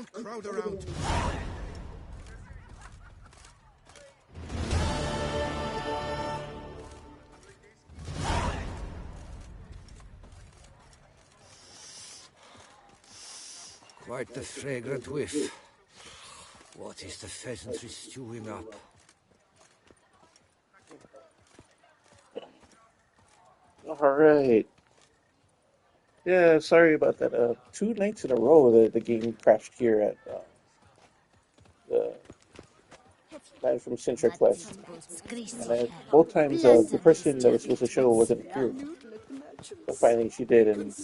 Don't crowd around. Quite the fragrant whiff. What is the pheasantry stewing up? Alright. Yeah, sorry about that. 2 nights in a row the game crashed here at the Man From Cintra Quest. And both times the person that was supposed to show wasn't here. But finally she did, and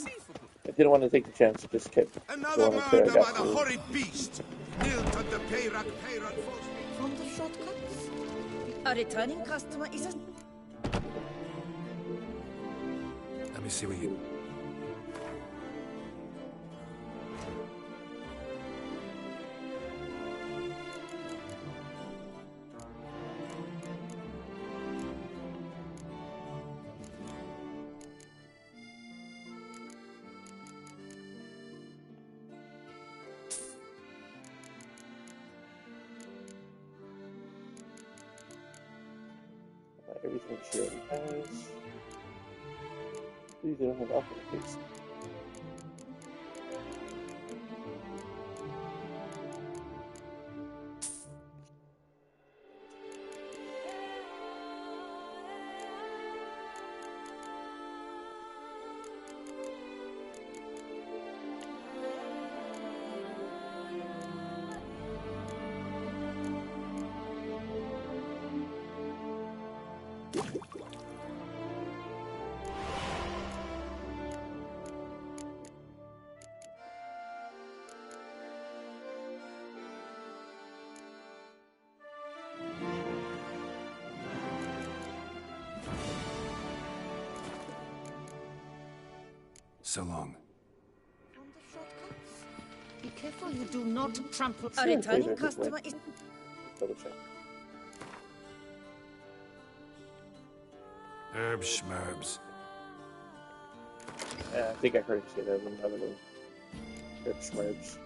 I didn't want to take the chance. I just kept Another going until I murder by got the through. horrid beast. From the shortcuts. A returning customer is a... Let me see what you... Everything she already has. Please don't have updates. So long. On the shortcuts. Be careful you do not trample. Sure, A returning later, customer is... Double check. Herbs schmerbs. Yeah, I think I heard you say that. I'm having a schmerbs.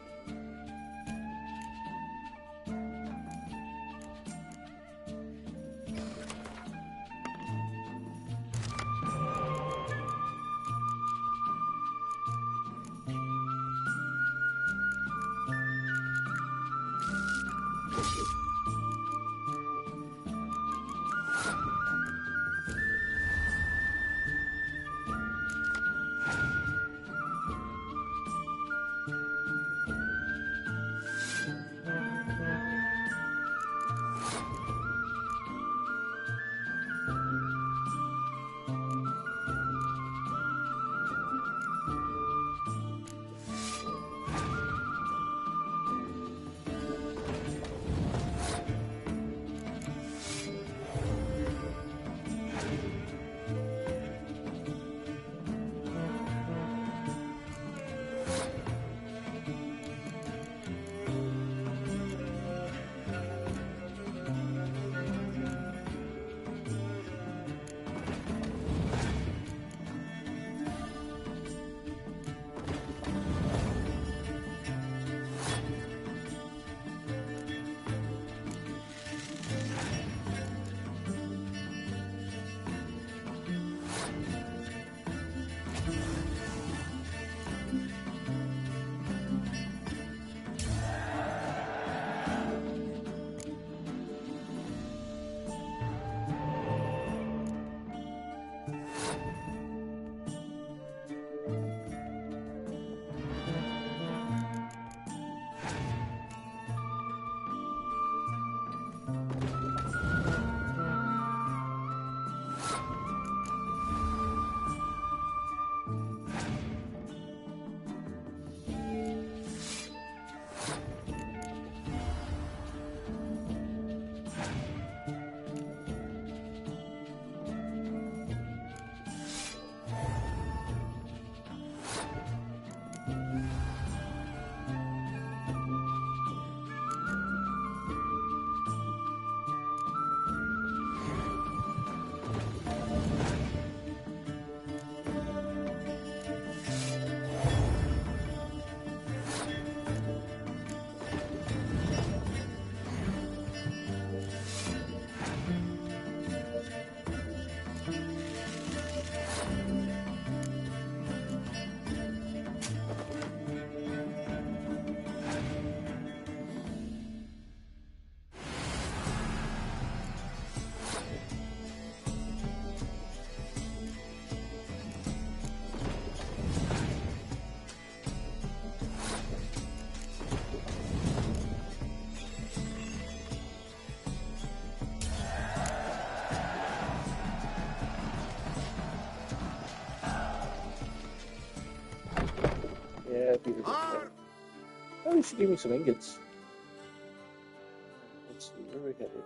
Yeah, Peter. At least she gave me some ingots. Let's see, where are we headed?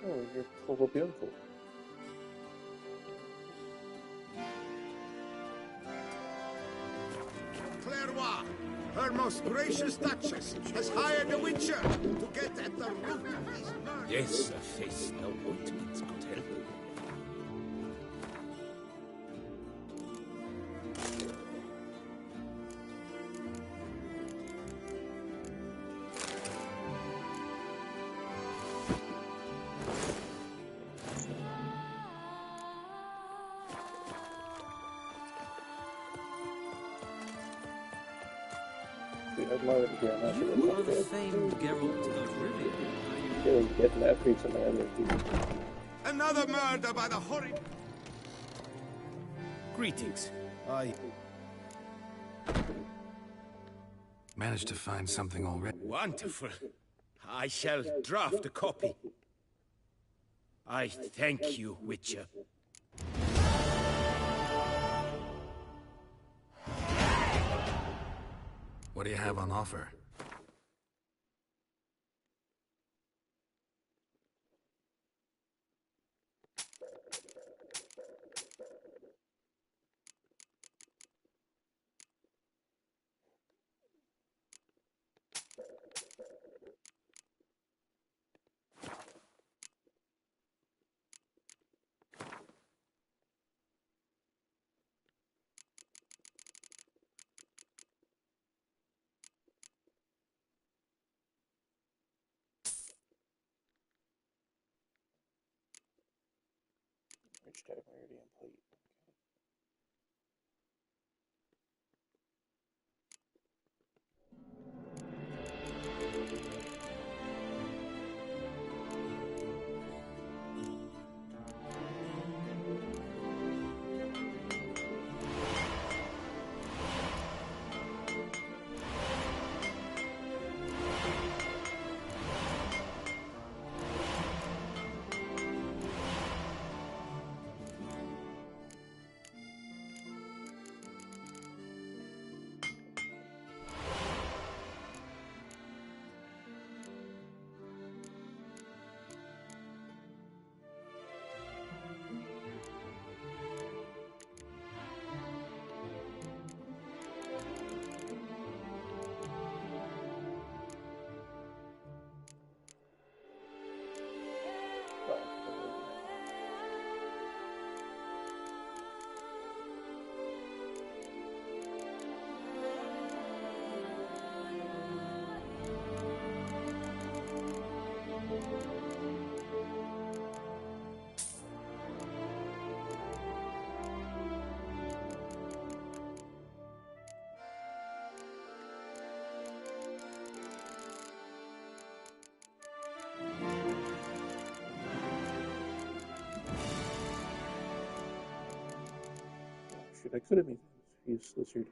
Oh, you're Povo Bianco. Clairvoix, her most gracious Duchess, has hired a witcher to get at the root of these murders. Yes, a face no ointments could help. You are the famed Geralt of Rivia. Really getting that piece of my other people. Another murder by the horrid... Greetings. Managed to find something already. Wonderful. I shall draft a copy. I thank you, Witcher. What do you have on offer? Rich type meridian plate. Shoot, I could have used lizard.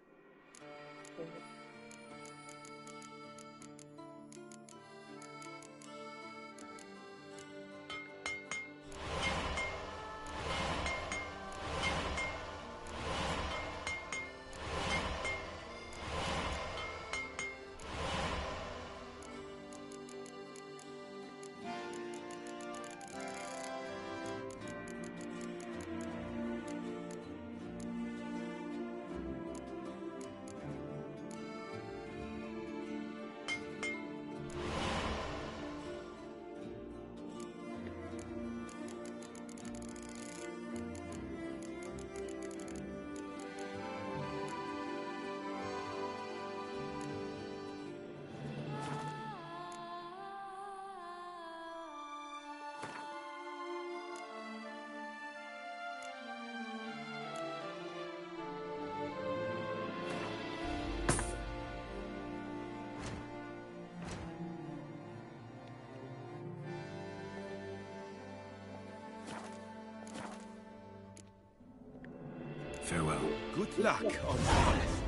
Farewell. Good luck on the path.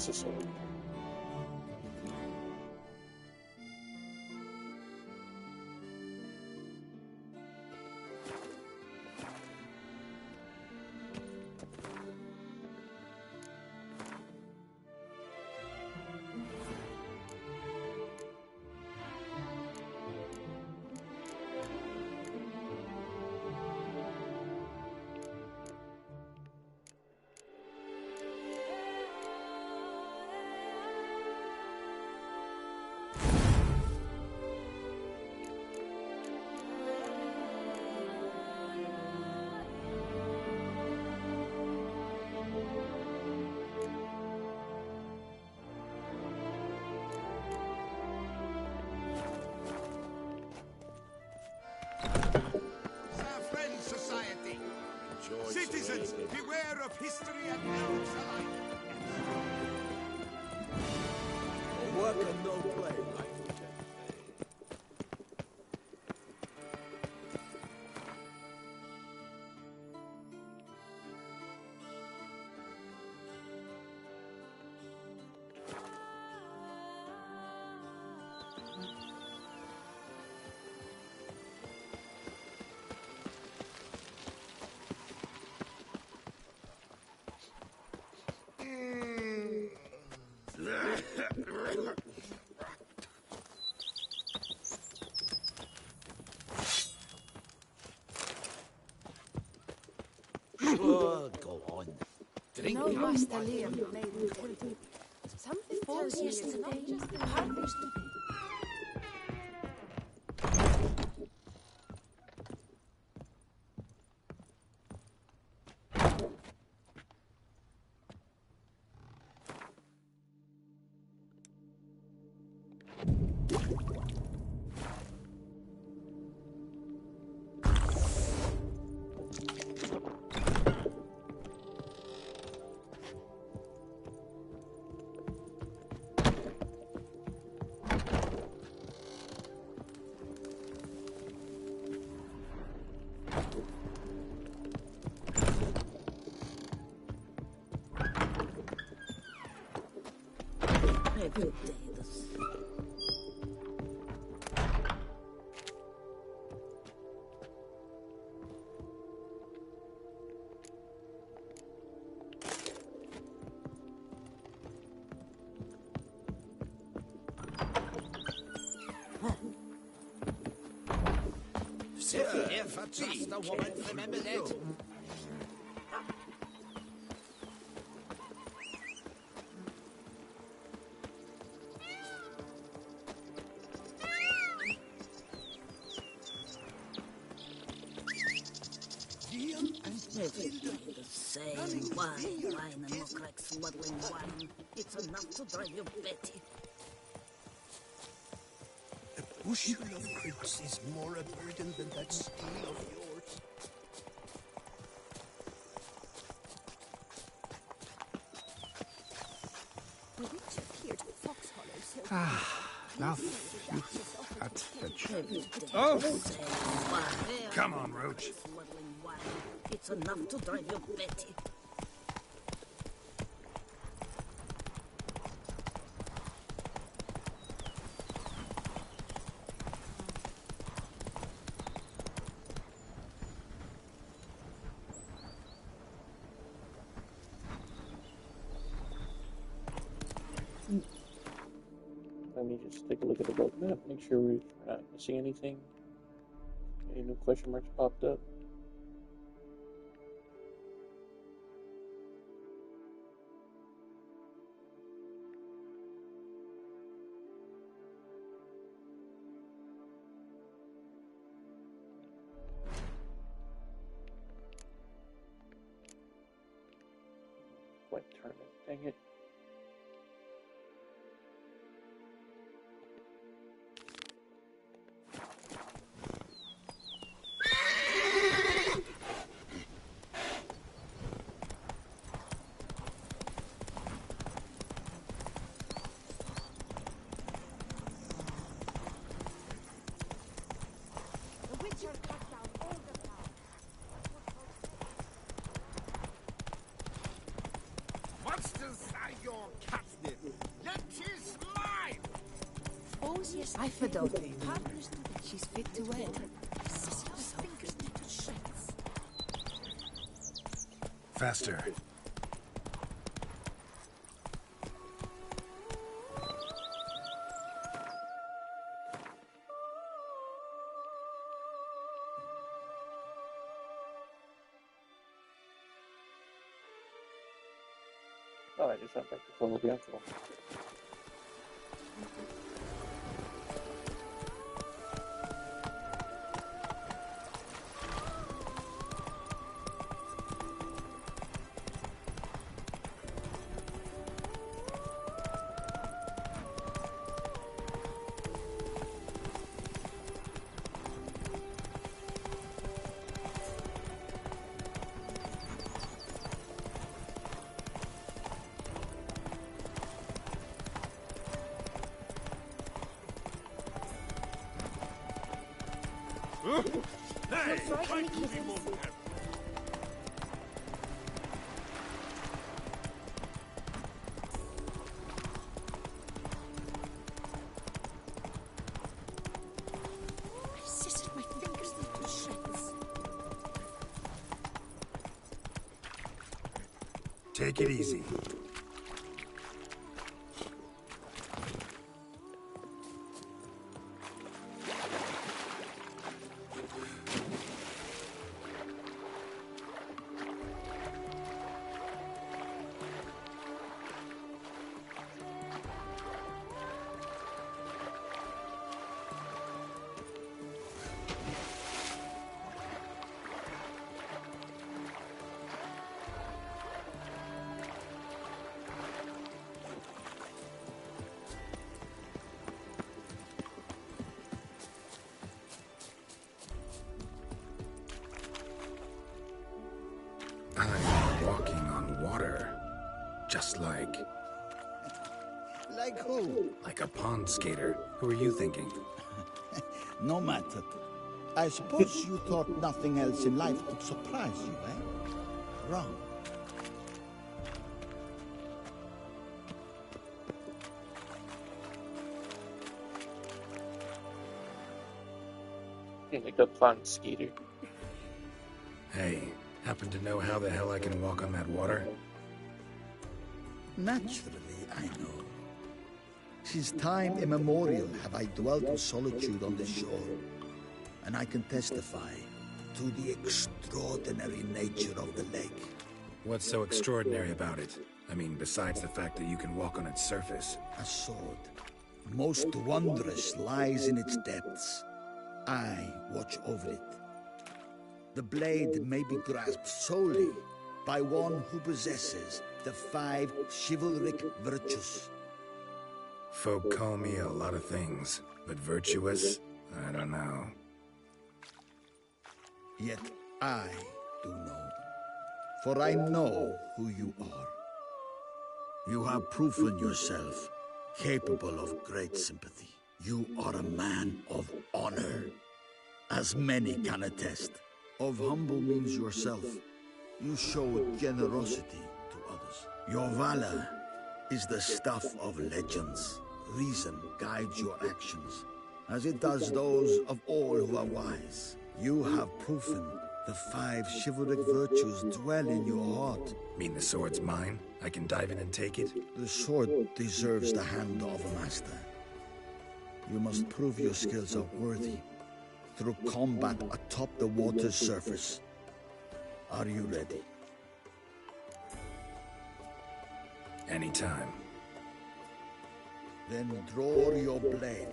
It's a sword. Citizens, beware of history and elves alike. Work and no play. Oh, go on. Drink No, up. Master Liam made it guilty. Something tells me it's not just the harvest. Every day the same. Sit here for trust a woman, remember that? Every day the same. Wine and look like smuggling wine. It's enough to drive you batty. A bushel of grapes is more a burden than that steel of yours. The witch appeared at Fox Hollow, so... Now, that's fetch. Every day Oh! the same. Wine. Come on, Roach. Smuggling wine. It's enough to drive you batty. Let me just take a look at the boat map, make sure we're not missing anything. Any new question marks popped up? What tournament? Dang it. The witch are cut down all the time. Monsters, I suppose, yes. I Fedoti. Partners do that. She's fit to wed. Fingers into shreds. Faster. Oh, I just went back to Full Bianco. Hey, try to be more careful. I scissored my fingers into shreds. Take it easy. I'm walking on water. Just like... Like who? like a pond skater. Who are you thinking? No matter. I suppose you thought nothing else in life could surprise you, eh? Wrong. Like a pond skater. Hey, happen to know how the hell I can walk on that water? Naturally, I know. Since time immemorial have I dwelt in solitude on this shore, and I can testify to the extraordinary nature of the lake. What's so extraordinary about it? I mean, besides the fact that you can walk on its surface. A sword, most wondrous, lies in its depths. I watch over it. The blade may be grasped solely by one who possesses the 5 chivalric virtues. Folk call me a lot of things, but virtuous? I don't know. Yet I do know, for I know who you are. You have proven yourself capable of great sympathy. You are a man of honor, as many can attest. Of humble means yourself. You show generosity to others. Your valor is the stuff of legends. Reason guides your actions, as it does those of all who are wise. You have proven the 5 chivalric virtues dwell in your heart. Mean the sword's mine? I can dive in and take it? The sword deserves the hand of a master. You must prove your skills are worthy through combat atop the water's surface. Are you ready? Anytime. Then draw your blade.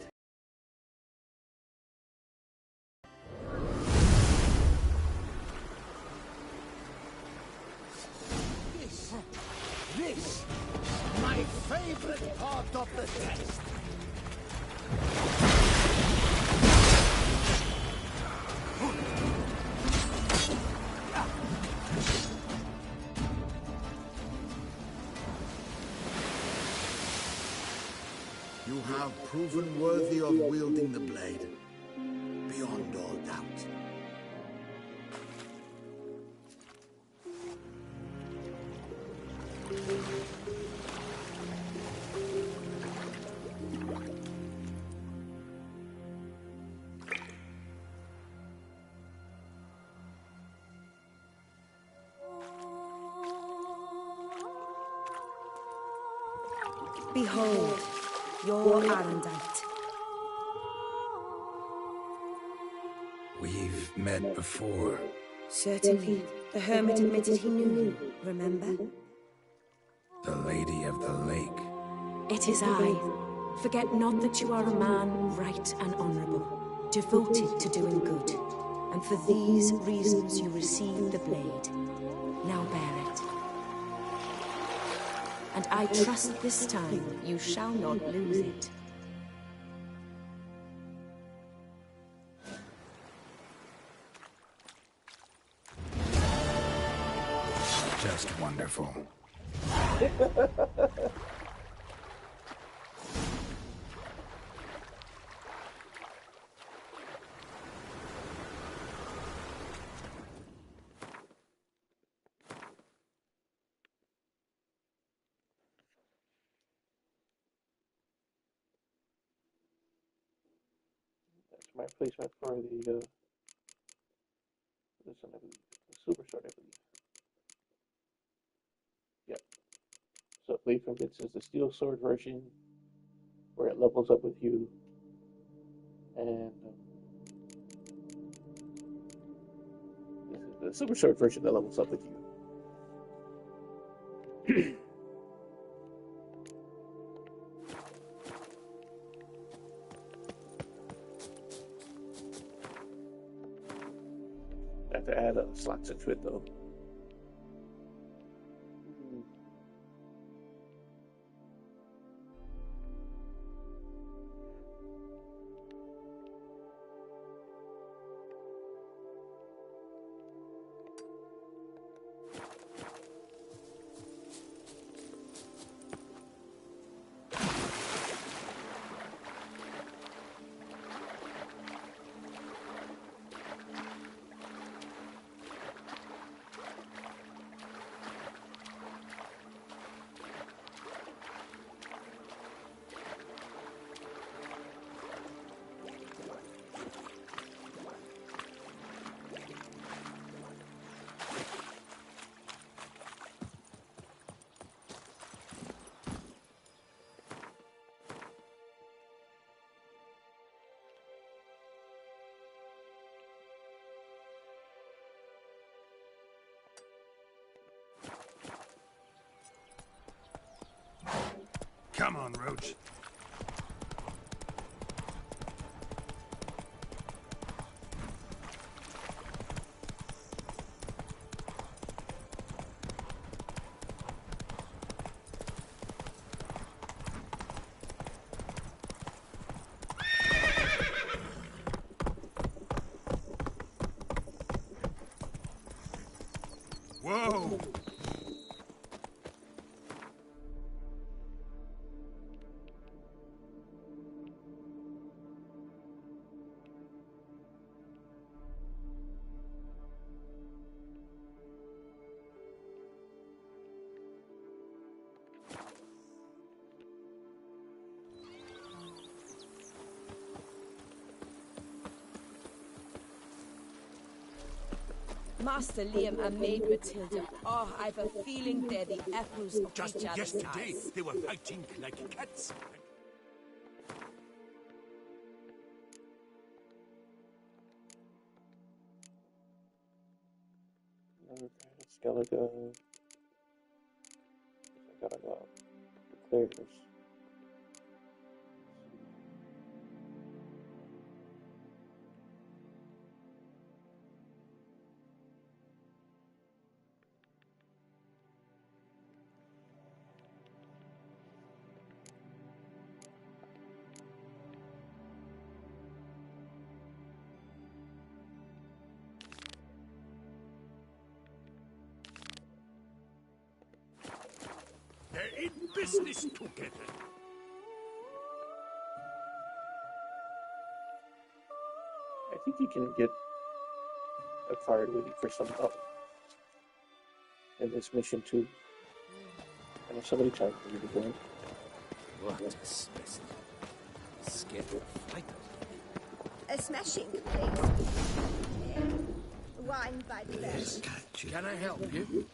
This, my favorite part of the test. You have proven worthy of wielding the blade, beyond all doubt. Behold, your Arendite. We've met before. Certainly. The hermit admitted he knew you, remember? The Lady of the Lake. It is I. Forget not that you are a man right and honourable, devoted to doing good. And for these reasons you received the blade. Now bear it. And I trust this time you shall not lose it. Just wonderful. That's my replacement for the this one, I believe. The super sword, I believe. Yep. So Blade from Bits is the steel sword version, where it levels up with you, and this is the super sword version that levels up with you. I have to add slots into it though. Come on, Roach. Whoa! Master Liam and Maid Matilda. Oh, I've a feeling they're the apples of Just each other's yesterday, eyes. they were fighting like cats. Another Skellige. I gotta go. Declares. They're in business together. I think you can get a card waiting for some help in this mission too. And if somebody tries to read again. What a specimen. Scared of fight. A smashing, please. Wine by the best. Can I help you?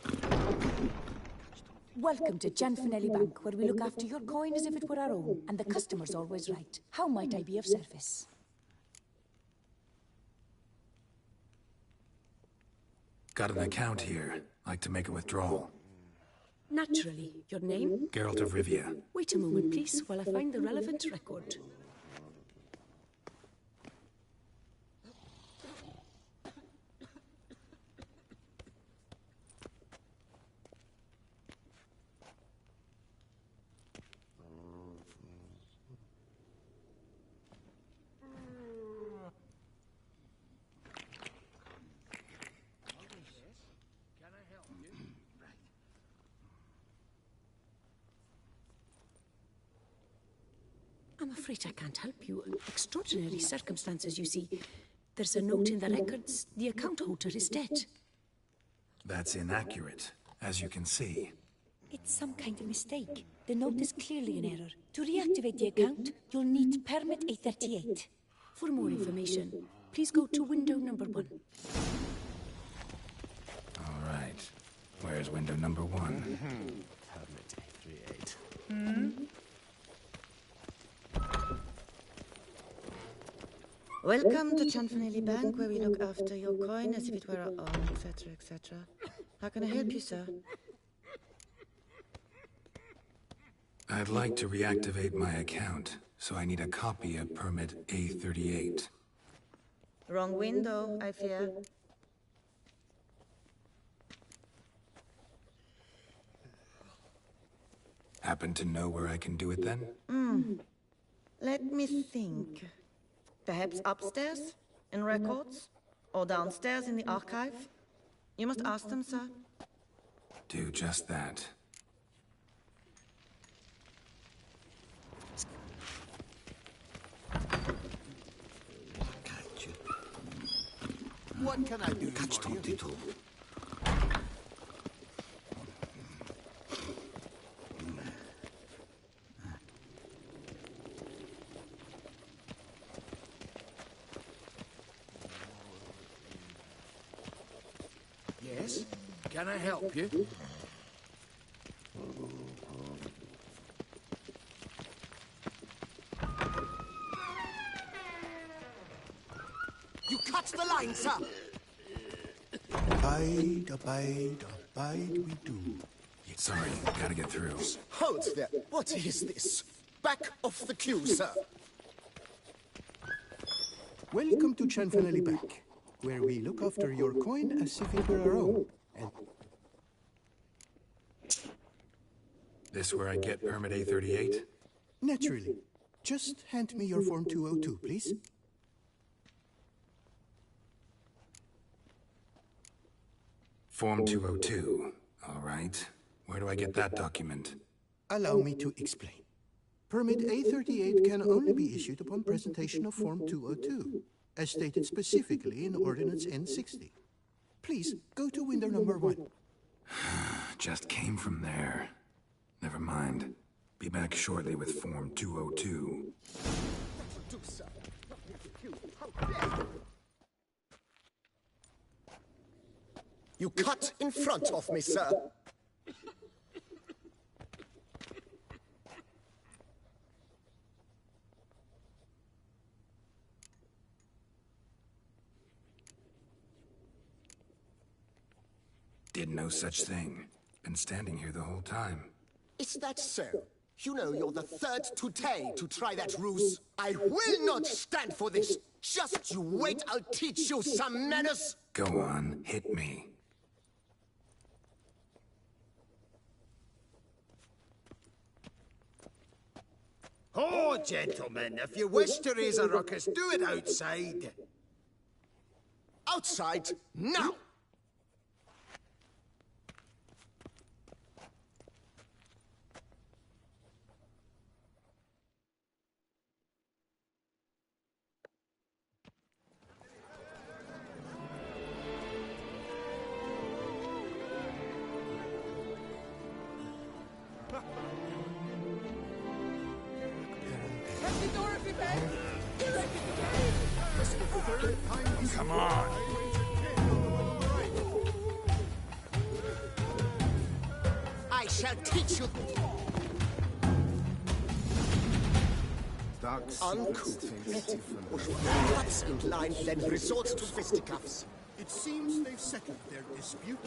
Welcome to Gianfinelli Bank, where we look after your coin as if it were our own, and the customer's always right. How might I be of service? Got an account here. Like to make a withdrawal. Naturally. Your name? Geralt of Rivia. Wait a moment, please, while I find the relevant record. I'm afraid I can't help you. Extraordinary circumstances, you see. There's a note in the records. The account holder is dead. That's inaccurate, as you can see. It's some kind of mistake. The note is clearly an error. To reactivate the account, you'll need permit A38. For more information, please go to window number 1. All right. Where's window number 1? Permit A38. Welcome to Gianfinelli Bank, where we look after your coin as if it were our own, etc., etc. How can I help you, sir? I'd like to reactivate my account, so I need a copy of permit A38. Wrong window, I fear. Happen to know where I can do it then? Let me think. Perhaps upstairs, in records? Or downstairs in the archive? You must ask them, sir. Do just that. What can I do for you? Yes? Can I help you? You cut the line, sir! Abide we do. Sorry, gotta get through. Hold there. What is this? Back off the queue, sir. Welcome to Gianfinelli Bank, where we look after your coin as if it were our own. And This where I get permit A38? naturally, just hand me your Form 202, please. Form 202. All right. Where do I get that document? Allow me to explain. Permit A38 can only be issued upon presentation of Form 202, as stated specifically in Ordinance N60. Please, go to window number 1. Just came from there. Never mind. Be back shortly with Form 202. You cut in front of me, sir. Did no such thing. Been standing here the whole time. Is that so? You know you're the third today to try that ruse. I will not stand for this. Just you wait, I'll teach you some manners. Go on, hit me. Oh, gentlemen, if you wish to raise a ruckus, do it outside. Outside, now! Come on. I'll teach you. Uncouth, pitiful, cuts in line, then resorts to fisticuffs. It seems they've settled their dispute.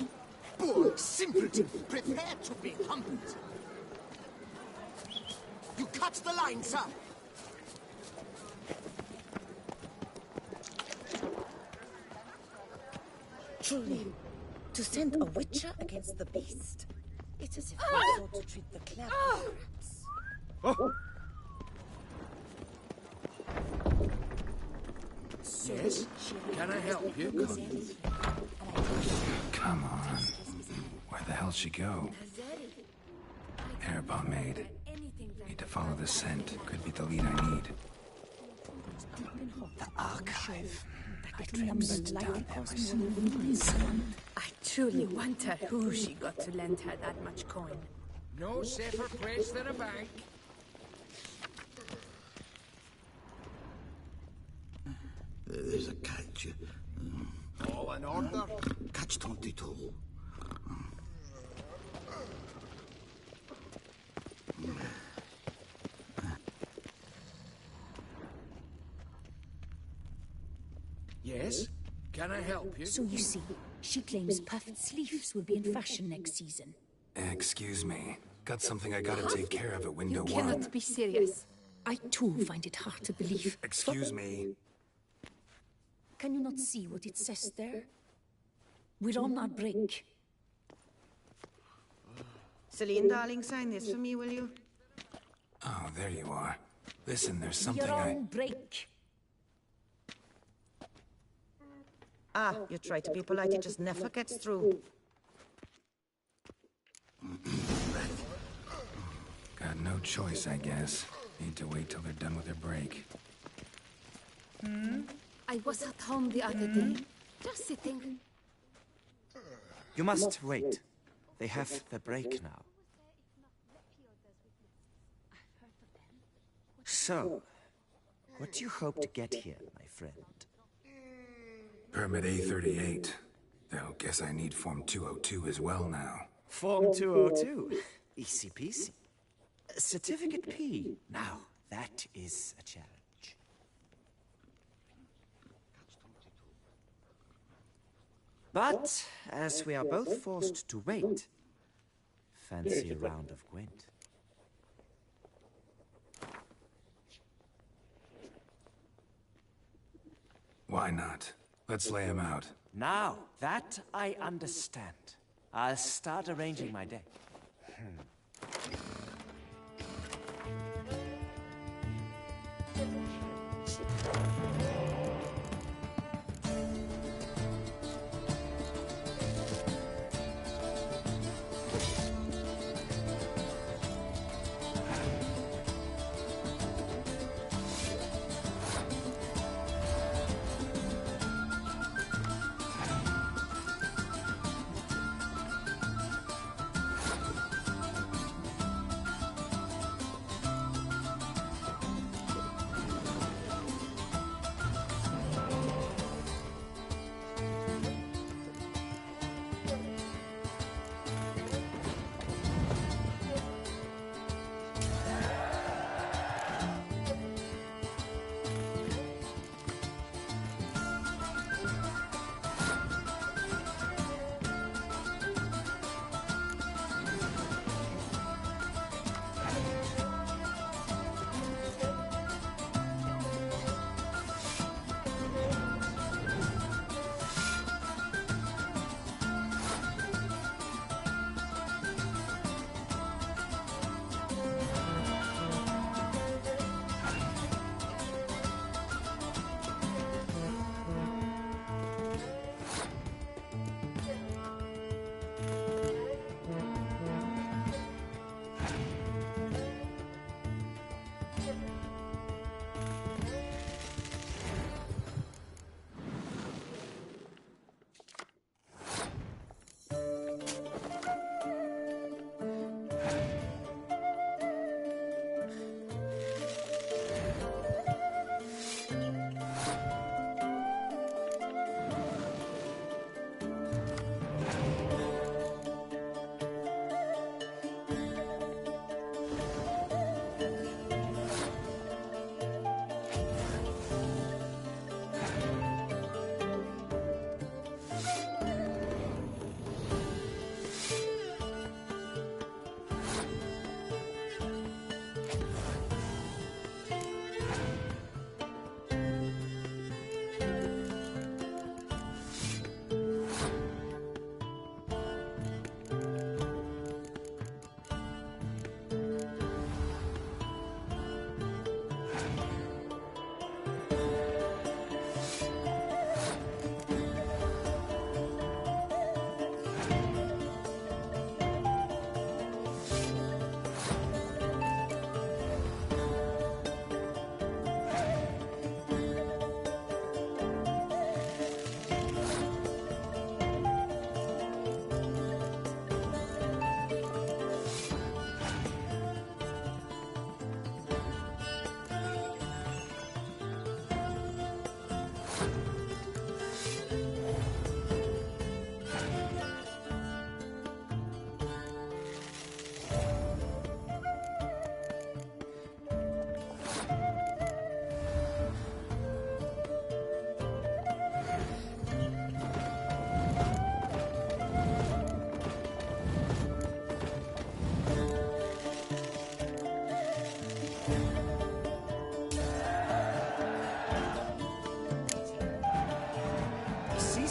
Poor simpleton, prepare to be humbled. You cut the line, sir. Truly, to send a witcher against the beast. It's as if we sought to treat the clever, perhaps. Oh. Yes? Can I help you? Come on. Where the hell she go? Air pomade. Need to follow the scent. Could be the lead I need. The archive. I traipsed down there myself. I truly wonder who she got to lend her that much coin. No safer place than a bank. There's a catch. All in order? Catch 22. Yes? Can I help you? So you see, she claims puffed sleeves will be in fashion next season. Excuse me. Got something I gotta take care of at window You one. cannot be serious. I too find it hard to believe. Excuse me. Can you not see what it says there? We're on our break. Celine, darling, sign this for me, will you? Oh, there you are. Listen, there's something We're on break. Ah, you try to be polite, it just never gets through. Got no choice, I guess. Need to wait till they're done with their break. I was at home the other day, just sitting. You must wait. They have the break now. So, what do you hope to get here, my friend? Permit A38. Though, guess I need Form 202 as well now. Form 202. Easy peasy. Certificate P. Now, that is a challenge. But, as we are both forced to wait, fancy a round of Gwent. Why not? Let's lay him out. Now, that I understand. I'll start arranging my deck.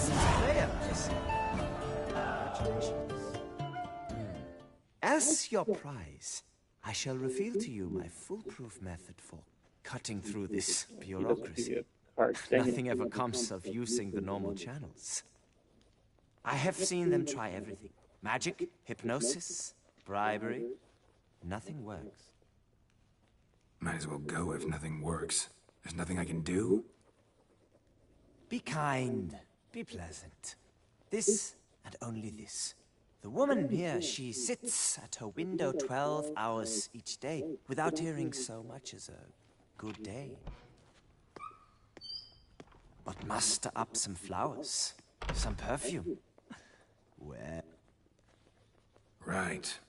licensed player, I see. Congratulations. As your prize, I shall reveal to you my foolproof method for cutting through this bureaucracy. Nothing ever comes of using the normal channels. I have seen them try everything. Magic, hypnosis, bribery. Nothing works. Might as well go if nothing works. There's nothing I can do? Be kind. Be pleasant. This and only this. The woman here, she sits at her window 12 hours each day without hearing so much as a good day. But muster up some flowers, some perfume. Where? Right.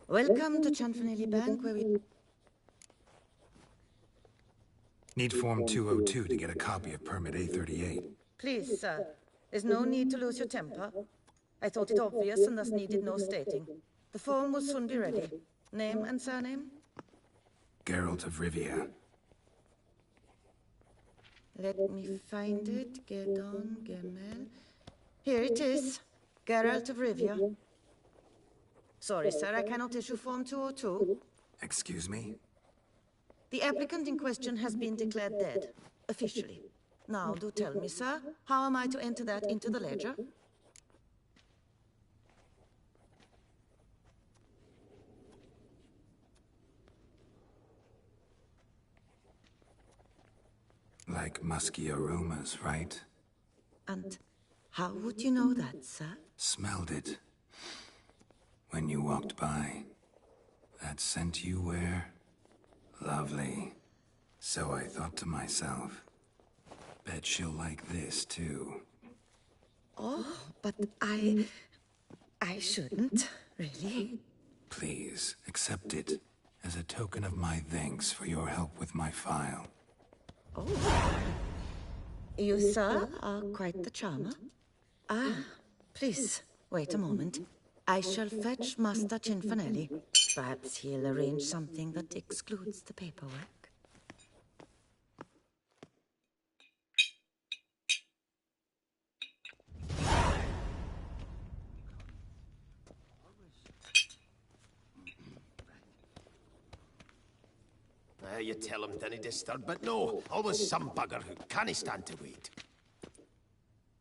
Welcome to Chanfanelli Bank, where we... Need Form 202 to get a copy of Permit A38. Please, sir. There's no need to lose your temper. I thought it obvious and thus needed no stating. The form will soon be ready. Name and surname? Geralt of Rivia. Let me find it. Gedon, Gemel. Here it is. Geralt of Rivia. Sorry, sir, I cannot issue Form 202. Excuse me? The applicant in question has been declared dead, officially. Now, do tell me, sir, how am I to enter that into the ledger? Like musky aromas, right? And how would you know that, sir? Smelled it. When you walked by. That scent you wear? Lovely. So I thought to myself, bet she'll like this, too. Oh, but I shouldn't, really. Please, accept it as a token of my thanks for your help with my file. Oh. You, sir, are quite the charmer. Ah, please, wait a moment. I shall fetch Master Cinfanelli. Perhaps he'll arrange something that excludes the paperwork. You tell him dinna disturb, but no, always some bugger who can't stand to wait.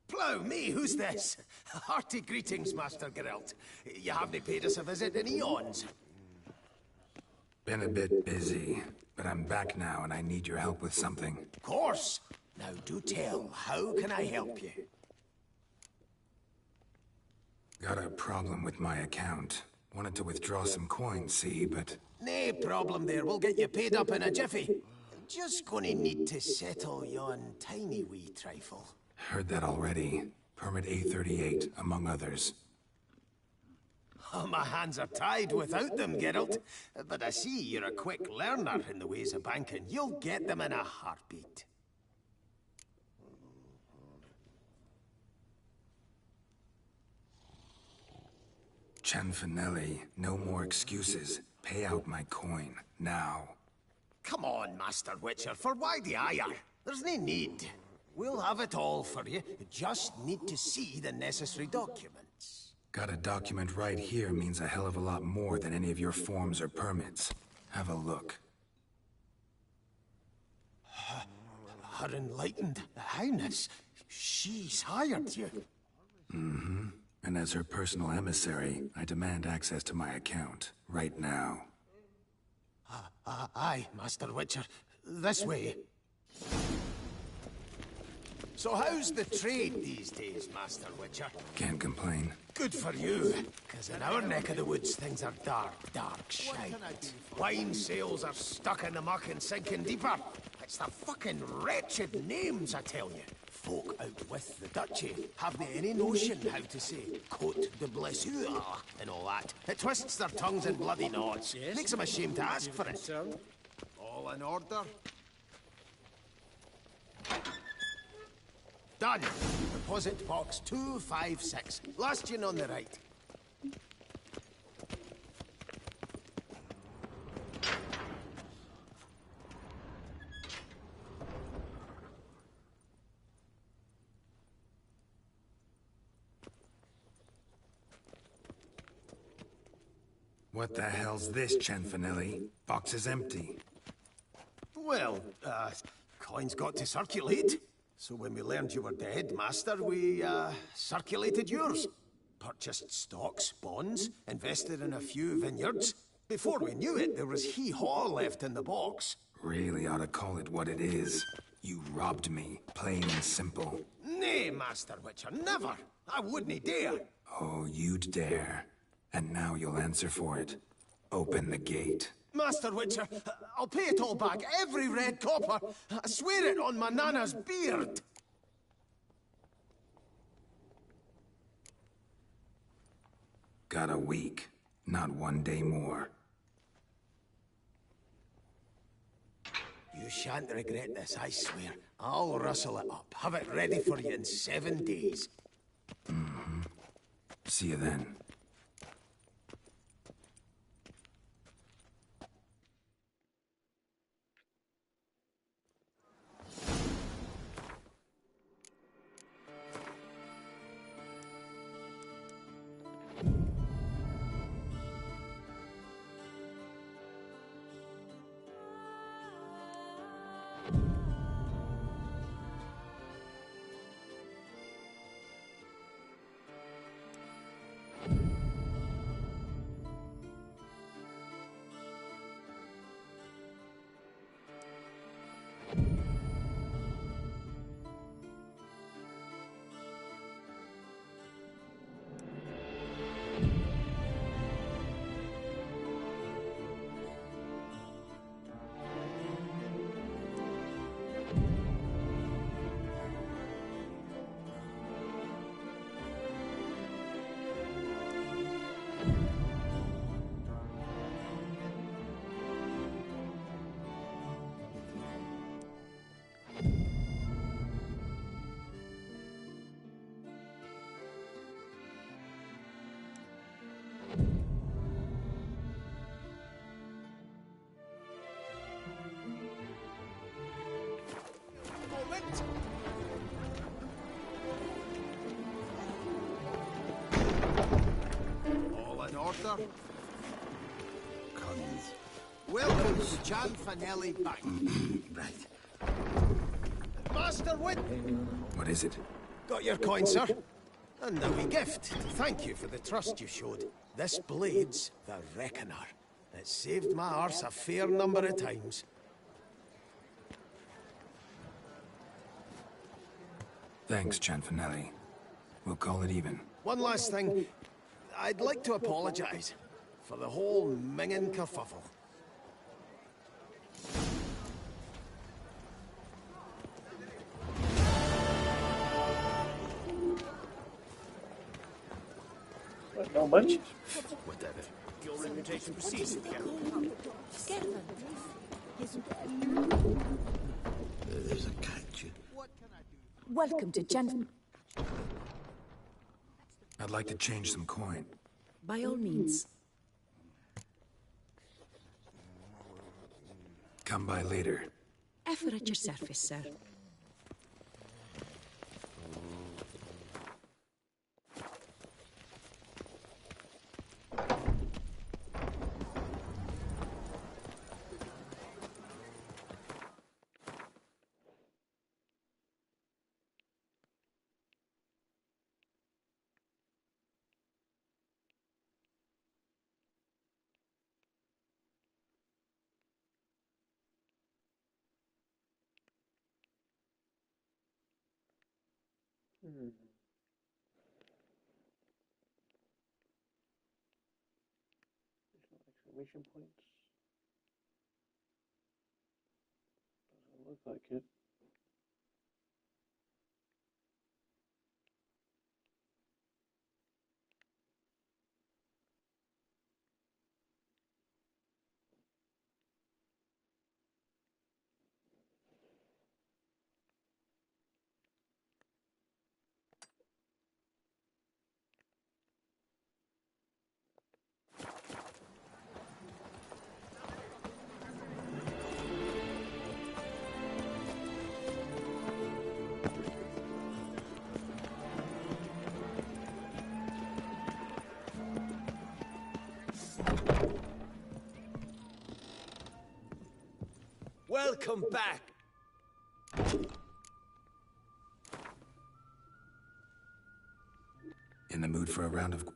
Plough me, who's this? Hearty greetings, Master Geralt. You haven't paid us a visit in eons. Been a bit busy, but I'm back now and I need your help with something. Of course. Now do tell, how can I help you? Got a problem with my account. Wanted to withdraw some coins, see, but... Nae problem there, we'll get you paid up in a jiffy. Just gonna need to settle yon tiny wee trifle. Heard that already. Permit A38, among others. Oh, my hands are tied without them, Geralt. But I see you're a quick learner in the ways of banking. You'll get them in a heartbeat. Chanfanelli, no more excuses. Pay out my coin, now. Come on, Master Witcher, for why the ire? There's no need. We'll have it all for you. You just need to see the necessary documents. Got a document right here means a hell of a lot more than any of your forms or permits. Have a look. Her enlightened highness, she's hired you. Mm-hmm. And as her personal emissary, I demand access to my account, right now. Aye, Master Witcher. This way. So how's the trade these days, Master Witcher? Can't complain. Good for you, because in our neck of the woods, things are dark, dark shite. Wine sales are stuck in the muck and sinking deeper. It's the fucking wretched names, I tell you. Folk out with the duchy have they any notion how to say Côte de Blessure and all that. It twists their tongues in bloody knots. Yes. Makes them ashamed to ask for it. All in order? Done. Deposit box 256. Last one on the right. What the hell's this, Cianfanelli? Box is empty. Well, coins got to circulate. So when we learned you were dead, Master, we, circulated yours. Purchased stocks, bonds, invested in a few vineyards. Before we knew it, there was hee-haw left in the box. Really ought to call it what it is. You robbed me, plain and simple. Nay, Master Witcher, never. I wouldn't dare. Oh, you'd dare. And now you'll answer for it. Open the gate. Master Witcher, I'll pay it all back, every red copper. I swear it on my nana's beard. Got a week, not 1 day more. You shan't regret this, I swear. I'll rustle it up, have it ready for you in 7 days. Mm-hmm. See you then. All in order? Welcome to Cianfanelli Bank. Right. Master Wit! What is it? Got your coin, sir. And a wee gift to thank you for the trust you showed. This blade's the Reckoner. It saved my arse a fair number of times. Thanks, Cianfanelli. We'll call it even. One last thing. I'd like to apologize for the whole mingin' kerfuffle. What, not much? Whatever. Your reputation precedes you, There's a catch. Welcome to Gen... I'd like to change some coin. By all means. Come by later. Ever at your service, sir. Exclamation points. Doesn't look like it. Welcome back! In the mood for a round of...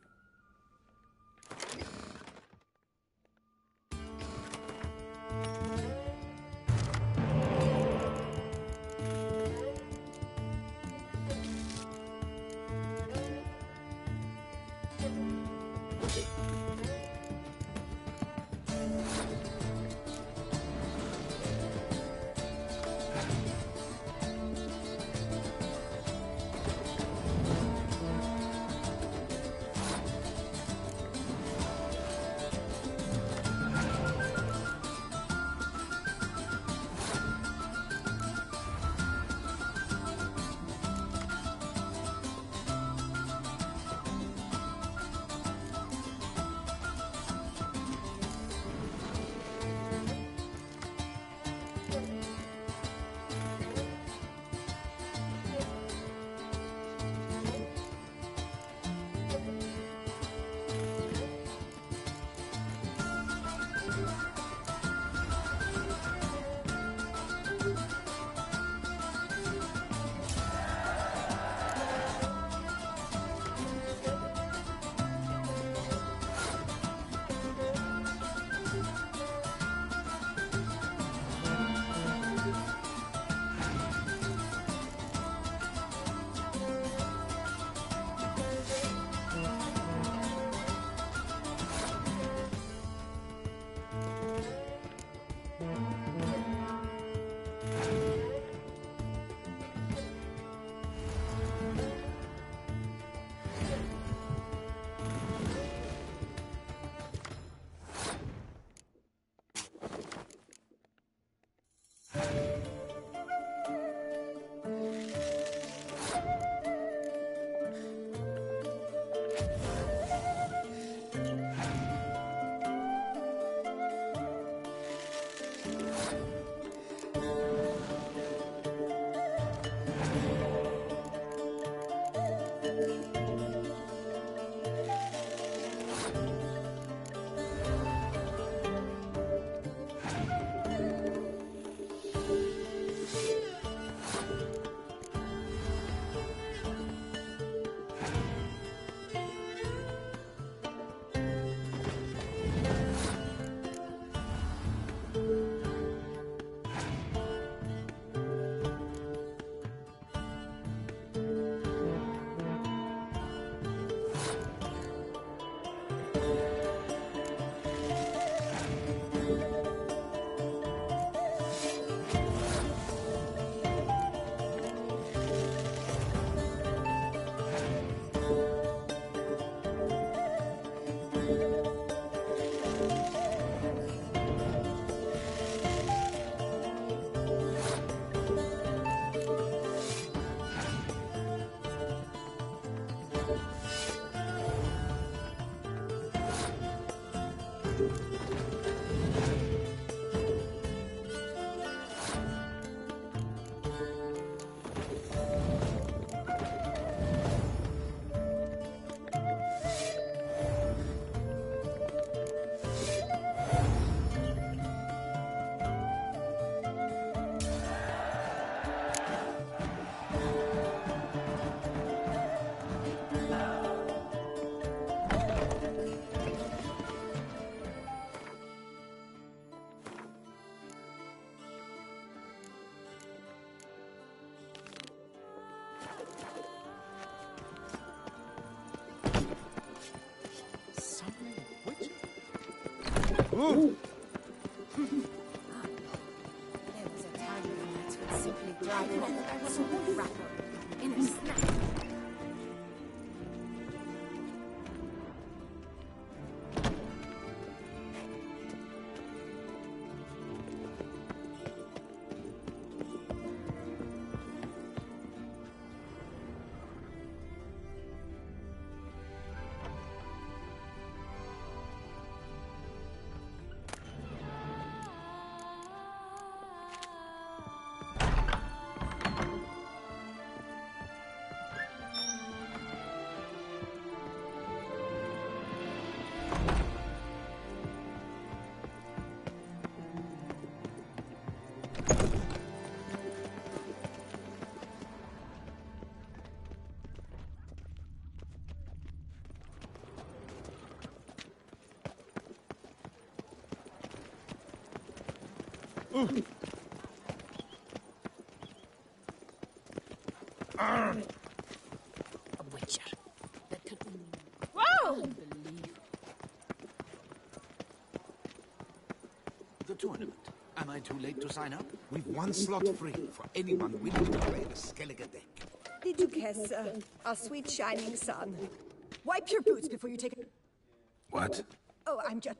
Ooh. There was a time when rats would simply drive off that sort of wrapper in a snap. A witcher. That can only... Whoa! The tournament. Am I too late to sign up? We've one slot free for anyone willing to play the Skellige deck. Did you kiss our sweet shining sun? Wipe your boots before you take it. What? Oh, I'm just...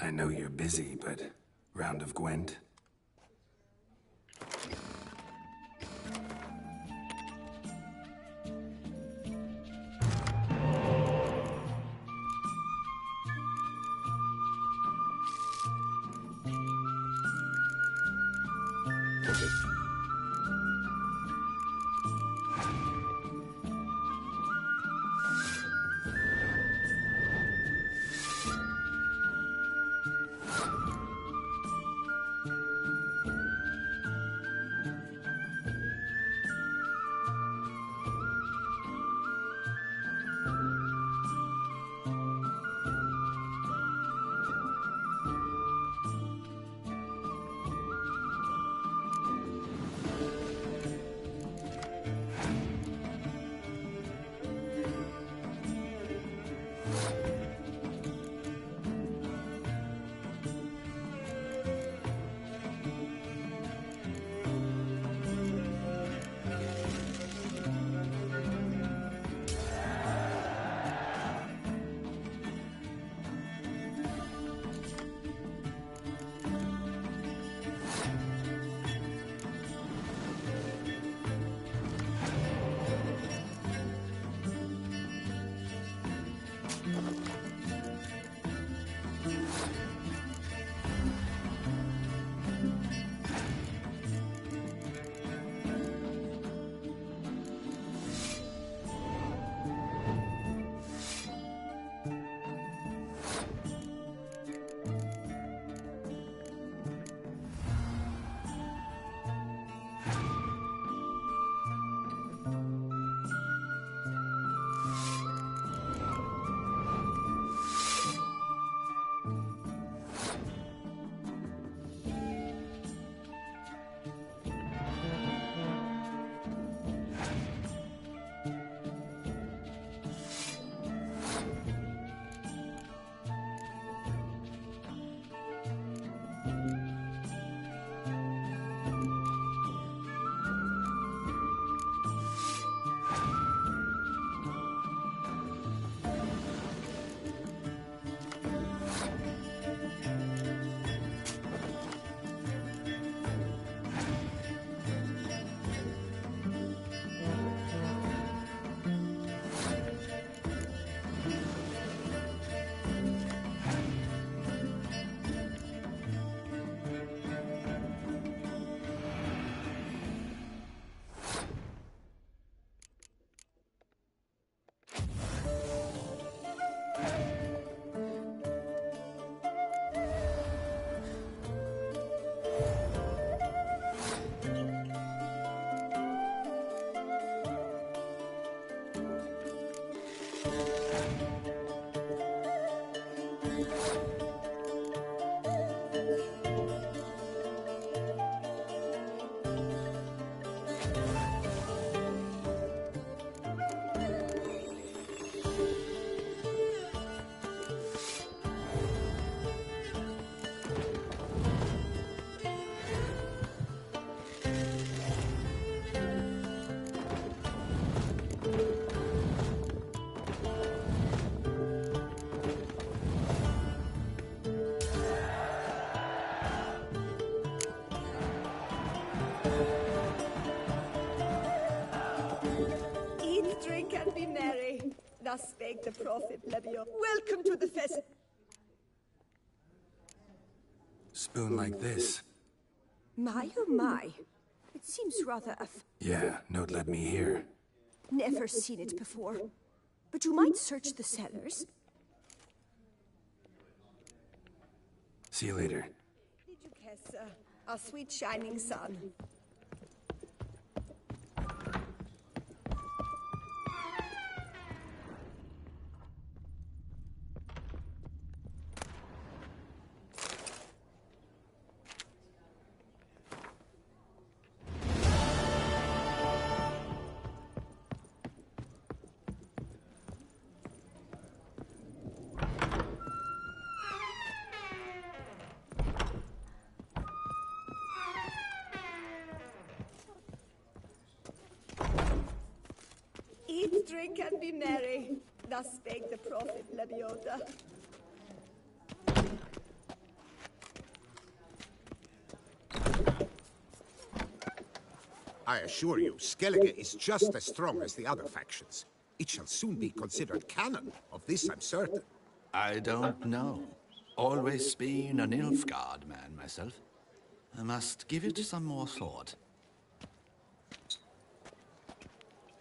I know you're busy, but round of Gwent? Thus spake the prophet Lebio. Welcome to the fest. Spoon like this. My, oh my. It seems rather Yeah, don't let me hear. Never seen it before. But you might search the cellars. See you later. Did you kiss our sweet shining sun? drink and be merry. Thus spake the prophet Lebioda. I assure you, Skellige is just as strong as the other factions. It shall soon be considered canon. Of this I'm certain. I don't know. Always been an Nilfgaard man myself. I must give it some more thought.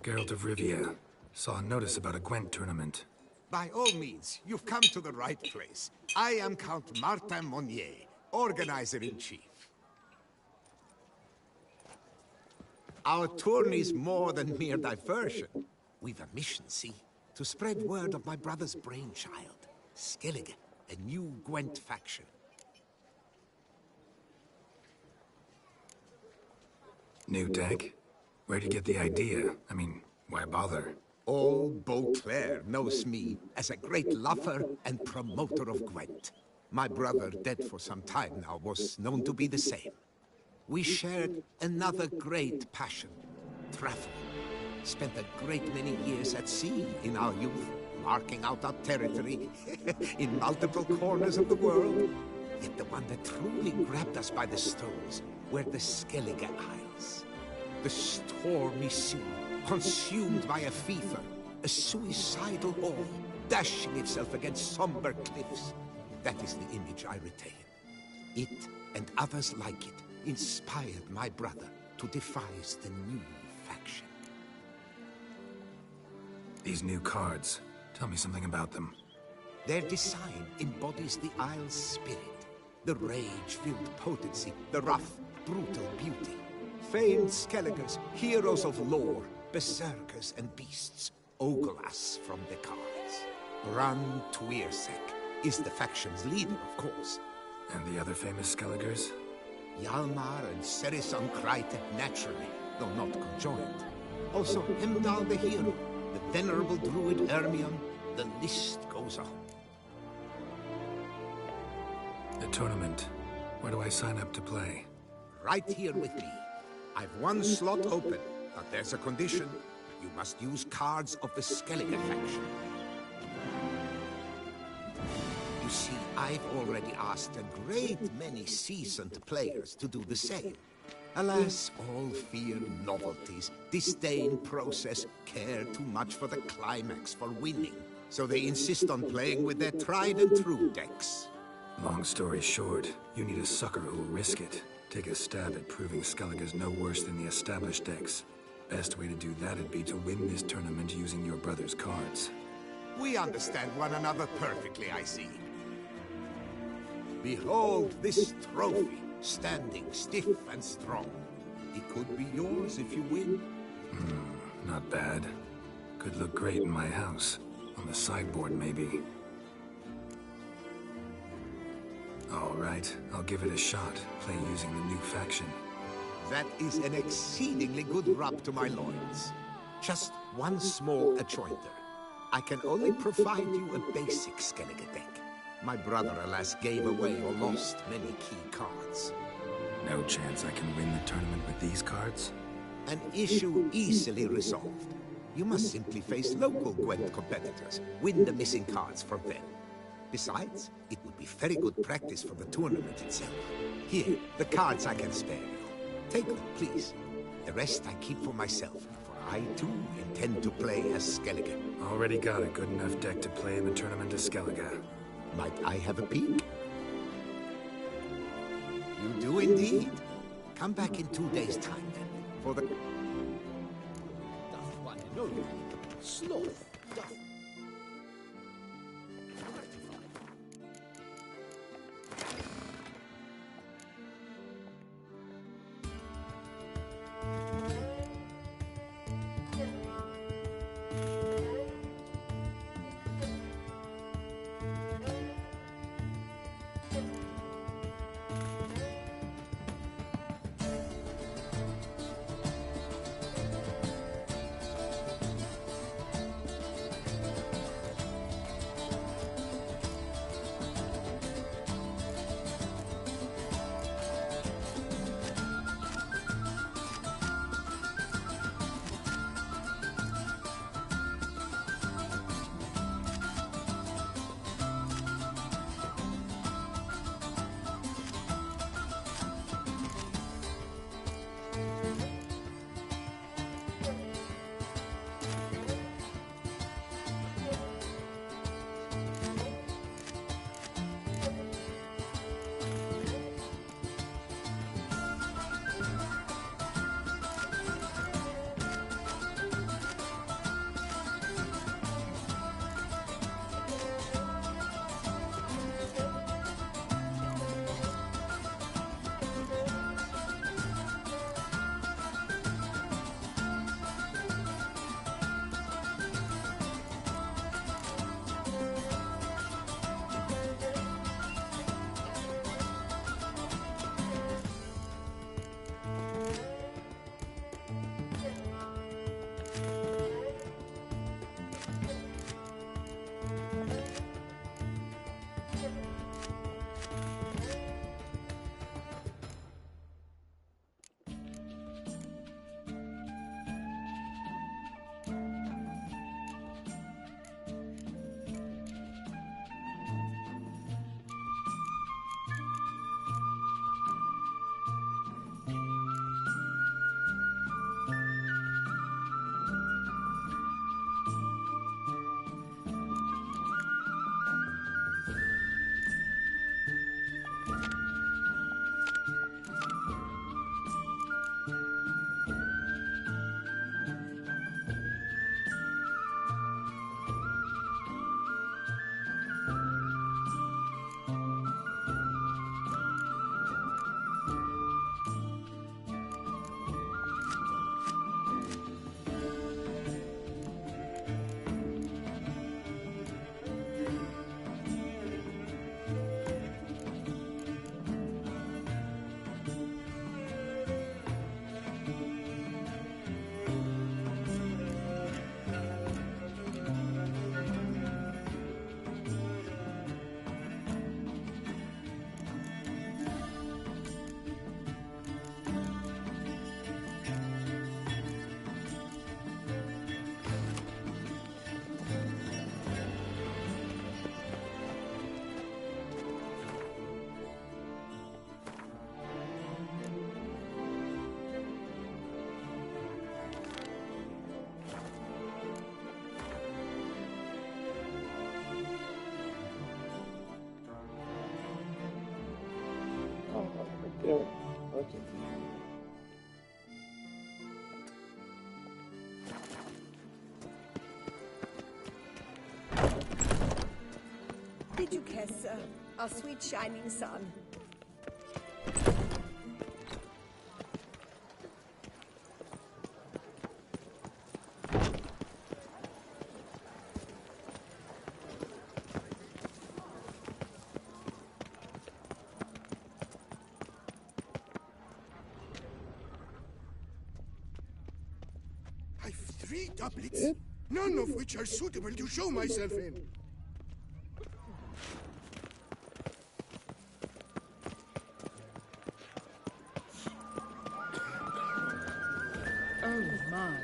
Geralt of Rivia. Saw a notice about a Gwent tournament. By all means, you've come to the right place. I am Count Martin Monnier, Organizer-in-Chief. Our tourney's more than mere diversion. We've a mission, see? To spread word of my brother's brainchild, Skellige, a new Gwent faction. New deck? Where'd you get the idea? I mean, why bother? All Beauclair knows me as a great lover and promoter of Gwent. My brother, dead for some time now, was known to be the same. We shared another great passion, travel. Spent a great many years at sea in our youth, marking out our territory in multiple corners of the world. Yet the one that truly grabbed us by the stones were the Skellige Isles. The stormy sea, consumed by a fever, a suicidal awe, dashing itself against somber cliffs. That is the image I retain. It, and others like it, inspired my brother to devise the new faction. These new cards, tell me something about them. Their design embodies the Isle's spirit. The rage-filled potency, the rough, brutal beauty. Famed Skelligers, heroes of lore, berserkers and beasts, ogle us from the cards. Bran Tuirsek is the faction's leader, of course. And the other famous Skelligers? Hjalmar and Serisan Kreite, naturally, though not conjoined. Also Hemdal the hero, the venerable druid Ermion, the list goes on. The tournament. Where do I sign up to play? Right here with me. I've one slot open, but there's a condition. You must use cards of the Skellige faction. You see, I've already asked a great many seasoned players to do the same. Alas, all fear novelties, disdain process, care too much for the climax, for winning. So they insist on playing with their tried and true decks. Long story short, you need a sucker who'll risk it. Take a stab at proving Skellige's no worse than the established decks. Best way to do that'd be to win this tournament using your brother's cards. We understand one another perfectly, I see. Behold this trophy, standing stiff and strong. It could be yours if you win. Not bad. Could look great in my house. On the sideboard, maybe. All right, I'll give it a shot. Play using the new faction. That is an exceedingly good rub to my loins. Just one small adjoinder. I can only provide you a basic Skellige deck. My brother, alas, gave away or lost many key cards. No chance I can win the tournament with these cards? An issue easily resolved. You must simply face local Gwent competitors, win the missing cards from them. Besides, it would be very good practice for the tournament itself. Here, the cards I can spare you. Take them, please. The rest I keep for myself, for I too intend to play as Skellige. Already got a good enough deck to play in the tournament of Skellige. Might I have a peek? You do indeed. Come back in 2 days' time then, for the... Doth one know you? Sloth doth... chodzi. Did you kiss our sweet shining sun? I've 3 doublets, none of which are suitable to show myself in. Oh my.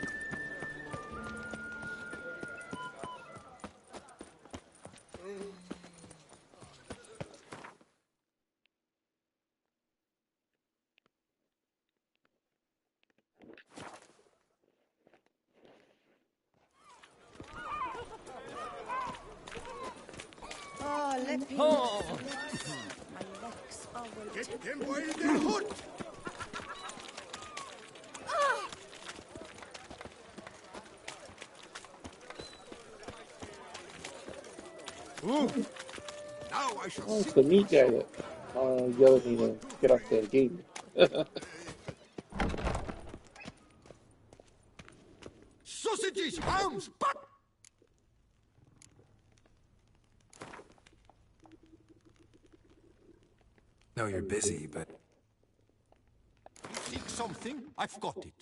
Oh, let me... Oh. My legs are well... Get them while they're hot! Ooh. Now I shall Oh, it's the Meek guy that yelled at me to get off the game. Sausages, hams, but No, you're busy, but you seek something? I've got it.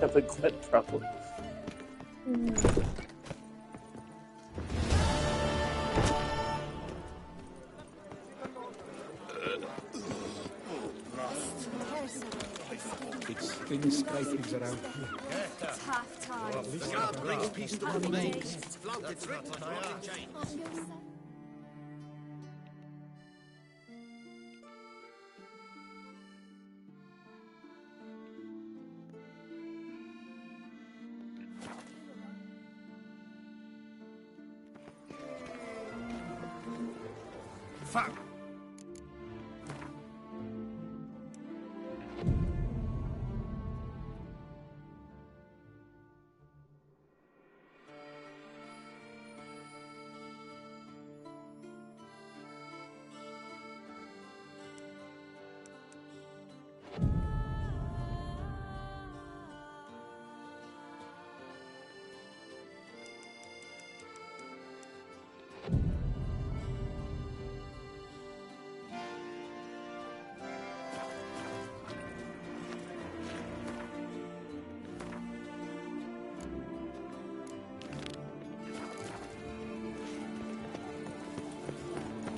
have a Gwent problem. It's thin scrapings around here. It's half time. God brings peace to Happy our days. minds. Flaunted drink, rotting giants. Fuck!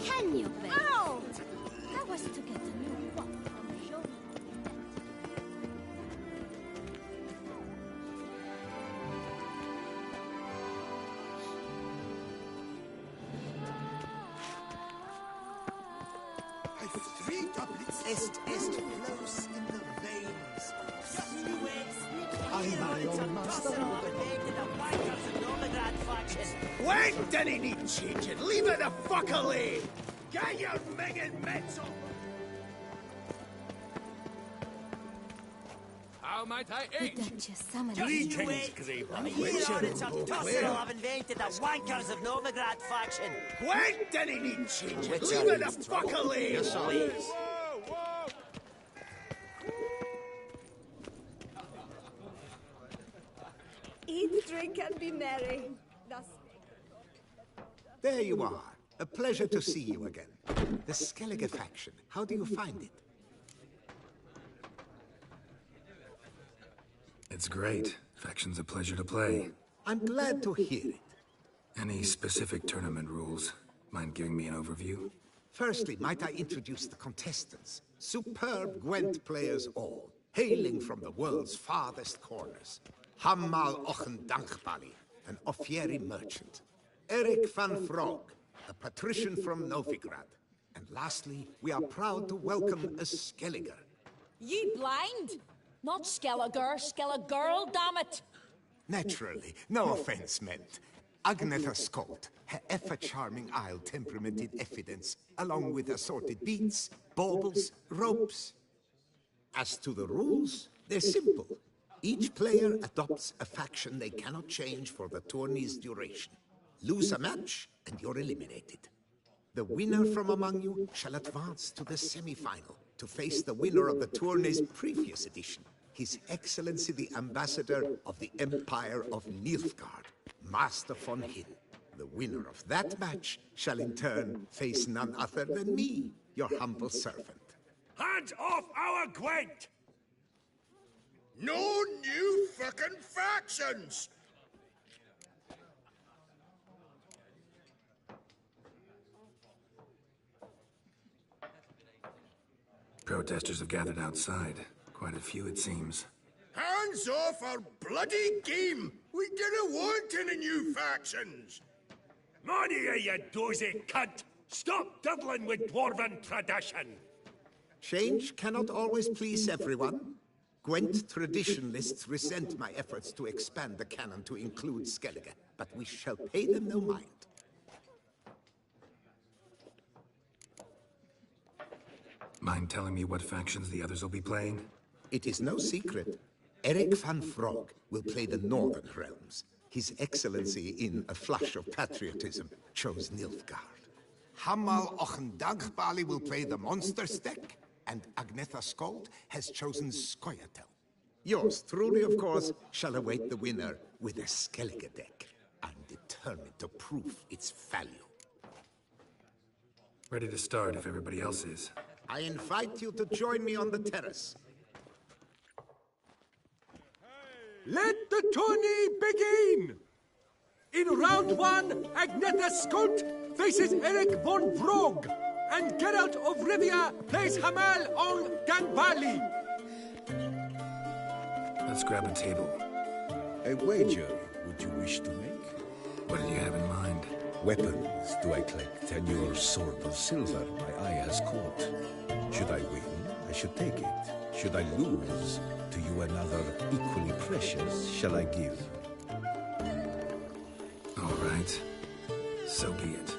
Can you bet? Ow! That was to get a new walk from Joe. I've 3 doublets. Est flows in the veins. I'm my own master. When did he need changing? Leave it the fuck alone! Get your minging mitts on! How might I aid? Duchess summoned Greetings, Grave. I'm a year on it's a tussle I've invented the wankers of Novigrad faction. When did he need changing? Which Leave are it the fuck alone! Yes, sir. Eat, drink, and be merry. Thus. There you are. A pleasure to see you again. The Skellige faction, how do you find it? It's great. Faction's a pleasure to play. I'm glad to hear it. Any specific tournament rules? Mind giving me an overview? Firstly, might I introduce the contestants? Superb Gwent players all, hailing from the world's farthest corners. Hammal Ochen Dankbali, an Offieri merchant. Eric van Frog, a patrician from Novigrad. And lastly, we are proud to welcome a Skelliger. Ye blind? Not Skelliger, Skelligirl, damn it! Naturally, no offense meant. Agnetha Skolt, her ever-charming isle temperamented evidence, along with assorted beads, baubles, ropes. As to the rules, they're simple. Each player adopts a faction they cannot change for the tourney's duration. Lose a match, and you're eliminated. The winner from among you shall advance to the semi-final to face the winner of the tourney's previous edition, His Excellency the Ambassador of the Empire of Nilfgaard, Master von Hill. The winner of that match shall in turn face none other than me, your humble servant. Hands off our Gwent! No new fucking factions! Protesters have gathered outside. Quite a few, it seems. Hands off our bloody game! We didn't want any new factions! Money, you dozy cunt! Stop diddling with dwarven tradition! Change cannot always please everyone. Gwent traditionalists resent my efforts to expand the canon to include Skellige, but we shall pay them no mind. Mind telling me what factions the others will be playing? It is no secret. Eric van Frog will play the Northern Realms. His Excellency, in a flush of patriotism, chose Nilfgaard. Hammal Ochen Dankbali will play the Monsters deck, and Agnetha Skolt has chosen Scoia'tael. Yours truly, of course, shall await the winner with a Skellige deck. I'm determined to prove its value. Ready to start if everybody else is. I invite you to join me on the terrace. Let the tourney begin! In round 1, Agnetha Skolt faces Eric von Brogg, and Geralt of Rivia plays Hamal on Ganbali. Let's grab a table. A wager would you wish to make? What did you have in mind? Weapons do I collect, and your sword of silver my eye has caught. Should I win, I should take it. Should I lose, to you another equally precious shall I give. All right. So be it.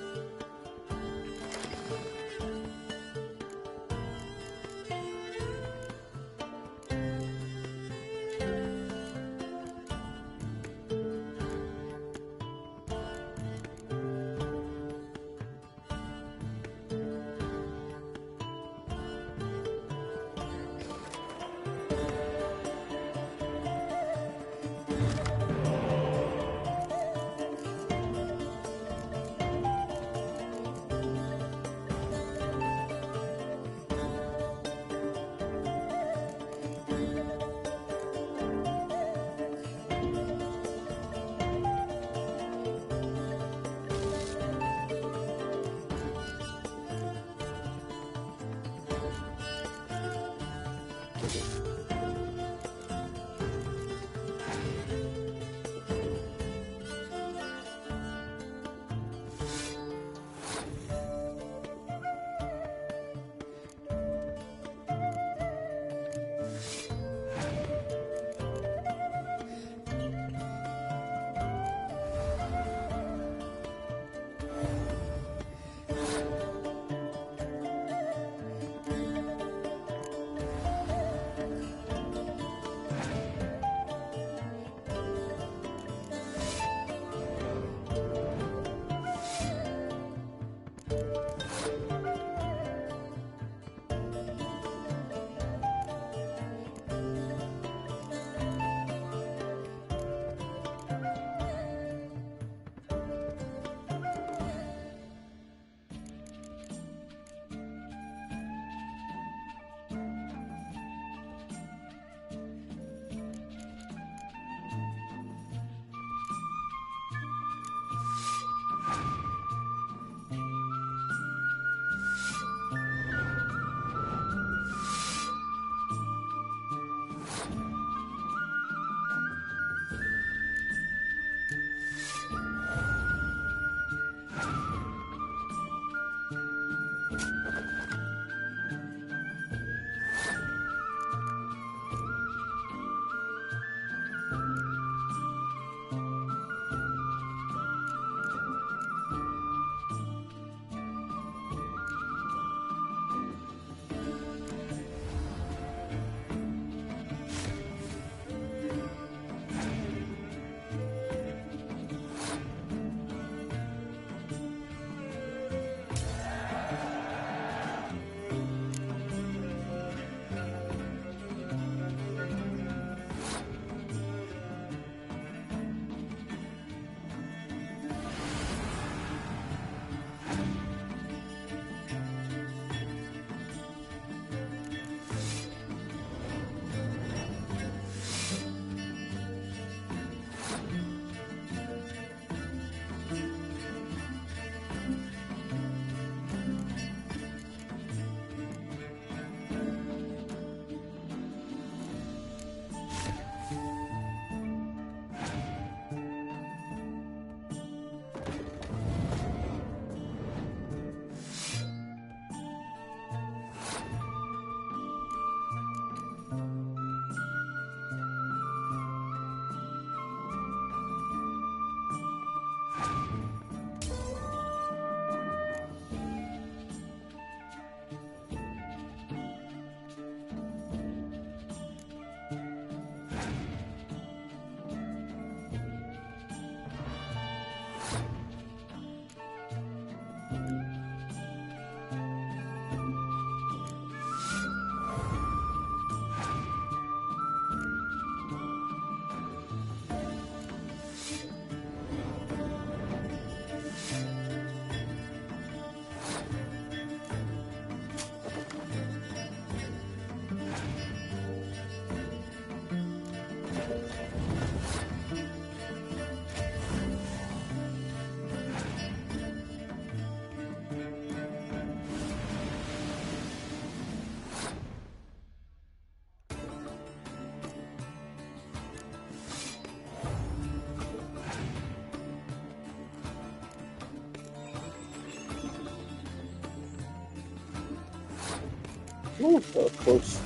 Ooh, that was close.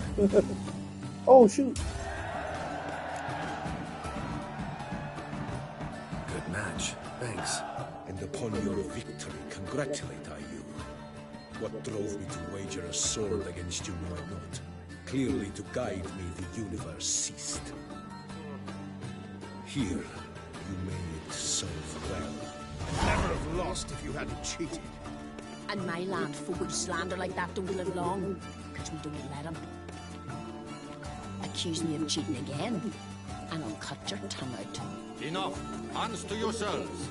Oh, shoot. Good match. Thanks. And upon your victory, congratulate I you. What drove me to wager a sword against you know I not. Clearly to guide me the universe ceased. Here, you made serve well. I'd never have lost if you hadn't cheated. And my land folk who slander like that don't live long, because we don't let them. Accuse me of cheating again, and I'll cut your tongue out. Enough! Hands to yourselves!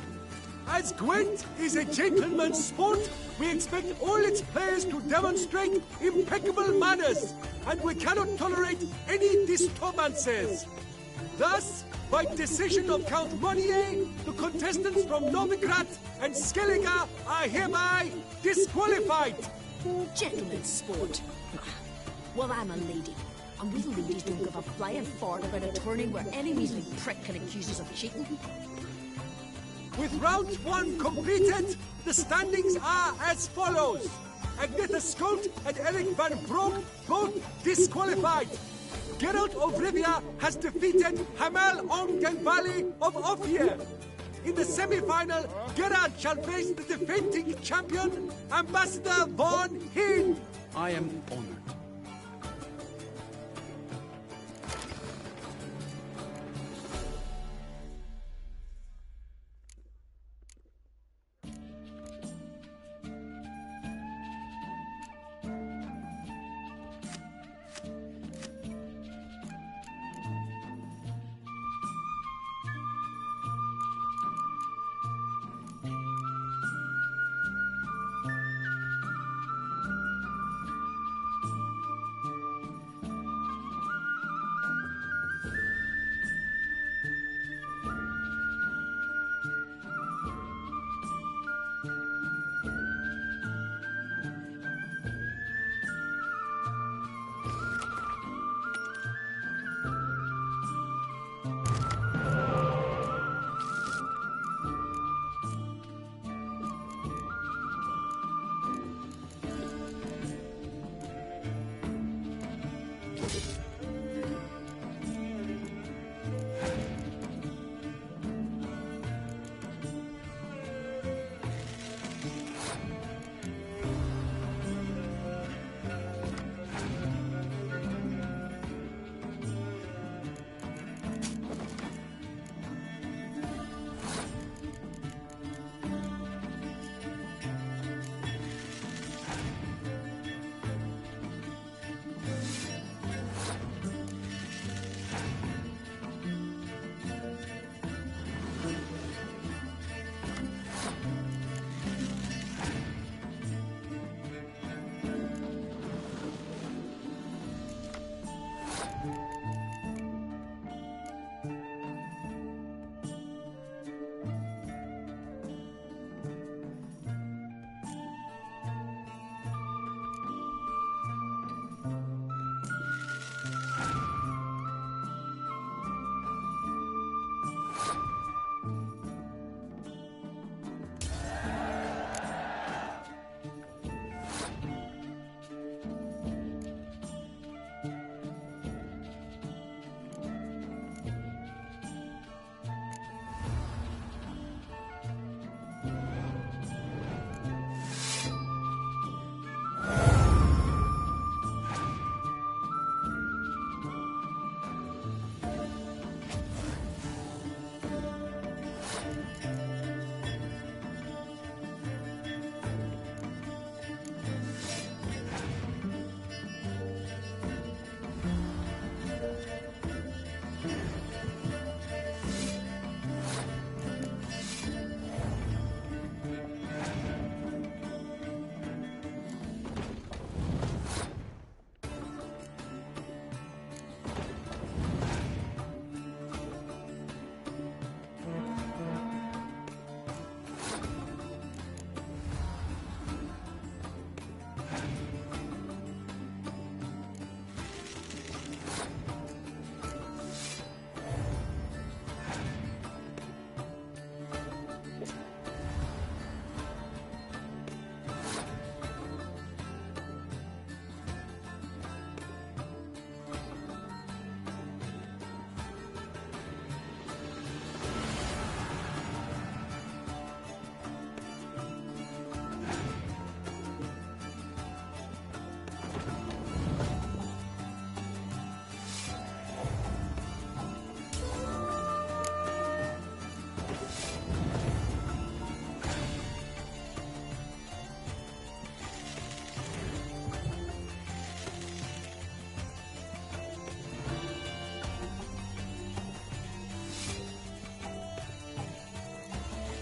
As Gwent is a gentleman's sport, we expect all its players to demonstrate impeccable manners, and we cannot tolerate any disturbances. Thus, by decision of Count Monnier, the contestants from Novigrad and Skellige are hereby disqualified. Gentlemen's sport. Well, I'm a lady, and we ladies don't give a flying fart about a tourney where any measly prick can accuse us of cheating. With round 1 completed, the standings are as follows. Agneta Skolt and Eric van Brogg both disqualified. Geralt of Rivia has defeated Hamel Ong Valley of Ophir. In the semi-final, Geralt shall face the defending champion, Ambassador Von Hind. I am honored.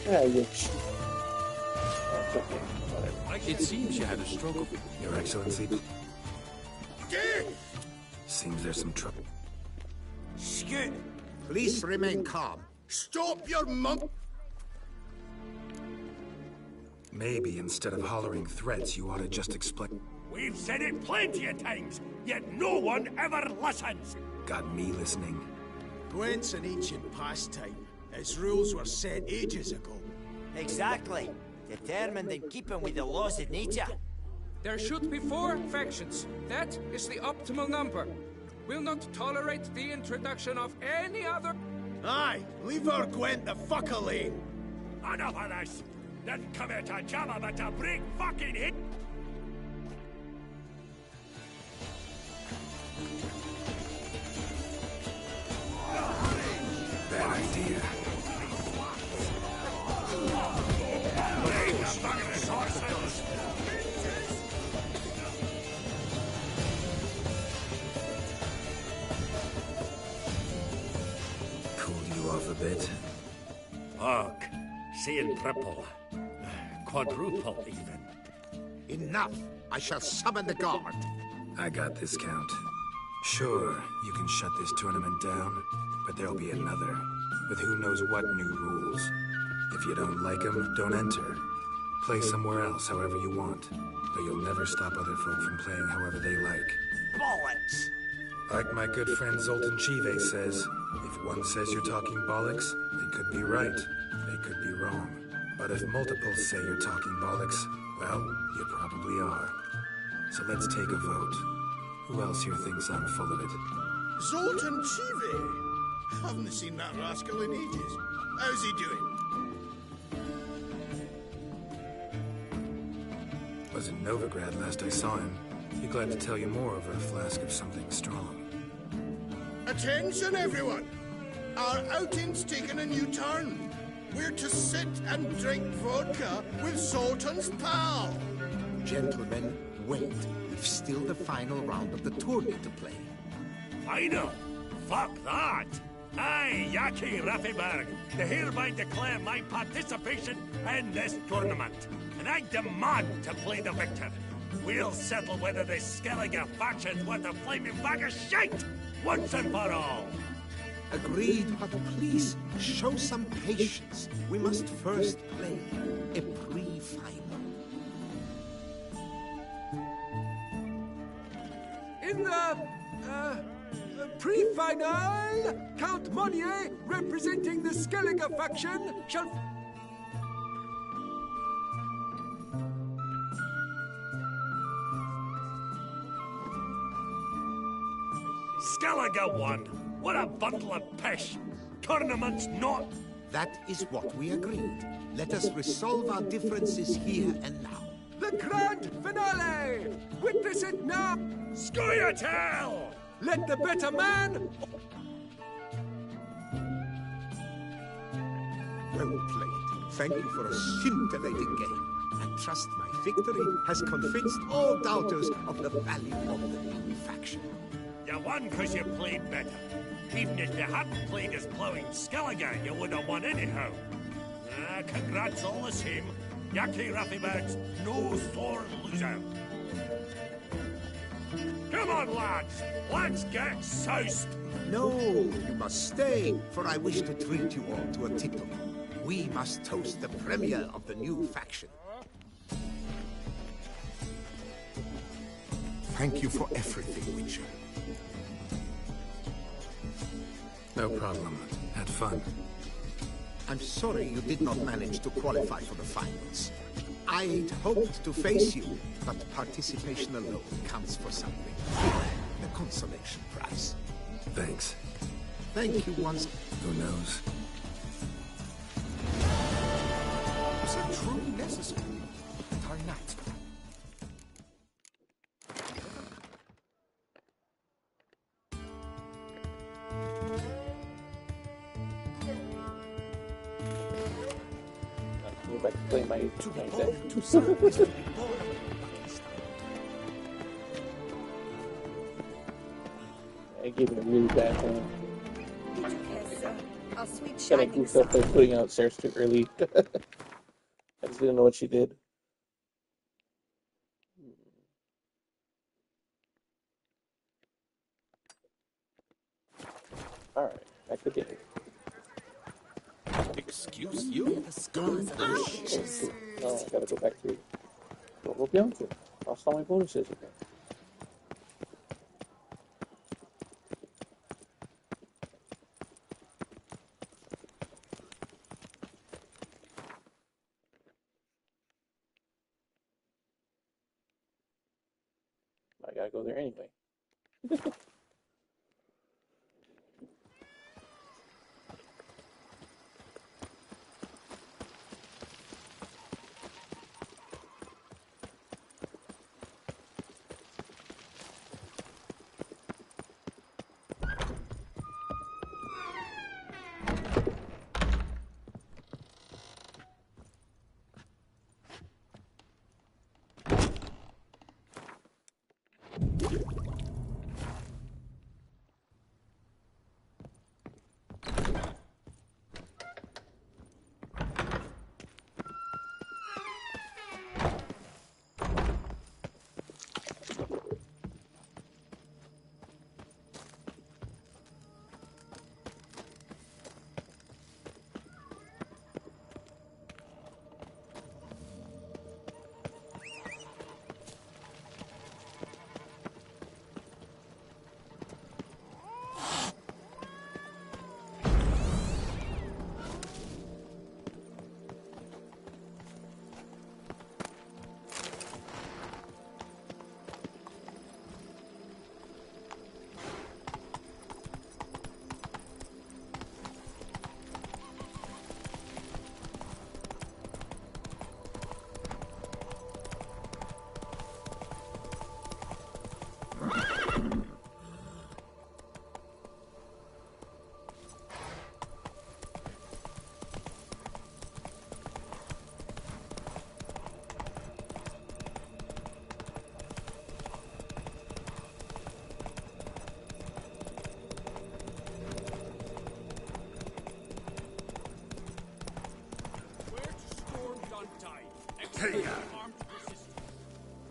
Yeah, you cheat. That's okay. Whatever. It seems you had a struggle. Your Excellency. Seems there's some trouble. Scoot! Please remain calm. Stop your Maybe instead of hollering threats, you ought to just explain. We've said it plenty of times, yet no one ever listens. Got me listening. Gwent's an ancient pastime. Its rules were set ages ago. Exactly. Determined in keeping with the laws of nature. There should be 4 factions. That is the optimal number. We'll not tolerate the introduction of any other... Aye, leave our Gwent the fuck alone. Enough of this. Didn't come here to jam but to break fucking hit. Bad idea. Cooled you off a bit? Fuck. Seeing triple. Quadruple, even. Enough! I shall summon the guard. I got this, Count. Sure, you can shut this tournament down, but there'll be another, with who knows what new rules. If you don't like them, don't enter. Play somewhere else however you want, but you'll never stop other folk from playing however they like. Bollocks! Like my good friend Zoltan Chive says, if one says you're talking bollocks, they could be right, they could be wrong. But if multiples say you're talking bollocks, well, you probably are. So let's take a vote. Who else here thinks I'm full of it? Zoltan Chive! Haven't seen that rascal in ages. How's he doing? Was in Novigrad last I saw him. Be glad to tell you more over a flask of something strong. Attention, everyone! Our outing's taken a new turn. We're to sit and drink vodka with Zoltan's pal. Gentlemen, wait. We've still the final round of the tournament to play. Final? Fuck that! I, Yaki Raffiberg, do hereby declare my participation in this tournament. And I demand to play the victor. We'll settle whether this Skellige faction's worth a flaming bag of shite, once and for all. Agreed, but please, show some patience. We must first play a pre-final. In the pre-final, Count Monnier, representing the Skellige faction, shall... Skellige won. What a bundle of pish. Tournament's not... That is what we agreed. Let us resolve our differences here and now. The grand finale! Witness it now! Scoia'tael! Let the better man... Well played. Thank you for a scintillating game. And trust my victory has convinced all doubters of the value of the new faction. You won because you played better. Even if you hadn't played as blowing Skellige, you would have won anyhow. Congrats all the same. Yaki Raffiberg's no sore loser. Come on, lads! Let's get soused! No, you must stay, for I wish to treat you all to a tipple. We must toast the premier of the new faction. Thank you for everything, Witcher. No problem. Had fun. I'm sorry you did not manage to qualify for the finals. I'd hoped to face you, but participation alone counts for something. The consolation prize. Thanks. Thank you once. Who knows? Is it truly necessary? Tarnat. Back to play my deck. I gave it a really bad hand. sweet Kind of shining goofed up by sun. putting out stairs too early. I just didn't know what she did. Alright, back to dinner. Excuse you? The scars are vicious. No, I gotta go back to Robo Bianco. Lost all my bonuses again. I gotta go there anyway.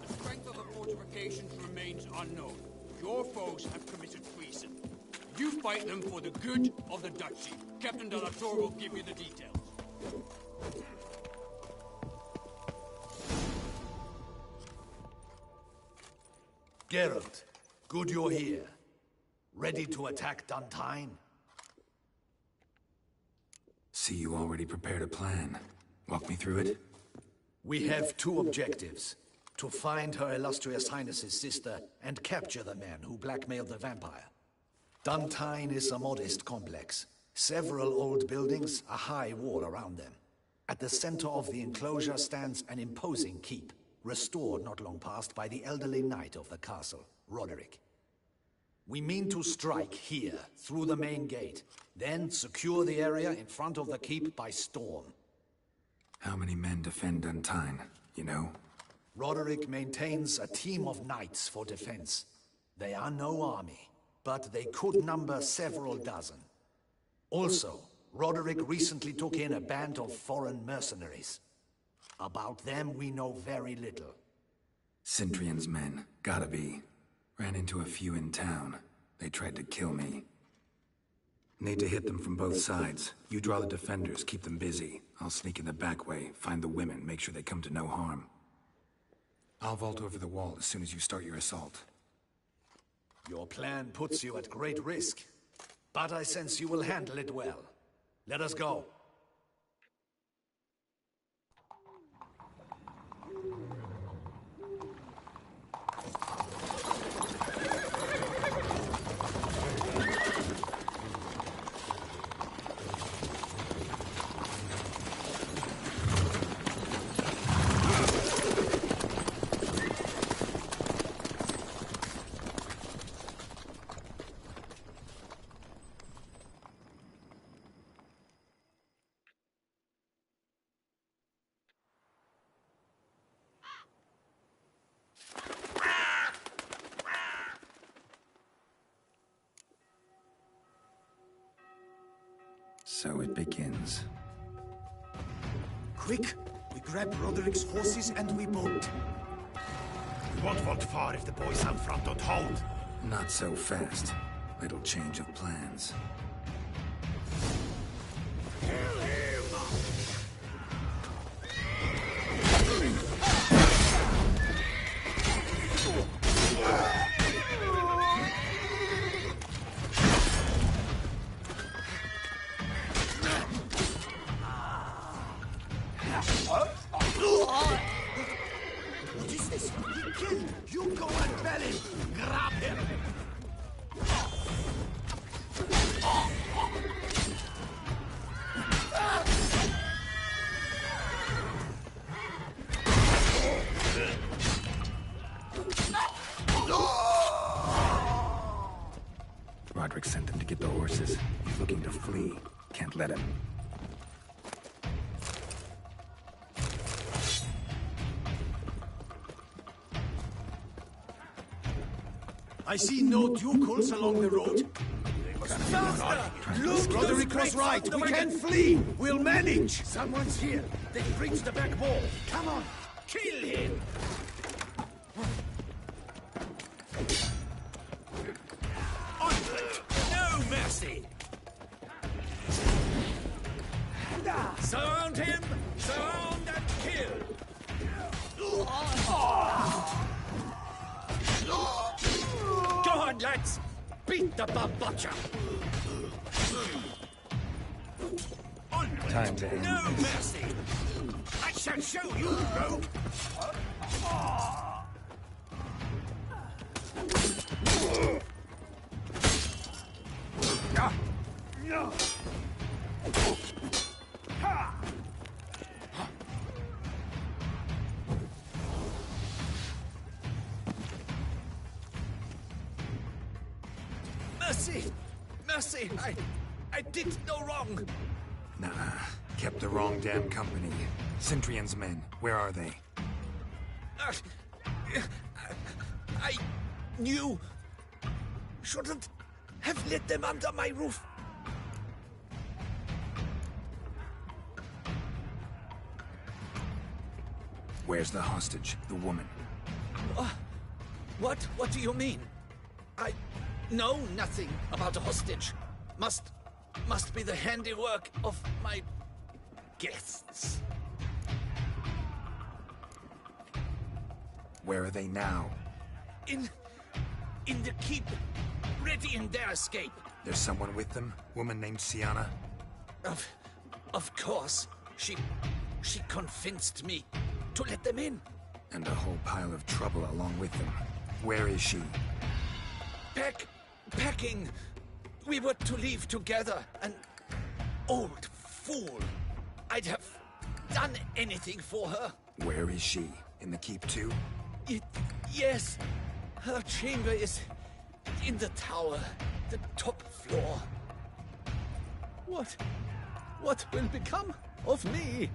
The strength of the fortifications remains unknown. Your foes have committed treason. You fight them for the good of the duchy. Captain de la Tour will give you the details. Geralt, good you're here. Ready to attack Dun Tynne? See, you already prepared a plan. Walk me through it. We have two objectives. To find Her Illustrious Highness's sister and capture the man who blackmailed the vampire. Dun Tynne is a modest complex. Several old buildings, a high wall around them. At the center of the enclosure stands an imposing keep, restored not long past by the elderly knight of the castle, Roderick. We mean to strike here, through the main gate, then secure the area in front of the keep by storm. How many men defend Dun Tynne, you know? Roderick maintains a team of knights for defense. They are no army, but they could number several dozen. Also, Roderick recently took in a band of foreign mercenaries. About them we know very little. Cintrian's men, gotta be. Ran into a few in town. They tried to kill me. Need to hit them from both sides. You draw the defenders, keep them busy. I'll sneak in the back way, find the women, make sure they come to no harm. I'll vault over the wall as soon as you start your assault. Your plan puts you at great risk, but I sense you will handle it well. Let us go. So it begins. Quick! We grab Roderick's horses and we bolt. We won't vault far if the boys out front don't hold. Not so fast. Little change of plans. Kill him! What is this? He killed! You go and fell him! Grab him! Roderick sent them to get the horses. He's looking to flee. Can't let him. I see no ducals along the road. Faster! Look, Roderick was right. We can flee. We'll manage. Someone's here. They breach the back wall. Come on. Kill him. Onward. No mercy. Surround him. Surround and kill. Go on, lads! Beat the butcher! Time to end No this. mercy! I shall show you, rogue! Mercy! Mercy! I did no wrong! Nah, kept the wrong damn company. Cintrian's men, where are they? I knew... shouldn't have let them under my roof. Where's the hostage, the woman? What do you mean? I know nothing about a hostage. Must be the handiwork of my guests. Where are they now? In the keep, ready in their escape. There's someone with them? Woman named Sienna? Of course. She convinced me to let them in. And a whole pile of trouble along with them. Where is she? Packing. We were to leave together. An old fool. I'd have done anything for her. Where is she? In the keep too? Yes. Her chamber is in the tower, the top floor. What will become of me?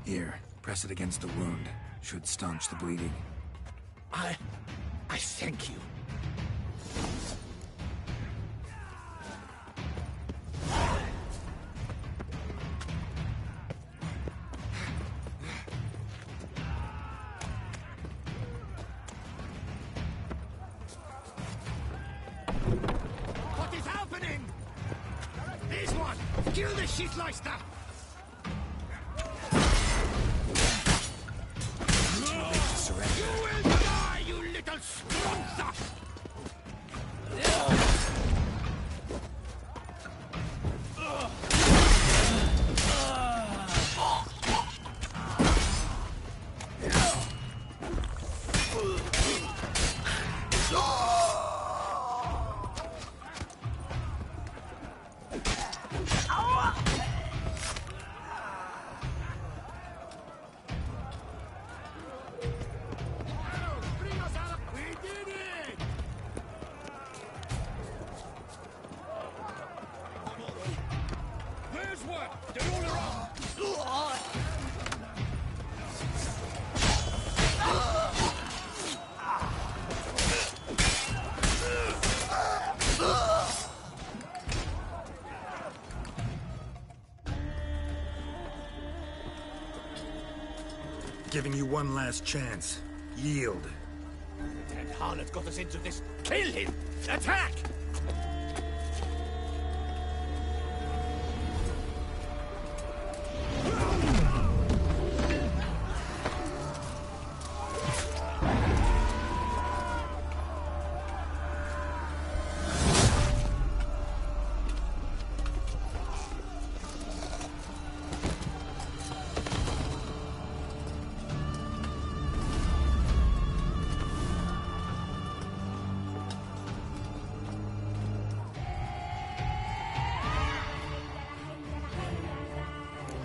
Here, press it against the wound. Should staunch the bleeding. I thank you. What is happening? Here's one! Kill the shitleister! Surrender. You will die, you little sponsor! They're all around! Giving you one last chance. Yield. The dead harlot got us into this. Kill him! Attack!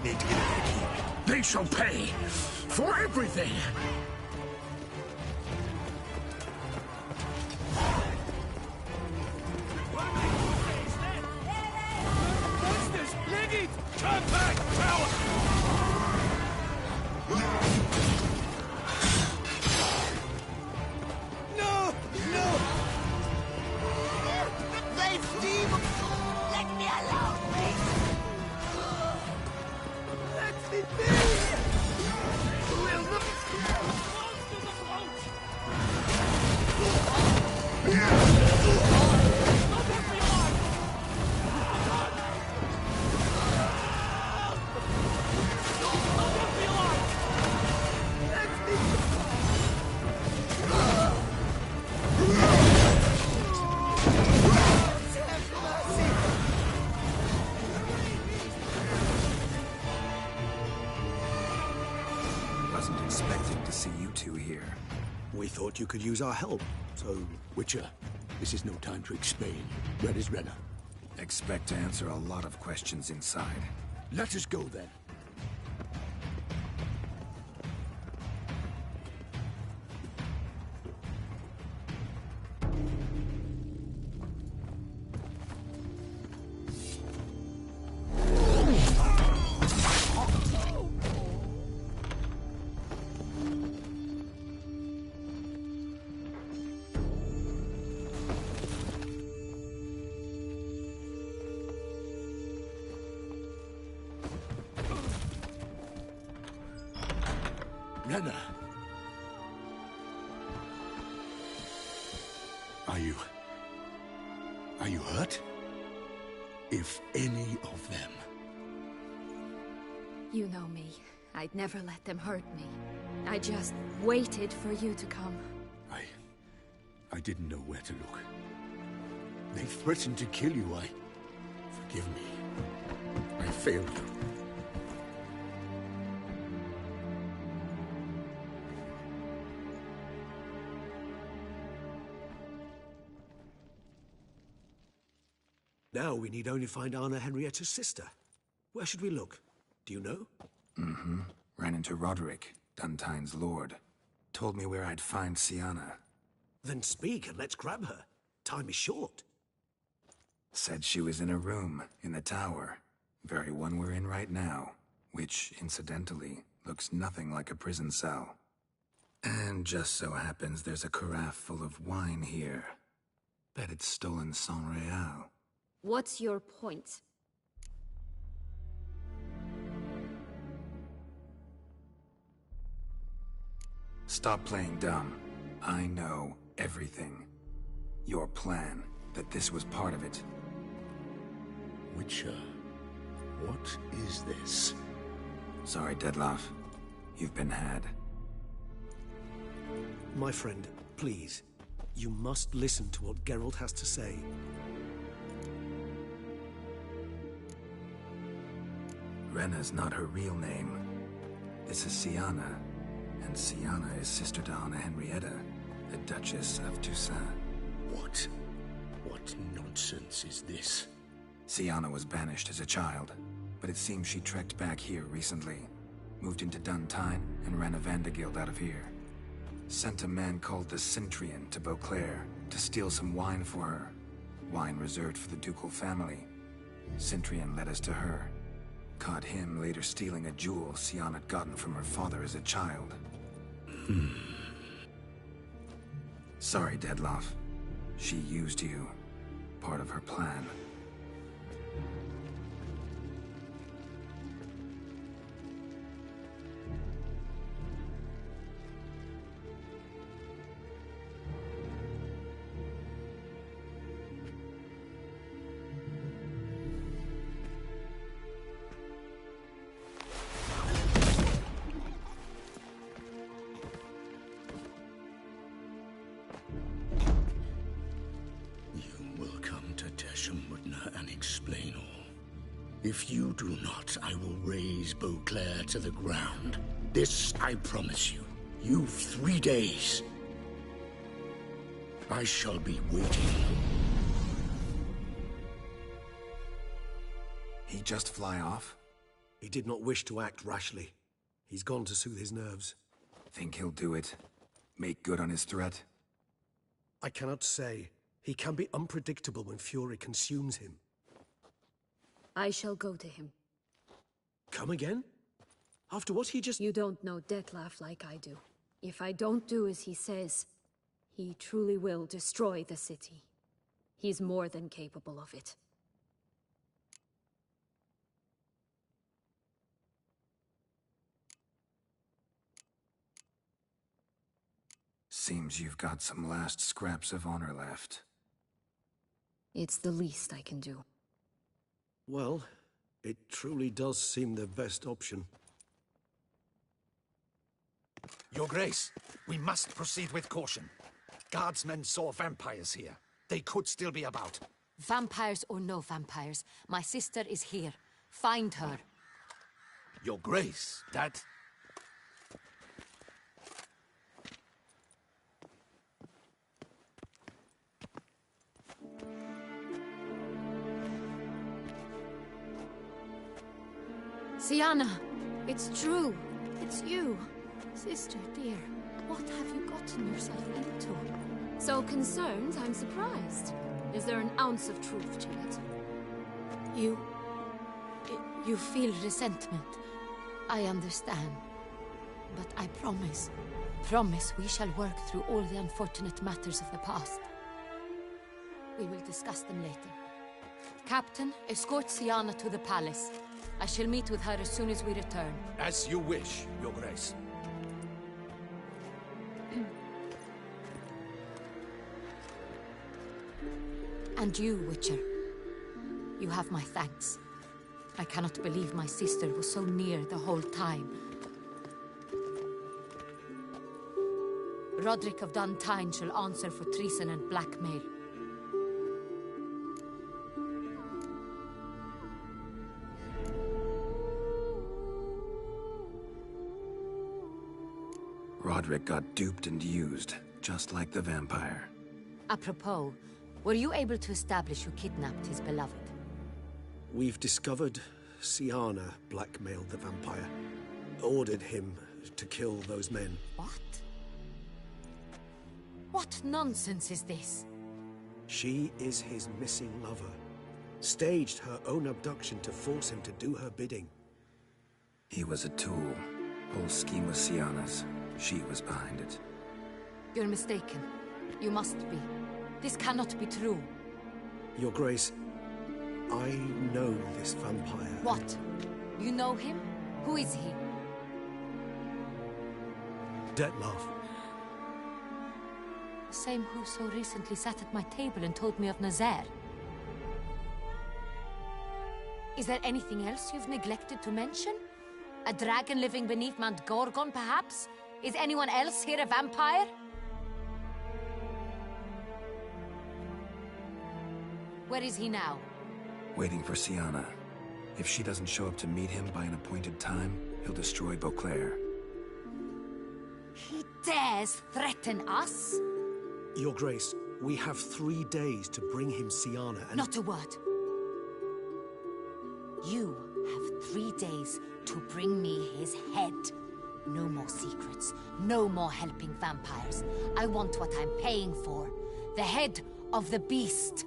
Need to get out of here. They shall pay for everything. Monsters! Legate! Turn back! Tower! No! No! Leave Steve! Let me alone, please! Let me be! Will not... Wasn't expecting to see you two here. We thought you could use our help. So, Witcher, this is no time to explain. Red is redder. Expect to answer a lot of questions inside. Let us go then. Renna. Are you hurt? If any of them. You know me. I'd never let them hurt me. I just waited for you to come. I didn't know where to look. They threatened to kill you. Forgive me. I failed you. Now we need only find Anna Henrietta's sister. Where should we look? Do you know? Mm-hmm. Ran into Roderick, Dun Tynne's lord. Told me where I'd find Sienna. Then speak and let's grab her. Time is short. Said she was in a room in the tower. Very one we're in right now. Which, incidentally, looks nothing like a prison cell. And just so happens there's a carafe full of wine here. Bet it's stolen San Real. What's your point? Stop playing dumb. I know everything. Your plan, that this was part of it. Witcher, what is this? Sorry, Dettlaff. You've been had. My friend, please. You must listen to what Geralt has to say. Renna's not her real name. This is Sienna. And Sienna is sister to Anna Henrietta, the Duchess of Toussaint. What nonsense is this? Sienna was banished as a child, but it seems she trekked back here recently. Moved into Dun Tynne and ran a Vandergild out of here. Sent a man called the Cintrian to Beauclair to steal some wine for her. Wine reserved for the ducal family. Cintrian led us to her. Caught him later stealing a jewel Sienna had gotten from her father as a child. Sorry, Dettlaff. She used you. Part of her plan. If you do not, I will raze Beauclair to the ground. This I promise you. You've 3 days. I shall be waiting. He just fly off? He did not wish to act rashly. He's gone to soothe his nerves. Think he'll do it? Make good on his threat? I cannot say. He can be unpredictable when fury consumes him. I shall go to him. Come again? After what he just... You don't know Dettlaff like I do. If I don't do as he says, he truly will destroy the city. He's more than capable of it. Seems you've got some last scraps of honor left. It's the least I can do. Well, it truly does seem the best option. Your Grace, we must proceed with caution. Guardsmen saw vampires here. They could still be about. Vampires or no vampires, my sister is here. Find her. Your Grace, that... Sienna, it's true. It's you. Sister, dear, what have you gotten yourself into? So concerned, I'm surprised. Is there an ounce of truth to it? You feel resentment. I understand. But I promise we shall work through all the unfortunate matters of the past. We will discuss them later. Captain, escort Sienna to the palace. I shall meet with her as soon as we return. As you wish, Your Grace. And you, Witcher. You have my thanks. I cannot believe my sister was so near the whole time. Roderick of Dun Tynne shall answer for treason and blackmail. Roderick got duped and used, just like the vampire. Apropos, were you able to establish who kidnapped his beloved? We've discovered Sienna blackmailed the vampire. Ordered him to kill those men. What? What nonsense is this? She is his missing lover. Staged her own abduction to force him to do her bidding. He was a tool. Whole scheme was Sienna's. She was behind it. You're mistaken. You must be. This cannot be true. Your Grace, I know this vampire. What? You know him? Who is he? Dettlaff. The same who so recently sat at my table and told me of Nazaire. Is there anything else you've neglected to mention? A dragon living beneath Mount Gorgon, perhaps? Is anyone else here a vampire? Where is he now? Waiting for Sienna. If she doesn't show up to meet him by an appointed time, he'll destroy Beauclair. He dares threaten us? Your Grace, we have 3 days to bring him Sienna and... Not a word. You have 3 days to bring me his head. No more secrets. No more helping vampires. I want what I'm paying for. The head of the beast.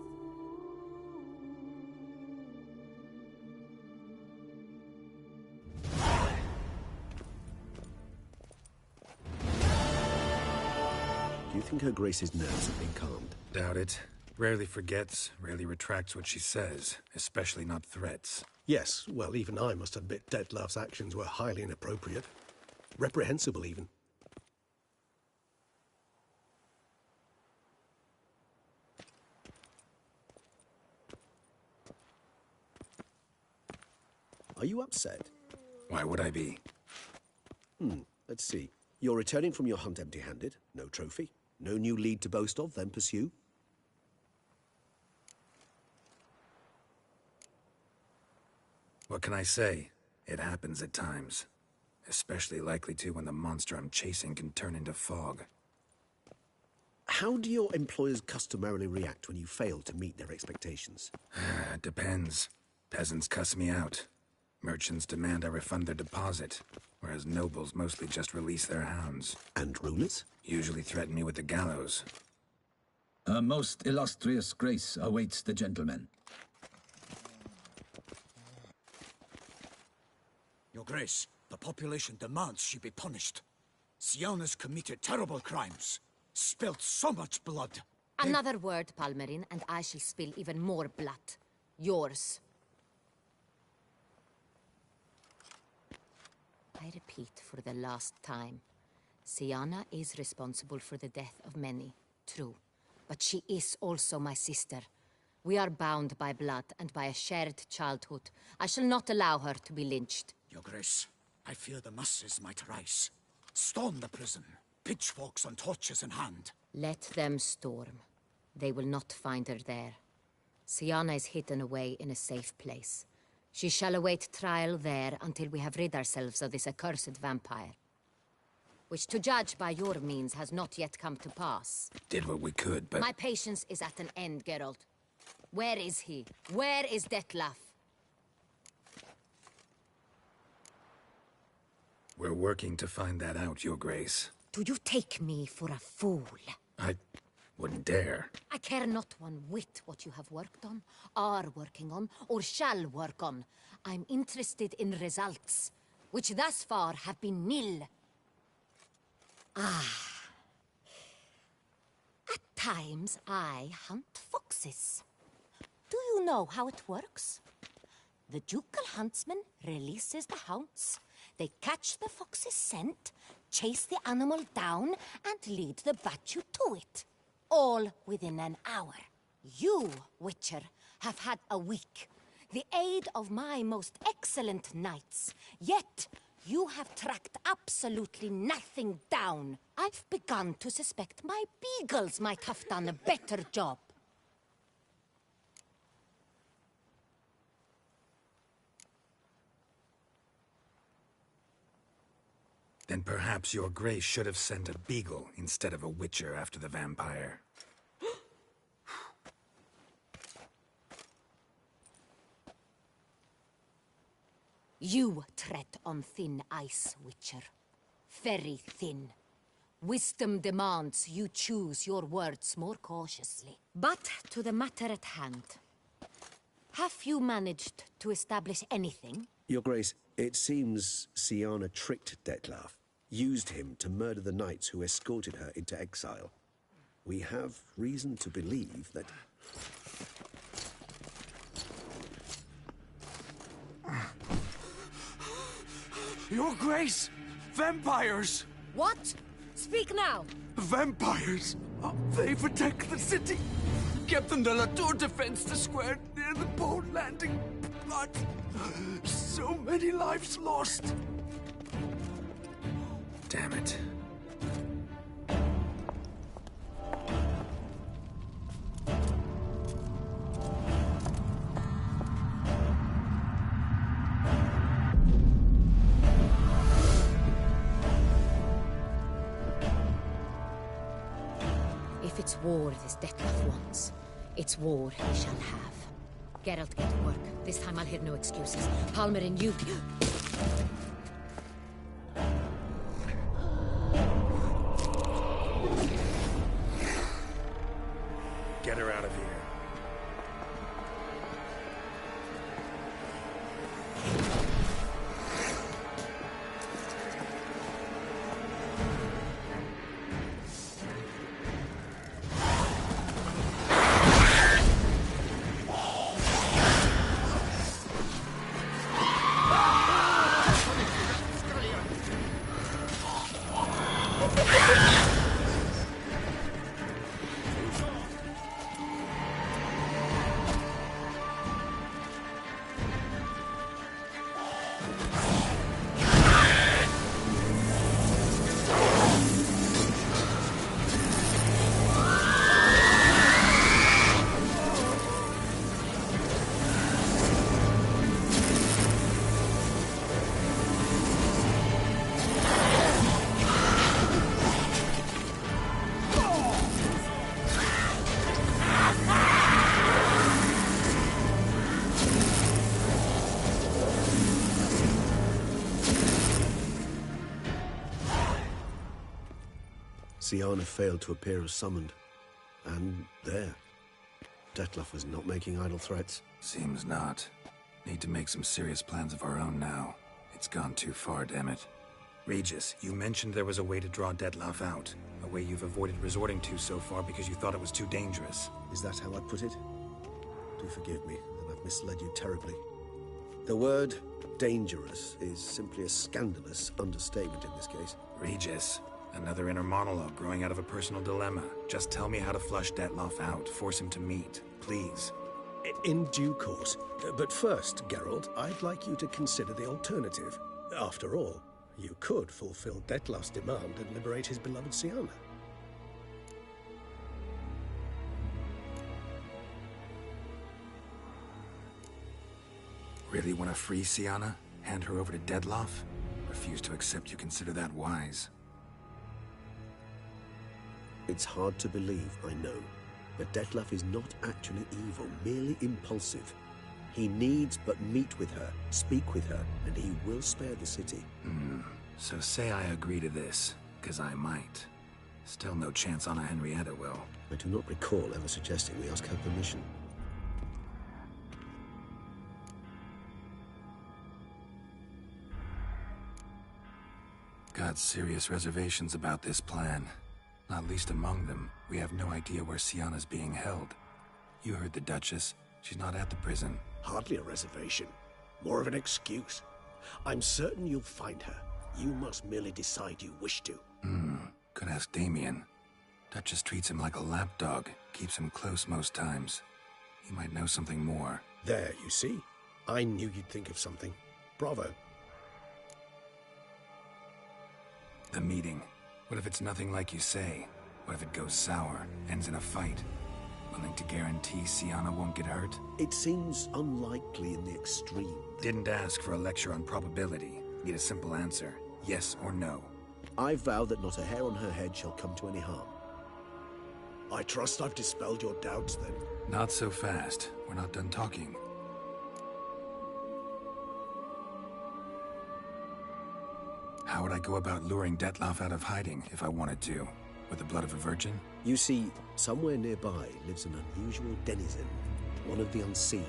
Do you think Her Grace's nerves have been calmed? Doubt it. Rarely forgets, rarely retracts what she says, especially not threats. Yes, well, even I must admit Dettlaff's actions were highly inappropriate. Reprehensible, even. Are you upset? Why would I be? Let's see. You're returning from your hunt empty-handed. No trophy. No new lead to boast of, then pursue. What can I say? It happens at times. Especially likely to when the monster I'm chasing can turn into fog. How do your employers customarily react when you fail to meet their expectations? Depends. Peasants cuss me out. Merchants demand I refund their deposit, whereas nobles mostly just release their hounds. And rulers? Usually threaten me with the gallows. A most illustrious grace awaits the gentleman. Your Grace, the population demands she be punished. Siana's committed terrible crimes. Spilt so much blood. Another word, Palmerin, and I shall spill even more blood. Yours. I repeat for the last time. Siana is responsible for the death of many, true. But she is also my sister. We are bound by blood and by a shared childhood. I shall not allow her to be lynched. Your Grace, I fear the masses might rise. Storm the prison, pitchforks and torches in hand. Let them storm. They will not find her there. Siana is hidden away in a safe place. She shall await trial there until we have rid ourselves of this accursed vampire. Which, to judge by your means, has not yet come to pass. Did what we could, but... My patience is at an end, Geralt. Where is he? Where is Detlef? We're working to find that out, Your Grace. Do you take me for a fool? I wouldn't dare. I care not one whit what you have worked on, are working on, or shall work on. I'm interested in results, which thus far have been nil. At times, I hunt foxes. Do you know how it works? The ducal huntsman releases the hounds. They catch the fox's scent, chase the animal down, and lead the battue to it. All within an hour. You, Witcher, have had a week. The aid of my most excellent knights. Yet, you have tracked absolutely nothing down. I've begun to suspect my beagles might have done a better job. Then perhaps Your Grace should have sent a beagle instead of a witcher after the vampire. You tread on thin ice, Witcher. Very thin. Wisdom demands you choose your words more cautiously. But to the matter at hand. Have you managed to establish anything? Your Grace, it seems Siana tricked Detlef, used him to murder the knights who escorted her into exile. We have reason to believe that... Your Grace! Vampires! What? Speak now! Vampires! They protect the city! Captain de la Tour defends the square near the boat landing, but so many lives lost! Damn it. If it's war this Detlef wants, it's war he shall have. Geralt, get to work. This time I'll hear no excuses. Palmerin, you... Get her out of here. Siana failed to appear as summoned. And there. Dettlaff was not making idle threats. Seems not. Need to make some serious plans of our own now. It's gone too far, damn it. Regis, you mentioned there was a way to draw Dettlaff out. A way you've avoided resorting to so far because you thought it was too dangerous. Is that how I put it? Do forgive me, and I've misled you terribly. The word dangerous is simply a scandalous understatement in this case. Regis, another inner monologue growing out of a personal dilemma. Just tell me how to flush Dettlaff out. Force him to meet, please. In due course. But first, Geralt, I'd like you to consider the alternative. After all, you could fulfill Dettlaff's demand and liberate his beloved Siana. Really want to free Siana? Hand her over to Dettlaff? Refuse to accept you consider that wise. It's hard to believe, I know. But Dettlaff is not actually evil, merely impulsive. He needs but meet with her, speak with her, and he will spare the city. So say I agree to this, because I might. Still no chance Anna Henrietta will. I do not recall ever suggesting we ask her permission. Got serious reservations about this plan. Not least among them, we have no idea where Siana's being held. You heard the Duchess. She's not at the prison. Hardly a reservation. More of an excuse. I'm certain you'll find her. You must merely decide you wish to. Could ask Damien. Duchess treats him like a lapdog. Keeps him close most times. He might know something more. There, you see? I knew you'd think of something. Bravo. The meeting. What if it's nothing like you say? What if it goes sour, ends in a fight? Willing to guarantee Siana won't get hurt? It seems unlikely in the extreme. Didn't ask for a lecture on probability. Need a simple answer. Yes or no. I vow that not a hair on her head shall come to any harm. I trust I've dispelled your doubts, then. Not so fast. We're not done talking. How would I go about luring Dettlaff out of hiding if I wanted to? With the blood of a virgin? You see, somewhere nearby lives an unusual denizen, one of the unseen,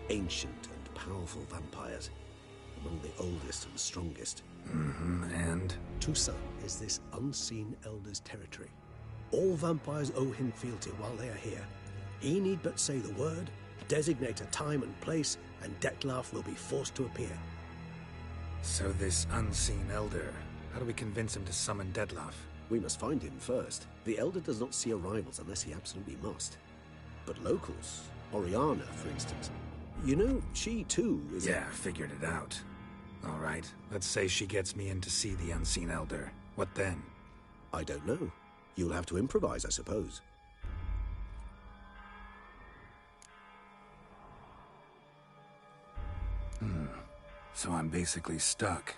ancient and powerful vampires, among the oldest and strongest. And? Toussaint is this unseen elder's territory. All vampires owe him fealty while they are here. He need but say the word, designate a time and place, and Dettlaff will be forced to appear. So this unseen elder, how do we convince him to summon Dettlaff? We must find him first. The elder does not see arrivals unless he absolutely must. But locals, Oriana, for instance, you know, she too is... Yeah, figured it out. All right, let's say she gets me in to see the unseen elder. What then? I don't know. You'll have to improvise, I suppose. So I'm basically stuck.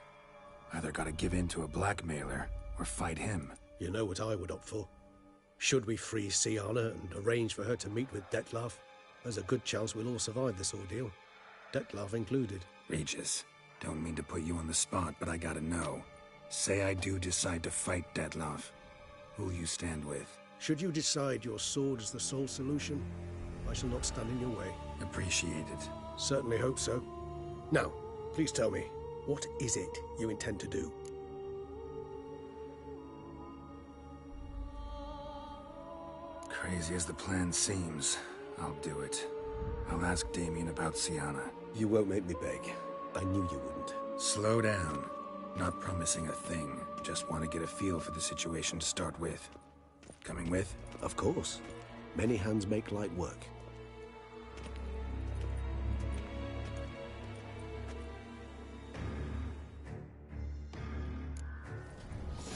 Either gotta give in to a blackmailer, or fight him. You know what I would opt for? Should we free Siana and arrange for her to meet with Dettlaff, there's a good chance we'll all survive this ordeal. Dettlaff included. Regis, don't mean to put you on the spot, but I gotta know. Say I do decide to fight Dettlaff. Who'll you stand with? Should you decide your sword is the sole solution, I shall not stand in your way. Appreciate it. Certainly hope so. Now, please tell me, what is it you intend to do? Crazy as the plan seems, I'll do it. I'll ask Damien about Siana. You won't make me beg. I knew you wouldn't. Slow down. Not promising a thing. Just want to get a feel for the situation to start with. Coming with? Of course. Many hands make light work.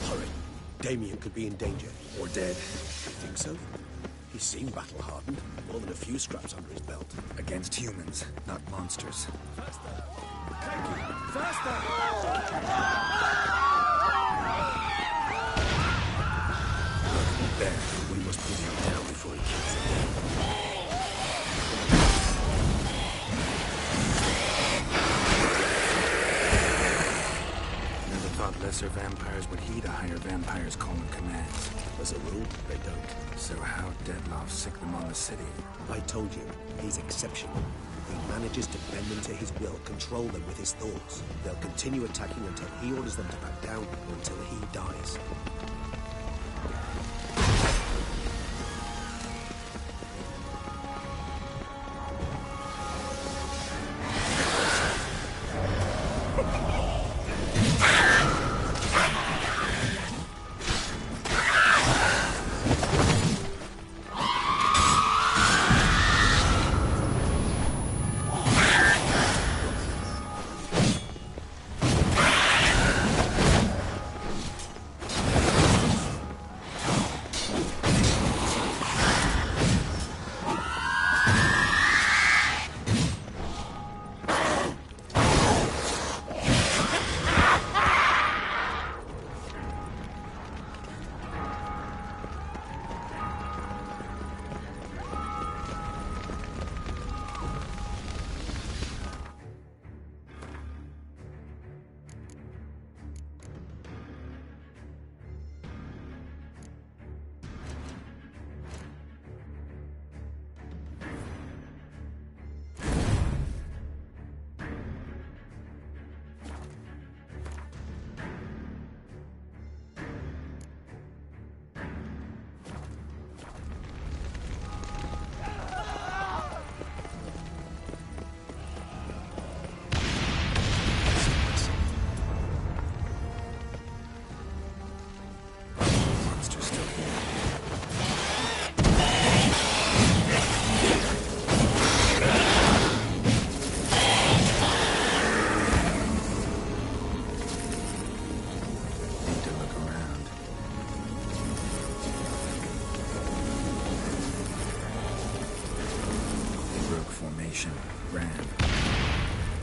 Hurry. Damien could be in danger. Or dead. You think so? He seemed battle-hardened. More than a few scraps under his belt. Against humans, not monsters. Faster! Thank you! Faster! There. We must put him down before he kills him. lesser vampires would heed a higher vampire's call and commands. As a rule, they don't. So how Deadloff sick them on the city? I told you, he's exceptional. He manages to bend them to his will, control them with his thoughts. They'll continue attacking until he orders them to back down, or until he dies.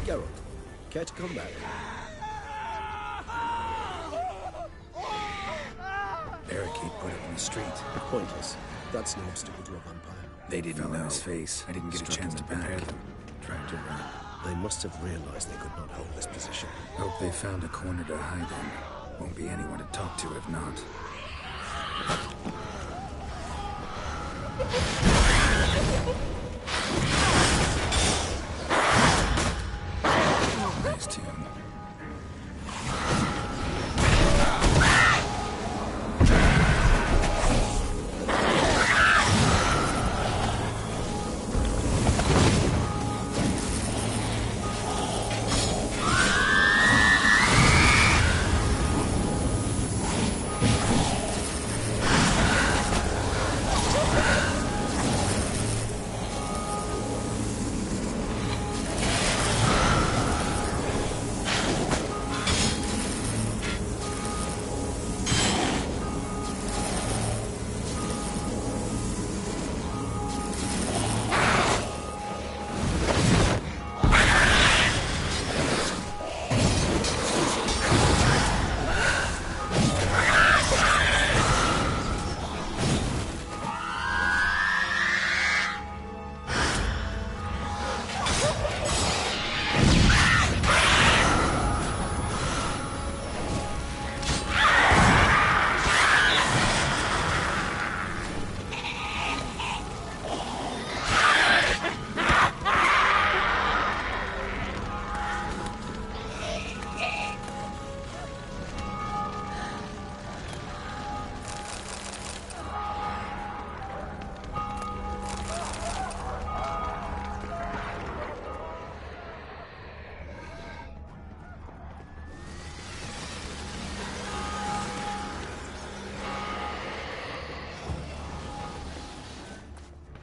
Geralt, care to come back? Barricade put up in the street. Pointless. That's no obstacle to a vampire. They didn't know his face. I didn't get a chance to prepare them. Tried to run. They must have realized they could not hold this position. Hope they found a corner to hide in. Won't be anyone to talk to if not. Nice tune.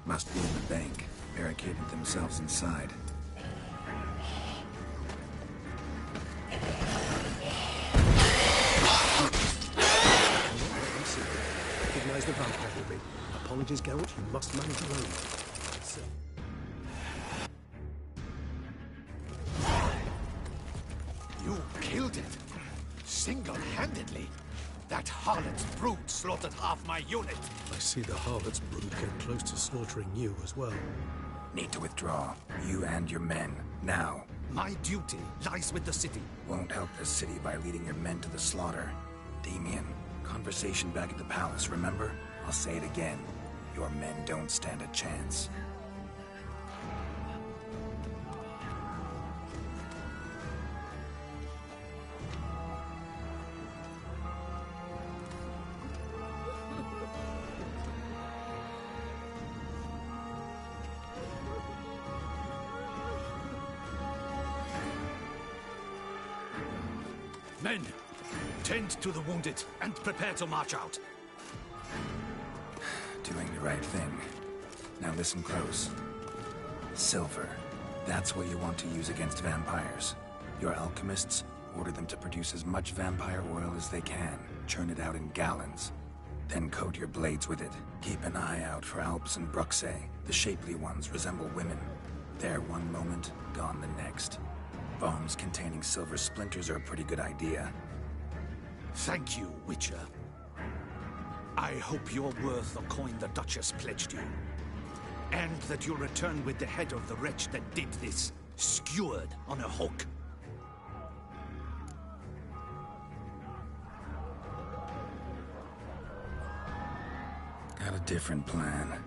Must be in the bank. Barricaded themselves inside. Recognize the vampire with me. Apologies, Geralt. You must manage alone. So. You killed it. Single-handedly. That harlot's brood slaughtered half my unit. I see the harlot's brood came close to slaughtering you as well. Need to withdraw. You and your men. Now. My duty lies with the city. Won't help the city by leading your men to the slaughter. Damien, conversation back at the palace, remember? I'll say it again. Your men don't stand a chance. Men, tend to the wounded and prepare to march out. Doing the right thing. Now listen close. Silver. That's what you want to use against vampires. Your alchemists order them to produce as much vampire oil as they can. Churn it out in gallons. Then coat your blades with it. Keep an eye out for Alps and Bruxae. The shapely ones resemble women. There one moment, gone the next. Bombs containing silver splinters are a pretty good idea. Thank you, Witcher. I hope you're worth the coin the Duchess pledged you. And that you'll return with the head of the wretch that did this, skewered on a hook. Got a different plan.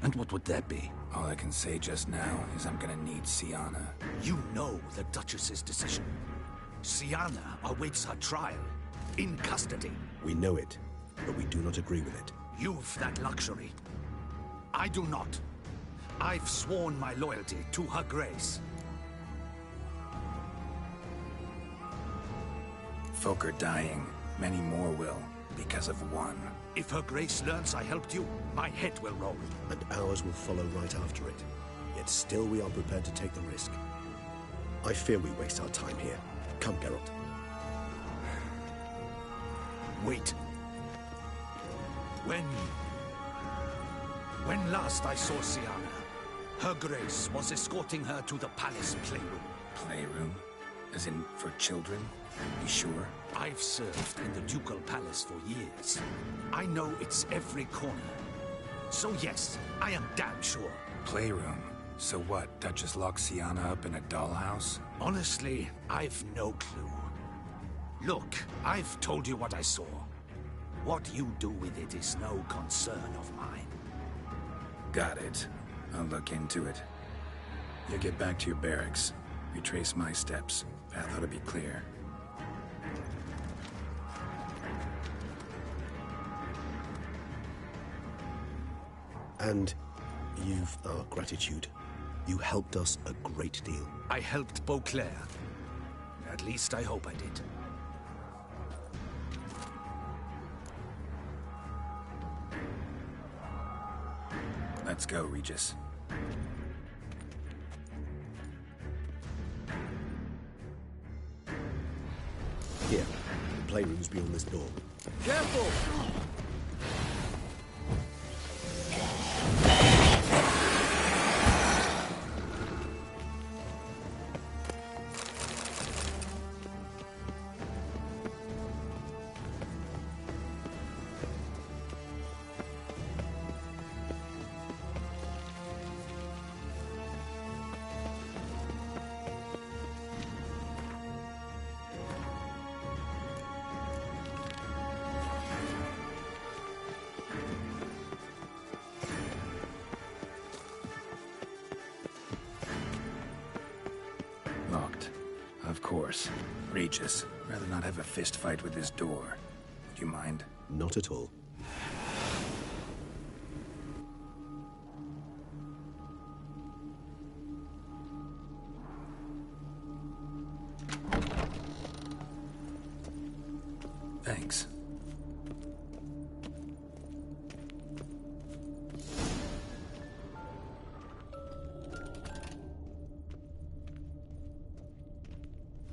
And what would that be? All I can say just now is I'm gonna need Siana. You know the Duchess's decision. Siana awaits her trial, in custody. We know it, but we do not agree with it. You've that luxury. I do not. I've sworn my loyalty to her grace. Folk are dying. Many more will, because of one. If her grace learns I helped you, my head will roll. And ours will follow right after it. Yet still we are prepared to take the risk. I fear we waste our time here. Come, Geralt. Wait. When last I saw Siana, her grace was escorting her to the palace playroom. Playroom? As in, for children? You sure? I've served in the ducal palace for years. I know it's every corner. So yes, I am damn sure. Playroom? So what, Duchess locked Siana up in a dollhouse? Honestly, I've no clue. Look, I've told you what I saw. What you do with it is no concern of mine. Got it. I'll look into it. You get back to your barracks. Retrace my steps. Path ought to be clear. And you've our gratitude. You helped us a great deal. I helped Beauclair. At least I hope I did. Let's go, Regis. Here, the playroom's beyond this door. Careful! Locked. Of course. Regis, rather not have a fist fight with this door. Would you mind? Not at all. Thanks.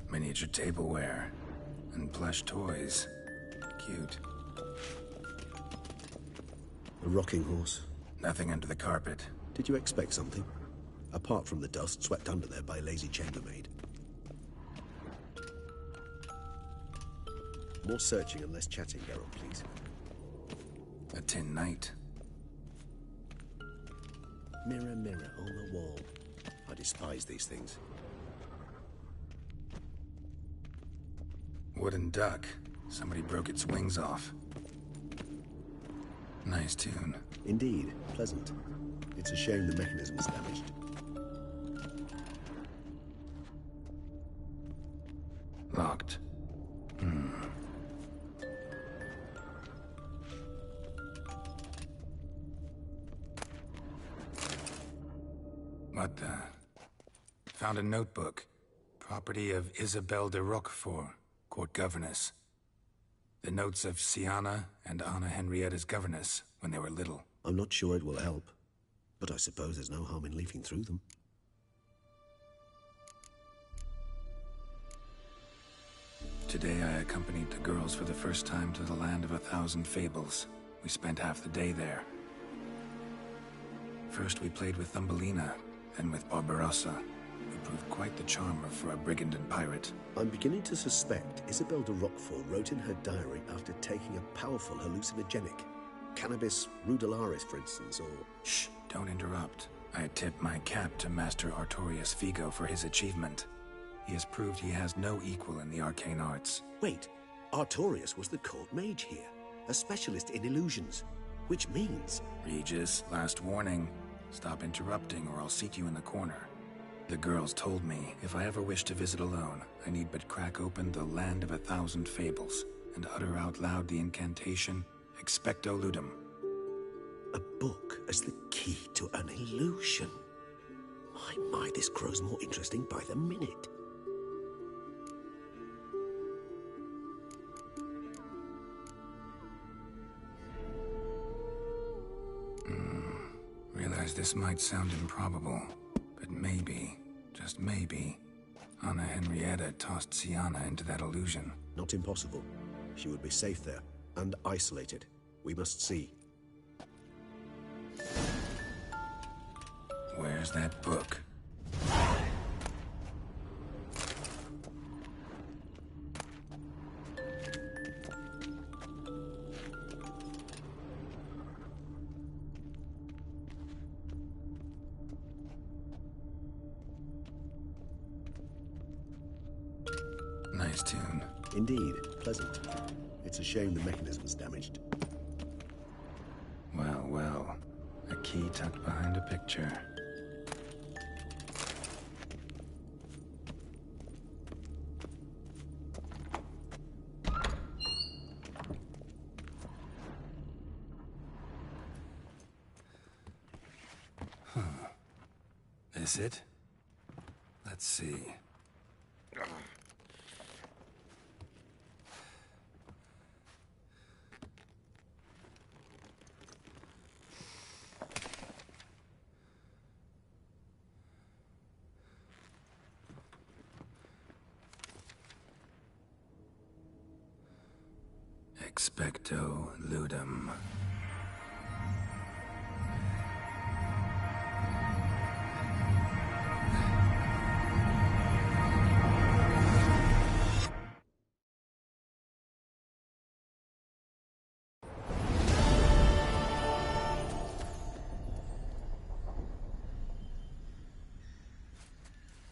Miniature tableware and plush toys. Cute. A rocking horse. Nothing under the carpet. Did you expect something? Apart from the dust swept under there by a lazy chambermaid. More searching and less chatting, Geralt, please. A tin knight. Mirror, mirror on the wall. I despise these things. Wooden duck. Somebody broke its wings off. Nice tune. Indeed, pleasant. It's a shame the mechanism's damaged. Locked. What the? Found a notebook. Property of Isabelle de Roquefort, court governess. The notes of Siana and Anna Henrietta's governess when they were little. I'm not sure it will help, but I suppose there's no harm in leafing through them. Today I accompanied the girls for the first time to the land of 1,000 fables. We spent half the day there. First we played with Thumbelina, then with Barbarossa, who proved quite the charmer for a brigand and pirate. I'm beginning to suspect Isabelle de Roquefort wrote in her diary after taking a powerful hallucinogenic. Cannabis rudelaris, for instance, or... Shh, don't interrupt. I tip my cap to Master Artorius Vigo for his achievement. He has proved he has no equal in the arcane arts. Wait, Artorius was the court mage here, a specialist in illusions, which means... Regis, last warning. Stop interrupting or I'll seat you in the corner. The girls told me if I ever wish to visit alone, I need but crack open the land of 1,000 fables and utter out loud the incantation, Expecto Ludum. A book as the key to an illusion. My, this grows more interesting by the minute. Realize this might sound improbable, but maybe, just maybe, Anna Henrietta tossed Siana into that illusion. Not impossible. She would be safe there, and isolated. We must see. Where's that book? Nice tune. Indeed, pleasant. It's a shame the mechanism's damaged. Well, well. A key tucked behind a picture. This it? Let's see. Expecto Ludum.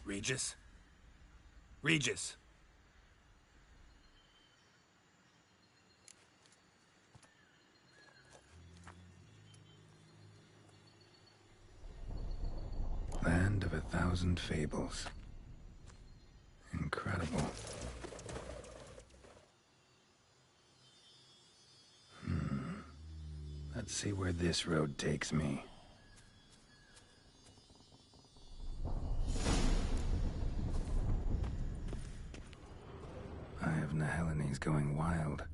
Regis? Regis! Land of 1,000 fables. Incredible. Let's see where this road takes me. Eye of Neheleni's going wild.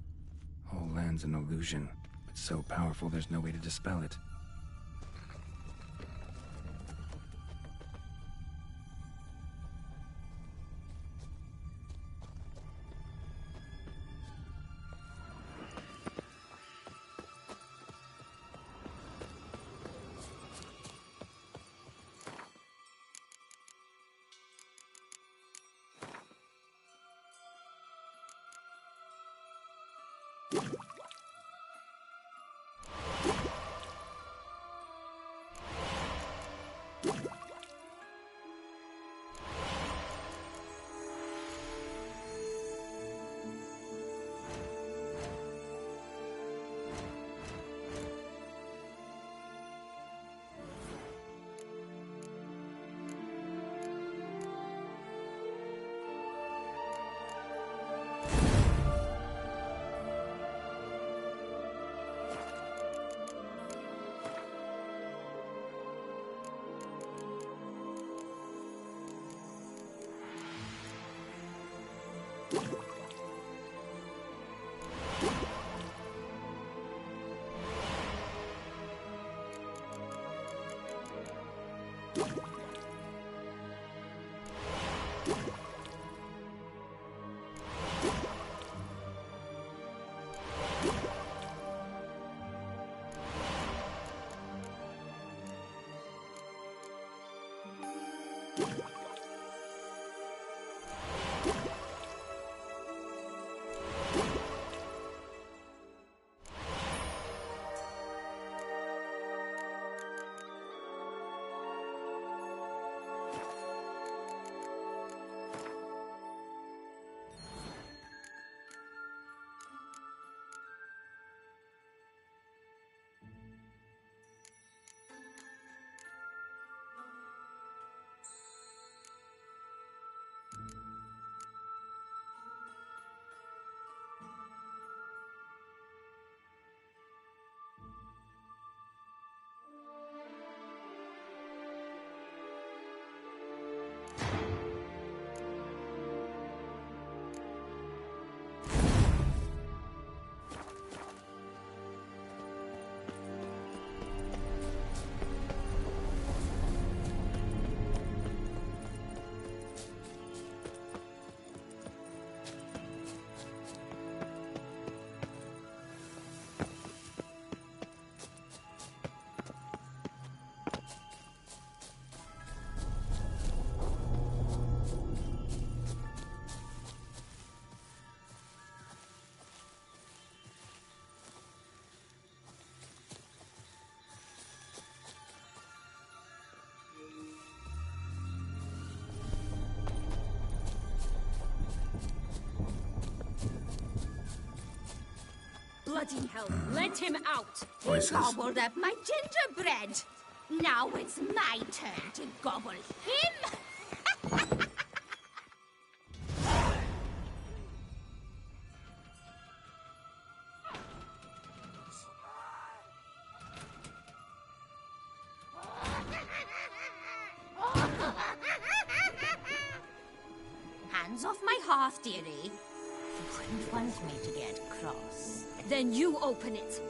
Whole land's an illusion, but so powerful there's no way to dispel it. Bloody hell, let him out! Voices. He gobbled up my gingerbread! Now it's my turn to gobble him! Hands off my hearth, dearie. You wouldn't want me to get cross. Then you open it.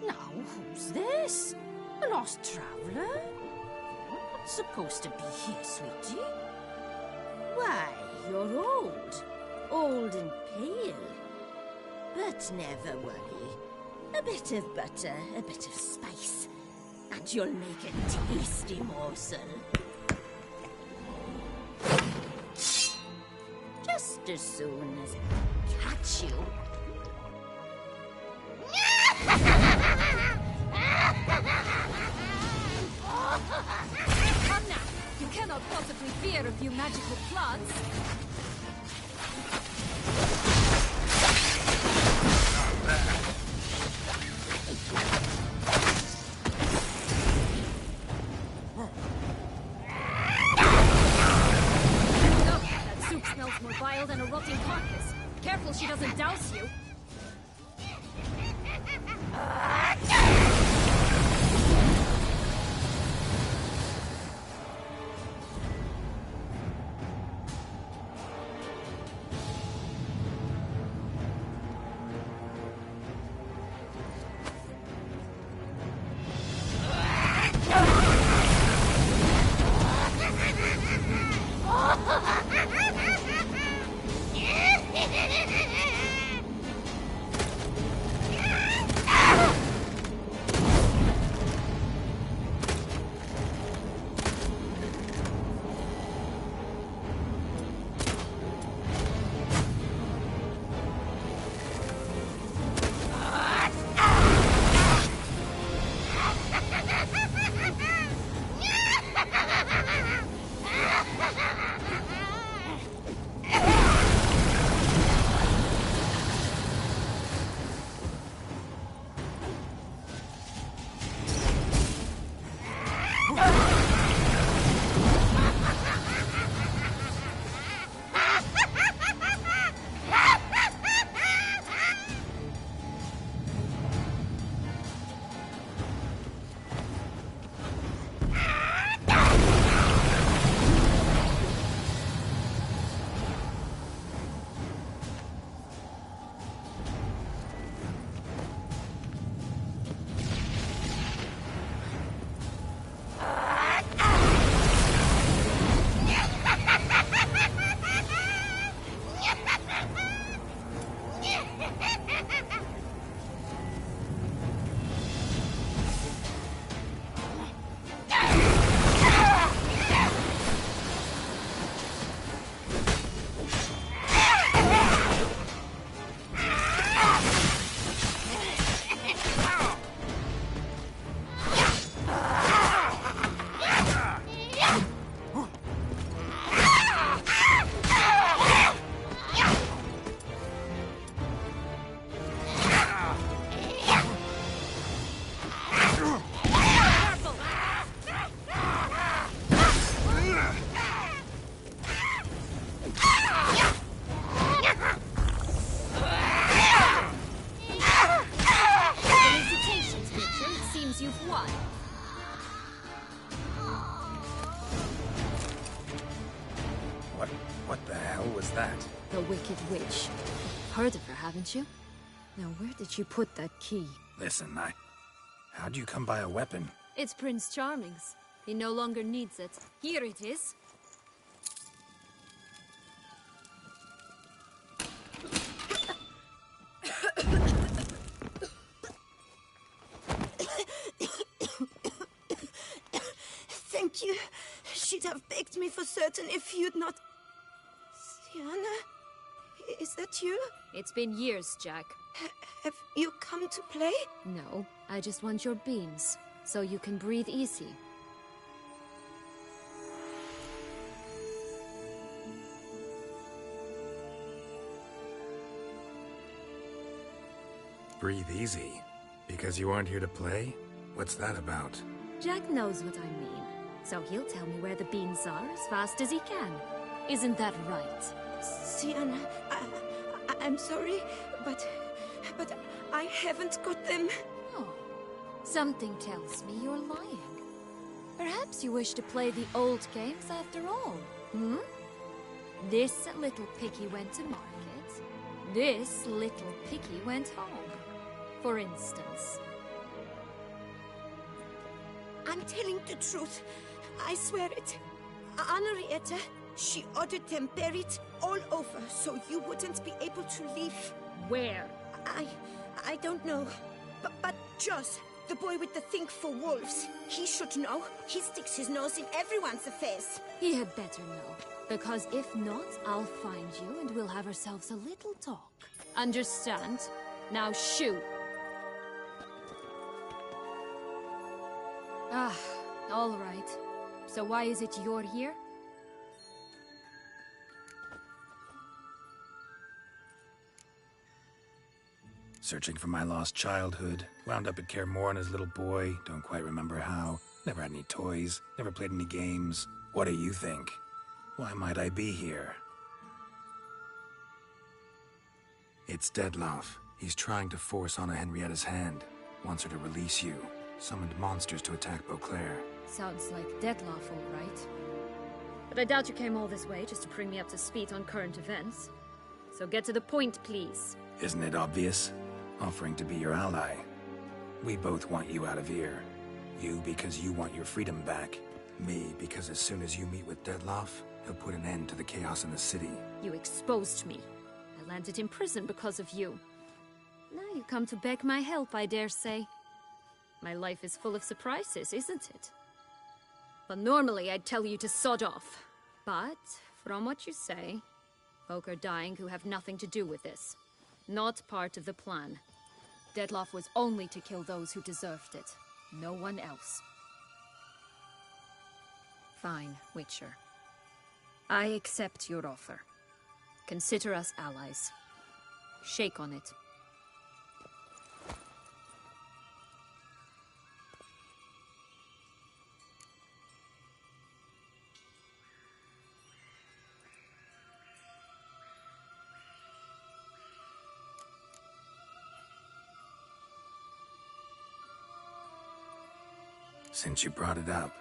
Now, who's this? A lost traveler? Not supposed to be here, sweetie. Why, you're old. Old and pale. But never worry. A bit of butter, a bit of spice, and you'll make a tasty morsel. Just as soon as I catch you. Come now! You cannot possibly fear a few magical plants. Smells more vile than a rotting carcass. Careful she doesn't douse you. that? The Wicked Witch. You've heard of her, haven't you? Now, where did you put that key? Listen, how'd you come by a weapon? It's Prince Charming's. He no longer needs it. Here it is. Thank you. She'd have begged me for certain if you'd not... Sienna? Is that you? It's been years, Jack. Have you come to play? No, I just want your beans, so you can breathe easy. Breathe easy? Because you aren't here to play? What's that about? Jack knows what I mean, so he'll tell me where the beans are as fast as he can. Isn't that right? Sienna, I'm sorry, but I haven't got them. Oh, something tells me you're lying. Perhaps you wish to play the old games after all, hmm? This little piggy went to market. This little piggy went home, for instance. I'm telling the truth. I swear it. Henrietta, she ordered them buried all over so you wouldn't be able to leave. Where? I don't know. But Joss, the boy with the thing for wolves, he should know. He sticks his nose in everyone's affairs. He had better know. Because if not, I'll find you and we'll have ourselves a little talk. Understand? Now shoot. Ah, all right. So why is it you're here? Searching for my lost childhood. Wound up at Kaer Morhen as a little boy. Don't quite remember how. Never had any toys. Never played any games. What do you think? Why might I be here? It's Dettlaff. He's trying to force Anna Henrietta's hand. Wants her to release you. Summoned monsters to attack Beauclair. Sounds like Dettlaff, all right. But I doubt you came all this way just to bring me up to speed on current events. So get to the point, please. Isn't it obvious? Offering to be your ally. We both want you out of here. You because you want your freedom back. Me because as soon as you meet with Dettlaff, he'll put an end to the chaos in the city. You exposed me. I landed in prison because of you. Now you come to beg my help, I dare say. My life is full of surprises, isn't it? But normally I'd tell you to sod off. But, from what you say, folk are dying who have nothing to do with this. Not part of the plan. Dettlaff was only to kill those who deserved it. No one else. Fine, Witcher. I accept your offer. Consider us allies. Shake on it. Since you brought it up,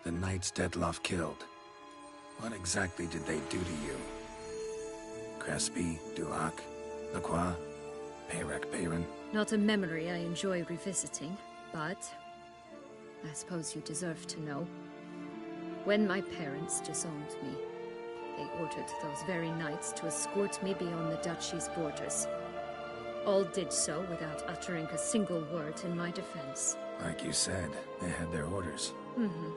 the knights Dettlaff killed. What exactly did they do to you? Crespi, Dulac, Lacroix, Peyrac Peyran? Not a memory I enjoy revisiting, but I suppose you deserve to know. When my parents disowned me, they ordered those very knights to escort me beyond the duchy's borders. All did so without uttering a single word in my defense. Like you said, they had their orders. Mm-hmm.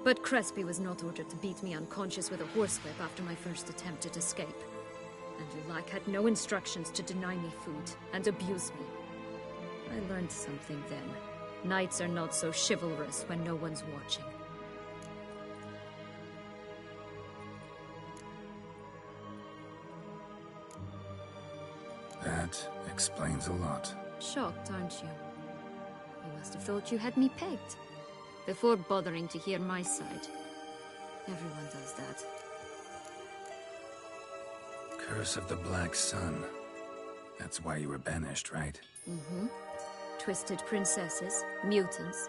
But Crespi was not ordered to beat me unconscious with a horsewhip after my first attempt at escape. And Dulac had no instructions to deny me food and abuse me. I learned something then. Knights are not so chivalrous when no one's watching. That explains a lot. Shocked, aren't you? You must have thought you had me pegged. Before bothering to hear my side. Everyone does that. Curse of the Black Sun. That's why you were banished, right? Mm-hmm. Twisted princesses, mutants.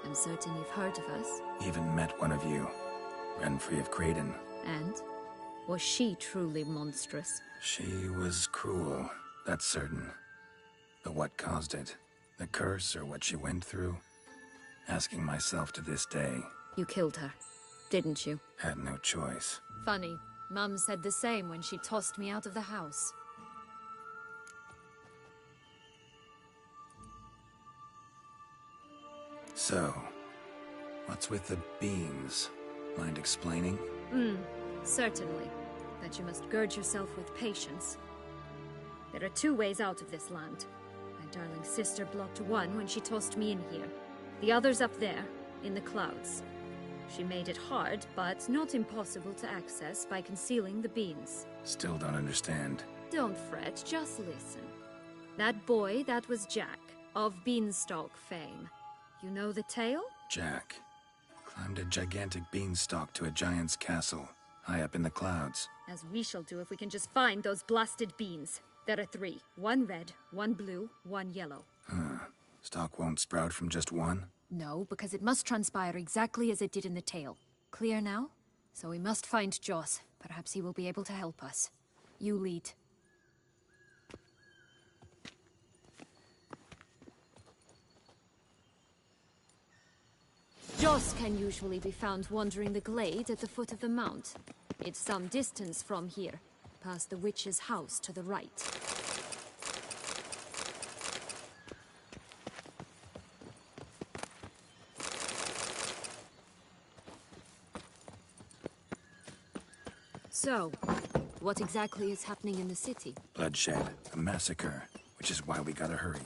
I'm certain you've heard of us. Even met one of you. Renfrey of Craden. And? Was she truly monstrous? She was cruel, that's certain. But what caused it? The curse or what she went through? Asking myself to this day. You killed her, didn't you? Had no choice. Funny. Mum said the same when she tossed me out of the house. So, what's with the beans? Mind explaining? Certainly. But you must gird yourself with patience. There are two ways out of this land. My darling sister blocked one when she tossed me in here. The other's up there, in the clouds. She made it hard, but not impossible to access by concealing the beans. Still don't understand. Don't fret, just listen. That boy, that was Jack, of Beanstalk fame. You know the tale? Jack climbed a gigantic beanstalk to a giant's castle, high up in the clouds. As we shall do if we can just find those blasted beans. There are 3. 1 red, 1 blue, 1 yellow. Stalk won't sprout from just one? No, because it must transpire exactly as it did in the tale. Clear now? So we must find Joss. Perhaps he will be able to help us. You lead. Joss can usually be found wandering the glade at the foot of the mount. It's some distance from here, past the witch's house to the right. So, what exactly is happening in the city? Bloodshed, a massacre, which is why we gotta hurry.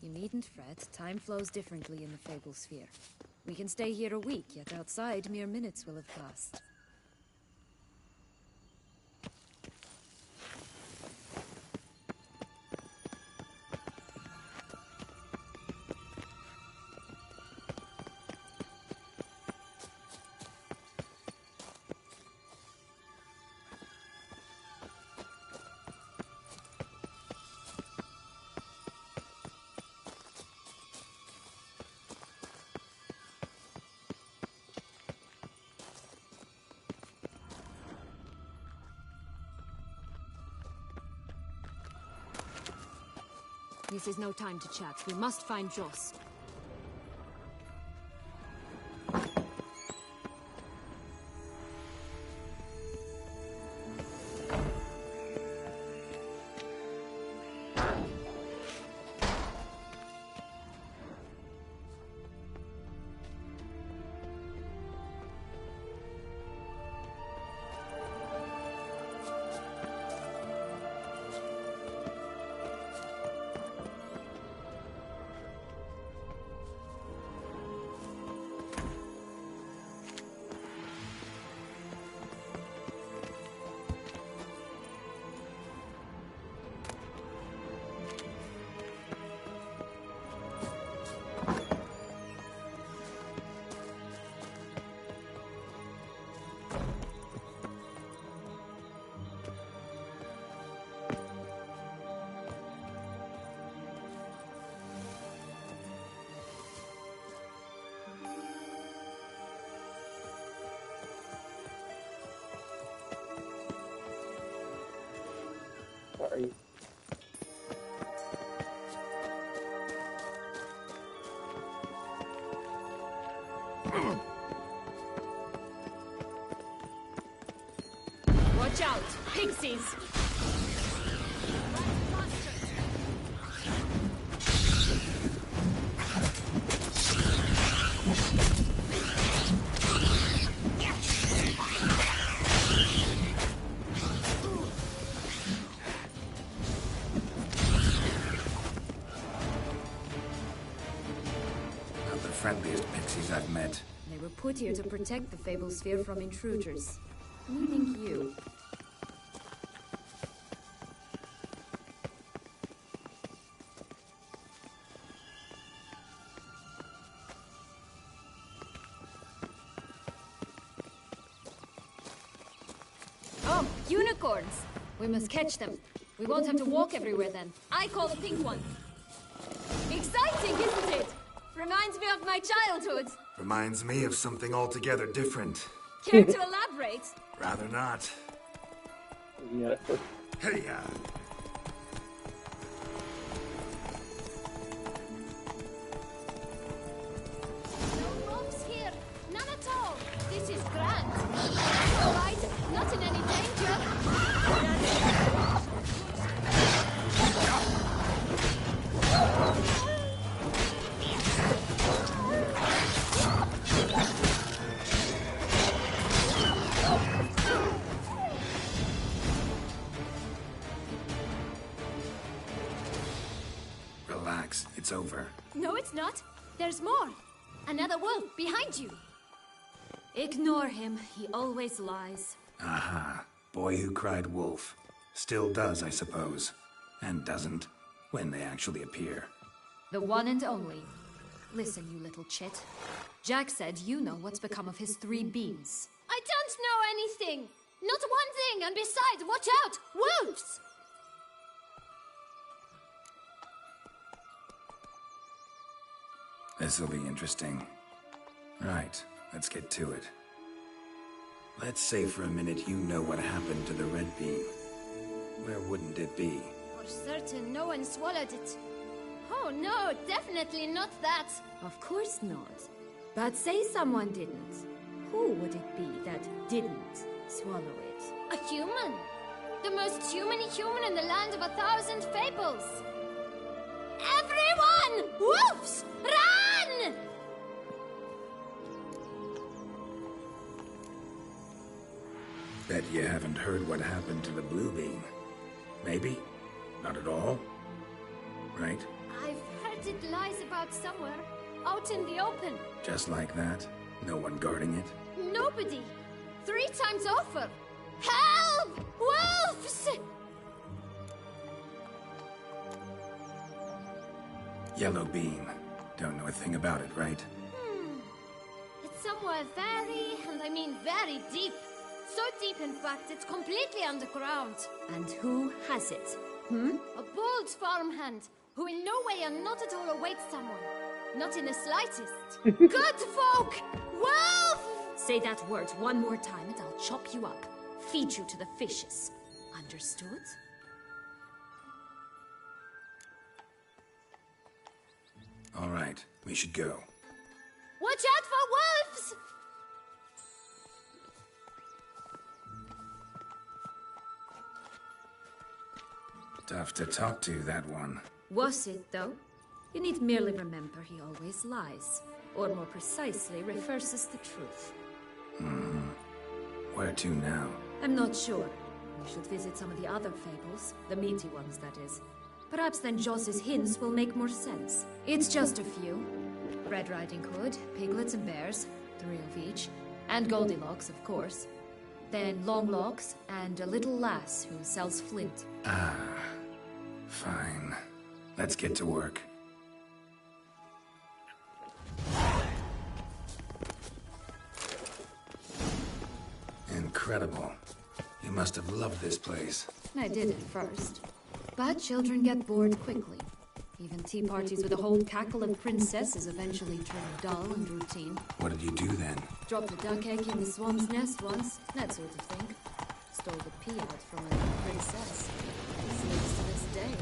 You needn't fret, time flows differently in the Fable Sphere. We can stay here a week, yet outside mere minutes will have passed. This is no time to chat. We must find Joss. Sorry. Watch out! Pixies! Not the friendliest pixies I've met. They were put here to protect the Fable Sphere from intruders. Meaning you. Oh, unicorns! We must catch them. We won't have to walk everywhere then. I call the pink one. Exciting, isn't it? Reminds me of my childhood. Reminds me of something altogether different. Care to elaborate? Rather not. Yeah. Hey-ya! No ropes here. None at all. This is grand. All right. Not in any danger. Relax, it's over. No, it's not. There's more. Another wolf behind you. Ignore him. He always lies. Aha. Boy who cried wolf. Still does, I suppose. And doesn't, when they actually appear. The one and only. Listen, you little chit. Jack said you know what's become of his 3 beams. I don't know anything! Not one thing, and besides, watch out! Wolves! This'll be interesting. Right, let's get to it. Let's say for a minute you know what happened to the red beam. Where wouldn't it be? For certain, no one swallowed it. Oh no, definitely not that. Of course not. But say someone didn't. Who would it be that didn't swallow it? A human. The most human-y human in the land of 1,000 fables. Everyone! Wolves! Run! Bet you haven't heard what happened to the blue beam. Maybe? Not at all? Right? I've heard it lies about somewhere, out in the open. Just like that? No one guarding it? Nobody. 3 times over. Help! Wolves! Yellow beam. Don't know a thing about it, right? It's somewhere very, and I mean very deep. So deep, in fact, it's completely underground. And who has it? A bold farmhand, who in no way and not at all awaits someone. Not in the slightest. Good folk! Wolf! Say that word one more time and I'll chop you up. Feed you to the fishes. Understood? All right, we should go. Watch out for wolves! Tough to talk to, that one. Was it, though? You need merely remember he always lies. Or more precisely, reverses the truth. Where to now? I'm not sure. We should visit some of the other fables. The meaty ones, that is. Perhaps then Joss's hints will make more sense. It's just a few. Red Riding Hood, piglets and bears, 3 of each. And Goldilocks, of course. Then Longlocks, and a little lass who sells flint. Ah, fine. Let's get to work. Incredible. You must have loved this place. I did at first. But children get bored quickly. Even tea parties with a whole cackle of princesses eventually turn dull and routine. What did you do then? Dropped a duck egg in the swan's nest once, that sort of thing. Stole the pea out from a princess. It lives to this day.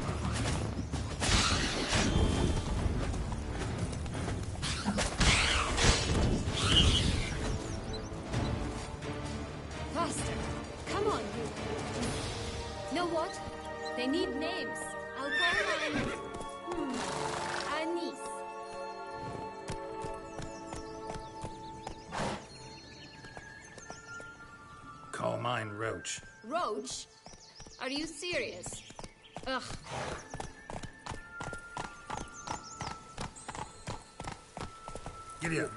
Faster! Come on, you! Know what? They need names. I'll call mine... Anise. Call mine Roach. Roach? Are you serious? Ugh. Giddy up.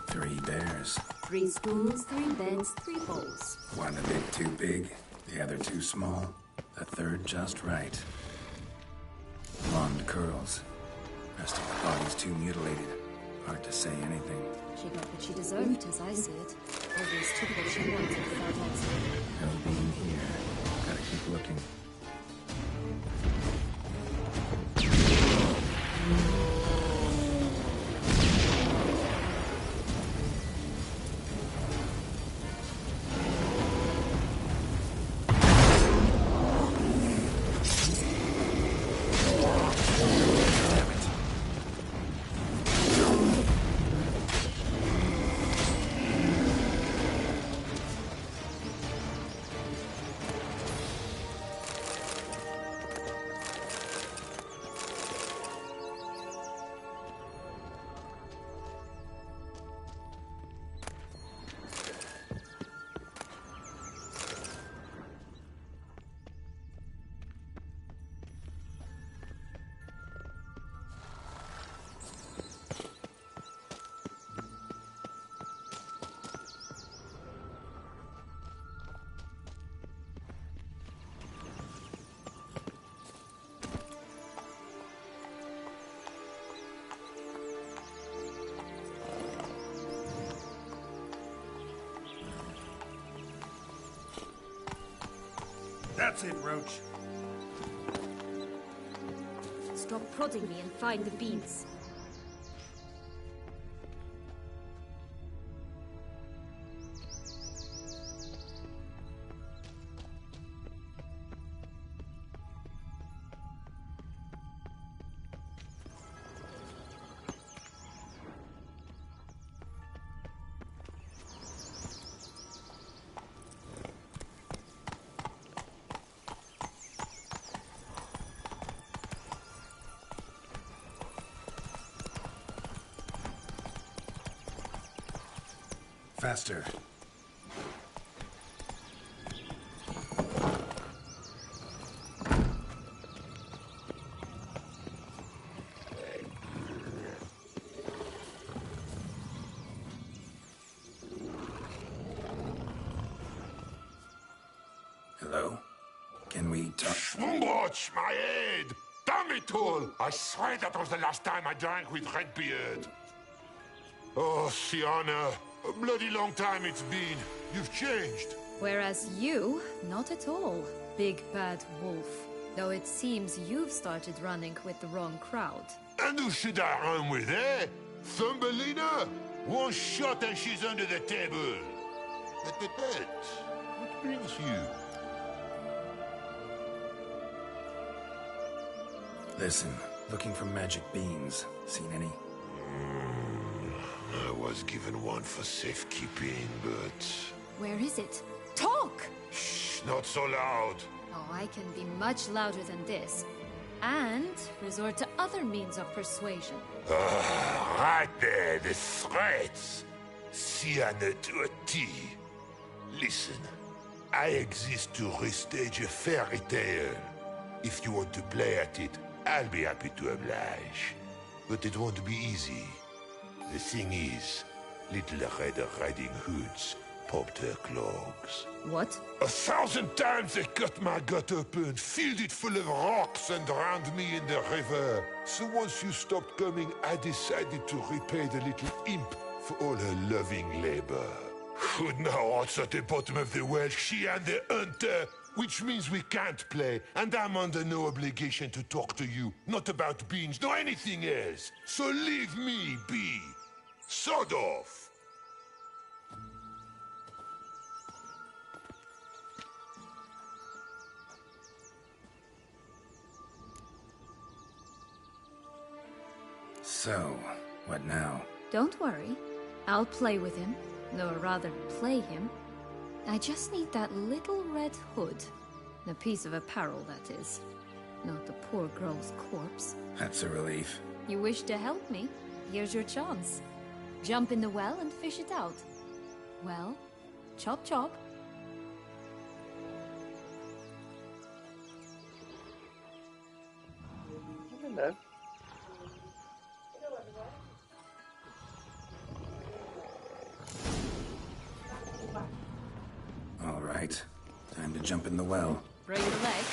3 bears. 3 stools, 3 beds, 3 bowls. One a bit too big, the other too small, the third just right. Blonde curls. Rest of the body's too mutilated. Hard to say anything. She got what she deserved, as I see it. Always took what she wanted without asking. No being here. Gotta keep looking. That's it, Roach. Stop prodding me and find the beans. Faster. Hello? Can we talk? Watch my head! Damn it all! I swear that was the last time I drank with Redbeard. Oh, Sienna, a bloody long time it's been. You've changed. Whereas you, not at all, big bad wolf. Though it seems you've started running with the wrong crowd. And who should I run with, eh? Thumbelina? One shot and she's under the table. But what brings you? Listen, looking for magic beans. Seen any? I was given one for safekeeping, but... Where is it? Talk! Shh, not so loud. Oh, I can be much louder than this. And resort to other means of persuasion. Right there, the threats. Sienna to a T. Listen, I exist to restage a fairy tale. If you want to play at it, I'll be happy to oblige. But it won't be easy. The thing is, little Red Riding Hoods popped her clogs. What? 1,000 times they cut my gut open, filled it full of rocks and drowned me in the river. So once you stopped coming, I decided to repay the little imp for all her loving labor. Now odds at the bottom of the well, she and the hunter, which means we can't play, and I'm under no obligation to talk to you, not about beans, nor anything else. So leave me be. Sod off. So, what now? Don't worry. I'll play with him. Or rather, play him. I just need that little red hood. A piece of apparel, that is. Not the poor girl's corpse. That's a relief. You wish to help me? Here's your chance. Jump in the well and fish it out. Well, chop chop. Hello. All right. Time to jump in the well. Break the leg.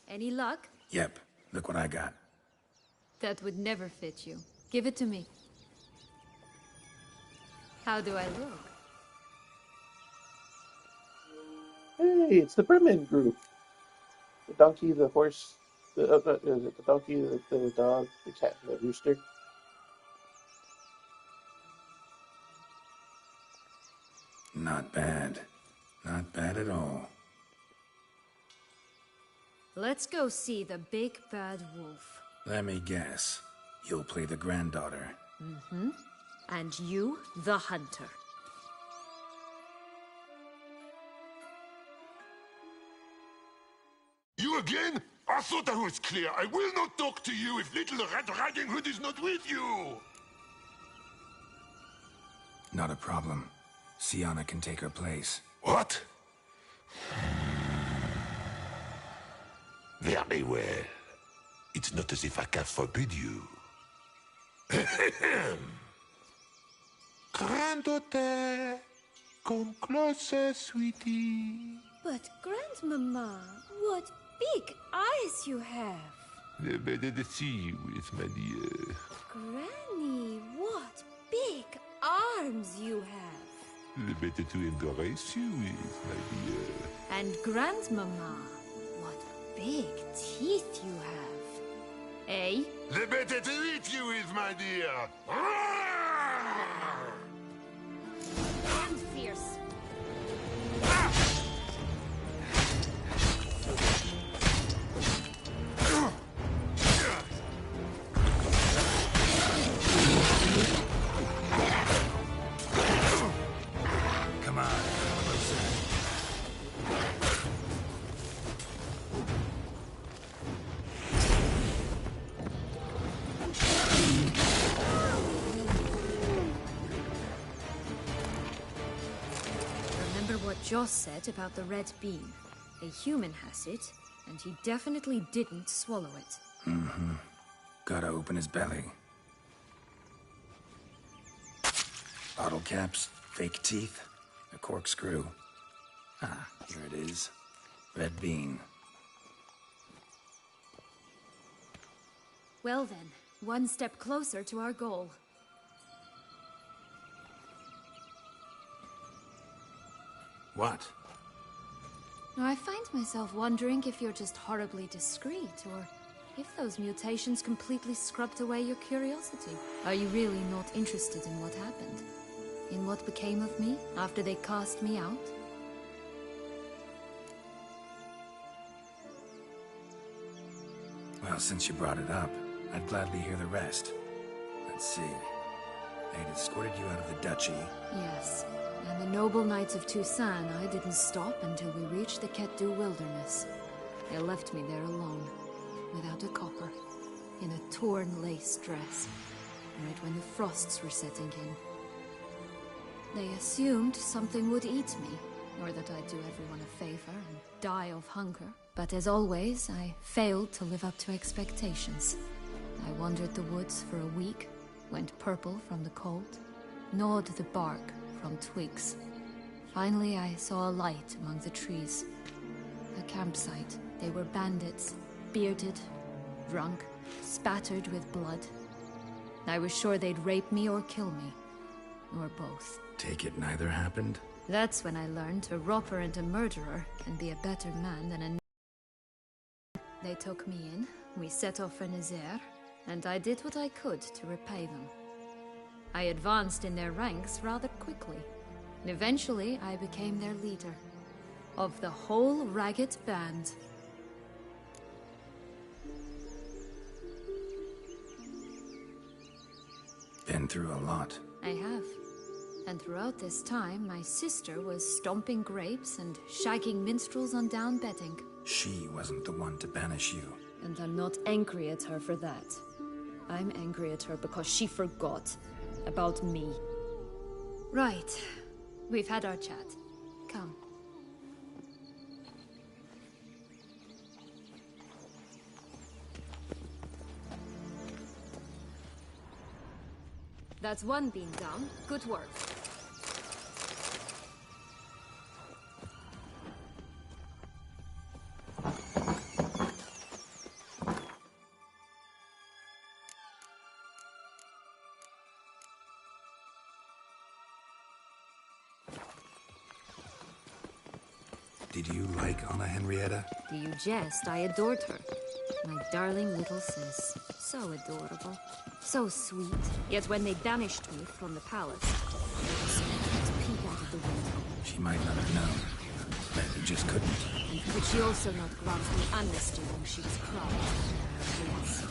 Any luck? Yep. Look what I got. That would never fit you. Give it to me. How do I look? Hey, it's the Bremen group. The donkey, the horse, the donkey, the dog, the cat, and the rooster. Not bad. Not bad at all. Let's go see the big bad wolf. Let me guess. You'll play the granddaughter. Mm-hmm. And you, the hunter. You again? I thought I was clear. I will not talk to you if little Red Riding Hood is not with you! Not a problem. Sienna can take her place. What? Very well. It's not as if I can forbid you. Granddaughter, come closer, sweetie. But, Grandmama, what big eyes you have. The better to see you with, my dear. Granny, what big arms you have. The better to embrace you with, my dear. And Grandmama, what big teeth you have. Eh? The better to eat you with, my dear. And fierce. Come on, closer. Remember what Joss said about the red bean. A human has it, and he definitely didn't swallow it. Mm-hmm. Gotta open his belly. Bottle caps, fake teeth, a corkscrew. Ah, here it is. Red bean. Well then, one step closer to our goal. What? I find myself wondering if you're just horribly discreet, or if those mutations completely scrubbed away your curiosity. Are you really not interested in what happened? In what became of me after they cast me out? Well, since you brought it up, I'd gladly hear the rest. Let's see. They'd escorted you out of the duchy. Yes, and the noble knights of Toussaint I didn't stop until we reached the Ketdu wilderness. They left me there alone, without a copper, in a torn lace dress, right when the frosts were setting in. They assumed something would eat me, or that I'd do everyone a favor and die of hunger. But as always, I failed to live up to expectations. I wandered the woods for a week, went purple from the cold, gnawed the bark from twigs. Finally, I saw a light among the trees. A campsite. They were bandits, bearded, drunk, spattered with blood. I was sure they'd rape me or kill me, or both. Take it neither happened? That's when I learned a robber and a murderer can be a better man than a... They took me in, we set off for Nazaire, and I did what I could to repay them. I advanced in their ranks rather quickly. Eventually, I became their leader. Of the whole ragged band. Been through a lot. I have. And throughout this time, my sister was stomping grapes and shagging minstrels on down bedding. She wasn't the one to banish you. And I'm not angry at her for that. I'm angry at her because she forgot about me. Right. We've had our chat. Come. That's one bean down. Good work. Did you like Anna Henrietta? Do you jest? I adored her. My darling little sis. So adorable. So sweet. Yet when they banished me from the palace, I was to peek out of the window. She might not have known. Maybe just couldn't. And could she also not grant me amnesty when she was crying? Yes.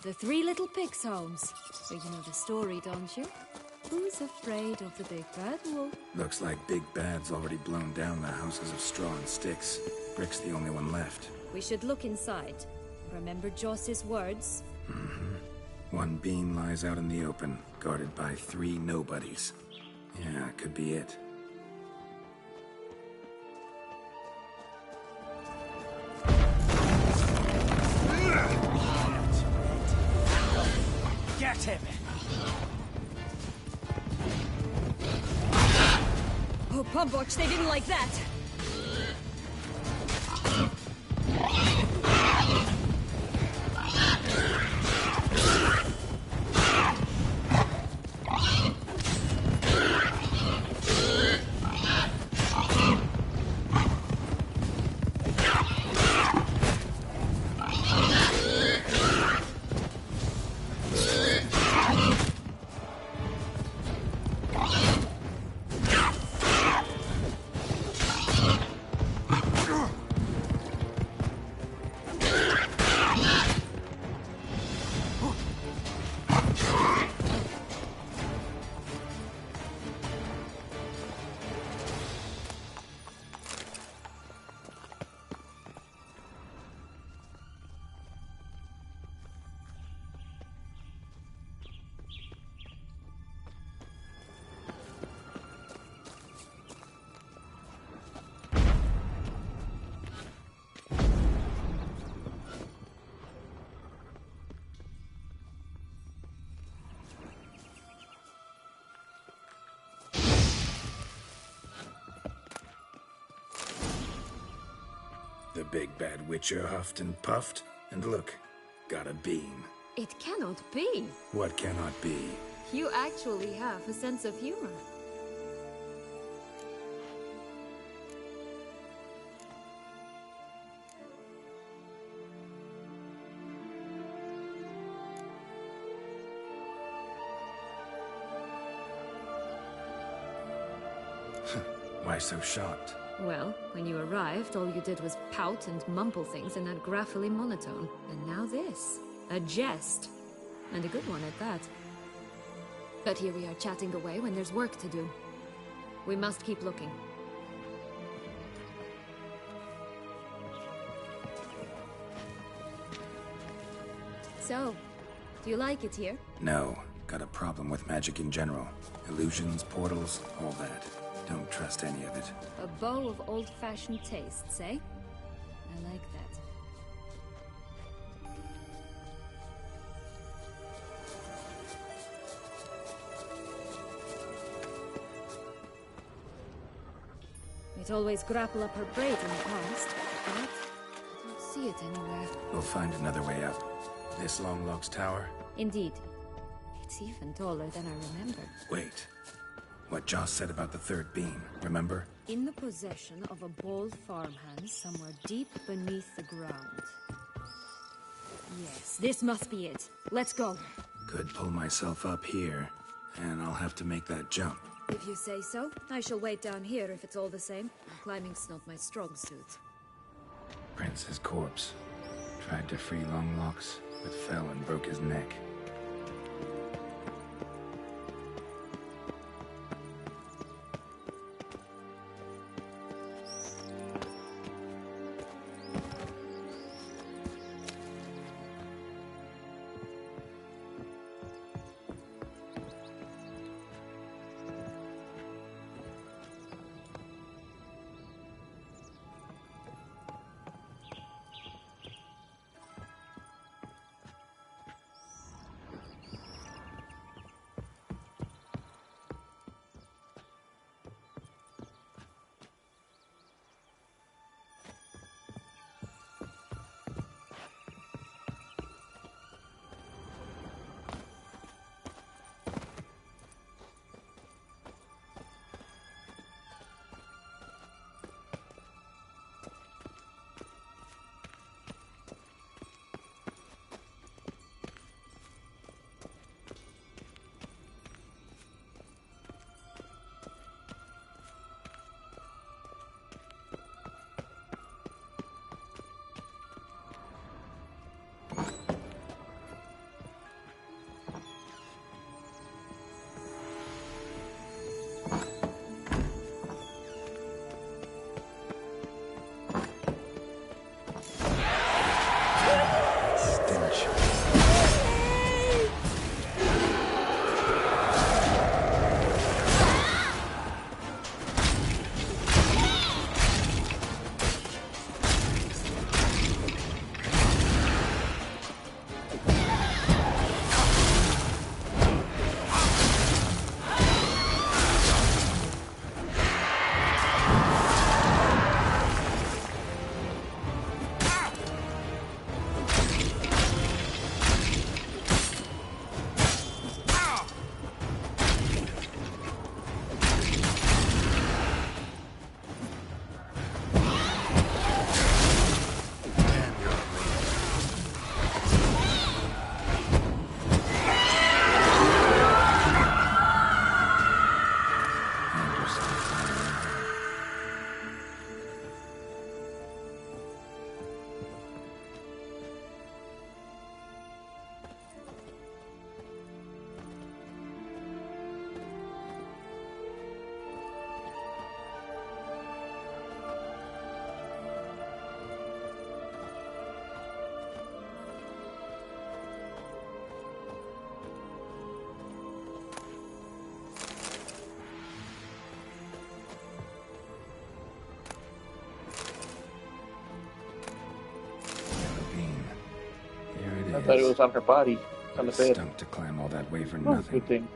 The Three Little Pigs homes. But you know the story, don't you? Who's afraid of the big bad wolf? Looks like Big Bad's already blown down the houses of straw and sticks. Brick's the only one left. We should look inside. Remember Joss's words? One beam lies out in the open, guarded by 3 nobodies. Yeah, could be it. Get him! Oh, Pumpwatch, they didn't like that. The big bad witcher huffed and puffed, and look, got a beam. It cannot be. What cannot be? You actually have a sense of humor. Why so shocked? Well, when you arrived, all you did was pout and mumble things in that graphically monotone. And now this. A jest. And a good one at that. But here we are chatting away when there's work to do. We must keep looking. So, do you like it here? No. Got a problem with magic in general. Illusions, portals, all that. Don't trust any of it. A bow of old-fashioned tastes, eh? I like that. We'd always grapple up her braid in the past, but I don't see it anywhere. We'll find another way up. This Longlock's tower? Indeed. It's even taller than I remembered. Wait. What Joss said about the third beam, remember? In the possession of a bold farmhand somewhere deep beneath the ground. Yes, this must be it. Let's go. Could pull myself up here, and I'll have to make that jump. If you say so, I shall wait down here if it's all the same. Climbing's not my strong suit. Prince's corpse. Tried to free Longlocks, but fell and broke his neck. I thought it was on her body, on the bed. Stunk to climb all that way for Oh, nothing. good thing.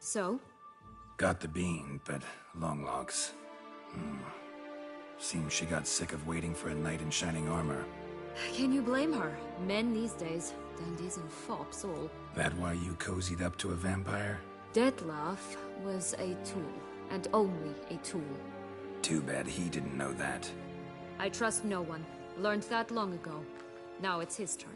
So? Got the bean, but long logs. Seems she got sick of waiting for a knight in shining armor. Can you blame her? Men these days, dandies and fops all. That why you cozied up to a vampire? Detlef was a tool, and only a tool. Too bad he didn't know that. I trust no one. Learned that long ago. Now it's his turn.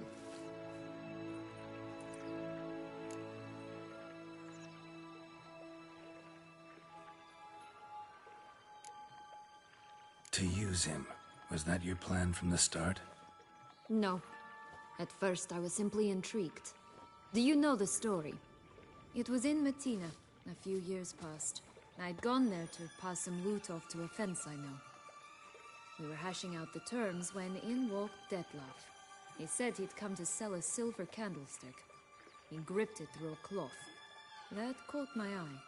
To use him. Was that your plan from the start? No. At first, I was simply intrigued. Do you know the story? It was in Metina, a few years past. I'd gone there to pass some loot off to a fence I know. We were hashing out the terms when in walked Detlef. He said he'd come to sell a silver candlestick. He gripped it through a cloth. That caught my eye.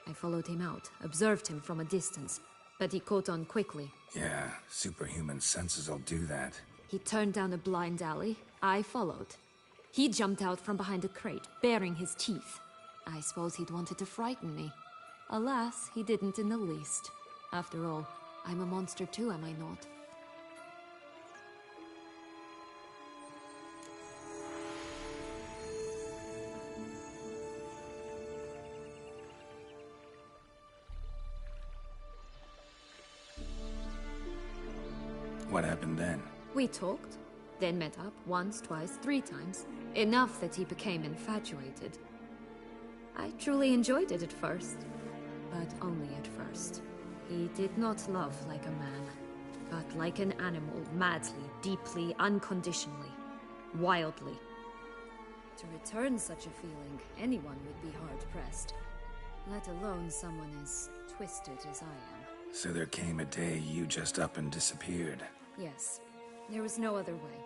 I followed him out, observed him from a distance, but he caught on quickly. Yeah, superhuman senses will do that. He turned down a blind alley. I followed. He jumped out from behind a crate, baring his teeth. I suppose he'd wanted to frighten me. Alas, he didn't in the least. After all, I'm a monster too, am I not? What happened then? We talked, then met up once, twice, 3 times. Enough that he became infatuated. I truly enjoyed it at first, but only at first. He did not love like a man, but like an animal, madly, deeply, unconditionally, wildly. To return such a feeling, anyone would be hard-pressed, let alone someone as twisted as I am. So there came a day you just up and disappeared. Yes, there was no other way.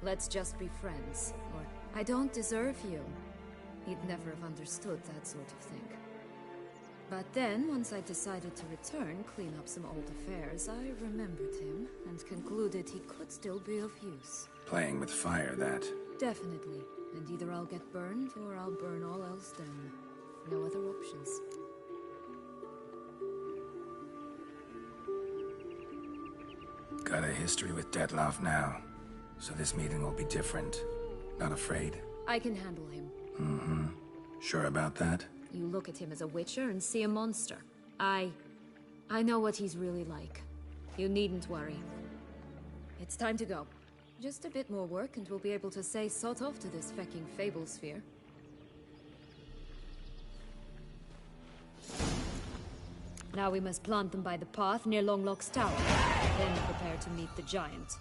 Let's just be friends, or I don't deserve you. He'd never have understood that sort of thing. But then, once I decided to return, clean up some old affairs, I remembered him and concluded he could still be of use. Playing with fire, that. Definitely. And either I'll get burned, or I'll burn all else down. No other options. Got a history with Dettlaff now, so this meeting will be different. Not afraid? I can handle him. Mm-hmm. Sure about that? You look at him as a witcher and see a monster. I know what he's really like. You needn't worry. It's time to go. Just a bit more work and we'll be able to say sod off to this fecking fable sphere. Now we must plant them by the path near Longlock's tower. Then prepare to meet the giant.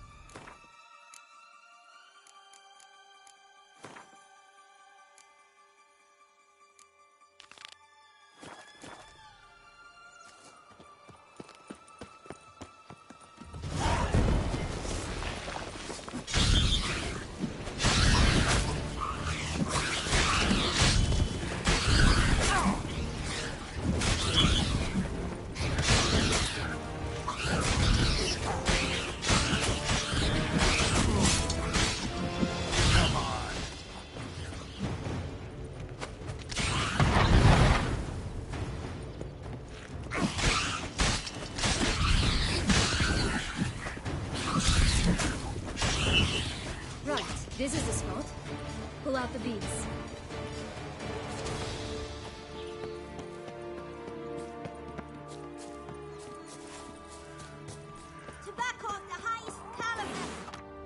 This is the spot. Pull out the beads. Tobacco of the highest caliber.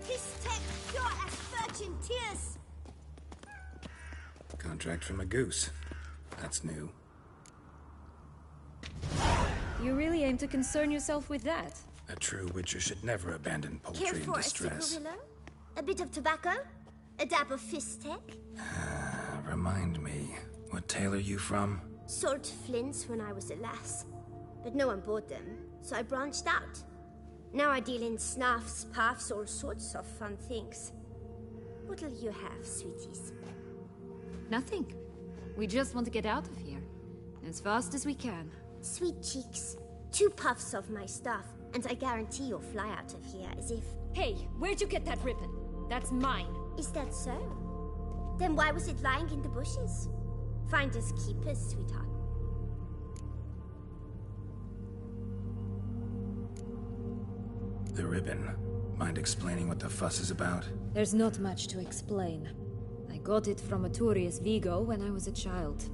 His tech pure as virgin tears. Contract from a goose. That's new. You really aim to concern yourself with that? A true witcher should never abandon Care poultry in for a distress. cigarillo? A bit of tobacco? A dab of fist tech? Remind me, what tale are you from? Sold flints when I was a lass. But no one bought them, so I branched out. Now I deal in snuffs, puffs, all sorts of fun things. What'll you have, sweeties? Nothing. We just want to get out of here. As fast as we can. Sweet cheeks. 2 puffs of my stuff, and I guarantee you'll fly out of here as if... Hey, where'd you get that ribbon? That's mine. Is that so? Then why was it lying in the bushes? Finders keepers, sweetheart. The ribbon. Mind explaining what the fuss is about? There's not much to explain. I got it from Aturius Vigo when I was a child.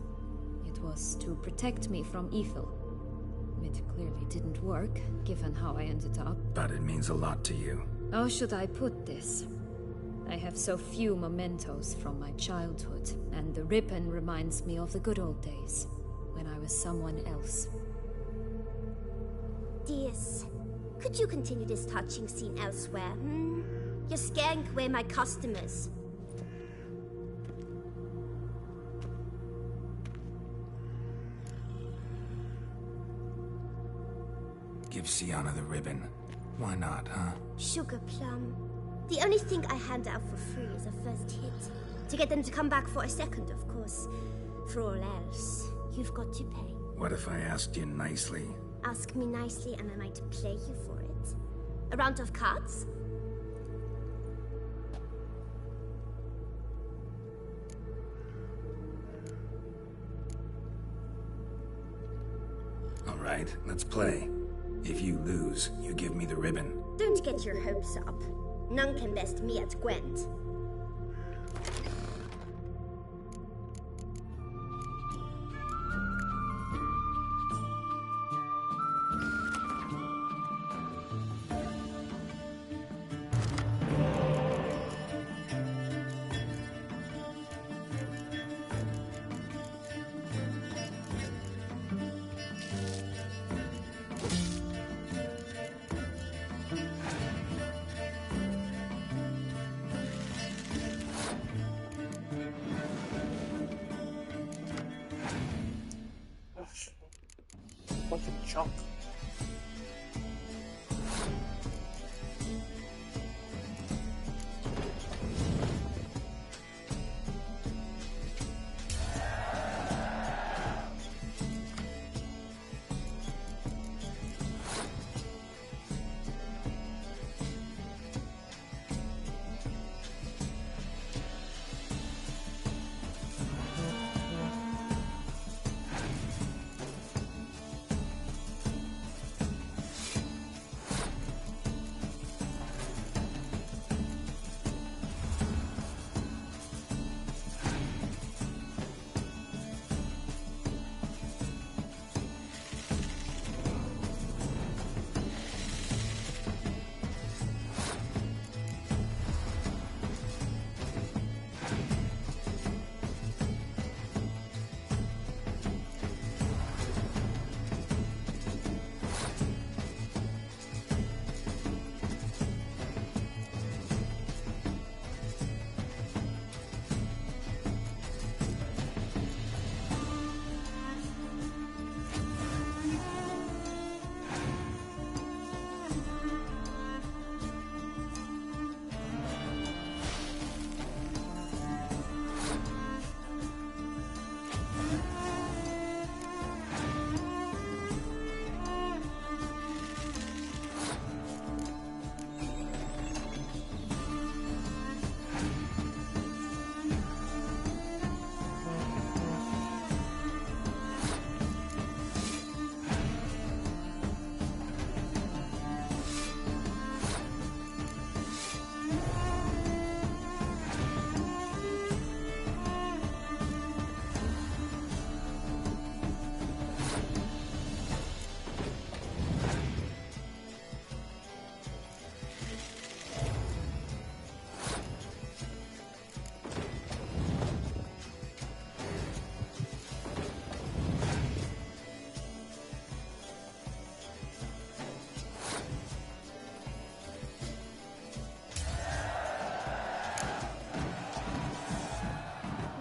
It was to protect me from evil. It clearly didn't work, given how I ended up. But it means a lot to you. How should I put this? I have so few mementos from my childhood, and the ribbon reminds me of the good old days, when I was someone else. Dears, could you continue this touching scene elsewhere, hmm? You're scaring away my customers. Give Sienna the ribbon. Why not, huh? Sugar plum. The only thing I hand out for free is a first hit. To get them to come back for a second, of course. For all else, you've got to pay. What if I asked you nicely? Ask me nicely and I might play you for it. A round of cards? All right, let's play. If you lose, you give me the ribbon. Don't get your hopes up. None can best me at Gwent. Fucking junk.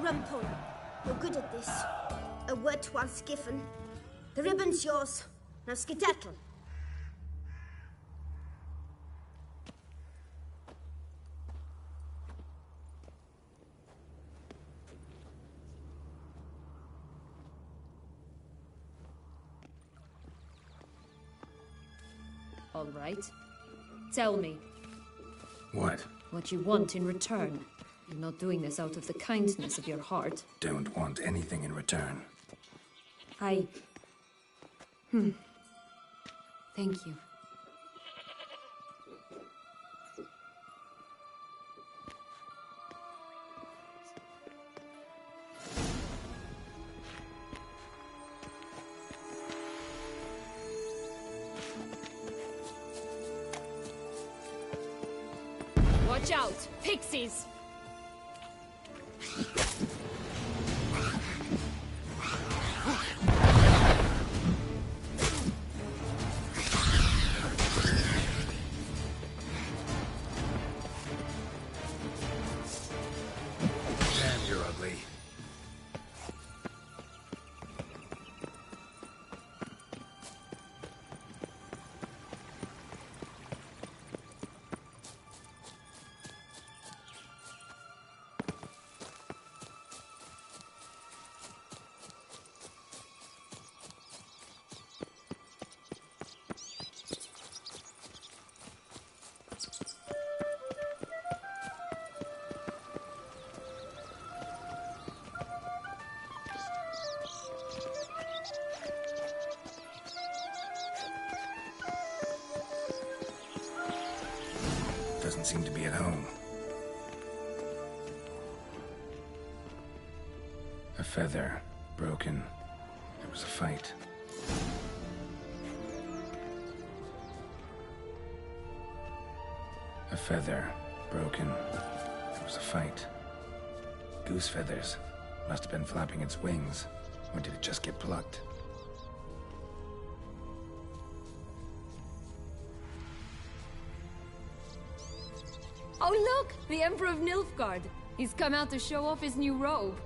Rumpole, you're good at this. A word once given. The ribbon's yours. Now skedaddle. All right. Tell me. What? What you want in return. You're not doing this out of the kindness of your heart. Don't want anything in return. Thank you. Watch out! Pixies! Damn, you're ugly. Doesn't seem to be at home. A feather broken. There was a fight. A feather broken. There was a fight. Goose feathers. Must have been flapping its wings. Or did it just get plucked? Oh look! The Emperor of Nilfgaard! He's come out to show off his new robe.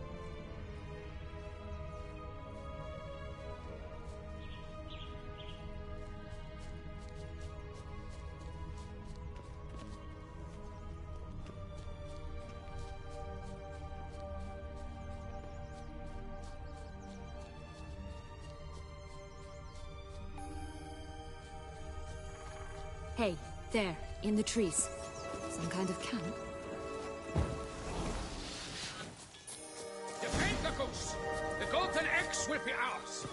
Hey, there, in the trees. Some kind of camp? Defend the goose! The golden X will be ours!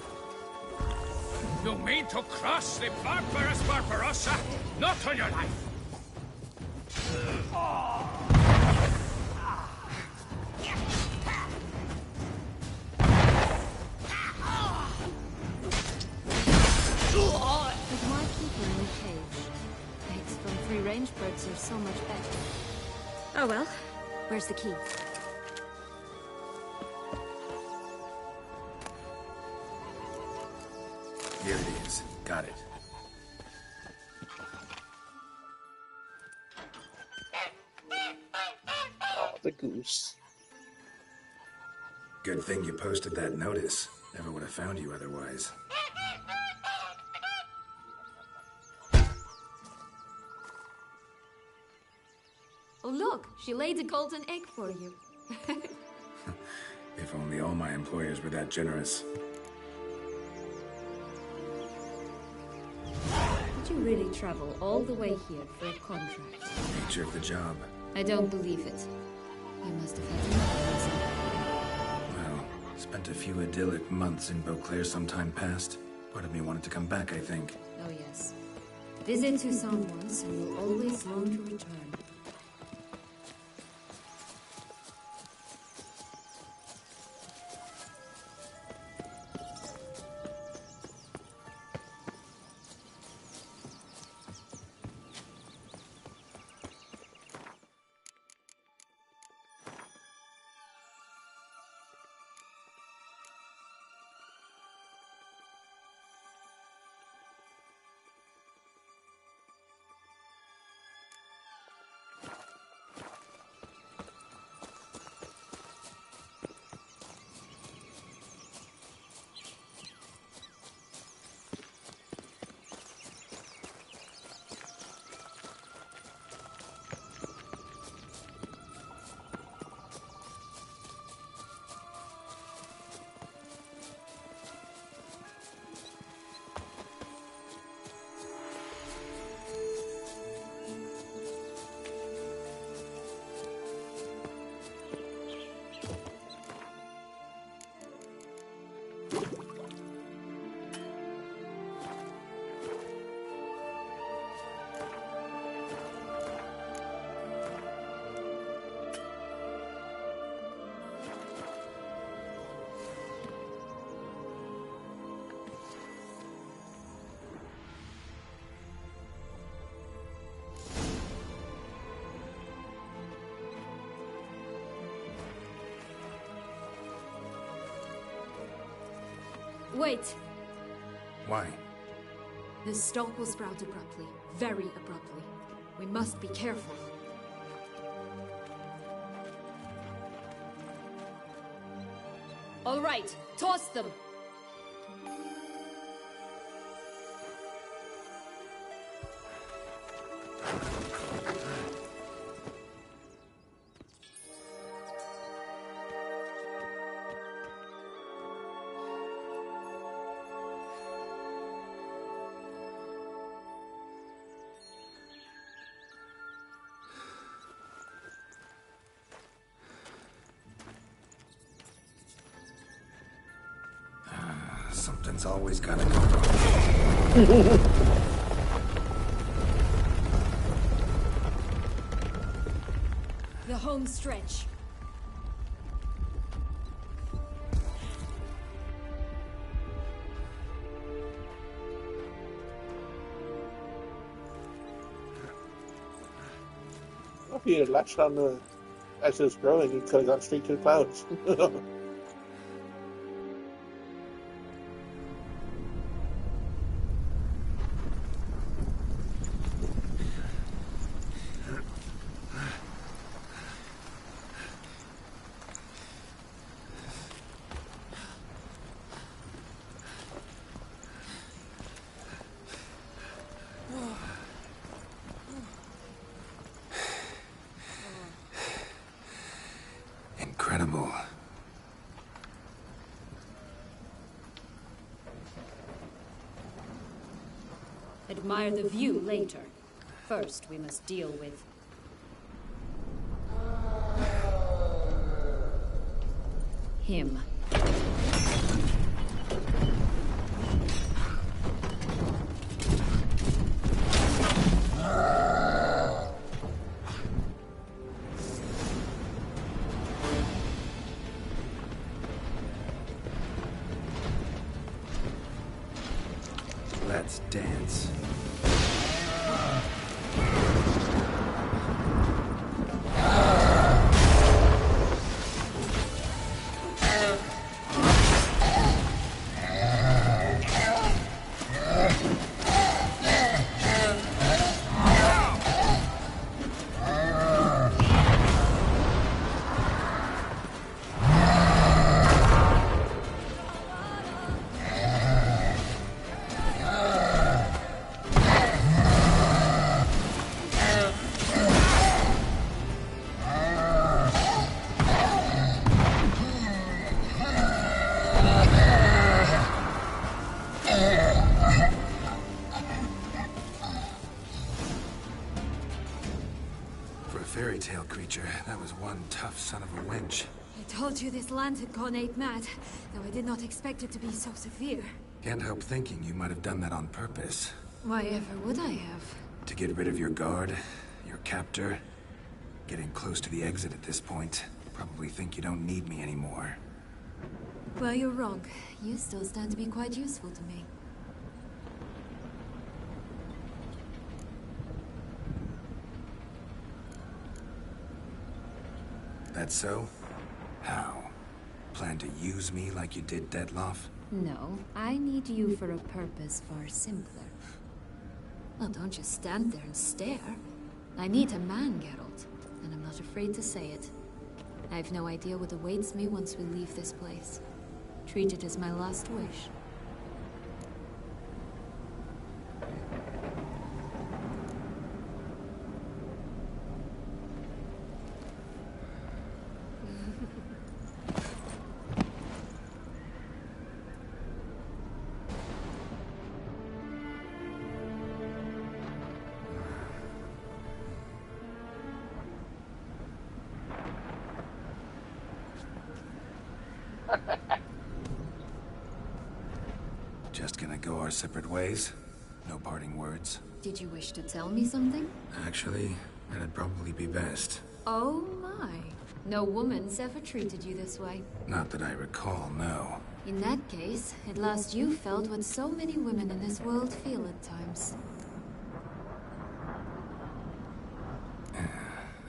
You mean to cross the barbarous Barbarossa? Not on your life! But why keep her in a cage? Eggs from free-range birds are so much better. Oh well. Where's the key? Here it is. Got it. Oh, the goose. Good thing you posted that notice. Never would have found you otherwise. Oh look, she laid a golden egg for you. If only all my employers were that generous. Did you really travel all the way here for a contract? Nature of the job. I don't believe it. You must have had another reason. Well, spent a few idyllic months in Beauclair some time past. Part of me wanted to come back, I think. Oh yes. Visit Toussaint once and you'll always long to return. Wait! Why? This stalk will sprout abruptly. Very abruptly. We must be careful. All right, toss them! Something's always gotta go wrong. The home stretch. If he had latched on the as it was growing, he could have gone straight to the clouds. Incredible. Admire the view later. First, we must deal with... him. Let's dance. Fairy tale creature. That was one tough son of a wench. I told you this land had gone ape mad, though I did not expect it to be so severe. Can't help thinking you might have done that on purpose. Why ever would I have? To get rid of your guard, your captor. Getting close to the exit at this point. Probably think you don't need me anymore. Well, you're wrong. You still stand to be quite useful to me. That so? How? Plan to use me like you did Detloff? No, I need you for a purpose far simpler. Well, don't just stand there and stare. I need a man, Geralt, and I'm not afraid to say it. I have no idea what awaits me once we leave this place. Treat it as my last wish. Just gonna go our separate ways? No parting words? Did you wish to tell me something? Actually, that'd probably be best. Oh my. No woman's ever treated you this way. Not that I recall, no. In that case, at last you felt what so many women in this world feel at times.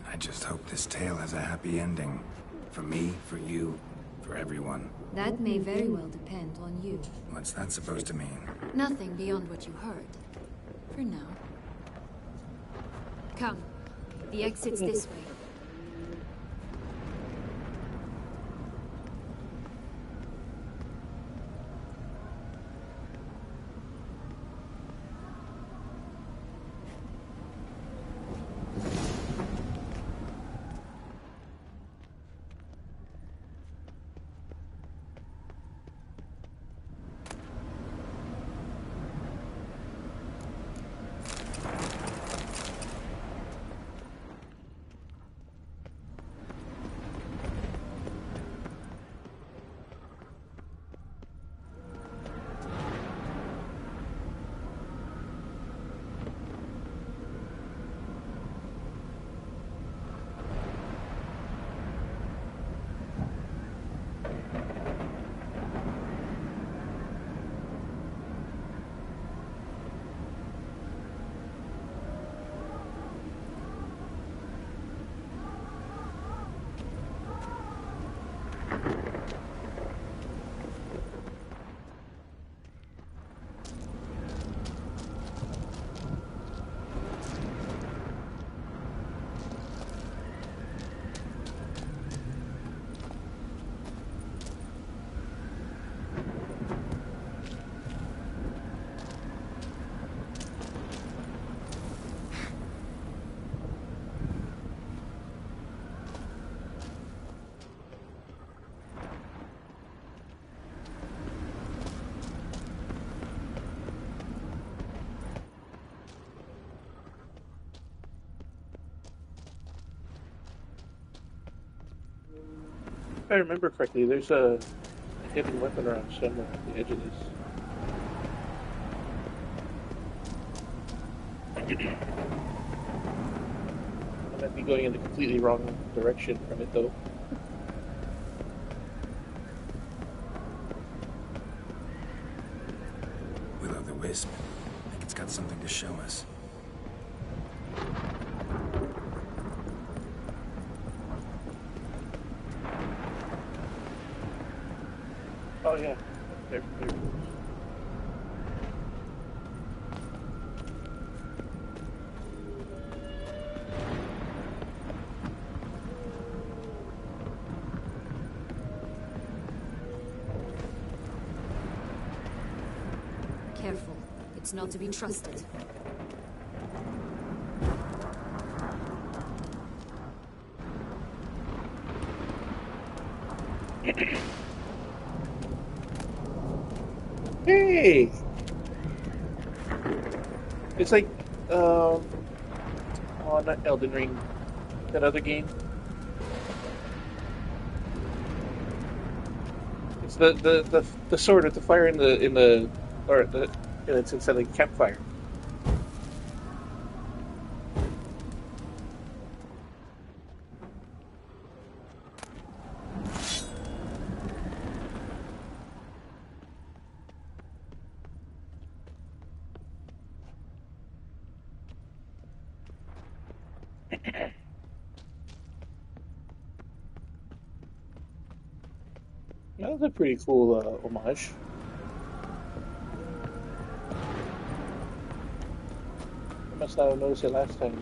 I just hope this tale has a happy ending. For me, for you, For everyone. That may very well depend on you. What's that supposed to mean? Nothing beyond what you heard. For now. Come. The exit's this way. If I remember correctly, there's a hidden weapon around somewhere at the edge of this. I might be going in the completely wrong direction from it, though. Will-o'-the-wisp. I think it's got something to show us. Oh yeah, there. Careful. It's not to be trusted. Hey! It's like, oh, not Elden Ring. That other game. It's the sword with the fire it's inside the campfire. That was a pretty cool homage. I must not have noticed it last time.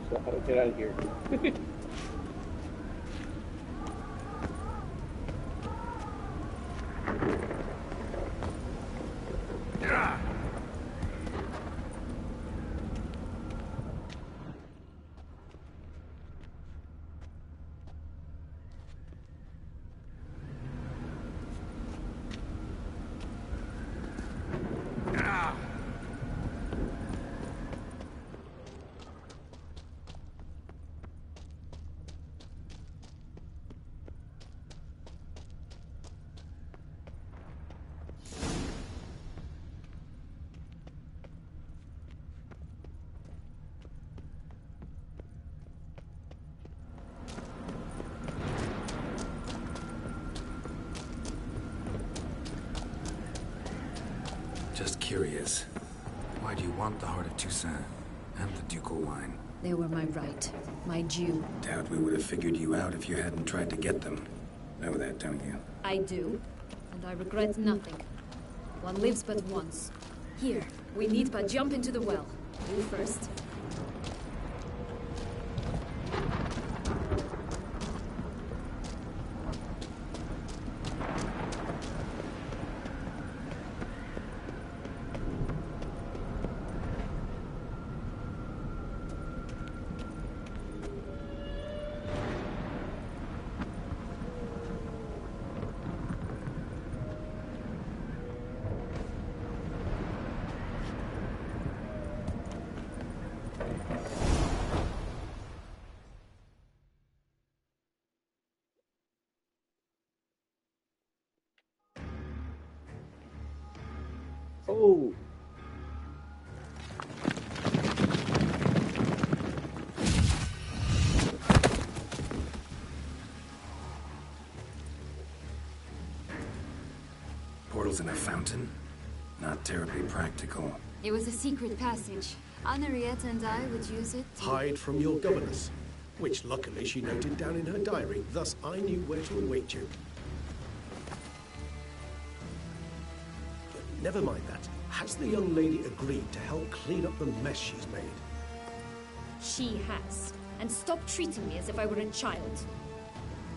So how to get out of here? Just curious. Why do you want the Heart of Toussaint and the ducal wine? They were my right. My due. Doubt we would have figured you out if you hadn't tried to get them. Know that, don't you? I do. And I regret nothing. One lives but once. Here, we need but jump into the well. You first. Oh. Portals in a fountain? Not terribly practical. It was a secret passage. Henriette and I would use it to... Hide from your governess, which luckily she noted down in her diary, thus I knew where to await you. But never mind that. Has the young lady agreed to help clean up the mess she's made? She has. And stop treating me as if I were a child.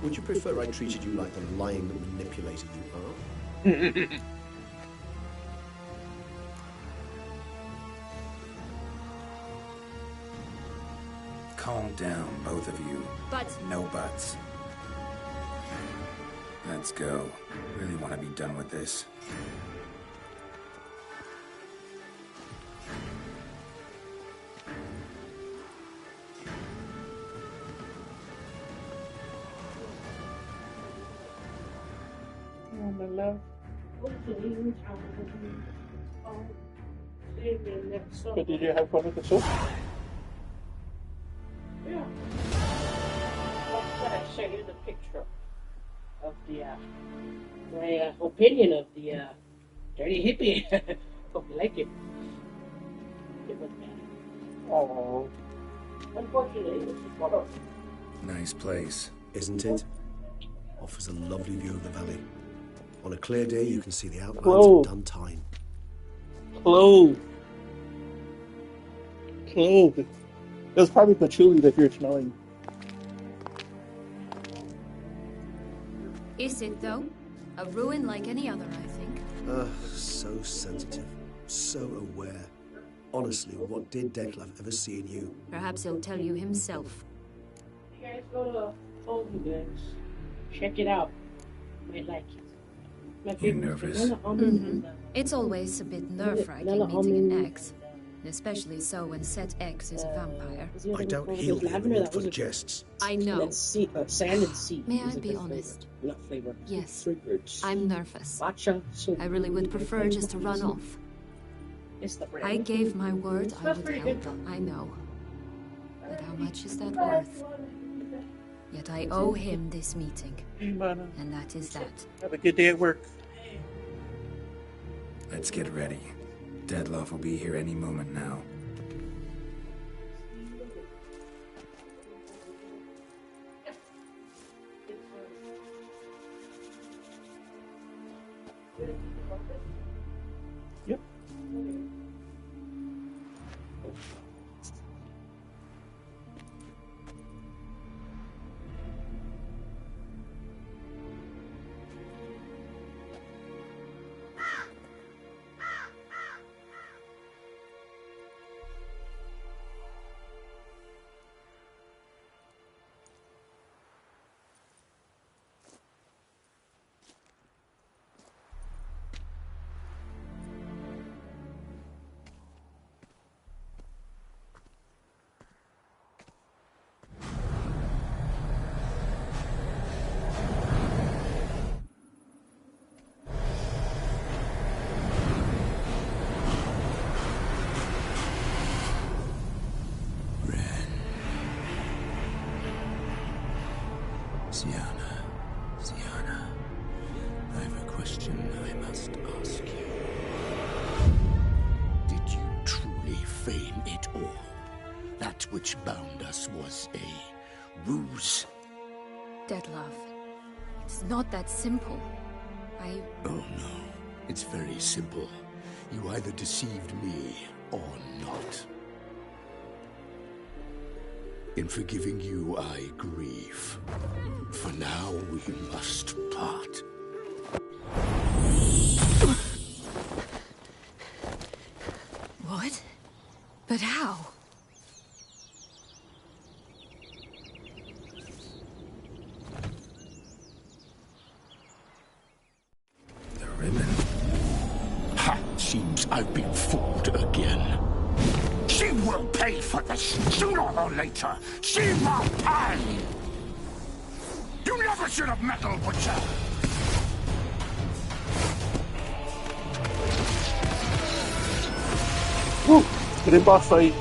Would you prefer I treated you like the lying manipulator you are? Calm down, both of you. But... No buts. Let's go. Really want to be done with this. Oh, my love. But did you have fun with the soup? Yeah. Like I said, I sent you the picture of the, my opinion of the, dirty hippie. Hope you like it. It was bad. Oh. Unfortunately, this is one of Nice place. Isn't it? Offers a lovely view of the valley. On a clear day, you can see the outlines Whoa. of Dun Tynne. Clove. Clove. It was probably patchouli that you're smelling. Is it, though? A ruin like any other, I think. So sensitive. So aware. Honestly, what did Detlef ever see in you? Perhaps he'll tell you himself. You guys go to Old Goods. Check it out. You might like it. My You're nervous? It's always a bit nerve-wracking meeting an ex. Especially so when said ex is a vampire. I doubt he'll be able for jests. I know. Sand and sea. May I be honest? Nut flavor. Yes. Triggers. I'm nervous. Matcha soup. I really would prefer just to run off. It's the brand. I gave my word I would help, I know. But how much is that worth? Yet I owe him this meeting. And that is that. Have a good day at work. Let's get ready. Detlef will be here any moment now. Yep. Sienna, I have a question I must ask you. which bound us was a ruse. Detlef, it's not that simple. Oh no, it's very simple. You either deceived me or not. In forgiving you, I grieve. For now, we must part. What? But how? The ribbon. Ha! Seems I've been fooled again. She will pay for this, sooner or later. She will pay! You never should have meddled, Witcher! Woo! Good boss fight.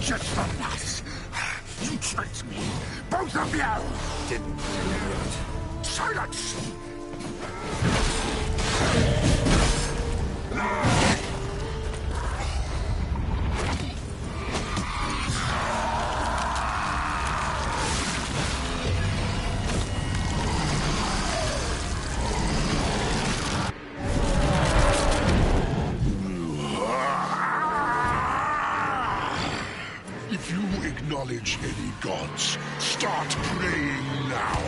Just the last. You tricked me. Both of you. Didn't bring it yet. Silence! If you acknowledge any gods, start praying now.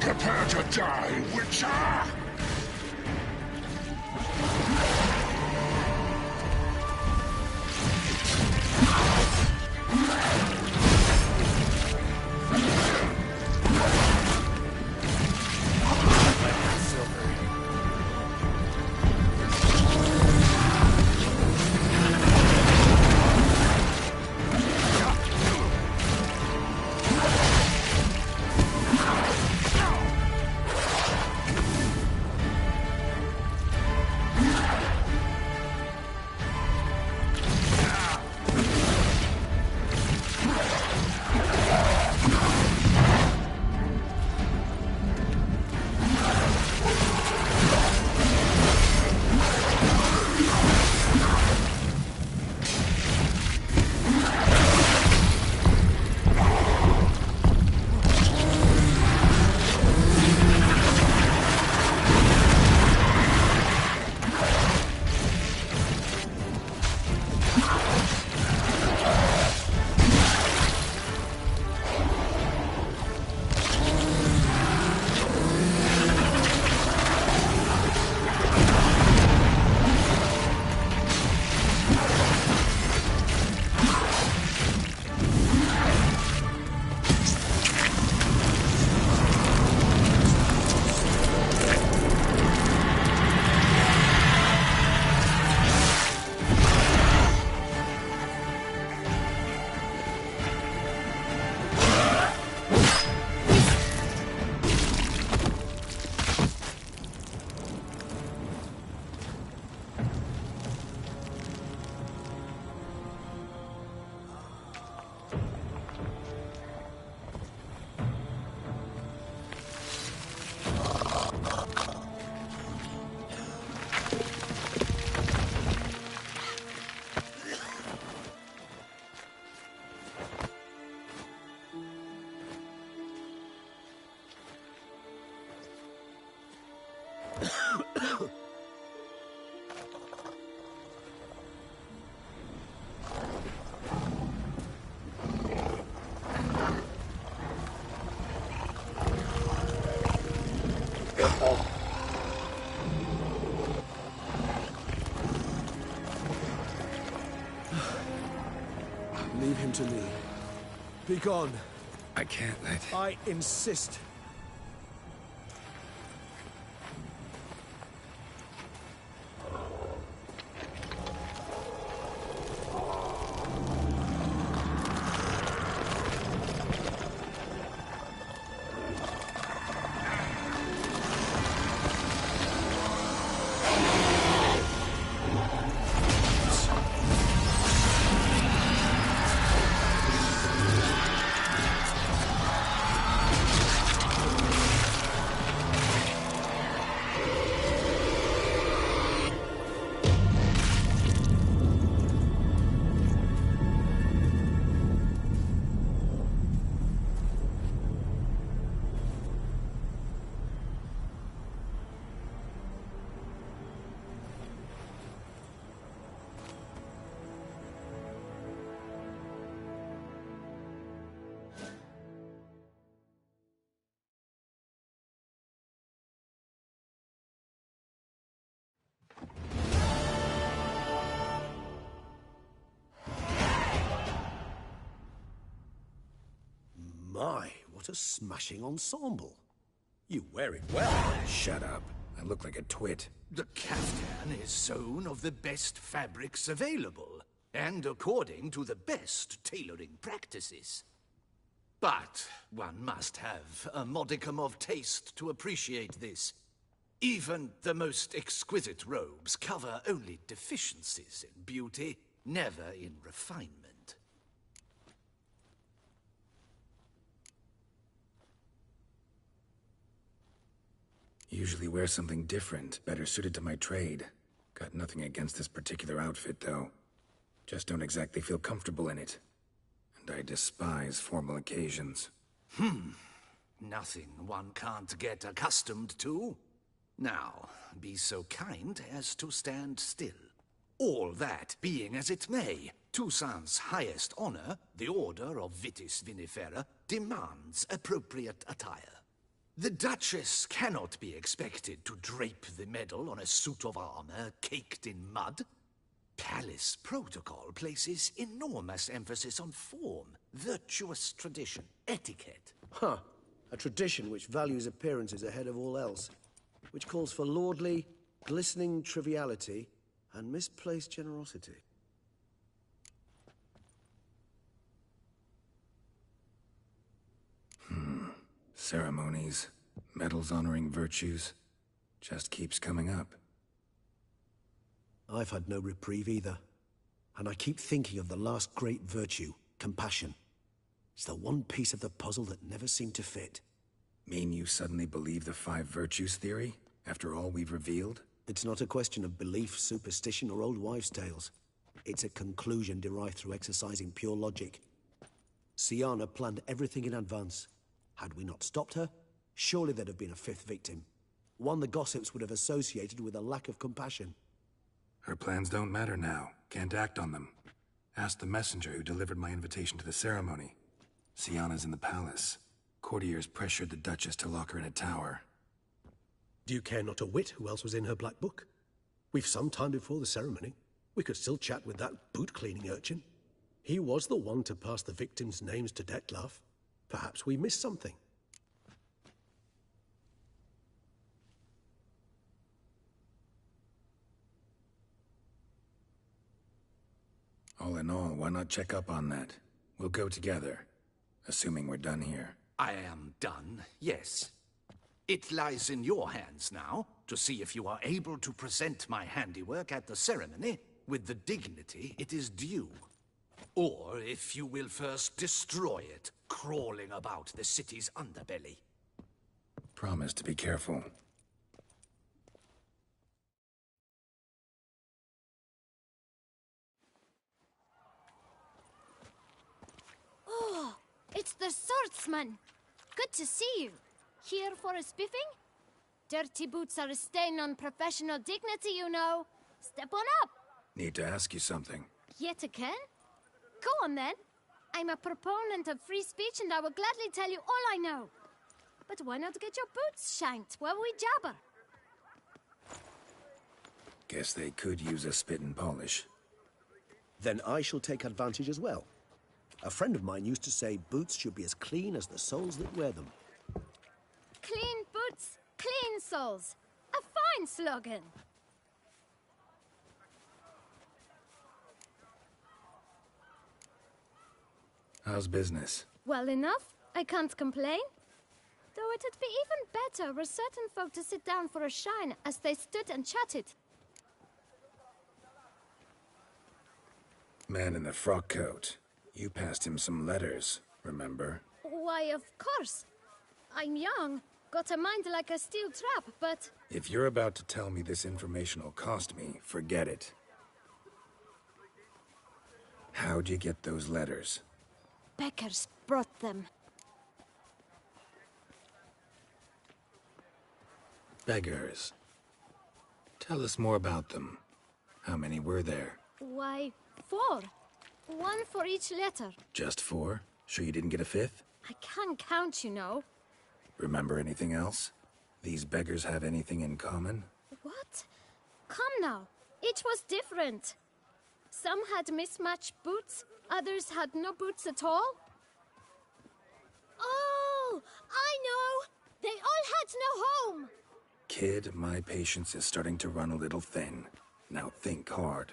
Prepare to die, Witcher! Leave him to me. Be gone. I can't let... I insist. My, what a smashing ensemble. You wear it well. Shut up. I look like a twit. The caftan is sewn of the best fabrics available, and according to the best tailoring practices. But one must have a modicum of taste to appreciate this. Even the most exquisite robes cover only deficiencies in beauty, never in refinement. Usually wear something different, better suited to my trade. Got nothing against this particular outfit, though. Just don't exactly feel comfortable in it. And I despise formal occasions. Nothing one can't get accustomed to. Now, be so kind as to stand still. All that being as it may, Toussaint's highest honor, the Order of Vitis Vinifera, demands appropriate attire. The Duchess cannot be expected to drape the medal on a suit of armor caked in mud. Palace protocol places enormous emphasis on form, virtuous tradition, etiquette. Huh. A tradition which values appearances ahead of all else. Which calls for lordly, glistening triviality and misplaced generosity. Ceremonies, medals honoring virtues, just keeps coming up. I've had no reprieve either. And I keep thinking of the last great virtue, compassion. It's the one piece of the puzzle that never seemed to fit. Mean you suddenly believe the 5 virtues theory, after all we've revealed? It's not a question of belief, superstition, or old wives' tales. It's a conclusion derived through exercising pure logic. Syanna planned everything in advance. Had we not stopped her, surely there'd have been a 5th victim. One the gossips would have associated with a lack of compassion. Her plans don't matter now. Can't act on them. Ask the messenger who delivered my invitation to the ceremony. Syanna's in the palace. Courtiers pressured the Duchess to lock her in a tower. Do you care not a whit who else was in her black book? We've some time before the ceremony. We could still chat with that boot-cleaning urchin. He was the one to pass the victims' names to Dettlaff. Perhaps we missed something. All in all, why not check up on that? We'll go together, assuming we're done here. I am done, yes. It lies in your hands now to see if you are able to present my handiwork at the ceremony with the dignity it is due. Or if you will first destroy it, crawling about the city's underbelly. Promise to be careful. Oh, it's the swordsman. Good to see you. Here for a spiffing? Dirty boots are a stain on professional dignity, you know. Step on up. Need to ask you something. Yet again? Go on then. I'm a proponent of free speech and I will gladly tell you all I know. But why not get your boots shanked while we jabber? Guess they could use a spit and polish. Then I shall take advantage as well. A friend of mine used to say boots should be as clean as the soles that wear them. Clean boots, clean soles. A fine slogan. How's business? Well enough. I can't complain. Though it'd be even better were certain folk to sit down for a shine as they stood and chatted. Man in the frock coat. You passed him some letters, remember? Why, of course. I'm young, got a mind like a steel trap, but... If you're about to tell me this information will cost me, forget it. How'd you get those letters? Beggars brought them. Beggars. Tell us more about them. How many were there? Why, 4. 1 for each letter. Just 4? Sure you didn't get a 5th? I can't count, you know. Remember anything else? These beggars have anything in common? What? Come now. Each was different. Some had mismatched boots, others had no boots at all. Oh, I know! They all had no home! Kid, my patience is starting to run a little thin. Now think hard.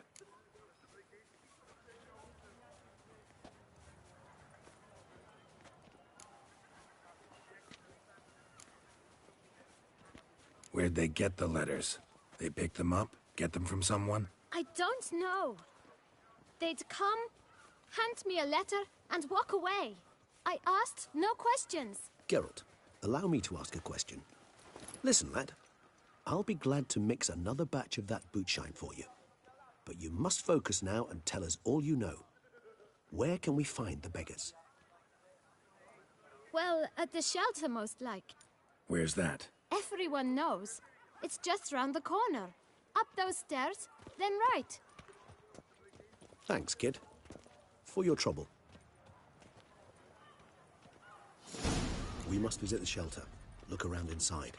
Where'd they get the letters? They pick them up? Get them from someone? I don't know. They'd come, hand me a letter, and walk away. I asked no questions. Geralt, allow me to ask a question. Listen, lad. I'll be glad to mix another batch of that bootshine for you. But you must focus now and tell us all you know. Where can we find the beggars? Well, at the shelter, most like. Where's that? Everyone knows. It's just round the corner. Up those stairs, then right. Thanks, kid. For your trouble. We must visit the shelter. Look around inside.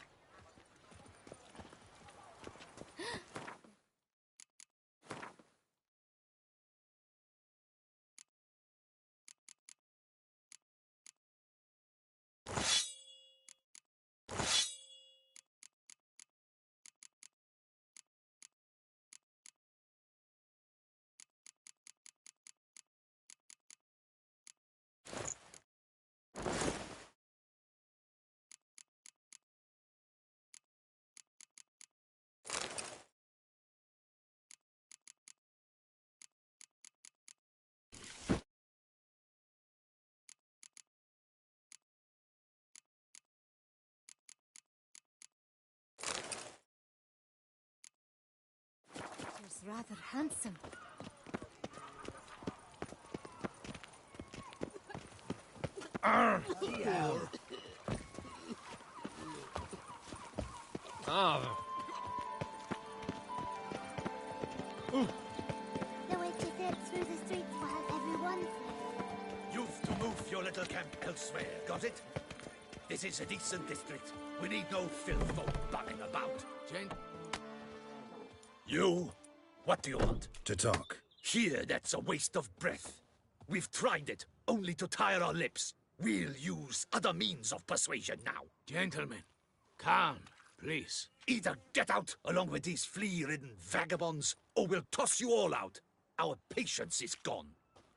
He's rather handsome. The way to get through the streets will have everyone. You've to move your little camp elsewhere, got it? This is a decent district. We need no filth folk bumming about. You? What do you want? To talk. Here, that's a waste of breath. We've tried it, only to tire our lips. We'll use other means of persuasion now. Gentlemen, calm, please. Either get out along with these flea-ridden vagabonds, or we'll toss you all out. Our patience is gone.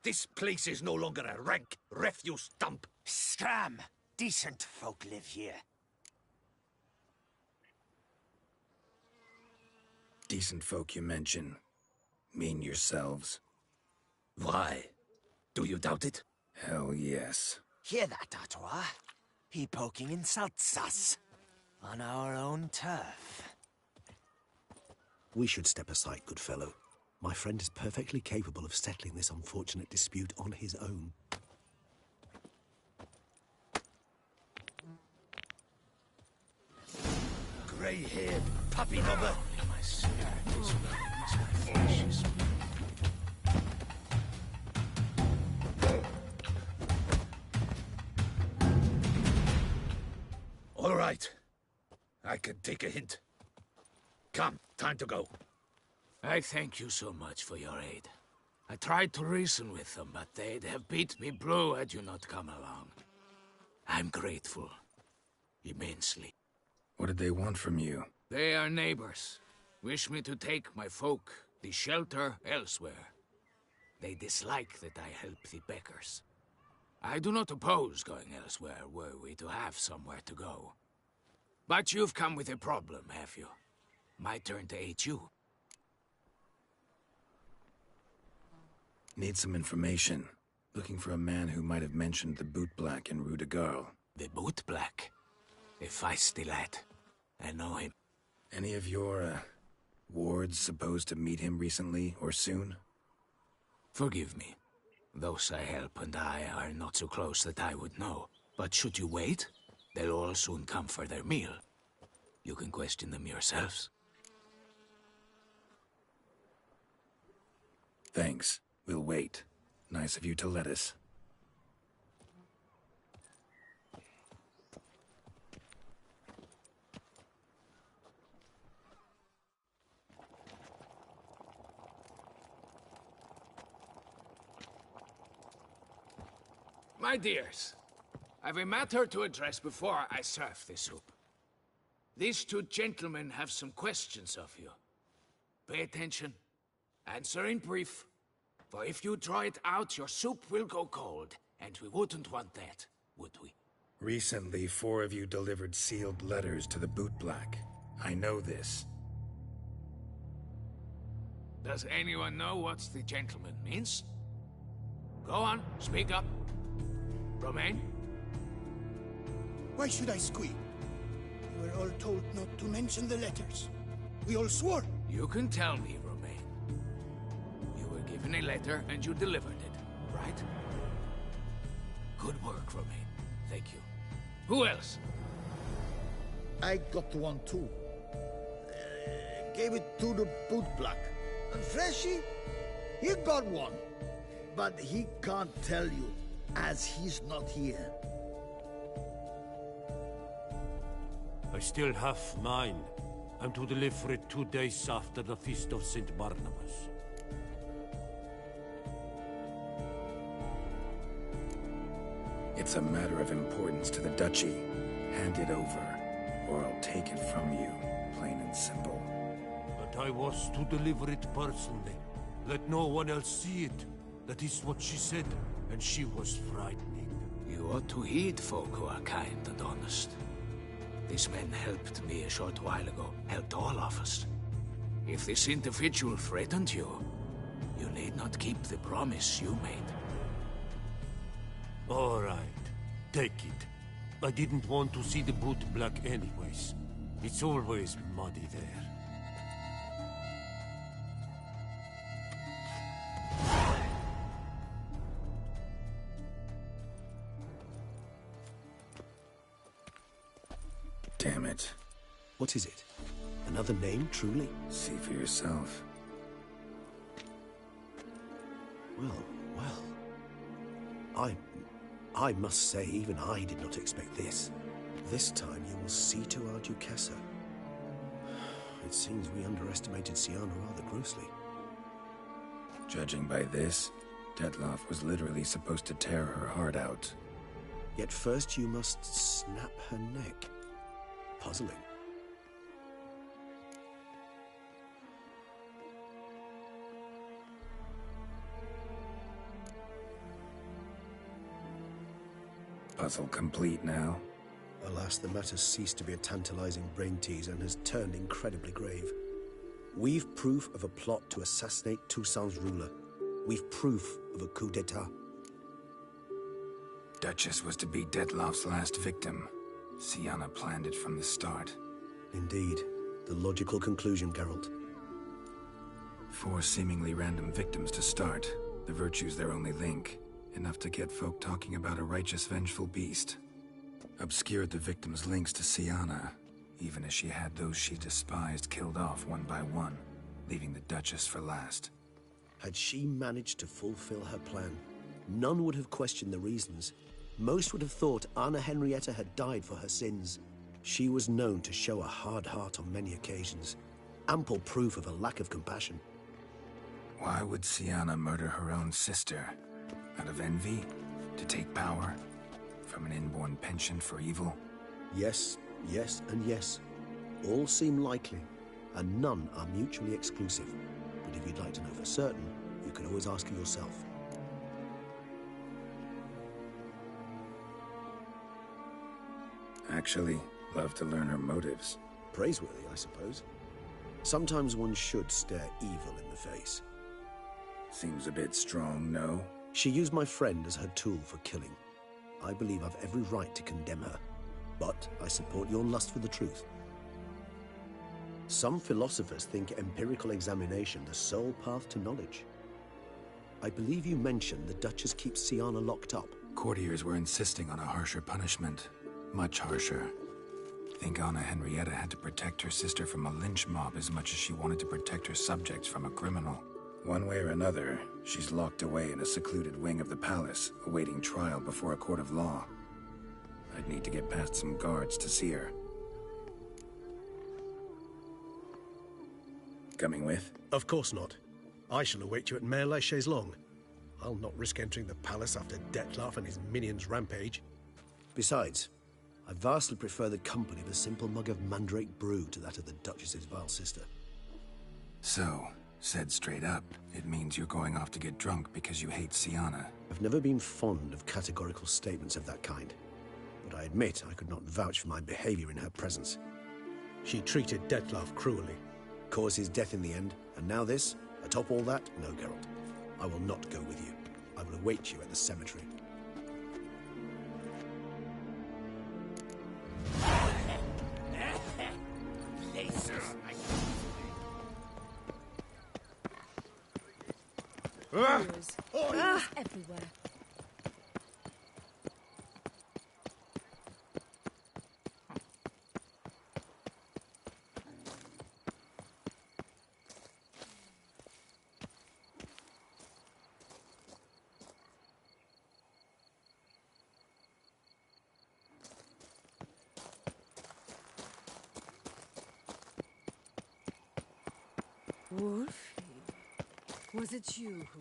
This place is no longer a rank refuse dump. Scram! Decent folk live here. Decent folk you mention. Mean yourselves. Why? Do you doubt it? Hell yes. Hear that, Artois? He poking insults us. On our own turf. We should step aside, good fellow. My friend is perfectly capable of settling this unfortunate dispute on his own. Grey-haired puppy nubber. All right. I can take a hint. Come, time to go. I thank you so much for your aid. I tried to reason with them, but they'd have beat me blue had you not come along. I'm grateful. Immensely. What did they want from you? They are neighbors. Wish me to take my folk, the shelter, elsewhere. They dislike that I help the beggars. I do not oppose going elsewhere were we to have somewhere to go. But you've come with a problem, have you? My turn to aid you. Need some information. Looking for a man who might have mentioned the boot black in Rue de Garl. The boot black? A feisty lad. I know him. Any of your, wards supposed to meet him recently or soon? Forgive me. Those I help and I are not so close that I would know. But should you wait, they'll all soon come for their meal. You can question them yourselves. Thanks. We'll wait. Nice of you to let us. My dears, I've a matter to address before I serve the soup. These two gentlemen have some questions of you. Pay attention. Answer in brief. For if you draw it out, your soup will go cold, and we wouldn't want that, would we? Recently, 4 of you delivered sealed letters to the boot black. I know this. Does anyone know what the gentleman means? Go on, speak up. Romain? Why should I squeal? We were all told not to mention the letters. We all swore. You can tell me, Romain. You were given a letter and you delivered it, right? Good work, Romain. Thank you. Who else? I got one too. Gave it to the boot black. And Freshy, he got one. But he can't tell you, as he's not here. I still have mine. I'm to deliver it 2 days after the Feast of St. Barnabas. It's a matter of importance to the Duchy. Hand it over, or I'll take it from you, plain and simple. But I was to deliver it personally. Let no one else see it. That is what she said, and she was frightening. You ought to heed folk who are kind and honest. This man helped me a short while ago, helped all of us. If this individual threatened you, you need not keep the promise you made. All right, take it. I didn't want to see the boot black anyways. It's always muddy there. Damn it. What is it? Another name, truly? See for yourself. Well. I must say, even I did not expect this. This time you will see to our Duchessa. It seems we underestimated Siana rather grossly. Judging by this, Detloff was literally supposed to tear her heart out. Yet first you must snap her neck. Puzzling. Puzzle complete now. Alas, the matter's ceased to be a tantalizing brain teaser and has turned incredibly grave. We've proof of a plot to assassinate Toussaint's ruler. We've proof of a coup d'etat. Duchess was to be Detloff's last victim. Siana planned it from the start. Indeed. The logical conclusion, Geralt. 4 seemingly random victims to start. The virtue's their only link. Enough to get folk talking about a righteous, vengeful beast. Obscured the victims' links to Siana, even as she had those she despised killed off one by one, leaving the Duchess for last. Had she managed to fulfill her plan, none would have questioned the reasons. Most would have thought Anna Henrietta had died for her sins. She was known to show a hard heart on many occasions. Ample proof of a lack of compassion. Why would Siana murder her own sister? Out of envy? To take power? From an inborn penchant for evil? Yes, yes, and yes. All seem likely, and none are mutually exclusive. But if you'd like to know for certain, you can always ask her yourself. Actually, love to learn her motives. Praiseworthy, I suppose. Sometimes one should stare evil in the face. Seems a bit strong, no? She used my friend as her tool for killing. I believe I've every right to condemn her, but I support your lust for the truth. Some philosophers think empirical examination the sole path to knowledge. I believe you mentioned the Duchess keeps Siana locked up. Courtiers were insisting on a harsher punishment. Much harsher. Think Anna Henrietta had to protect her sister from a lynch mob as much as she wanted to protect her subjects from a criminal. One way or another, she's locked away in a secluded wing of the palace, awaiting trial before a court of law. I'd need to get past some guards to see her. Coming with? Of course not. I shall await you at Mare la Chaise-Longue. I'll not risk entering the palace after Detloff and his minions rampage. Besides, I vastly prefer the company of a simple mug of mandrake brew to that of the Duchess's vile sister. So, said straight up, it means you're going off to get drunk because you hate Siana. I've never been fond of categorical statements of that kind, but I admit I could not vouch for my behavior in her presence. She treated Detloff cruelly, caused his death in the end, and now this? Atop all that? No, Geralt. I will not go with you. I will await you at the cemetery. Everywhere. Wolfie, was it you who...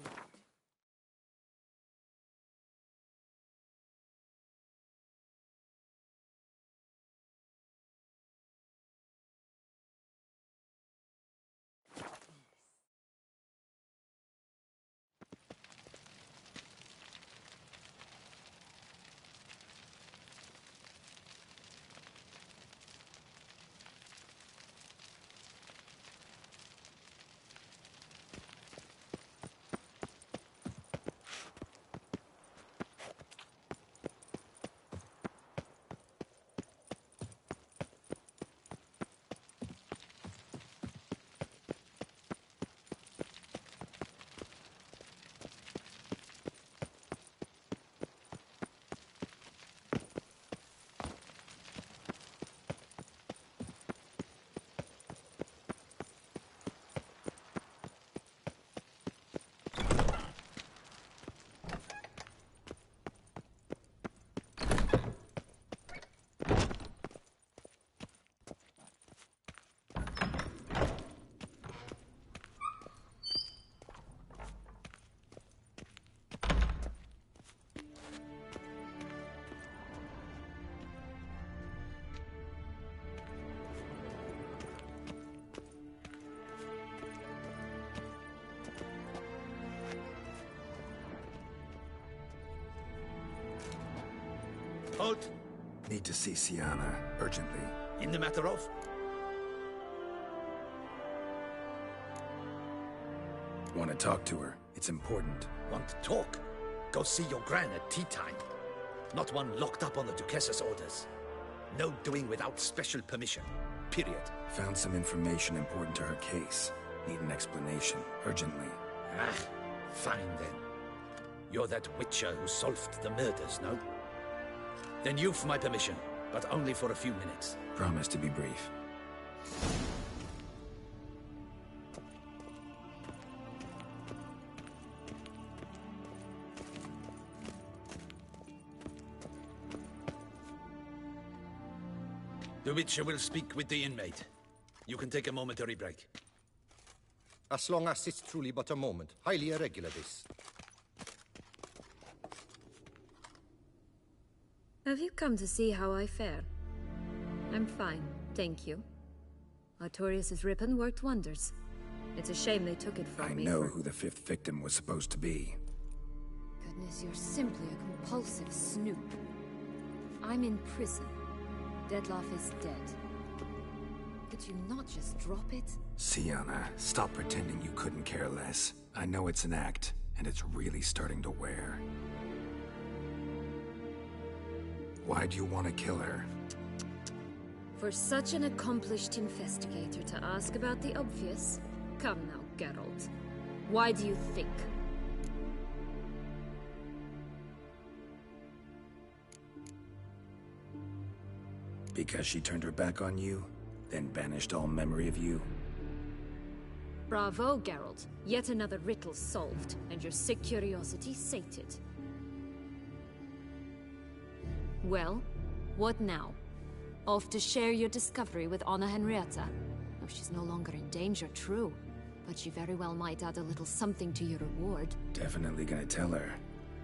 Halt! Need to see Sienna, urgently. In the matter of? Want to talk to her. It's important. Want to talk? Go see your gran at tea time. Not one locked up on the Duchess's orders. No doing without special permission. Period. Found some information important to her case. Need an explanation, urgently. Ah, fine then. You're that witcher who solved the murders, no? Then you've my permission, but only for a few minutes. Promise to be brief. The Witcher will speak with the inmate. You can take a momentary break. As long as it's truly but a moment. Highly irregular, this. Have you come to see how I fare? I'm fine, thank you. Artorius' ribbon worked wonders. It's a shame they took it from me. I know who the fifth victim was supposed to be. Goodness, you're simply a compulsive snoop. I'm in prison. Dettlaff is dead. Could you not just drop it? Sienna, stop pretending you couldn't care less. I know it's an act, and it's really starting to wear. Why do you want to kill her? For such an accomplished investigator to ask about the obvious? Come now, Geralt. Why do you think? Because she turned her back on you, then banished all memory of you? Bravo, Geralt. Yet another riddle solved, and your sick curiosity sated. Well, what now? Off to share your discovery with Anna Henrietta? Oh, she's no longer in danger, true. But she very well might add a little something to your reward. Definitely gonna tell her.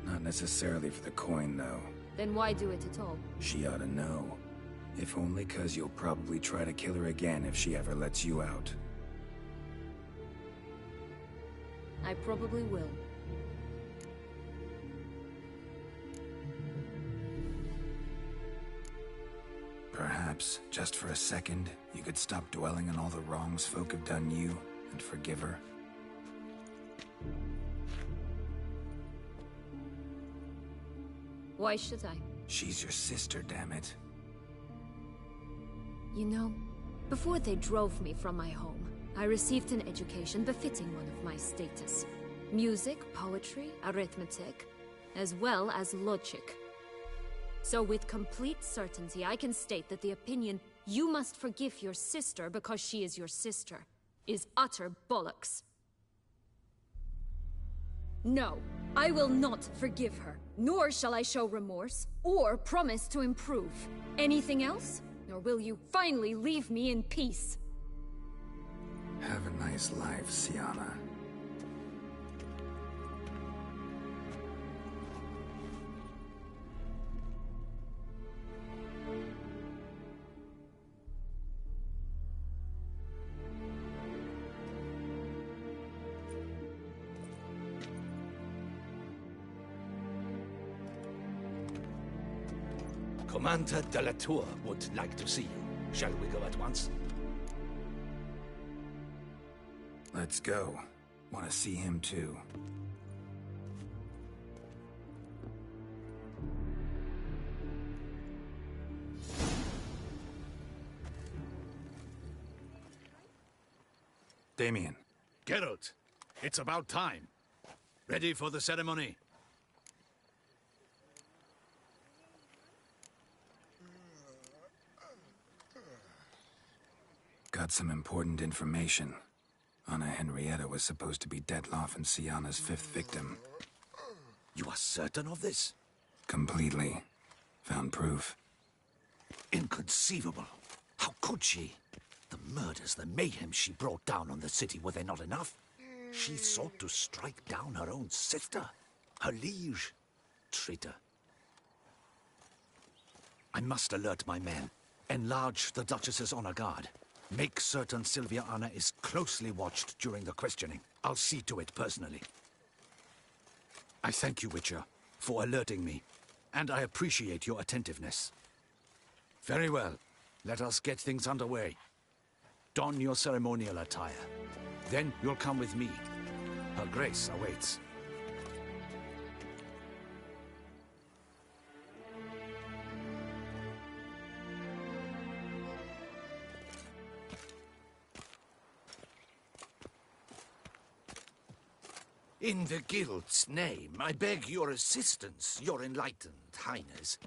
Not necessarily for the coin, though. Then why do it at all? She ought to know. If only 'cause you'll probably try to kill her again if she ever lets you out. I probably will. Perhaps, just for a second, you could stop dwelling on all the wrongs folk have done you, and forgive her. Why should I? She's your sister, damn it. You know, before they drove me from my home, I received an education befitting one of my status. Music, poetry, arithmetic, as well as logic. So with complete certainty, I can state that the opinion, you must forgive your sister because she is your sister, is utter bollocks. No, I will not forgive her, nor shall I show remorse, or promise to improve. Anything else? Or will you finally leave me in peace? Have a nice life, Sienna. Commander de la Tour would like to see you. Shall we go at once? Let's go. Want to see him too. Damien. Geralt, it's about time. Ready for the ceremony? Got some important information. Anna Henrietta was supposed to be Detloff and Sienna's 5th victim. You are certain of this? Completely. Found proof. Inconceivable. How could she? The murders, the mayhem she brought down on the city, were they not enough? She sought to strike down her own sister, her liege. Traitor. I must alert my men. Enlarge the Duchess's honor guard. Make certain Sylvia Anna is closely watched during the questioning. I'll see to it personally. I thank you, Witcher, for alerting me, and I appreciate your attentiveness. Very well. Let us get things underway. Don your ceremonial attire. Then you'll come with me. Her Grace awaits. In the Guild's name, I beg your assistance, your enlightened highness.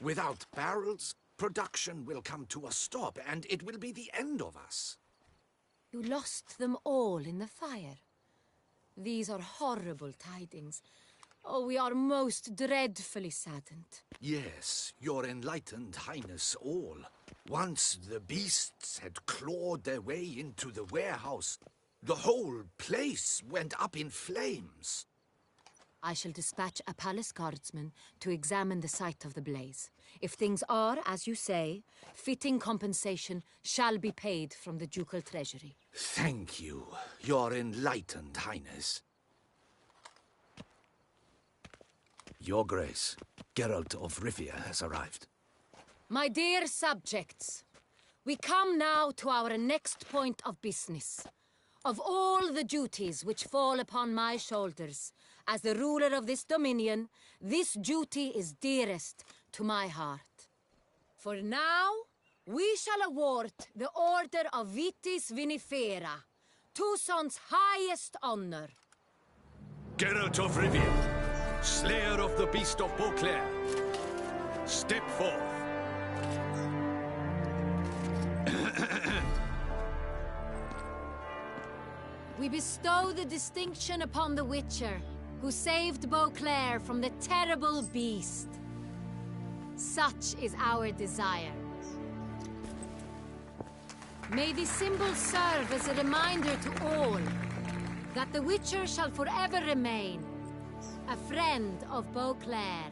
Without barrels, production will come to a stop, and it will be the end of us. You lost them all in the fire. These are horrible tidings. Oh, we are most dreadfully saddened. Yes, your enlightened highness all. Once the beasts had clawed their way into the warehouse, the whole place went up in flames. I shall dispatch a palace guardsman to examine the site of the blaze. If things are, as you say, fitting compensation shall be paid from the ducal treasury. Thank you, your enlightened highness. Your Grace, Geralt of Rivia has arrived. My dear subjects, we come now to our next point of business. Of all the duties which fall upon my shoulders, as the ruler of this dominion, this duty is dearest to my heart. For now, we shall award the Order of Vitis Vinifera, Tucson's highest honor. Geralt of Rivia, slayer of the beast of Beauclair, step forth. We bestow the distinction upon the Witcher, who saved Beauclair from the terrible beast. Such is our desire. May this symbol serve as a reminder to all that the Witcher shall forever remain a friend of Beauclair.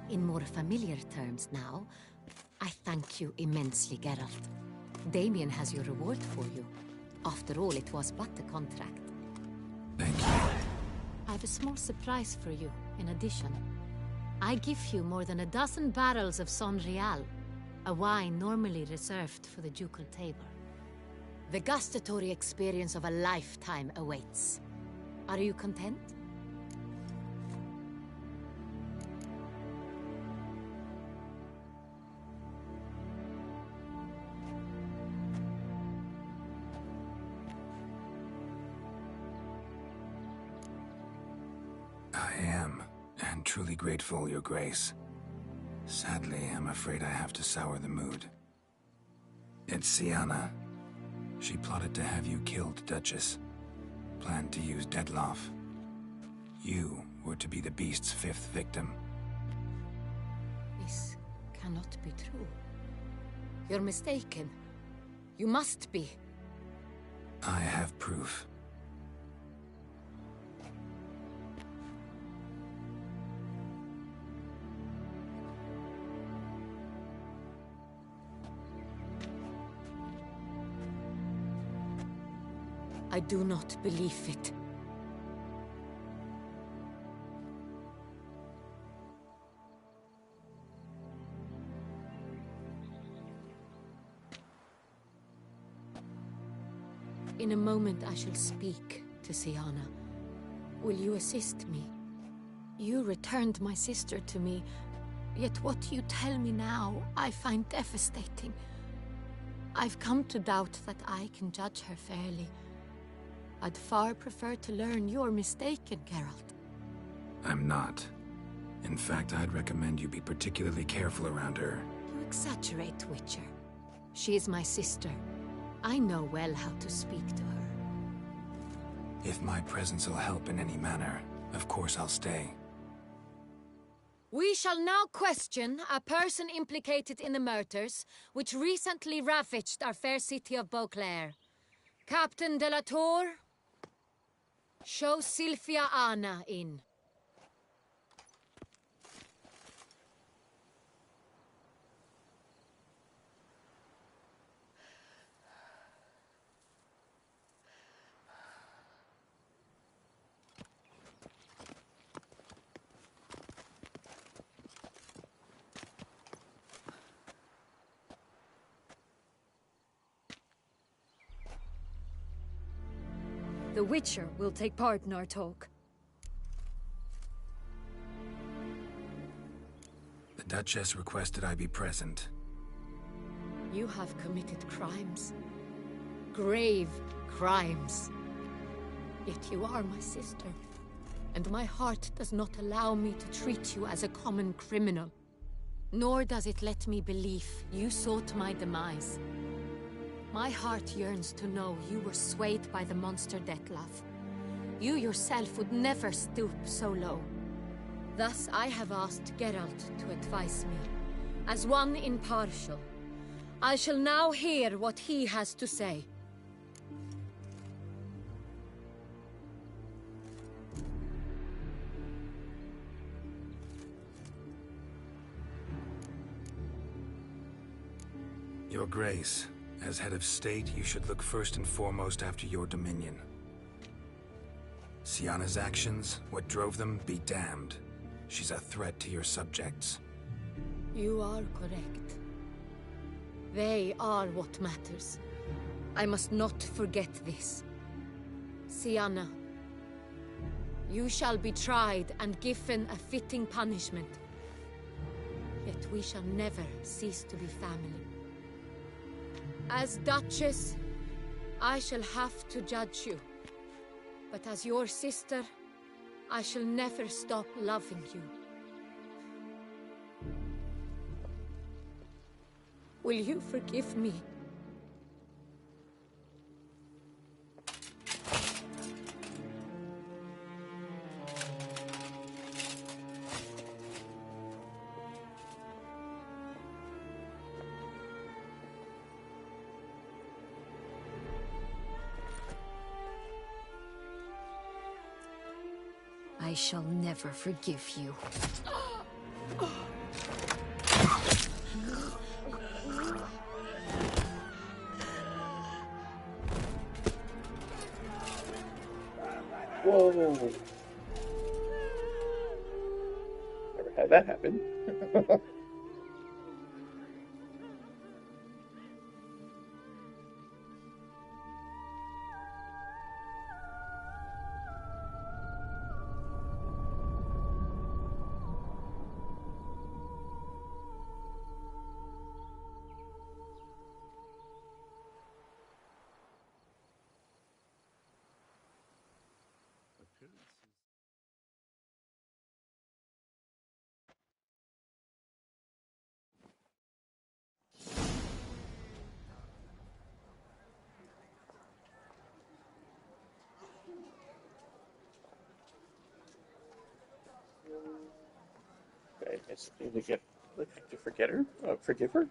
In more familiar terms now, I thank you immensely, Geralt. Damien has your reward for you. After all, it was but a contract. Thank you. I have a small surprise for you, in addition. I give you more than a dozen barrels of Son Real, a wine normally reserved for the ducal table. The gustatory experience of a lifetime awaits. Are you content? I am, and truly grateful, Your Grace. Sadly, I'm afraid I have to sour the mood. It's Sienna. She plotted to have you killed, Duchess. Planned to use Detloff. You were to be the beast's 5th victim. This cannot be true. You're mistaken. You must be. I have proof. I do not believe it. In a moment I shall speak to Siana. Will you assist me? You returned my sister to me, yet what you tell me now I find devastating. I've come to doubt that I can judge her fairly. I'd far prefer to learn you're mistaken, Geralt. I'm not. In fact, I'd recommend you be particularly careful around her. You exaggerate, Witcher. She is my sister. I know well how to speak to her. If my presence will help in any manner, of course I'll stay. We shall now question a person implicated in the murders which recently ravaged our fair city of Beauclair. Captain de la Tour, show Sylvia Anna in. The Witcher will take part in our talk. The Duchess requested I be present. You have committed crimes. Grave crimes. Yet you are my sister. And my heart does not allow me to treat you as a common criminal. Nor does it let me believe you sought my demise. My heart yearns to know you were swayed by the monster Dettlaff. You yourself would never stoop so low. Thus I have asked Geralt to advise me, as one impartial. I shall now hear what he has to say. Your Grace, as head of state, you should look first and foremost after your dominion. Siana's actions, what drove them, be damned. She's a threat to your subjects. You are correct. They are what matters. I must not forget this. Siana, you shall be tried and given a fitting punishment. Yet we shall never cease to be family. As Duchess, I shall have to judge you. But as your sister, I shall never stop loving you. Will you forgive me? I shall never forgive you. Whoa. Never had that happen. Okay, I just need to get to forget her. Forgive her.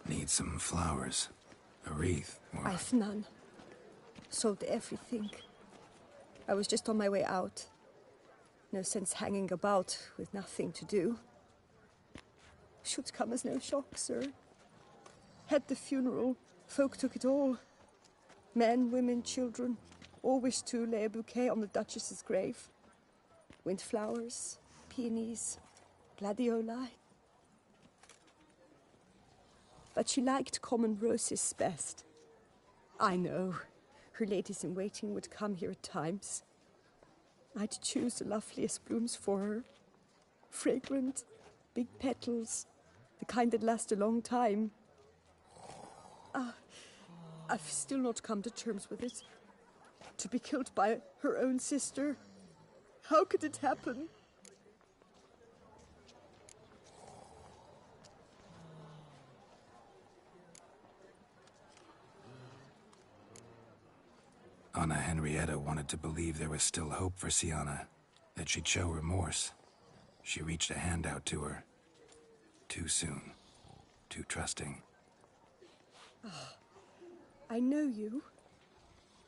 Need some flowers. A wreath, or... I've none. Sold everything. I was just on my way out. No sense hanging about with nothing to do. Should come as no shock, sir. Had the funeral. Folk took it all. Men, women, children. All wished to lay a bouquet on the Duchess's grave. Windflowers, peonies, gladioli. But she liked common roses best. I know. Her ladies-in-waiting would come here at times. I'd choose the loveliest blooms for her. Fragrant, big petals, the kind that last a long time. I've still not come to terms with it. To be killed by her own sister. How could it happen? Anna Henrietta wanted to believe there was still hope for Sienna, that she'd show remorse. She reached a hand out to her. Too soon. Too trusting. I know you.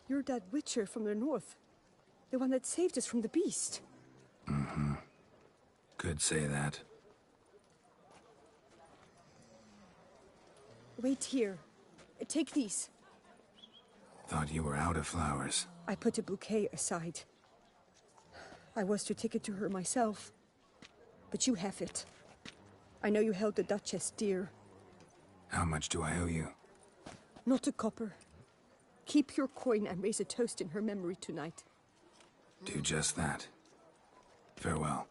You're that witcher from the north. The one that saved us from the beast. Mm-hmm. Could say that. Wait here. Take these. Thought you were out of flowers. I put a bouquet aside. I was to take it to her myself. But you have it. I know you held the Duchess dear. How much do I owe you? Not a copper. Keep your coin and raise a toast in her memory tonight. Do just that. Farewell.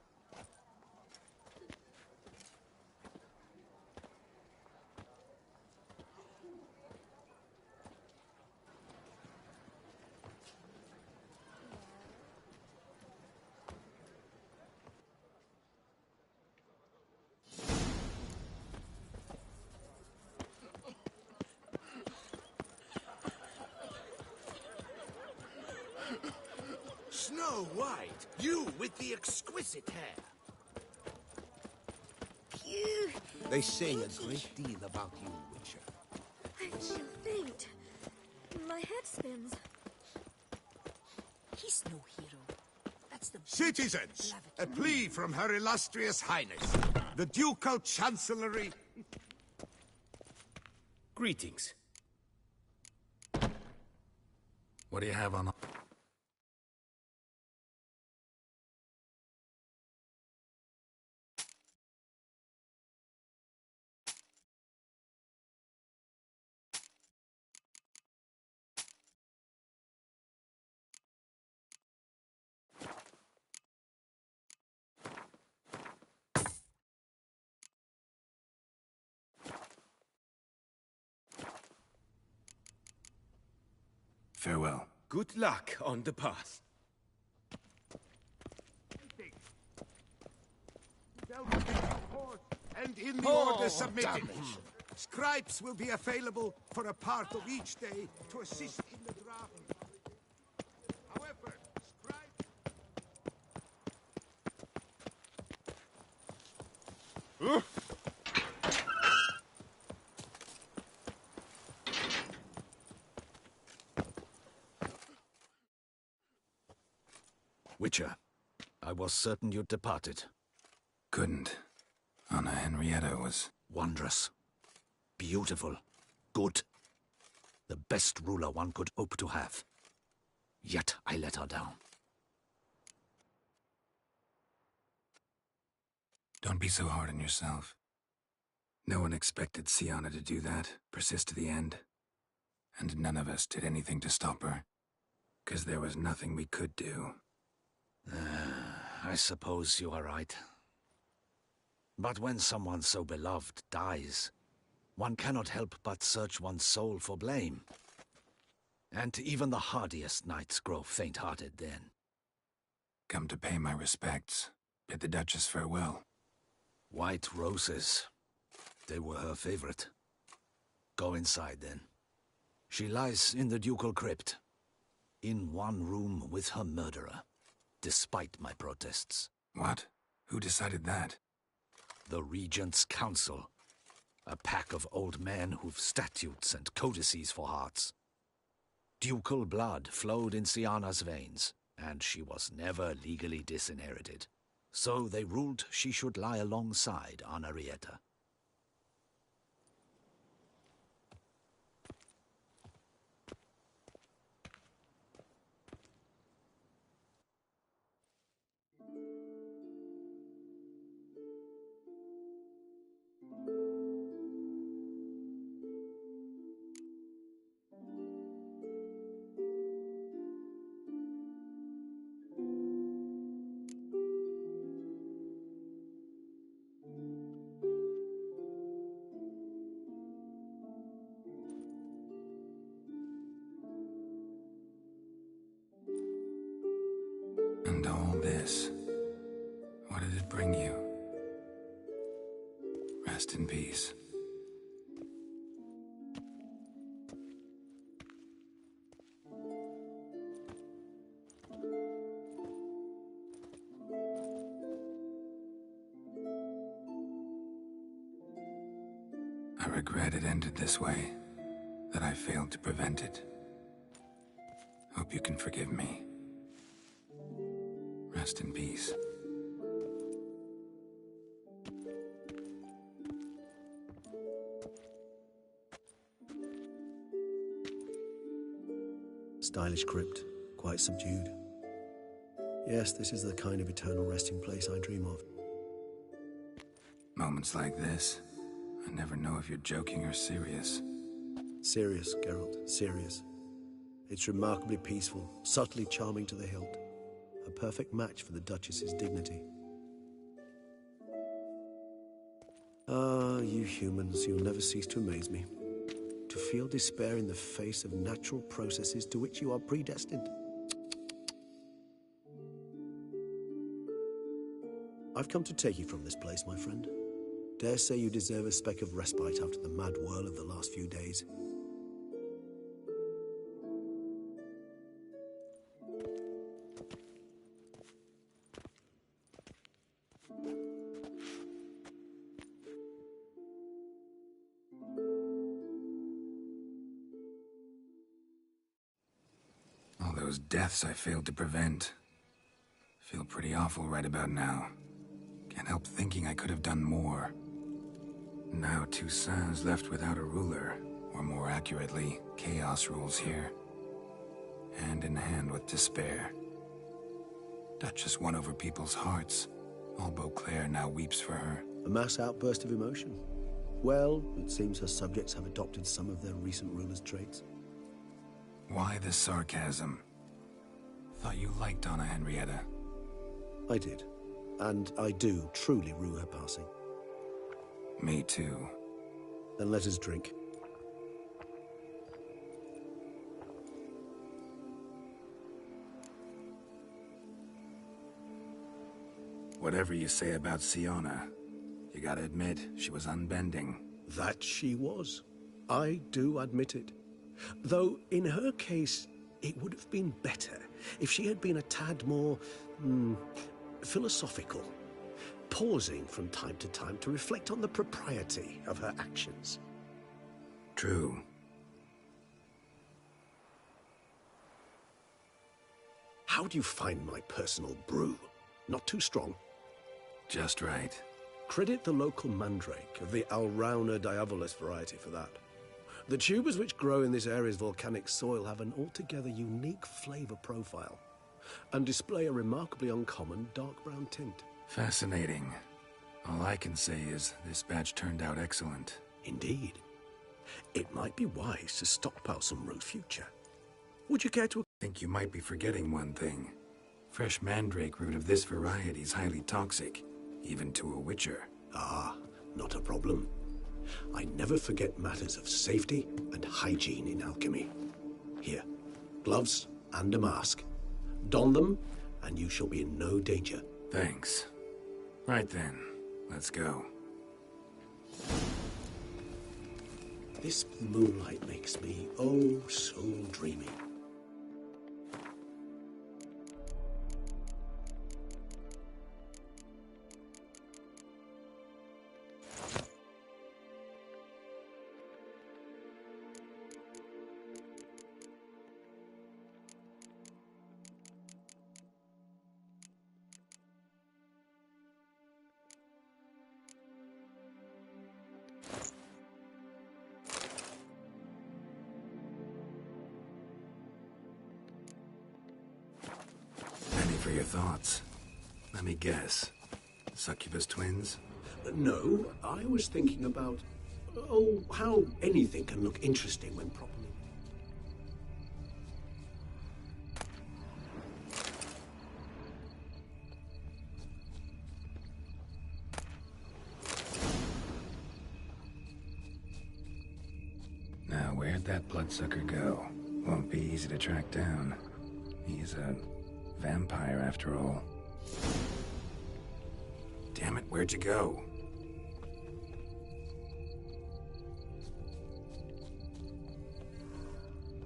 Snow White, you with the exquisite hair. Phew. They say a great deal about you, Witcher. I shall faint. My head spins. He's no hero. That's the... Citizens, a plea from Her Illustrious Highness, the Ducal Chancellery. Greetings. What do you have on... Farewell. Good luck on the path. And in the order submitted, scribes will be available for a part of each day to assist in the draft. However, scribes... Witcher, I was certain you'd departed. Couldn't. Anna Henrietta was... Wondrous. Beautiful. Good. The best ruler one could hope to have. Yet I let her down. Don't be so hard on yourself. No one expected Sienna to do that, persist to the end. And none of us did anything to stop her. 'Cause there was nothing we could do. I suppose you are right. But when someone so beloved dies, one cannot help but search one's soul for blame. And even the hardiest knights grow faint-hearted then. Come to pay my respects. Bid the Duchess farewell. White roses. They were her favorite. Go inside then. She lies in the ducal crypt. In one room with her murderer. Despite my protests. What? Who decided that? The Regent's Council. A pack of old men who've statutes and codices for hearts. Ducal blood flowed in Siana's veins, and she was never legally disinherited. So they ruled she should lie alongside Anarietta. And all this, what did it bring you? Rest in peace. I regret it ended this way, that I failed to prevent it. Hope you can forgive me. Rest in peace. Stylish crypt, quite subdued. Yes, this is the kind of eternal resting place I dream of. Moments like this, I never know if you're joking or serious. Serious, Geralt, serious. It's remarkably peaceful, subtly charming to the hilt. A perfect match for the Duchess's dignity. Ah, you humans, you'll never cease to amaze me. To feel despair in the face of natural processes to which you are predestined. I've come to take you from this place, my friend. Dare say you deserve a speck of respite after the mad whirl of the last few days. All those deaths I failed to prevent. Feel pretty awful right about now. Can't help thinking I could have done more. Now Toussaint's left without a ruler, or more accurately, chaos rules here. Hand in hand with despair. Duchess won over people's hearts. All Beauclair now weeps for her. A mass outburst of emotion. Well, it seems her subjects have adopted some of their recent ruler's traits. Why the sarcasm? Thought you liked Donna Henrietta. I did. And I do truly rue her passing. Me too. Then let us drink. Whatever you say about Siana, you gotta admit, she was unbending. That she was. I do admit it. Though, in her case, it would have been better if she had been a tad more, philosophical, pausing from time to time to reflect on the propriety of her actions. True. How do you find my personal brew? Not too strong? Just right. Credit the local mandrake of the Alrauna diabolus variety for that. The tubers which grow in this area's volcanic soil have an altogether unique flavor profile and display a remarkably uncommon dark brown tint. Fascinating. All I can say is this batch turned out excellent. Indeed. It might be wise to stockpile some root future. Would you care to... I think you might be forgetting one thing. Fresh mandrake root of this variety is highly toxic, even to a witcher. Ah, not a problem. I never forget matters of safety and hygiene in alchemy. Here, gloves and a mask. Don them, and you shall be in no danger. Thanks. Right then, let's go. This moonlight makes me, oh, so dreamy. are your thoughts? Let me guess. Succubus twins? No, I was thinking about, how anything can look interesting when properly. Now, where'd that bloodsucker go? Won't be easy to track down. He's a vampire, after all. Damn it, where'd you go?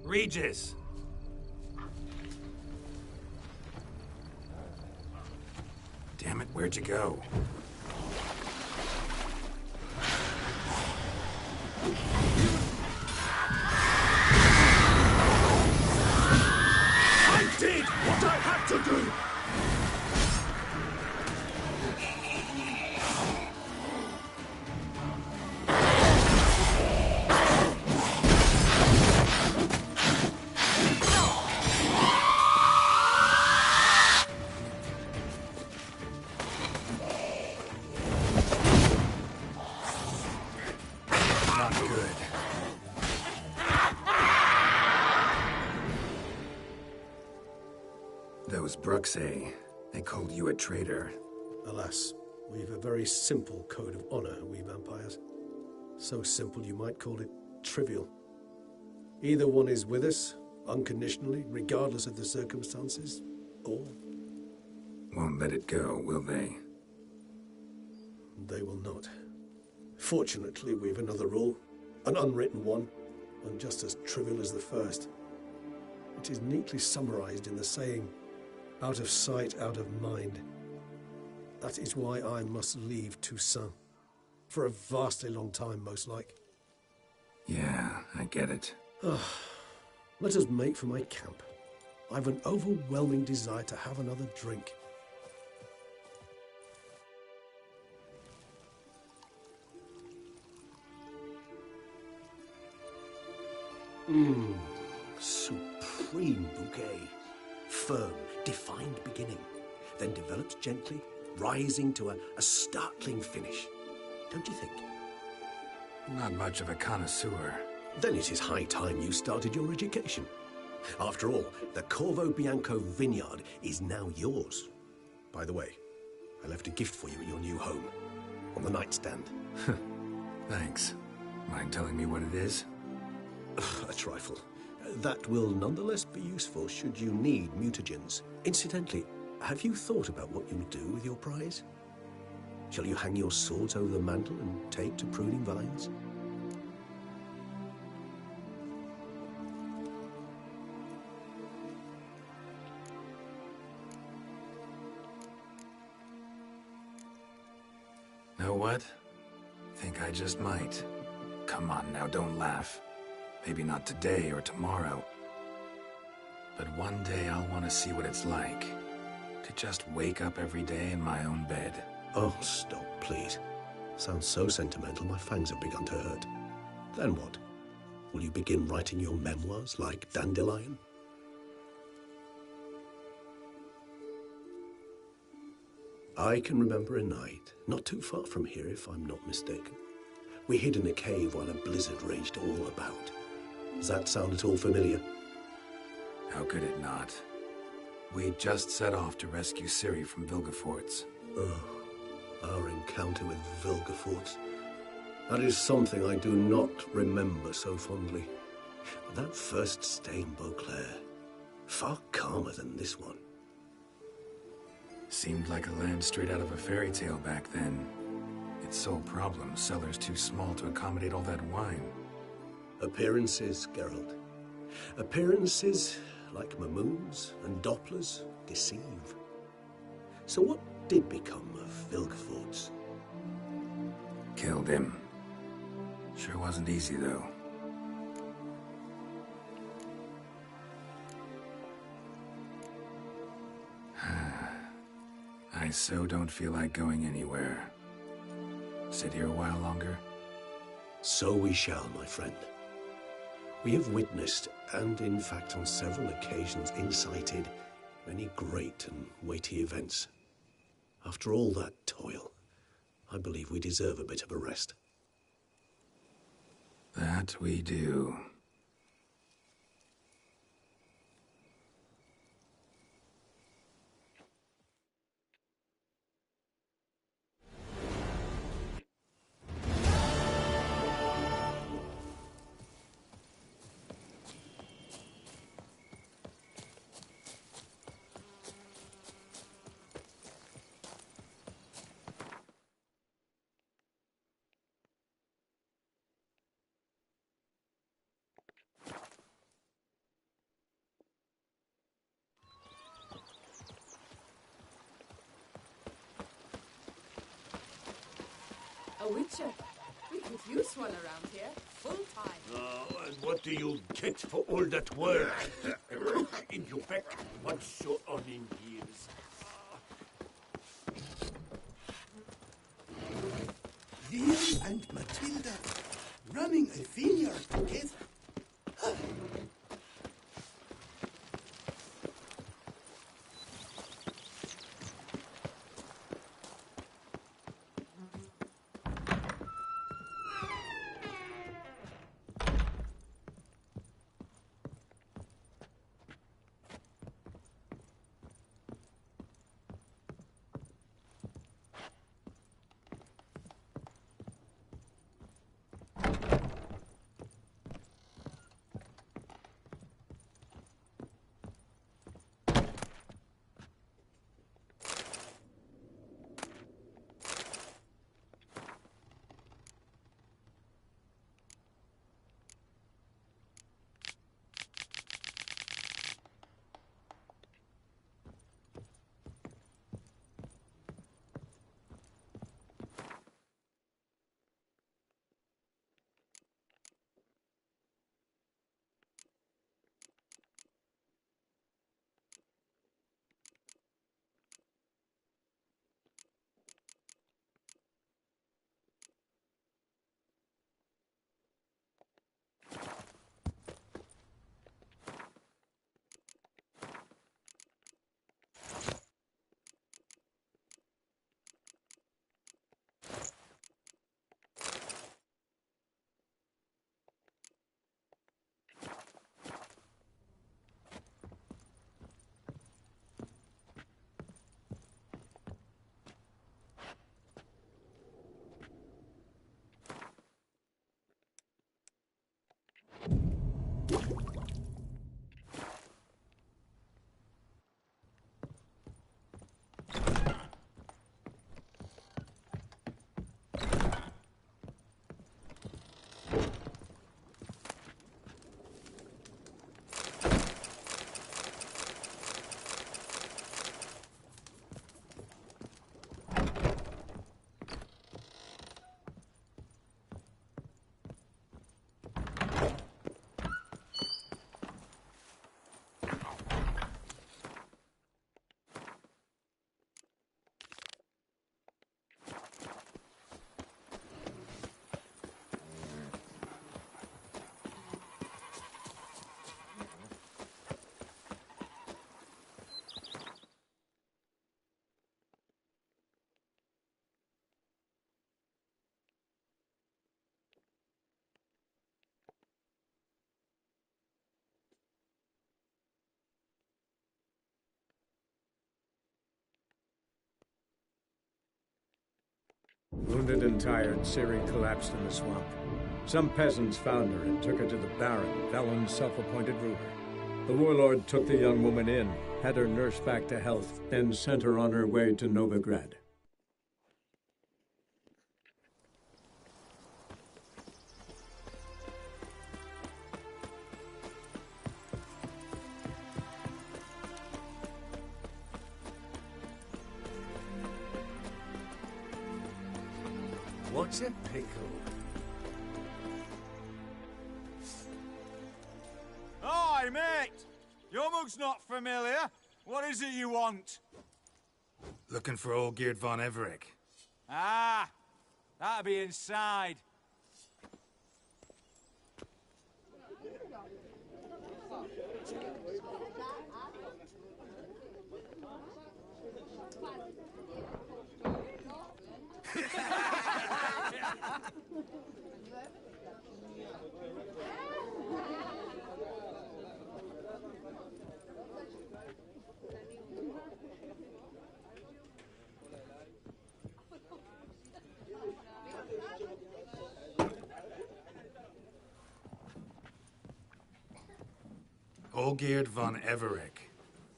Regis! Damn it, where'd you go? I did what I had to do! Not good. Those Bruxae, they called you a traitor. Alas, we've a very simple code of honor, we vampires. So simple you might call it trivial. Either one is with us, unconditionally, regardless of the circumstances, or... Won't let it go, will they? They will not. Fortunately, we've another rule, an unwritten one, and just as trivial as the first. It is neatly summarized in the saying, out of sight, out of mind. That is why I must leave Toussaint. For a vastly long time, most like. Yeah, I get it. Let us make for my camp. I've an overwhelming desire to have another drink. Supreme bouquet. Firm, defined beginning, then develops gently, rising to a startling finish. Don't you think? Not much of a connoisseur. Then it is high time you started your education. After all, the Corvo Bianco vineyard is now yours. By the way, I left a gift for you at your new home, on the nightstand. Thanks. Mind telling me what it is? A trifle. That will nonetheless be useful should you need mutagens. Incidentally, have you thought about what you'll do with your prize? Shall you hang your swords over the mantle and take to pruning vines? Know what? Think I just might. Come on now, don't laugh. Maybe not today or tomorrow. But one day I'll want to see what it's like. To just wake up every day in my own bed. Oh, stop, please. Sounds so sentimental, my fangs have begun to hurt. Then what? Will you begin writing your memoirs like Dandelion? I can remember a night, not too far from here if I'm not mistaken. We hid in a cave while a blizzard raged all about. Does that sound at all familiar? How could it not? We just set off to rescue Ciri from Vilgefortz. Oh, our encounter with Vilgefortz. That is something I do not remember so fondly. That first stay in Beauclair, far calmer than this one. Seemed like a land straight out of a fairy tale back then. Its sole problem, cellars too small to accommodate all that wine. Appearances, Geralt. Appearances, like Mamoons and Dopplers, deceive. So what did become of Vilgefortz? Killed him. Sure wasn't easy, though. I so don't feel like going anywhere. Sit here a while longer? So we shall, my friend. We have witnessed, and in fact on several occasions incited, many great and weighty events. After all that toil, I believe we deserve a bit of a rest. That we do. A witcher. We could use one around here, full time. Oh, and what do you get for all that work? A cook in your back once you're on in years. Liam and Matilda running a vineyard together. Wounded and tired, Ciri collapsed in the swamp. Some peasants found her and took her to the Baron, Velen's self-appointed ruler. The warlord took the young woman in, had her nursed back to health, then sent her on her way to Novigrad. What's a pickle? Hi, mate! Your mug's not familiar. What is it you want? Looking for old Geert von Everec. Ah! That'll be inside. Olgierd von Everec.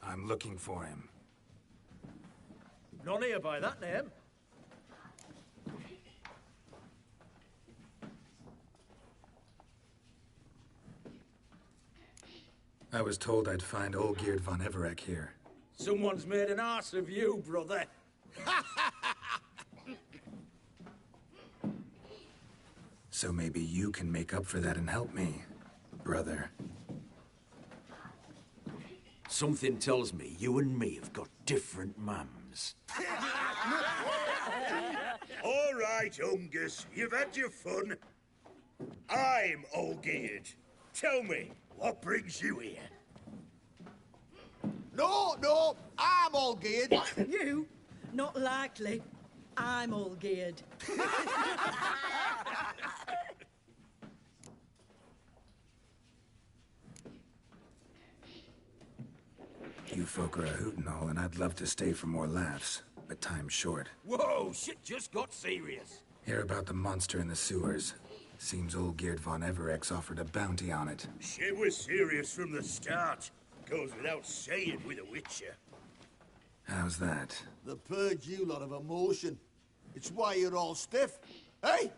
I'm looking for him. None here by that name. I was told I'd find Olgierd von Everec here. Someone's made an arse of you, brother. So maybe you can make up for that and help me, brother. Something tells me you and me have got different mums. All right, Ungus, you've had your fun. I'm Olgierd. Tell me, what brings you here? No, I'm all geared. You? Not likely. I'm all geared. You folk are a hoot and all, and I'd love to stay for more laughs, but time's short. Whoa, shit just got serious. Hear about the monster in the sewers. Seems Olgierd von Everec offered a bounty on it. Shit was serious from the start. Goes without saying with a Witcher. How's that? They purge you lot of emotion. It's why you're all stiff. Hey?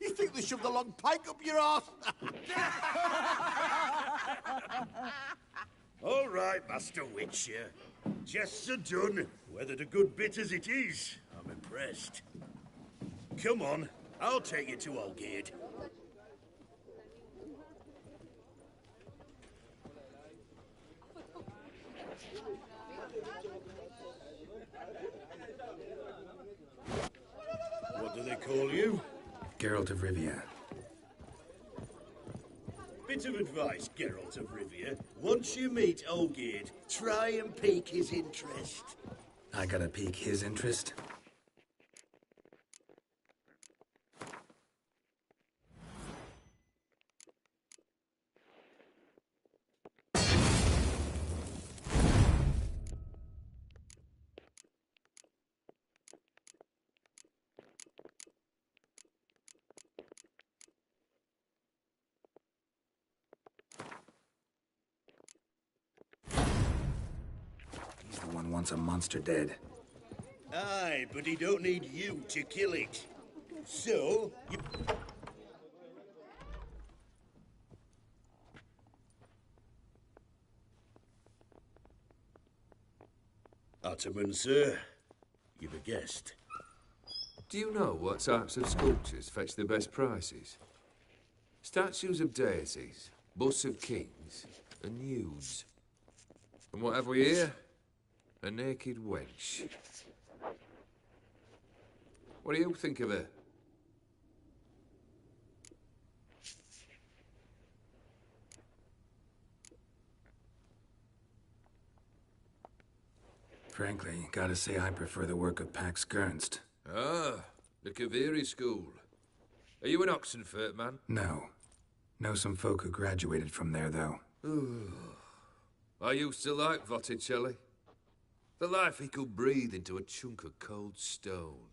You think they shoved a long pike up your arse? All right, Master Witcher. Jests are done. Whether the good bit as it is, I'm impressed. Come on, I'll take you to Olgierd. What do they call you? Geralt of Rivia. Bit of advice, Geralt of Rivia. Once you meet Olgierd, try and pique his interest. I gotta pique his interest? He's the one wants a monster dead. Aye, but he don't need you to kill it. So, you... Ataman, sir. You've a guest. Do you know what types of sculptures fetch the best prices? Statues of deities, busts of kings, and nudes. And what have we here? A naked wench. What do you think of her? Frankly, gotta say I prefer the work of Pax Gernst. Ah, the Kaviri school. Are you an Oxenfurt man? No. Know some folk who graduated from there, though. I used to like Botticelli. The life he could breathe into a chunk of cold stone.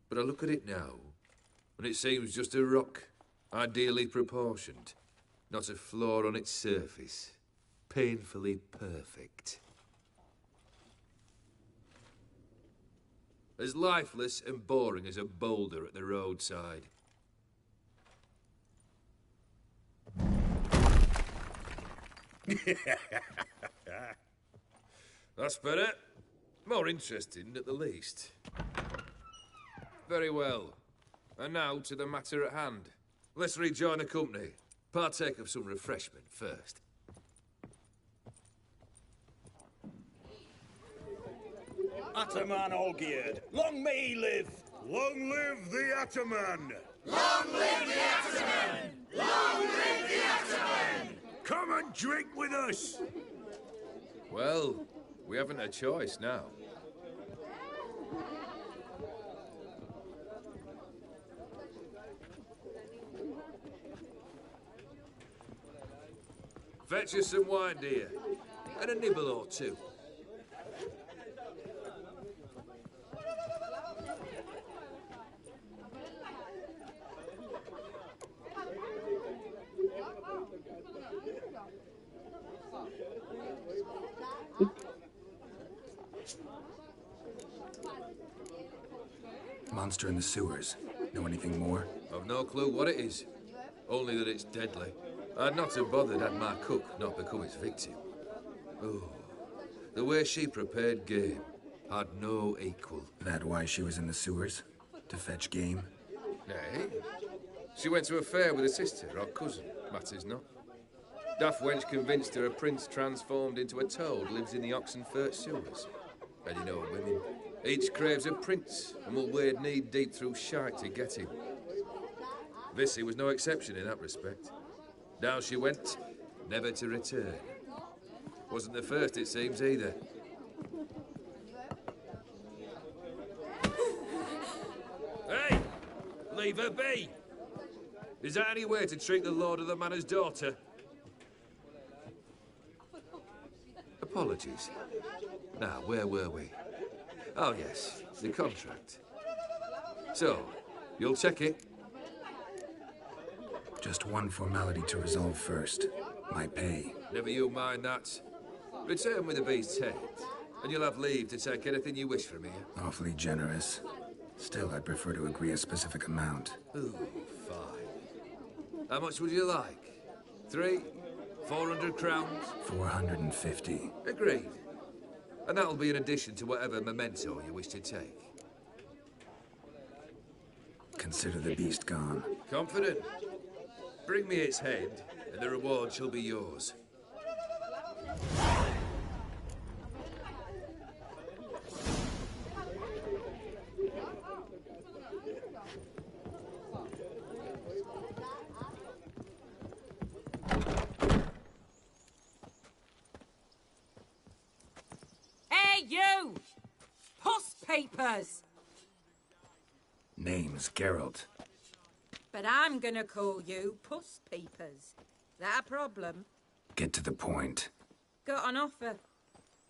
But I look at it now, and it seems just a rock, ideally proportioned. Not a flaw on its surface. Painfully perfect. As lifeless and boring as a boulder at the roadside. That's better. More interesting, at the least. Very well. And now to the matter at hand. Let's rejoin the company. Partake of some refreshment first. Ataman Olgierd, long may he live! Long live the Ataman! Long live the Ataman! Long live the Ataman! Come and drink with us! Well, we haven't a choice now. Fetch us some wine, dear. And a nibble or two. Monster in the sewers. Know anything more? I've no clue what it is. Only that it's deadly. I'd not have bothered had my cook not become its victim. Oh, the way she prepared game had no equal. That why she was in the sewers? To fetch game? Nay. She went to a fair with her sister or cousin, matters not. Daft wench convinced her a prince transformed into a toad lives in the Oxenfurt sewers. And you know women. Each craves a prince and will wade knee-deep through shite to get him. Vissy was no exception in that respect. Down she went, never to return. Wasn't the first, it seems, either. Hey! Leave her be! Is that any way to treat the lord of the manor's daughter? Apologies. Now, where were we? Oh, yes, the contract. So, you'll check it? Just one formality to resolve first. My pay. Never you mind that. Return with the beast's head, and you'll have leave to take anything you wish from here. Awfully generous. Still, I'd prefer to agree a specific amount. Ooh, fine. How much would you like? 400 crowns? 450. Agreed. And that'll be in addition to whatever memento you wish to take. Consider the beast gone. Confident? Bring me its head, and the reward shall be yours. Hey, you! Puss papers! Name's Geralt. But I'm gonna call you Puss Peepers. That a problem? Get to the point. Got an offer.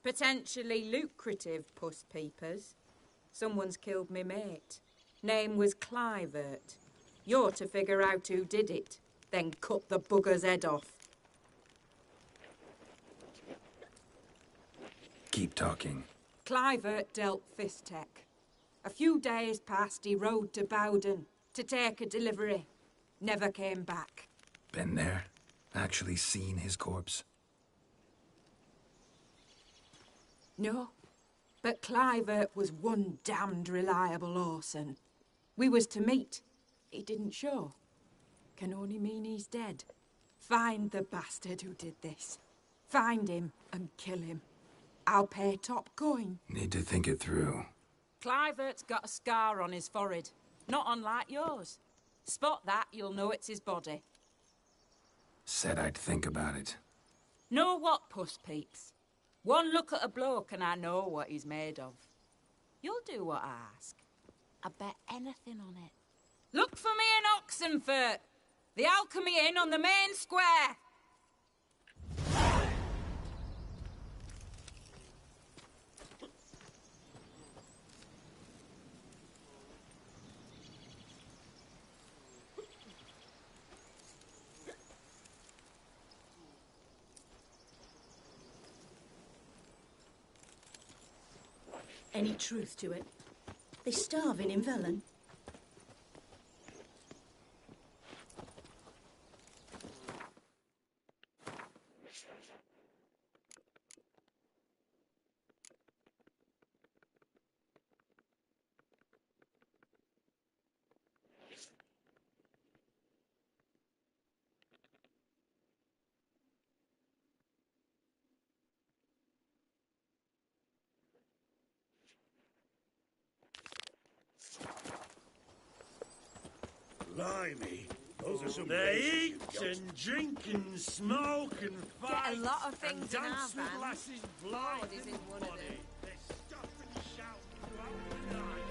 Potentially lucrative Puss Peepers. Someone's killed me mate. Name was Clivert. You're to figure out who did it, then cut the bugger's head off. Keep talking. Clivert dealt Fistech. A few days past, he rode to Bowden to take a delivery. Never came back. Been there? Actually seen his corpse? No, but Clivert was one damned reliable Orson. We was to meet. He didn't show. Can only mean he's dead. Find the bastard who did this. Find him and kill him. I'll pay top coin. Need to think it through. Clivert's got a scar on his forehead, not unlike yours. Spot that, you'll know it's his body. Said I'd think about it. Know what, Puss Peeps? One look at a bloke and I know what he's made of. You'll do what I ask. I bet anything on it. Look for me in Oxenfurt. The Alchemy Inn on the main square. Any truth to it? They starving in Velen. Blimey, those are some. They eat and drink and smoke and fight. Get a lot of things and in our dance with van. lasses blind Lord is in one of them. They stop and shout throughout the night.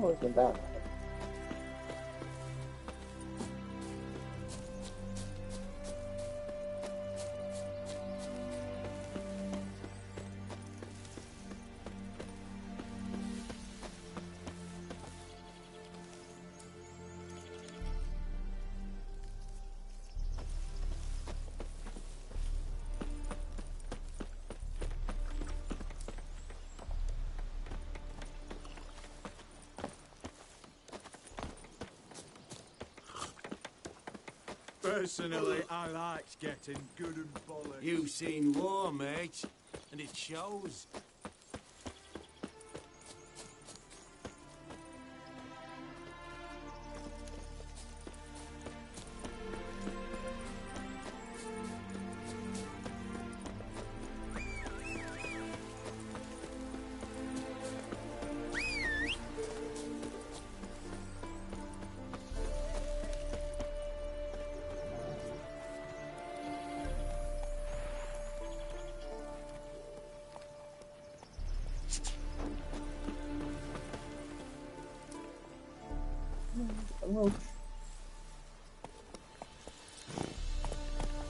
Oh, isn't that? Personally, I likes getting good and bollocks. You've seen war, mate, and it shows.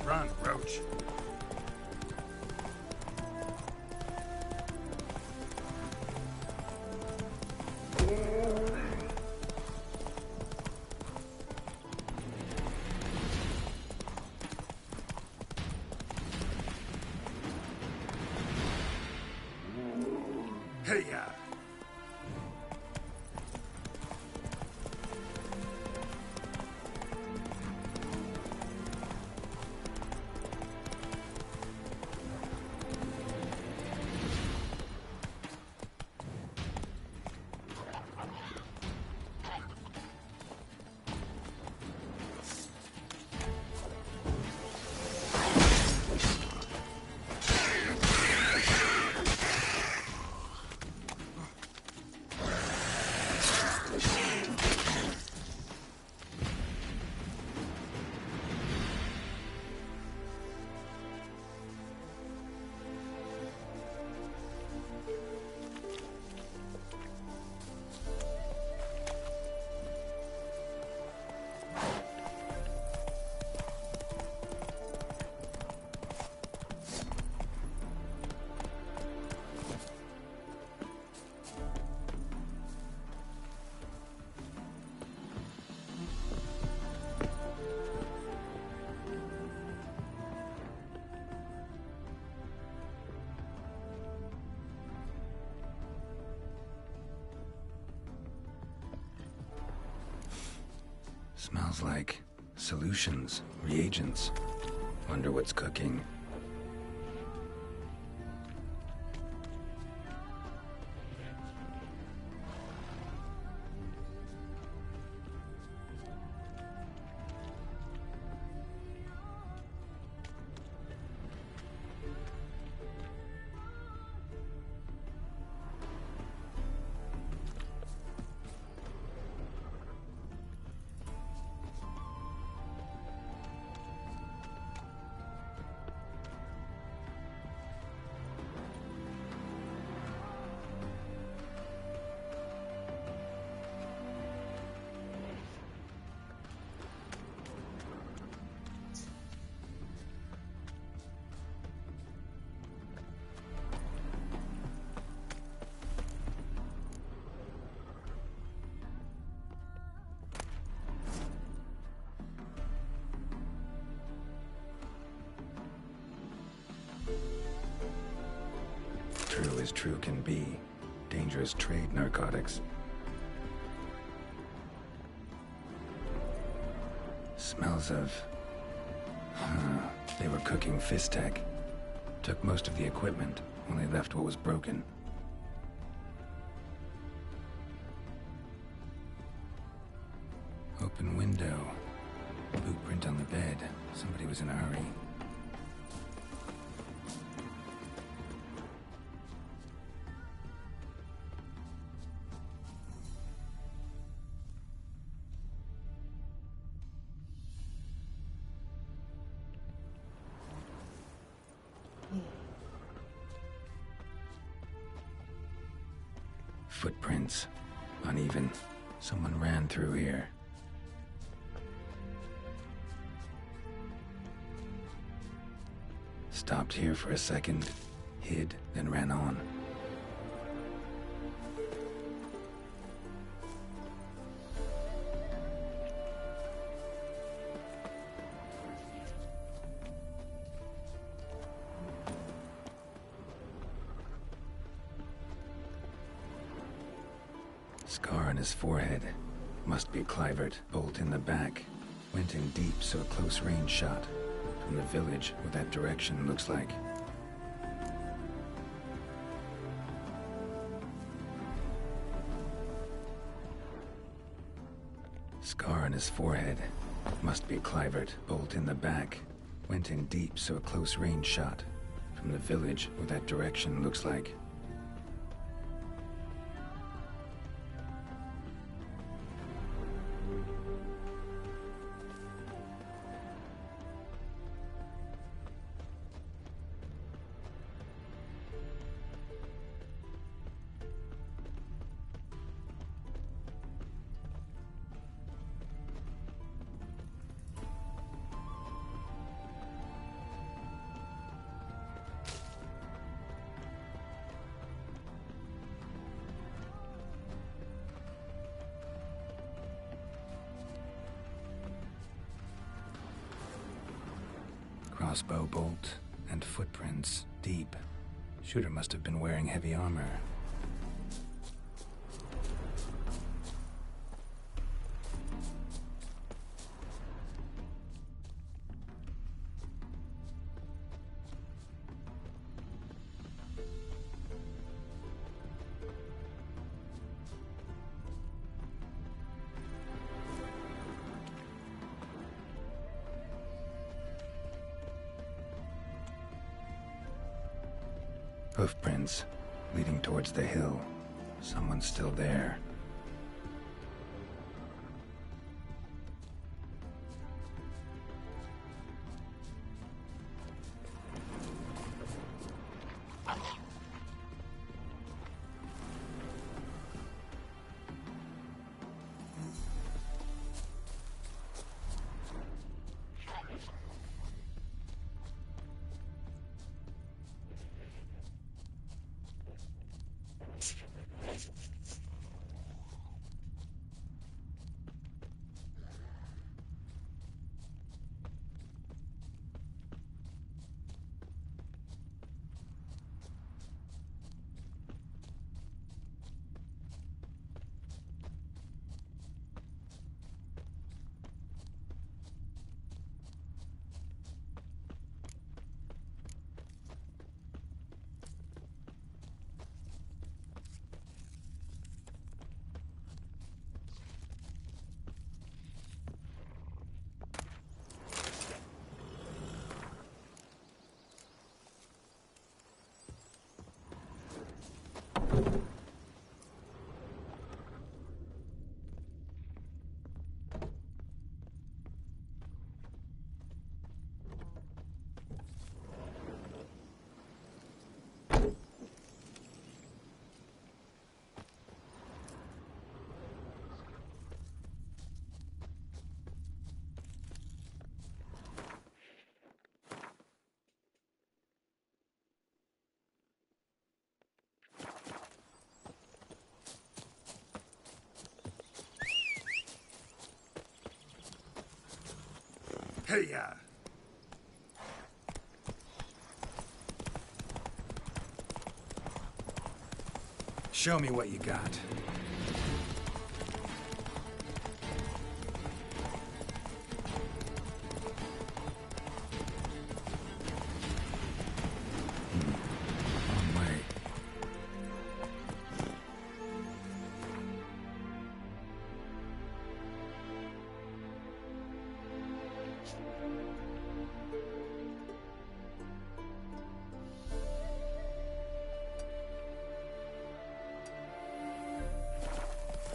Run, Roach. Hey-ya! Smells like solutions, reagents. Wonder what's cooking. True as true can be. Dangerous trade narcotics. Smells of... They were cooking Fistech. Took most of the equipment, only left what was broken. Open window. Boot print on the bed. Somebody was in a hurry. Footprints. Uneven. Someone ran through here. Stopped here for a second, hid, then ran on. Scar on his forehead. Must be Clivert. Bolt in the back. Went in deep, so a close range shot. From the village, what that direction looks like. Scar on his forehead. Must be Clivert. Bolt in the back. Went in deep, so a close range shot. From the village, what that direction looks like. Crossbow bolt and footprints deep. Shooter must have been wearing heavy armor. Hoofprints leading towards the hill. Someone's still there. Hey-ya! Show me what you got. Wrong way.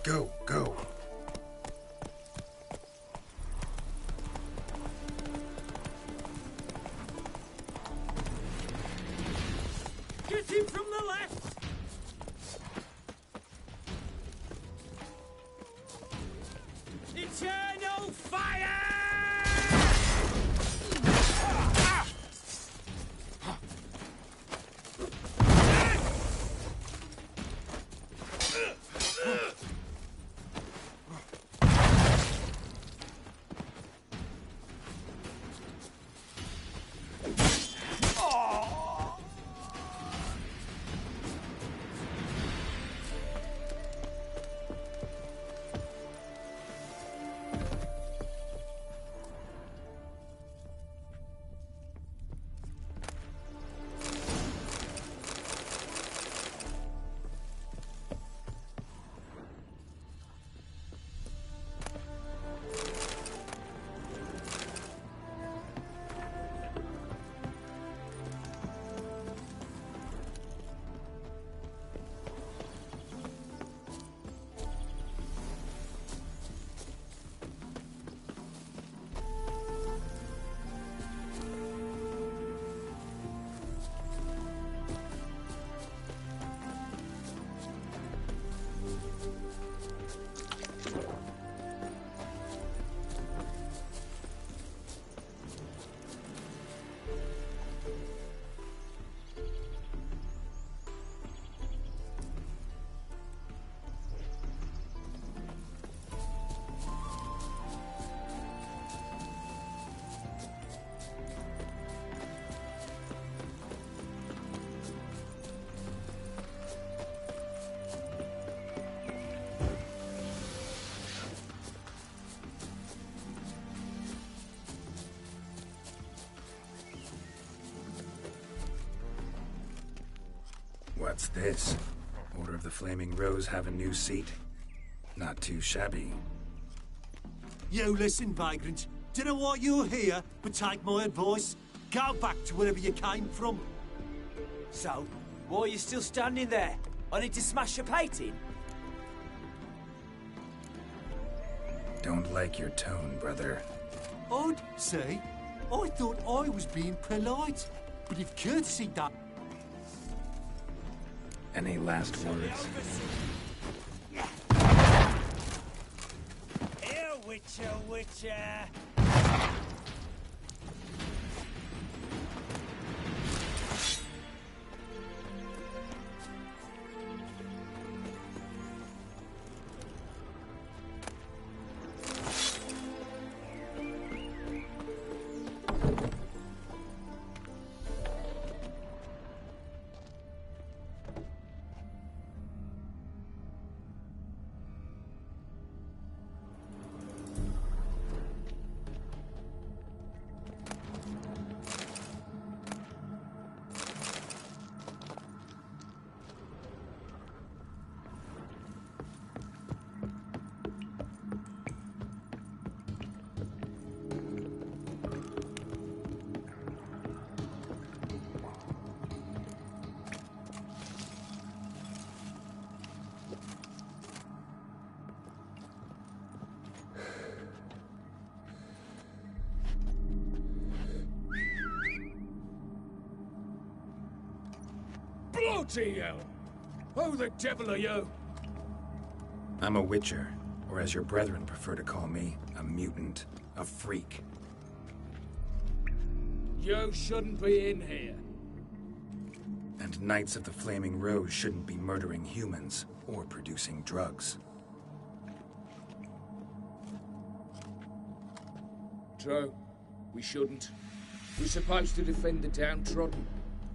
Go, go. Get him from the left! What's this? Order of the Flaming Rose have a new seat? Not too shabby. You listen, vagrant. Do know what you're here, but take my advice. Go back to wherever you came from. So, why are you still standing there? I need to smash your plate in? Don't like your tone, brother. I'd say, I thought I was being polite. But if courtesy that... Any last words? Here, Witcher, Witcher! Bloody hell! Who the devil are you? I'm a Witcher, or as your brethren prefer to call me, a mutant, a freak. You shouldn't be in here. And Knights of the Flaming Rose shouldn't be murdering humans or producing drugs. True. We shouldn't. We're supposed to defend the downtrodden,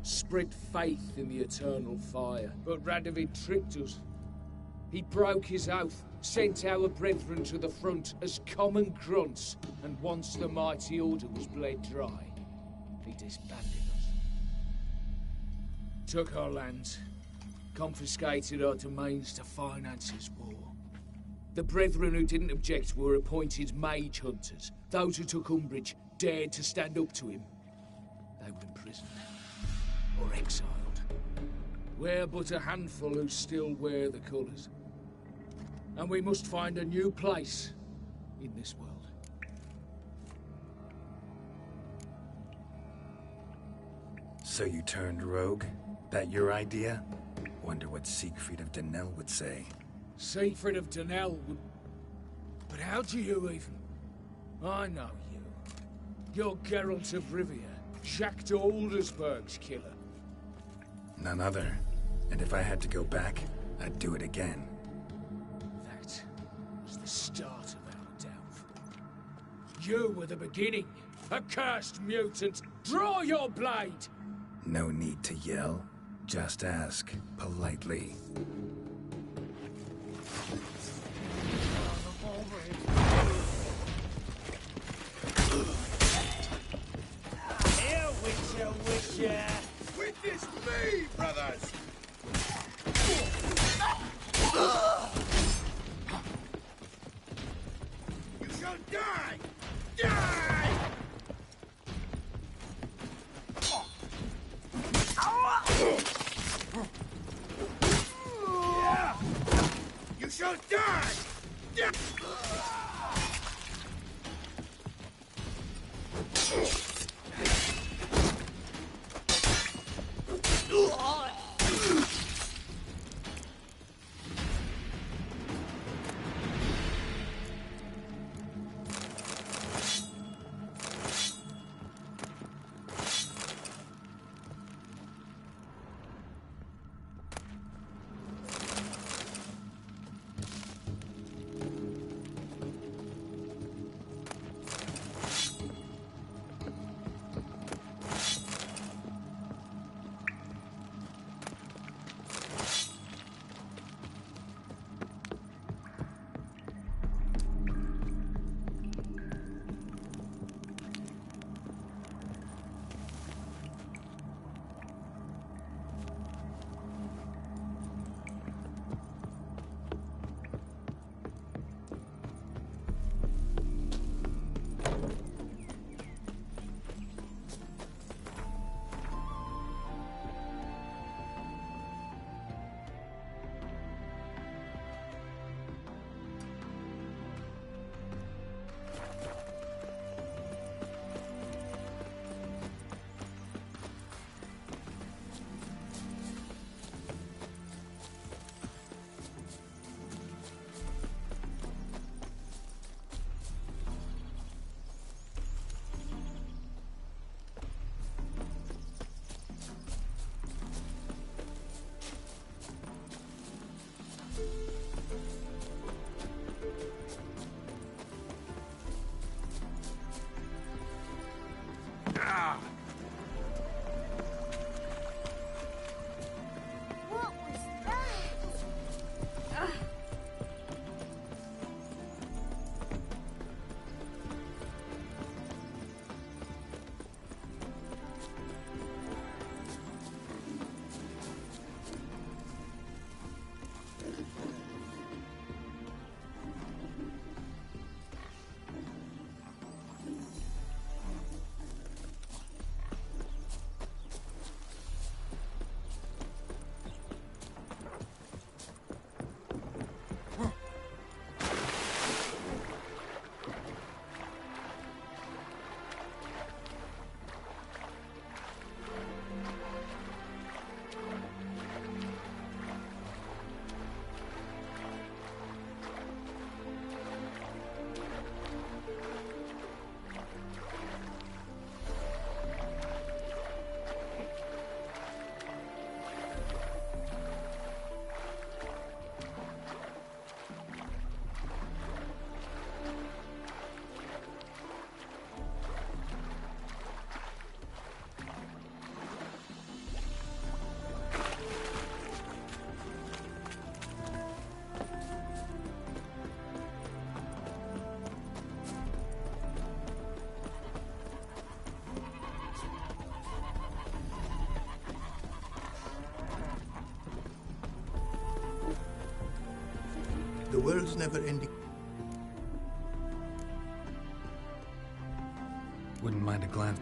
spread faith in the eternal fire. But Radovid tricked us. He broke his oath, sent our brethren to the front as common grunts, and once the mighty order was bled dry, he disbanded us. Took our lands, confiscated our domains to finance his war. The brethren who didn't object were appointed mage hunters. Those who took umbrage dared to stand up to him. They were imprisoned or exiled. We're but a handful who still wear the colours. And we must find a new place in this world. So you turned rogue? That your idea? Wonder what Siegfried of Dun Tynne would say. Siegfried of Dun Tynne would... But how do you even... I know you. You're Geralt of Rivia, Jacques de Aldersberg's killer. None other. And if I had to go back, I'd do it again. That was the start of our downfall. You were the beginning. A cursed mutant. Draw your blade! No need to yell. Just ask, politely. Here, Witcher, Witcher! Witness me, brothers! You shall die! Die! You shall die! The world's never ending. Wouldn't mind a glance.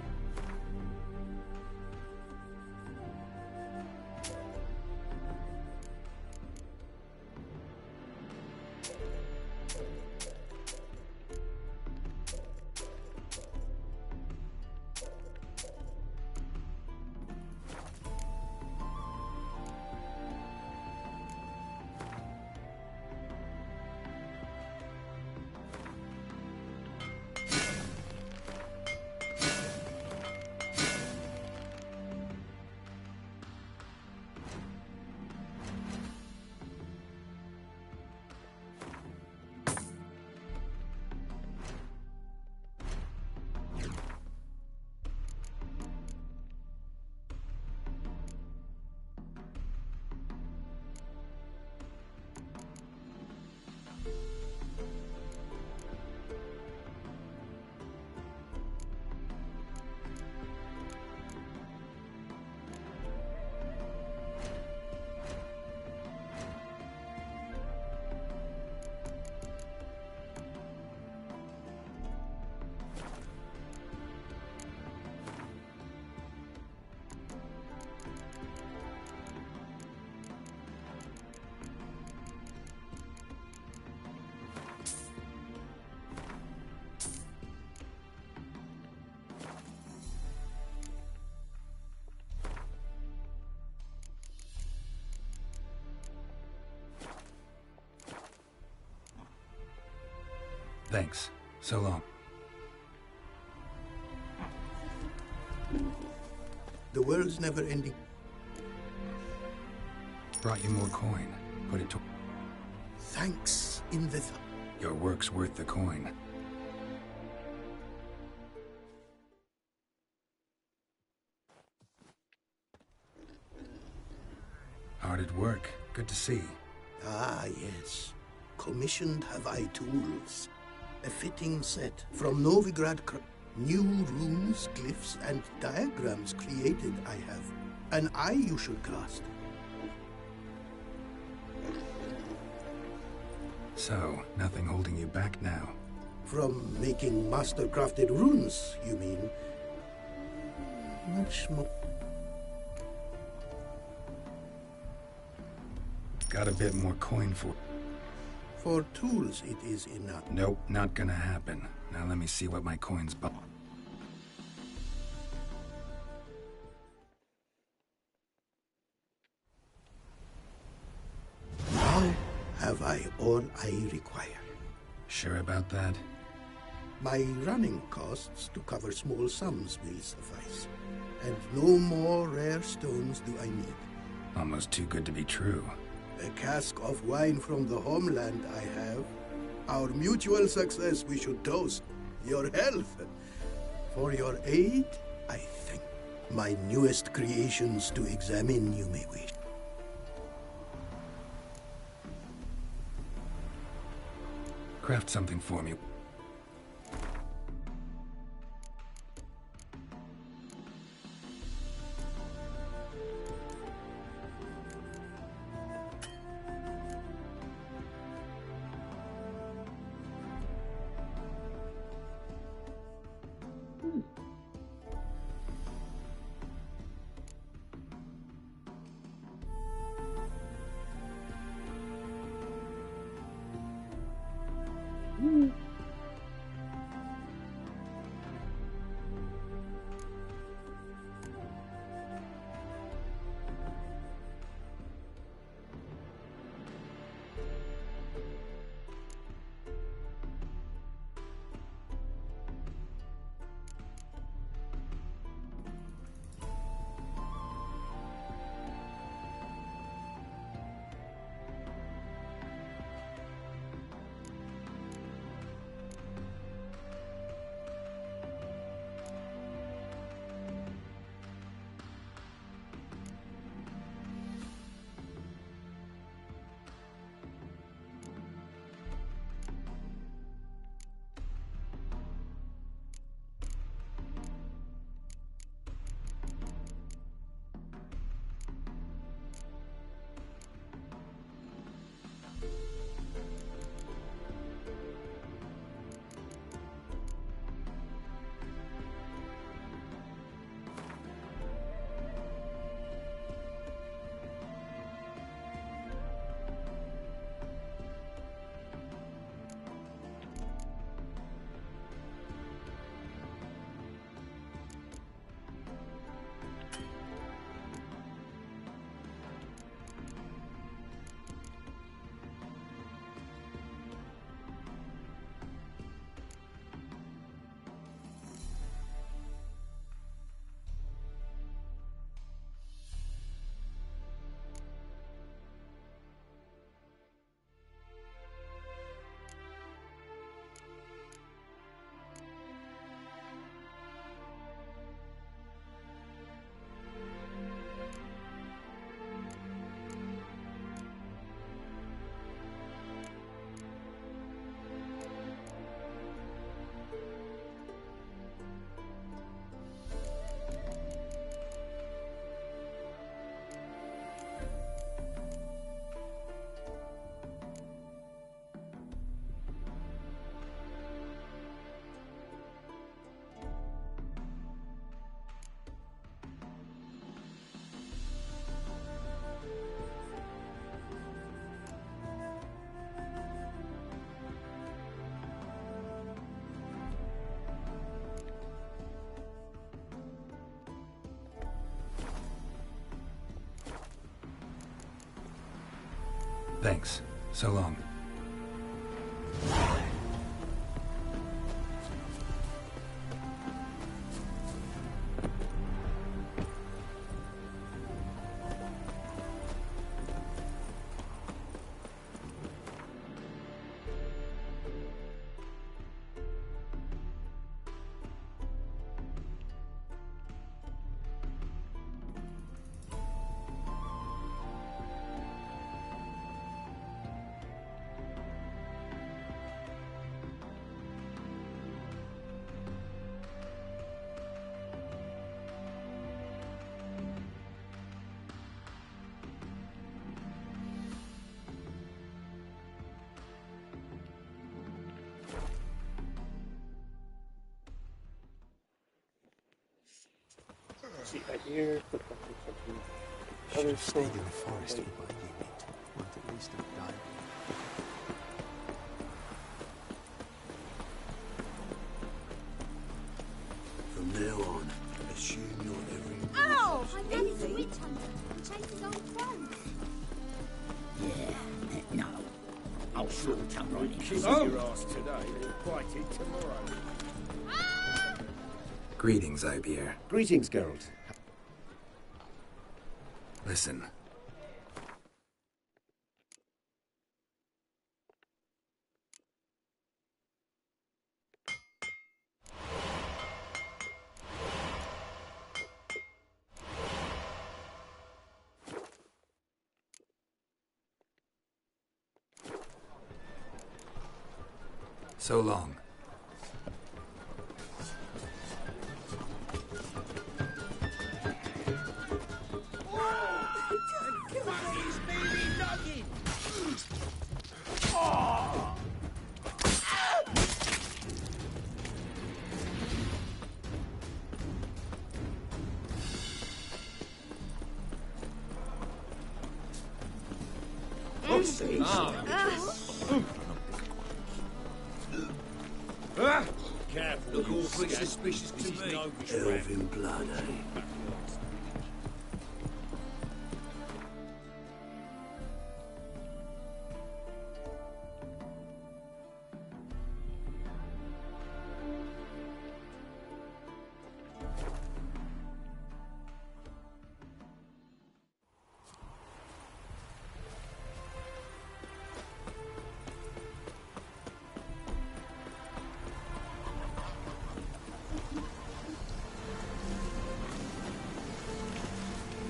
Thanks. So long. The world's never ending. Brought you more coin. Put it to... Thanks in the... Your work's worth the coin. Hard at work. Good to see. Ah, yes. Commissioned have I tools. A fitting set from Novigrad. New runes, glyphs, and diagrams created I have. An eye you should cast. So, nothing holding you back now? From making master-crafted runes, you mean? Much more. Got a bit more coin for... For tools, it is enough. Nope, not gonna happen. Now let me see what my coins buy. Now have I all I require. Sure about that? My running costs to cover small sums will suffice. And no more rare stones do I need. Almost too good to be true. A cask of wine from the homeland I have. Our mutual success we should toast. Your health. For your aid, I thank. My newest creations to examine you may wish. Craft something for me. Thanks. So long. See right here, put that in other stayed in the forest with my unit. Might at least have died. From now on, assume your every move. Ow! My dad is a witch hunter and chased his old friends. Yeah, no. I'll sure come right in. Kiss your ass today and bite it tomorrow. Greetings, Ibeer. Greetings, Geralt. Listen. So long. Careful, look all pretty suspicious to me. Elven blood, eh?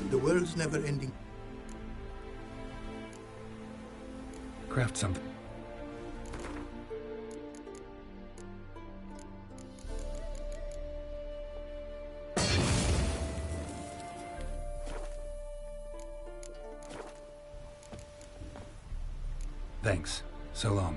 The world's never ending. Craft something. Thanks. So long.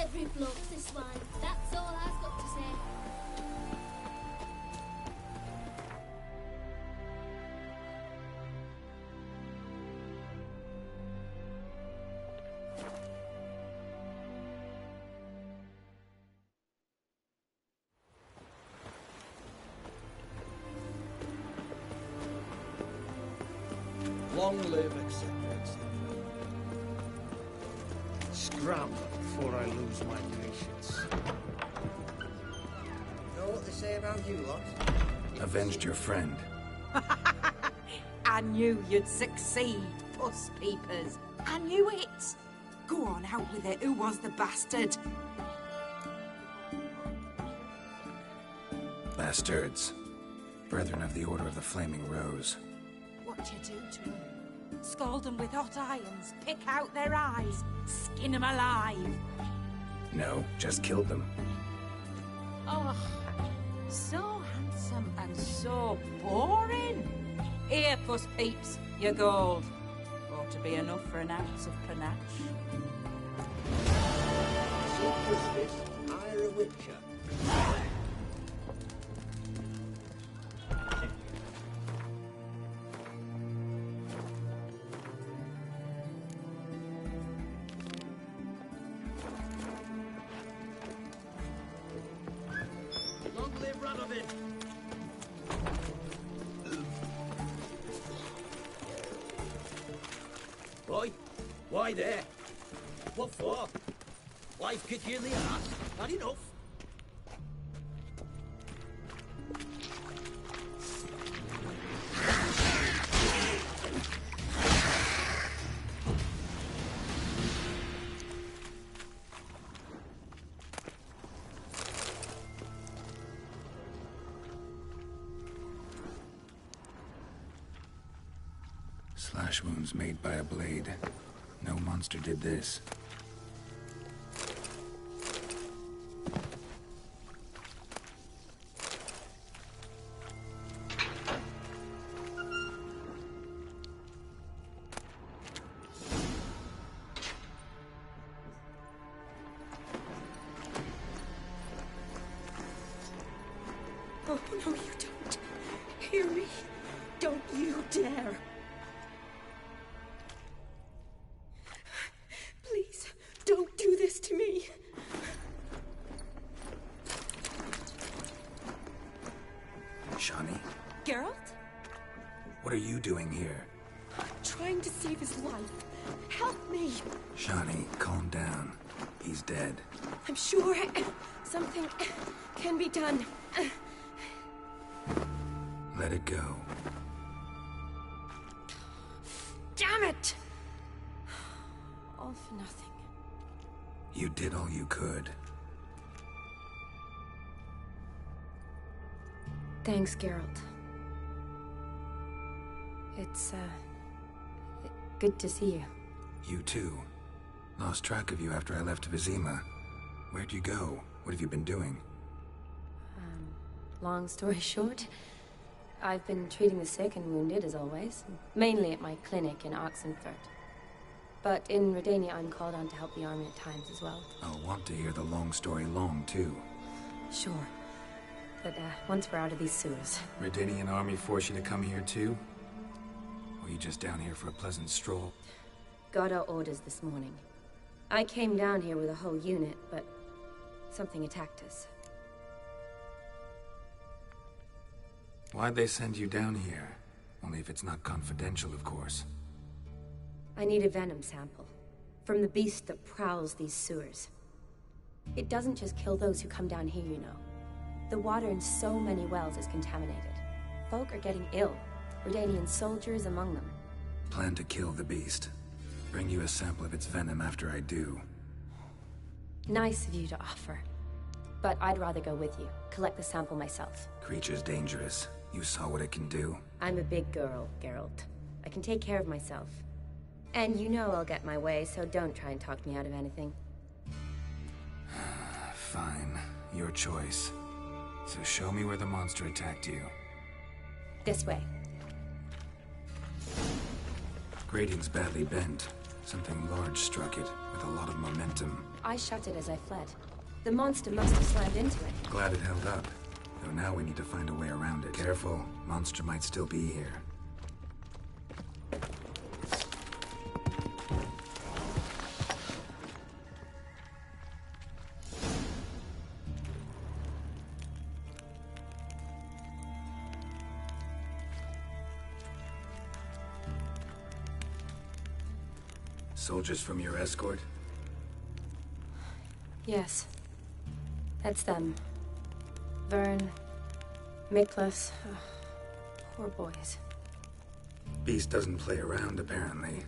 Every bloke's this one. That's all I've got to say. Long live, etc., etc. Scram before I lose my patience. Know what they say about you lot? Avenged your friend. I knew you'd succeed, puss peepers. I knew it. Go on, out with it. Who was the bastard? Bastards. Brethren of the Order of the Flaming Rose. What you do to them? Scald them with hot irons, pick out their eyes, skin them alive. No, just killed them. Oh, so handsome and so boring. Here, puss peeps, your gold. Ought to be enough for an ounce of panache. Seekers this, hire a witcher. Long live Radovid! Boy, why there? What for? Wife kick you in the ass? Not enough. Slash wounds made by a blade. No monster did this. Oh, no, you don't. Hear me? Don't you dare. Please, don't do this to me. Shani, Geralt? what are you doing here? Trying to save his life. Help me. Shani, calm down. He's dead. I'm sure something can be done. Let it go. Damn it! All for nothing. You did all you could. Thanks, Geralt. It's, good to see you. You too. Lost track of you after I left Vizima. Where'd you go? What have you been doing? Long story short, I've been treating the sick and wounded, as always. Mainly at my clinic in Oxenfurt. But in Redania, I'm called on to help the army at times as well. I'll want to hear the long story long, too. Sure. But, once we're out of these sewers. Redanian army force you to come here, too? Or are you just down here for a pleasant stroll? Got our orders this morning. I came down here with a whole unit, but something attacked us. Why'd they send you down here? Only if it's not confidential, of course. I need a venom sample. From the beast that prowls these sewers. It doesn't just kill those who come down here, you know. The water in so many wells is contaminated. Folk are getting ill. Redanian soldiers among them. Plan to kill the beast. Bring you a sample of its venom after I do. Nice of you to offer. But I'd rather go with you. Collect the sample myself. Creature's dangerous. You saw what it can do. I'm a big girl, Geralt. I can take care of myself. And you know I'll get my way, so don't try and talk me out of anything. Fine. Your choice. So show me where the monster attacked you. This way. Grating's badly bent. Something large struck it, with a lot of momentum. I shut it as I fled. The monster must have slammed into it. Glad it held up. Though now we need to find a way around it. Careful, monster might still be here. Soldiers from your escort? Yes. That's them. Vern, Miklas. Poor boys. Beast doesn't play around, apparently.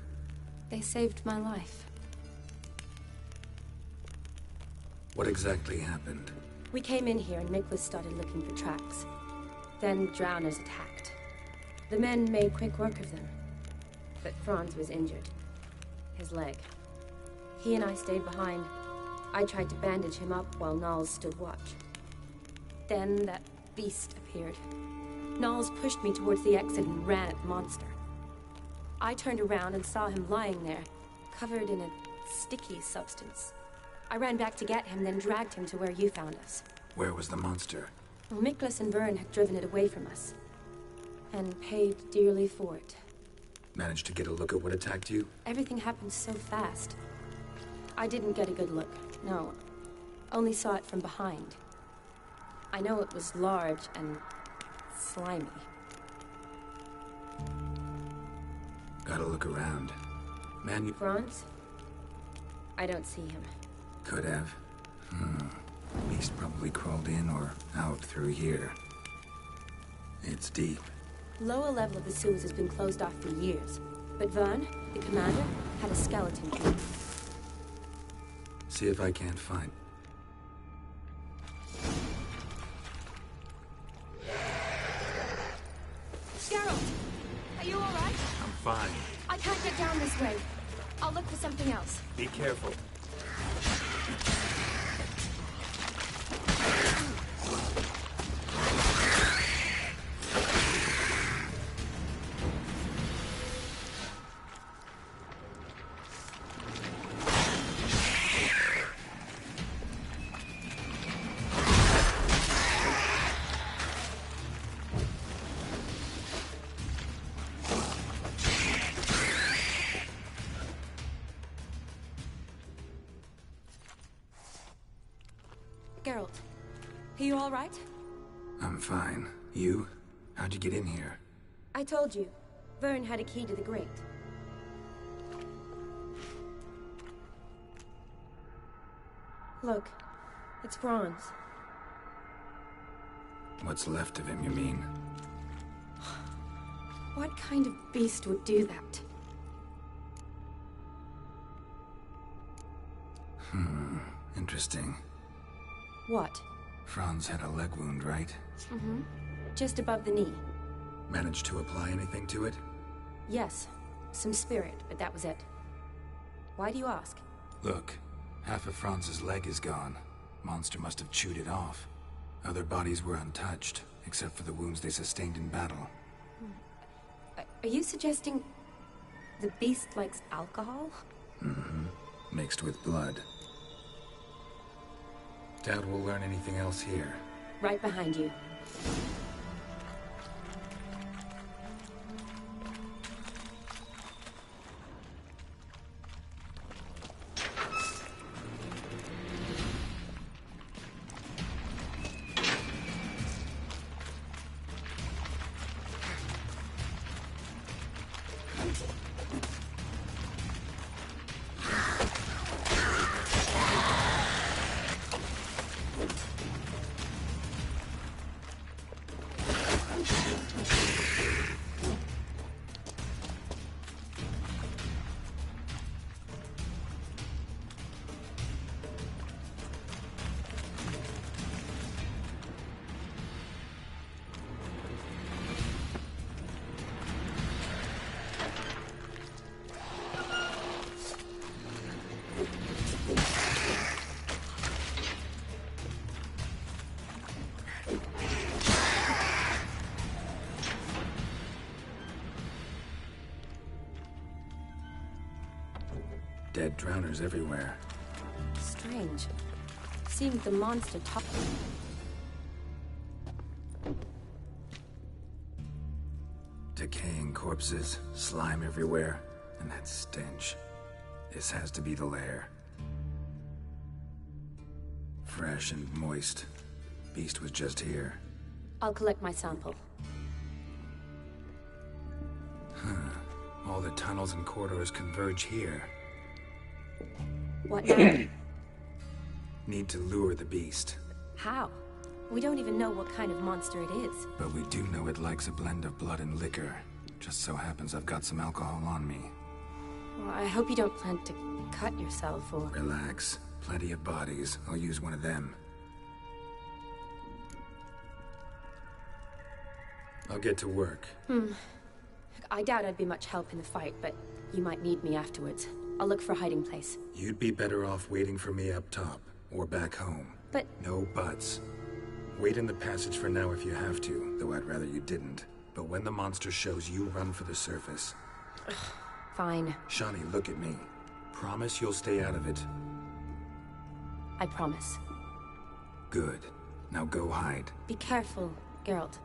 They saved my life. What exactly happened? We came in here and Miklas started looking for tracks. Then drowners attacked. The men made quick work of them. But Franz was injured. His leg. He and I stayed behind. I tried to bandage him up while Nals stood watch. Then that beast appeared. Nals pushed me towards the exit and ran at the monster. I turned around and saw him lying there, covered in a sticky substance. I ran back to get him, then dragged him to where you found us. Where was the monster? Well, Miklas and Vern had driven it away from us. And paid dearly for it. Managed to get a look at what attacked you? Everything happened so fast. I didn't get a good look, no. Only saw it from behind. I know it was large and slimy. Gotta look around. Man, you... Franz? I don't see him. Could have. Beast probably crawled in or out through here. It's deep. Lower level of the sewers has been closed off for years. But Vern, the commander, had a skeleton key. See if I can't find... Geralt! Are you alright? I'm fine. I can't get down this way. I'll look for something else. Be careful. Geralt, are you all right? I'm fine. You? How'd you get in here? I told you. Vern had a key to the grate. Look, it's Franz. What's left of him, you mean? What kind of beast would do that? Interesting. What? Franz had a leg wound, right? Mm-hmm. Just above the knee. Managed to apply anything to it? Yes. Some spirit, but that was it. Why do you ask? Look, half of Franz's leg is gone. Monster must have chewed it off. Other bodies were untouched, except for the wounds they sustained in battle. Are you suggesting the beast likes alcohol? Mm-hmm. Mixed with blood. Doubt we'll learn anything else here. Right behind you. Dead drowners everywhere. Strange. Seems the monster toppled. Decaying corpses, slime everywhere, and that stench. This has to be the lair. Fresh and moist. Beast was just here. I'll collect my sample. All the tunnels and corridors converge here. What now? Need to lure the beast. How? We don't even know what kind of monster it is. But we do know it likes a blend of blood and liquor. Just so happens I've got some alcohol on me. Well, I hope you don't plan to cut yourself or... Relax. Plenty of bodies. I'll use one of them. I'll get to work. I doubt I'd be much help in the fight, but you might need me afterwards. I'll look for a hiding place. You'd be better off waiting for me up top, or back home. But... No buts. Wait in the passage for now if you have to, though I'd rather you didn't. But when the monster shows, you run for the surface. Fine. Shani, look at me. Promise you'll stay out of it. I promise. Good. Now go hide. Be careful, Geralt.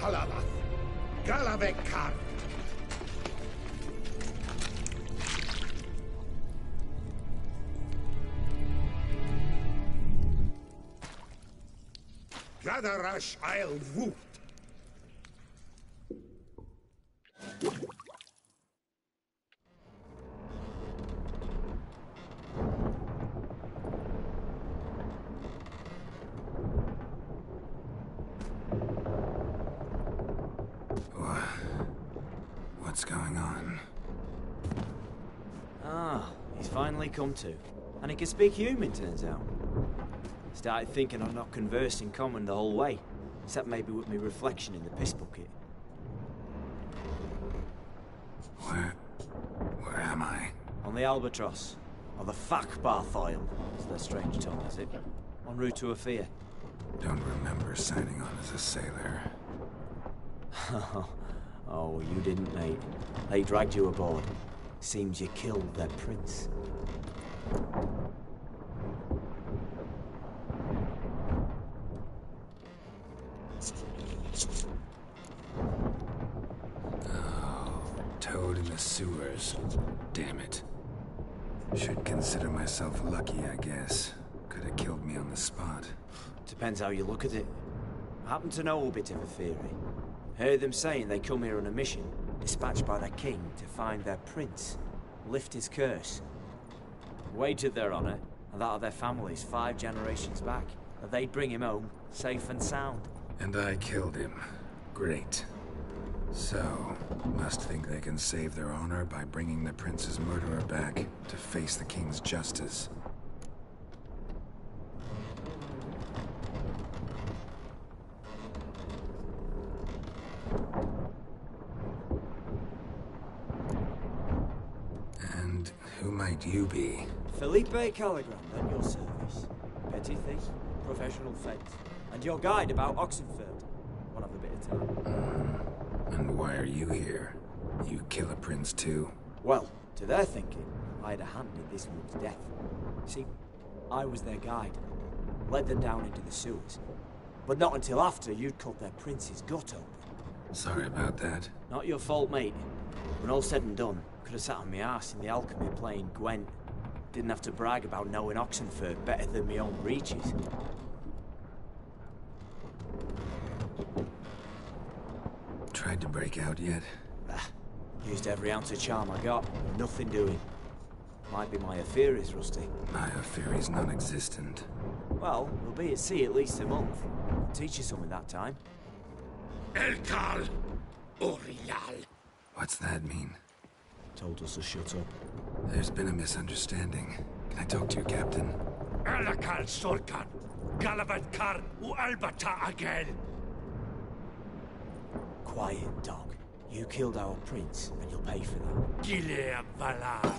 Halavath, Galavekar. Gadarash Isle Woot. What's going on? Ah, he's finally come to. And he can speak human, turns out. Started thinking I'm not conversing common the whole way, except maybe with me reflection in the piss bucket. Where am I? On the Albatross, or the Fakbarth Isle, as their strange tongue has it. En route to Afia. Don't remember signing on as a sailor. Oh, you didn't, mate. They dragged you aboard. Seems you killed their prince. Oh, toad in the sewers. Damn it. Should consider myself lucky, I guess. Could have killed me on the spot. Depends how you look at it. I happen to know a bit of a theory. Heard them saying they come here on a mission, dispatched by the king to find their prince, lift his curse. Wagered their honor, and that of their families 5 generations back, that they'd bring him home, safe and sound. And I killed him. Great. So, must think they can save their honor by bringing the prince's murderer back to face the king's justice. And who might you be? Felipe Caligram, at your service. Petty thief, professional fence, and your guide about Oxenford. One of a bit of time. And why are you here? You kill a prince too? Well, to their thinking, I had a hand in this one's death. See, I was their guide. Led them down into the sewers. But not until after you'd cut their prince's gut open. Sorry about that. Not your fault, mate. When all said and done, could have sat on my arse in the alchemy playing Gwent. Didn't have to brag about knowing Oxenford better than my own breeches. Tried to break out yet? Used every ounce of charm I got. Nothing doing. Might be my affair is rusty. My affair is non-existent. Well, we'll be at sea at least a month. Teach you something that time. Elkal Orial. What's that mean? Told us to shut up. There's been a misunderstanding. Can I talk to your captain? Alakal Sorkan. Galavat Kar U Albata again. Quiet, dog. You killed our prince, and you'll pay for that. Gileam Valar.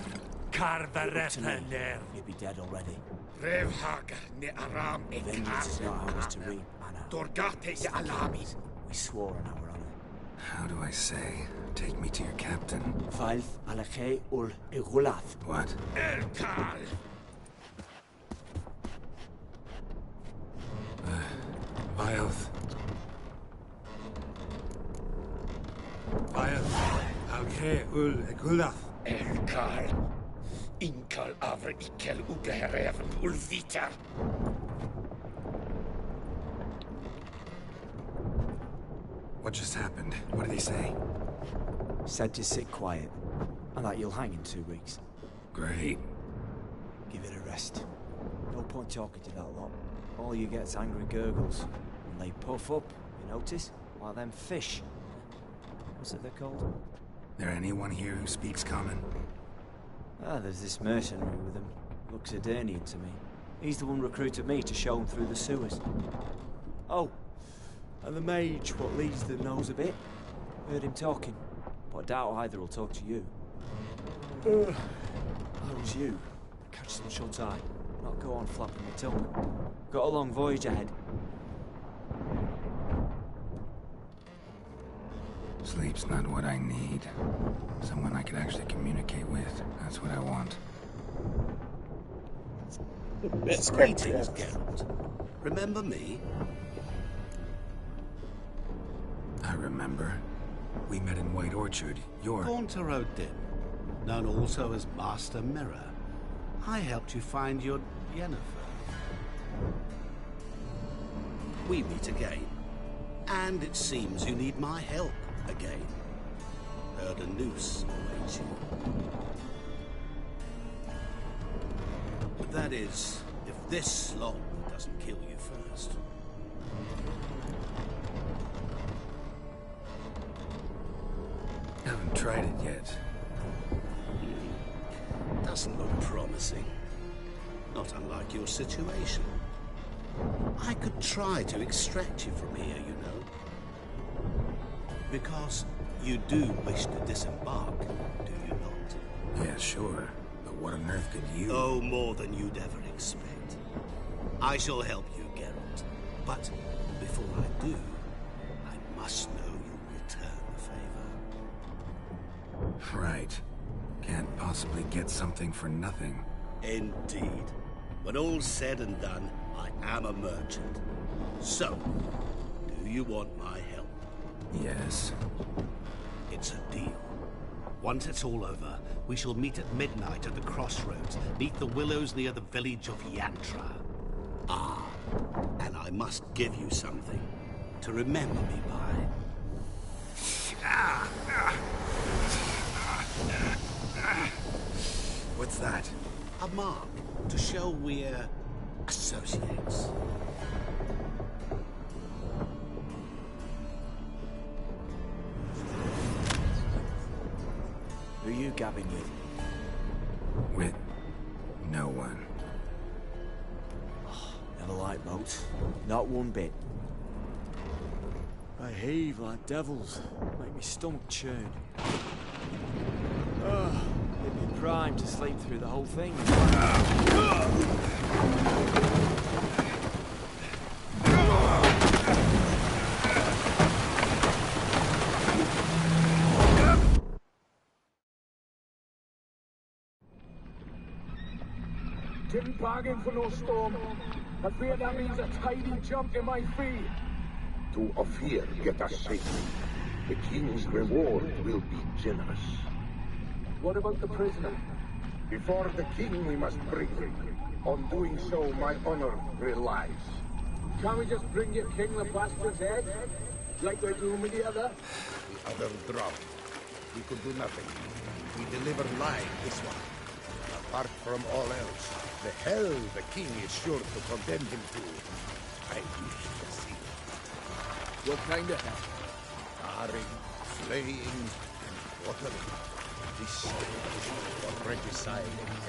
Karvarethaner. You'd be dead already. Revhagar ne Aram Vengeance is not ours to reap, Anna. Dorgate se Alami. We swore on our honor. How do I say? Take me to your captain. Falth Alakhe ul Igulath. What? Elkal. Vilth. Vilth. Alkhe ul Igulath. Elkal. Inkal avre ikel ugehereven ulvita. What just happened? What did he say? Said to sit quiet, and that you'll hang in 2 weeks. Great. Give it a rest. No point talking to that lot. All you get's angry gurgles. And they puff up, you notice? Like them fish. What's it they're called? There anyone here who speaks common? Ah, there's this mercenary with him. Looks Edirnian to me. He's the one recruited me to show him through the sewers. Oh, and the mage what leads them knows a bit. Heard him talking, but I doubt either will talk to you. How's you? Catch some shut-eye. Not go on flapping my tongue. Got a long voyage ahead. Sleep's not what I need. Someone I could actually communicate with. That's what I want. Greetings, Geralt. Remember me? I remember. We met in White Orchard. You're... Gauntero Din, known also as Master Mirror. I helped you find your Yennefer. We meet again. And it seems you need my help again. Heard a noose awaits you. That is, if this slog doesn't kill you first. Haven't tried it yet. Doesn't look promising. Not unlike your situation. I could try to extract you from here, you know. Because you do wish to disembark, do you not? Yeah, sure. But what on earth could you... Oh, more than you'd ever expect. I shall help you, Geralt. But before I do, I must know you'll return the favor. Right. Can't possibly get something for nothing. Indeed. When all's said and done, I am a merchant. So, do you want my help? Yes. It's a deal. Once it's all over, we shall meet at midnight at the crossroads, beneath the willows near the village of Yantra. Ah, and I must give you something to remember me by. What's that? A mark to show we're associates. Who are you gabbing with? With no one. Never liked boats. Not one bit. They heave like devils. Make me stomach churn. Hit me prime to sleep through the whole thing. Didn't bargain for no storm. I fear that means a tidy jump in my fee. To Ophir get us safely. The king's reward will be generous. What about the prisoner? Before the king we must bring him. On doing so, my honor relies. Can't we just bring your king the bastard's head? Like we're doing with the other? The other dropped. We could do nothing. We deliver live this one. apart from all else, the hell the king is sure to condemn him to. I wish to see. What kind of hell? Tarring, slaying, and quartering. This stage for regicide and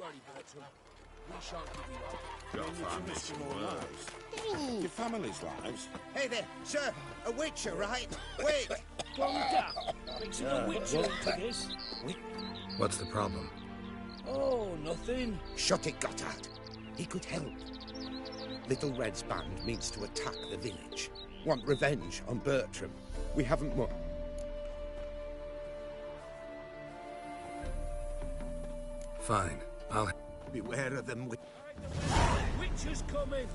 worry, Bertram. We shan't give you up. Your family's lives. Your family's lives. Hey there, sir. A witcher, right? Wait. Calm down. Mixing a witcher into this. What's the problem? Oh, nothing. Shut it, Gotthard. He could help. Little Red's band means to attack the village. Want revenge on Bertram. We haven't much. Fine. I'll... Beware of them. Witcher's coming.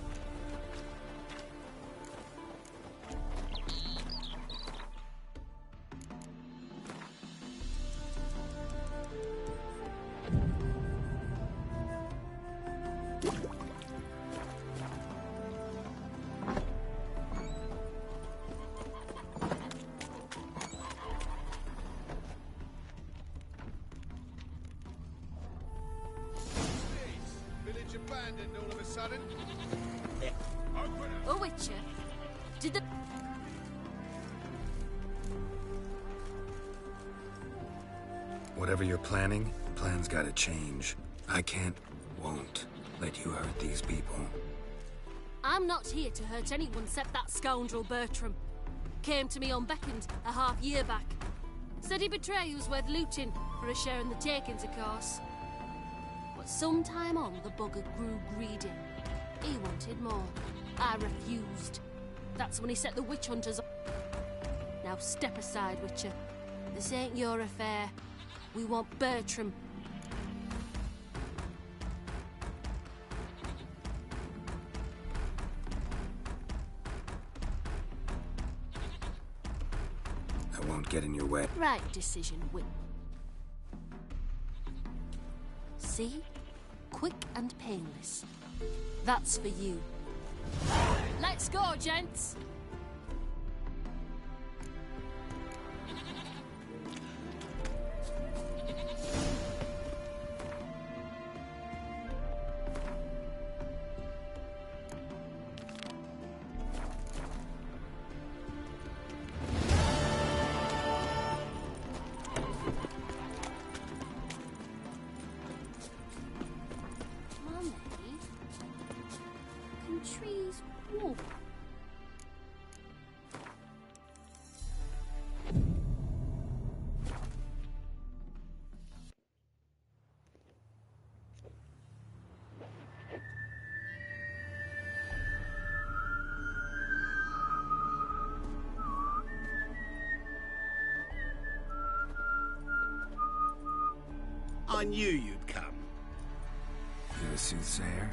Abandoned all of a sudden. A witcher? Did the... Whatever you're planning, the plan's gotta change. I can't, won't let you hurt these people. I'm not here to hurt anyone except that scoundrel Bertram. Came to me unbeckoned a half-year back. Said he'd betray who's worth looting for a share in the takings, of course. But sometime on, the bugger grew greedy. He wanted more. I refused. That's when he set the witch hunters up. Now step aside, Witcher. This ain't your affair. We want Bertram. I won't get in your way. Right decision, Wit. See? Quick and painless. That's for you. Let's go, gents! Trees walk. I knew you'd come. You're a soothsayer?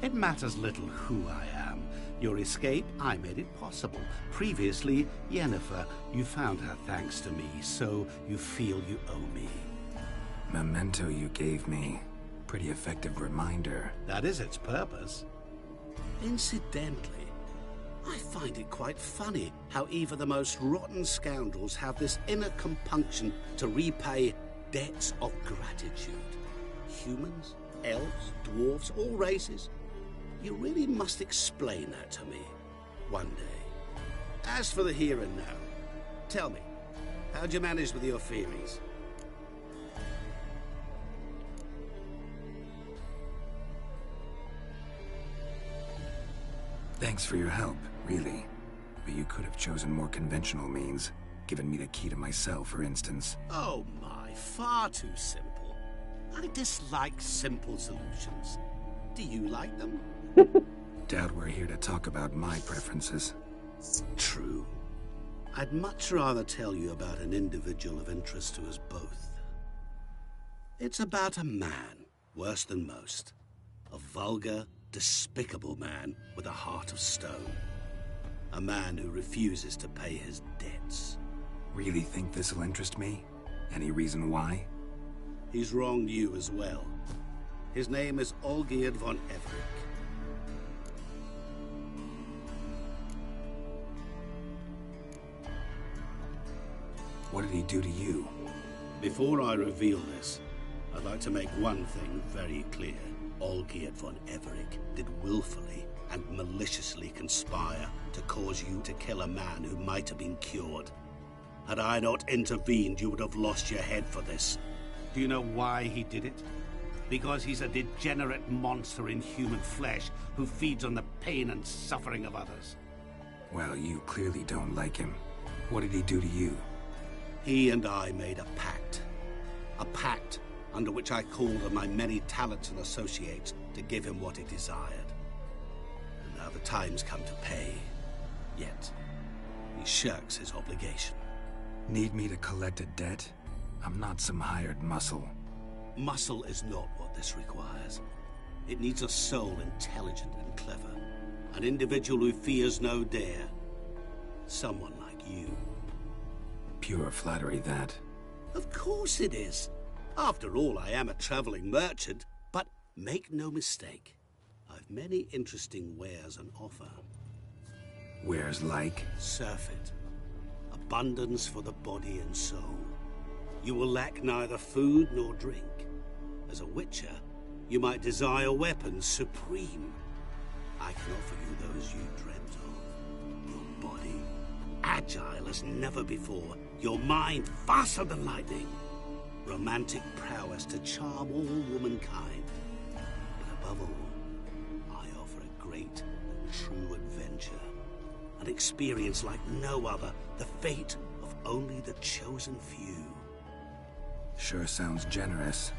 It matters little who I am. Your escape, I made it possible. Previously, Yennefer, you found her thanks to me, so you feel you owe me. Memento you gave me. Pretty effective reminder. That is its purpose. Incidentally, I find it quite funny how even the most rotten scoundrels have this inner compunction to repay debts of gratitude. Humans, elves, dwarves, all races. You really must explain that to me one day. As for the here and now, tell me, how'd you manage with your feelings? Thanks for your help, really. But you could have chosen more conventional means. Given me the key to my cell, for instance. Oh my, far too simple. I dislike simple solutions. Do you like them? Doubt we're here to talk about my preferences. True. I'd much rather tell you about an individual of interest to us both. It's about a man, worse than most. A vulgar, despicable man with a heart of stone. A man who refuses to pay his debts. Really think this'll interest me? Any reason why? He's wronged you as well. His name is Olgierd von Everec. What did he do to you? Before I reveal this, I'd like to make one thing very clear. Olgierd von Everec did willfully and maliciously conspire to cause you to kill a man who might have been cured. Had I not intervened, you would have lost your head for this. Do you know why he did it? Because he's a degenerate monster in human flesh who feeds on the pain and suffering of others. Well, you clearly don't like him. What did he do to you? He and I made a pact. A pact under which I called on my many talents and associates to give him what he desired. And now the time's come to pay. Yet, he shirks his obligation. Need me to collect a debt? I'm not some hired muscle. Muscle is not what this requires. It needs a soul intelligent and clever. An individual who fears no dare. Someone like you. Pure flattery, that. Of course it is. After all, I am a traveling merchant. But make no mistake, I've many interesting wares on offer. Wares like? Surfeit. Abundance for the body and soul. You will lack neither food nor drink. As a witcher, you might desire weapons supreme. I can offer you those you dreamt of. Your body, agile as never before. Your mind, faster than lightning. Romantic prowess to charm all womankind. But above all, I offer a great and true adventure. An experience like no other. The fate of only the chosen few. Sure sounds generous.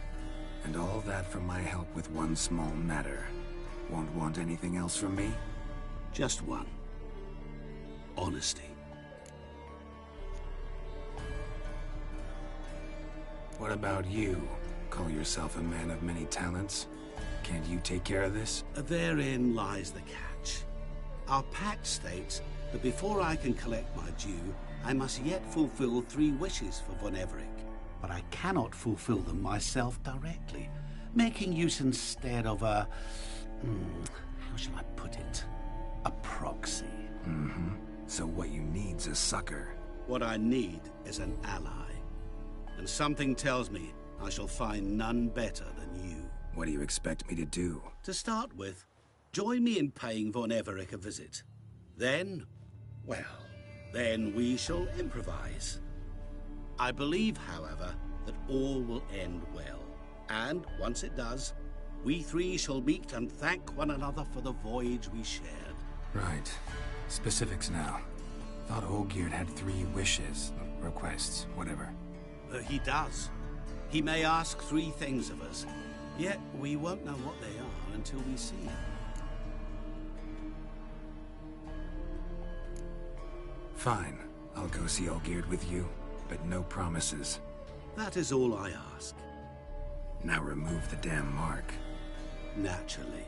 And all that for my help with one small matter. Won't want anything else from me? Just one. Honesty. What about you? Call yourself a man of many talents? Can't you take care of this? Therein lies the catch. Our pact states that before I can collect my due, I must yet fulfill 3 wishes for Von Everec. But I cannot fulfill them myself directly, making use instead of a... how shall I put it? A proxy. Mm-hmm. So what you need's a sucker. What I need is an ally. And something tells me I shall find none better than you. What do you expect me to do? To start with, join me in paying Von Everec a visit. Then, well, then we shall improvise. I believe, however, that all will end well. And once it does, we 3 shall meet and thank one another for the voyage we shared. Right. Specifics now. Thought Olgierd had 3 wishes, requests, whatever. He does. He may ask 3 things of us, yet we won't know what they are until we see him. Fine. I'll go see Olgierd with you, but no promises. That is all I ask. Now remove the damn mark. Naturally.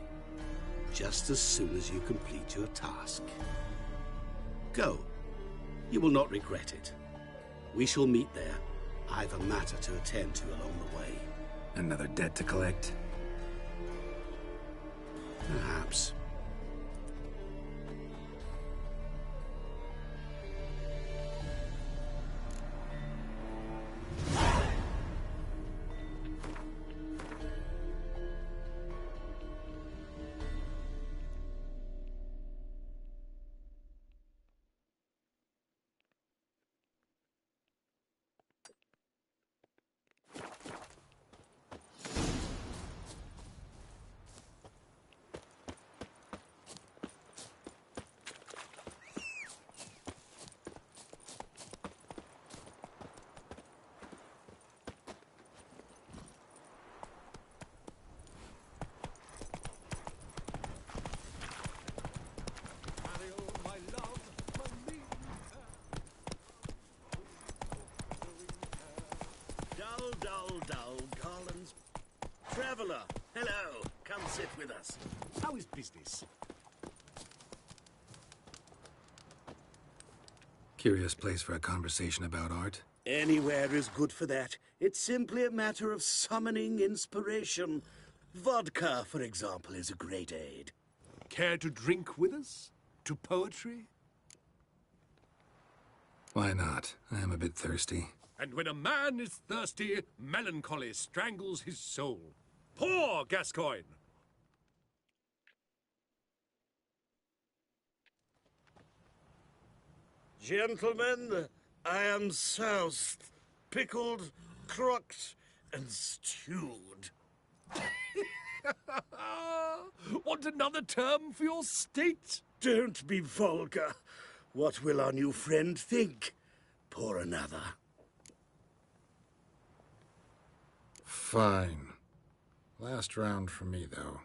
Just as soon as you complete your task. Go. You will not regret it. We shall meet there. I've a matter to attend to along the way. Another debt to collect? Perhaps. Dull, garlands. Traveller, hello. Come sit with us. How is business? Curious place for a conversation about art. Anywhere is good for that. It's simply a matter of summoning inspiration. Vodka, for example, is a great aid. Care to drink with us? To poetry? Why not? I am a bit thirsty. And when a man is thirsty, melancholy strangles his soul. Poor Gascoigne! Gentlemen, I am soused, pickled, crocked, and stewed. Want another term for your state? Don't be vulgar. What will our new friend think? Pour another. Fine. Last round for me, though.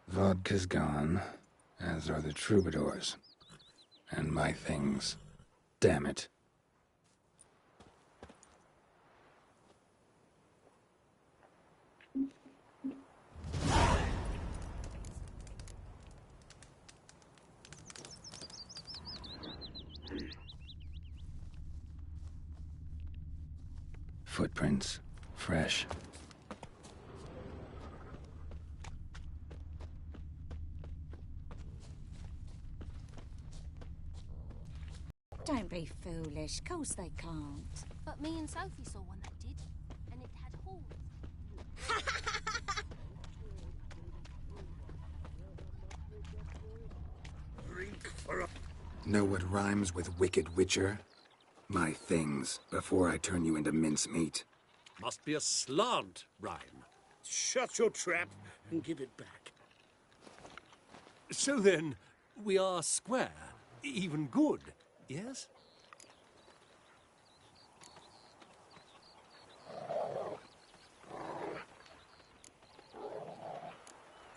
Vodka's gone, as are the troubadours. And my things. Damn it. Footprints. Fresh. Don't be foolish. Course they can't. But me and Sophie saw one that did, and it had holes. Drink for a... Know what rhymes with wicked witcher? My things, before I turn you into mincemeat. Must be a slant rhyme. Shut your trap and give it back. So then, we are square, even good, yes?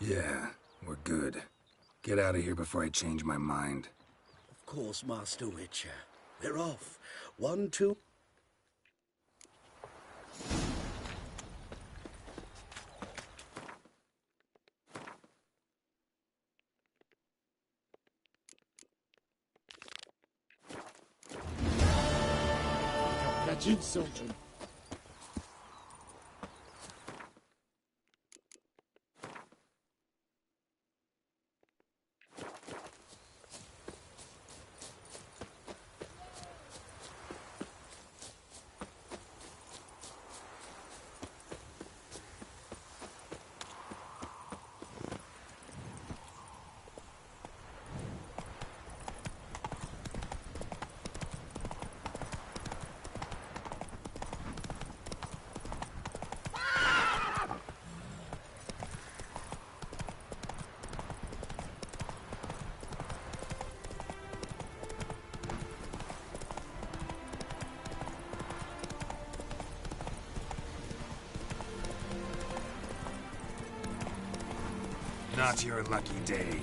Yeah, we're good. Get out of here before I change my mind. Of course, Master Witcher. We're off. 1, 2... Imagine something. Not your lucky day.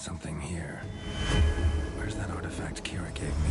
Something here. Where's that artifact Kira gave me?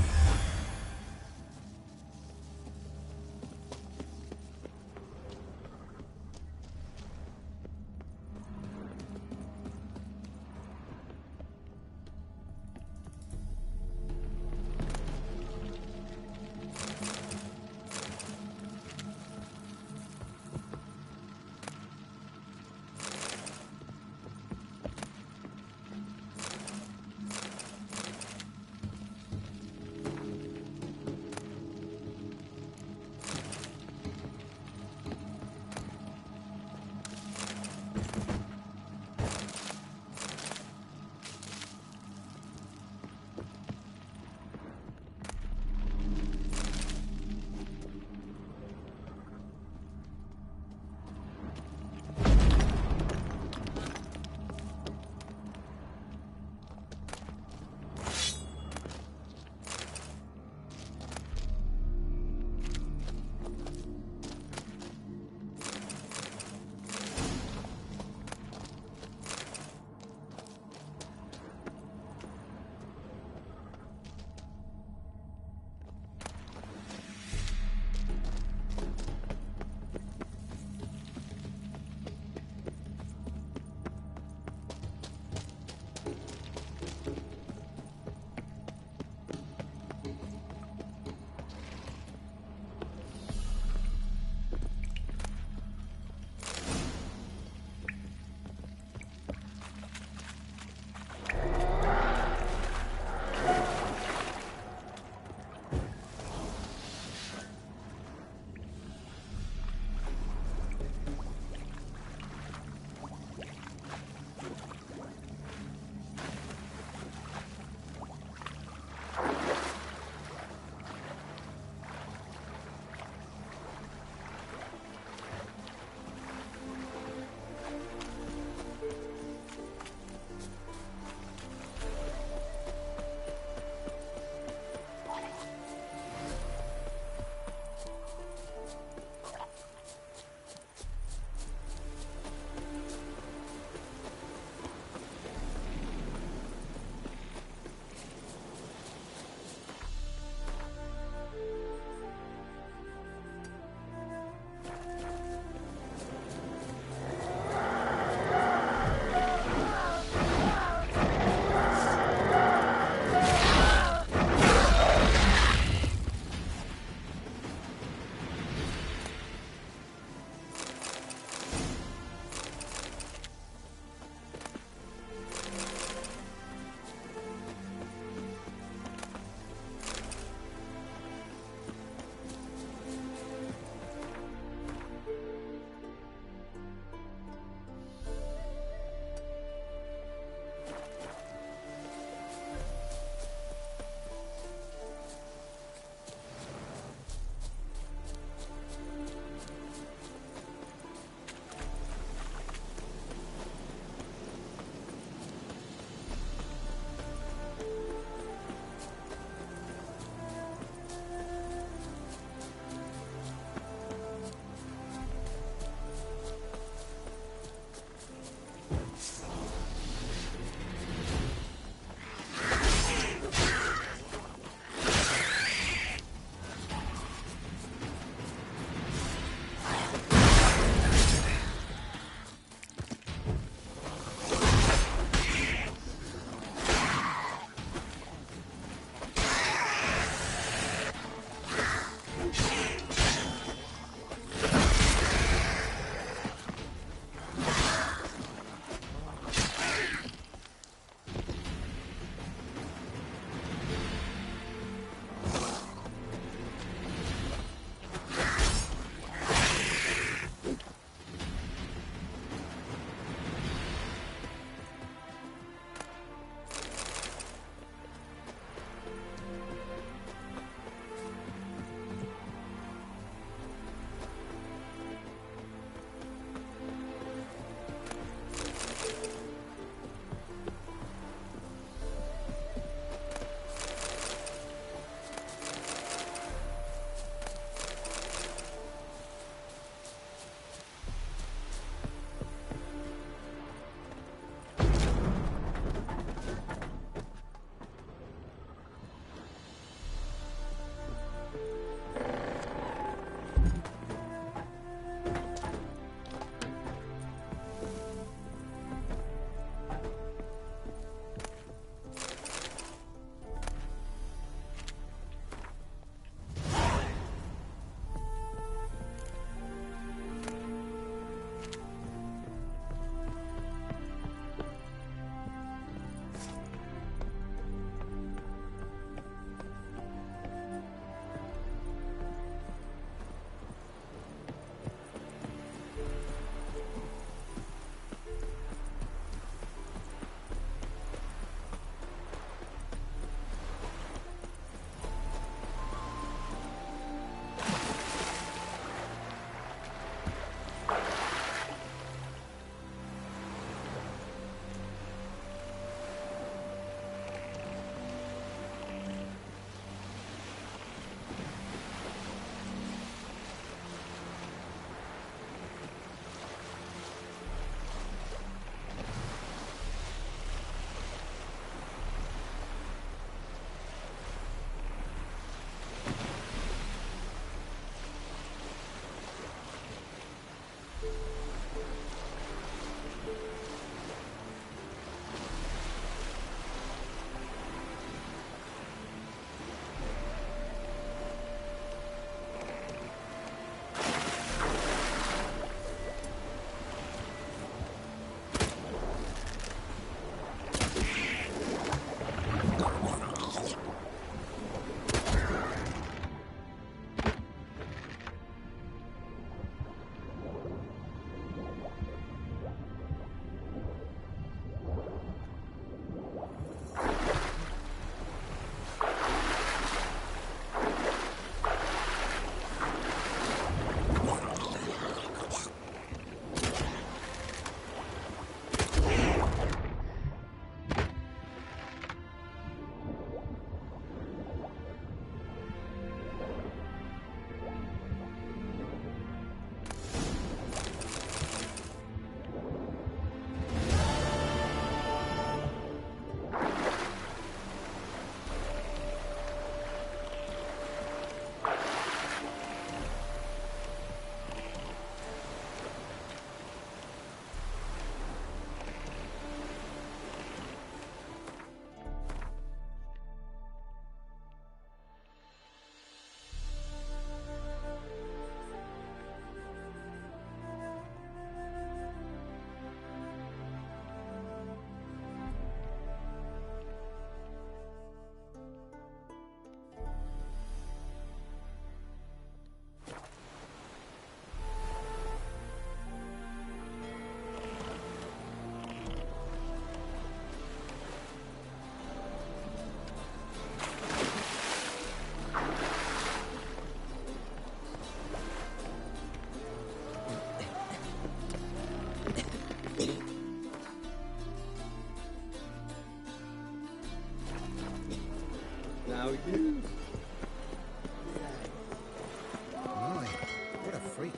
My, what a freak.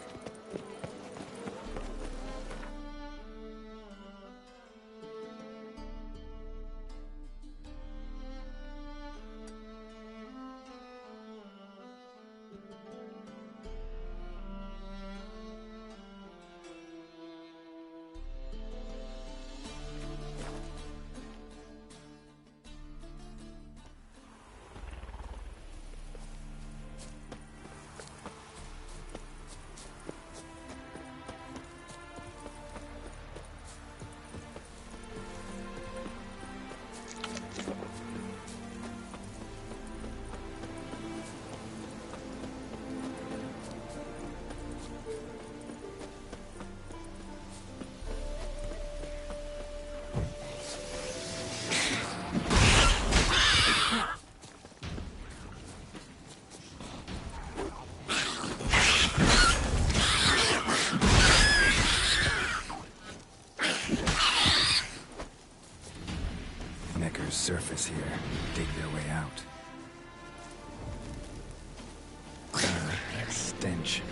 Surface here, dig their way out. That stench.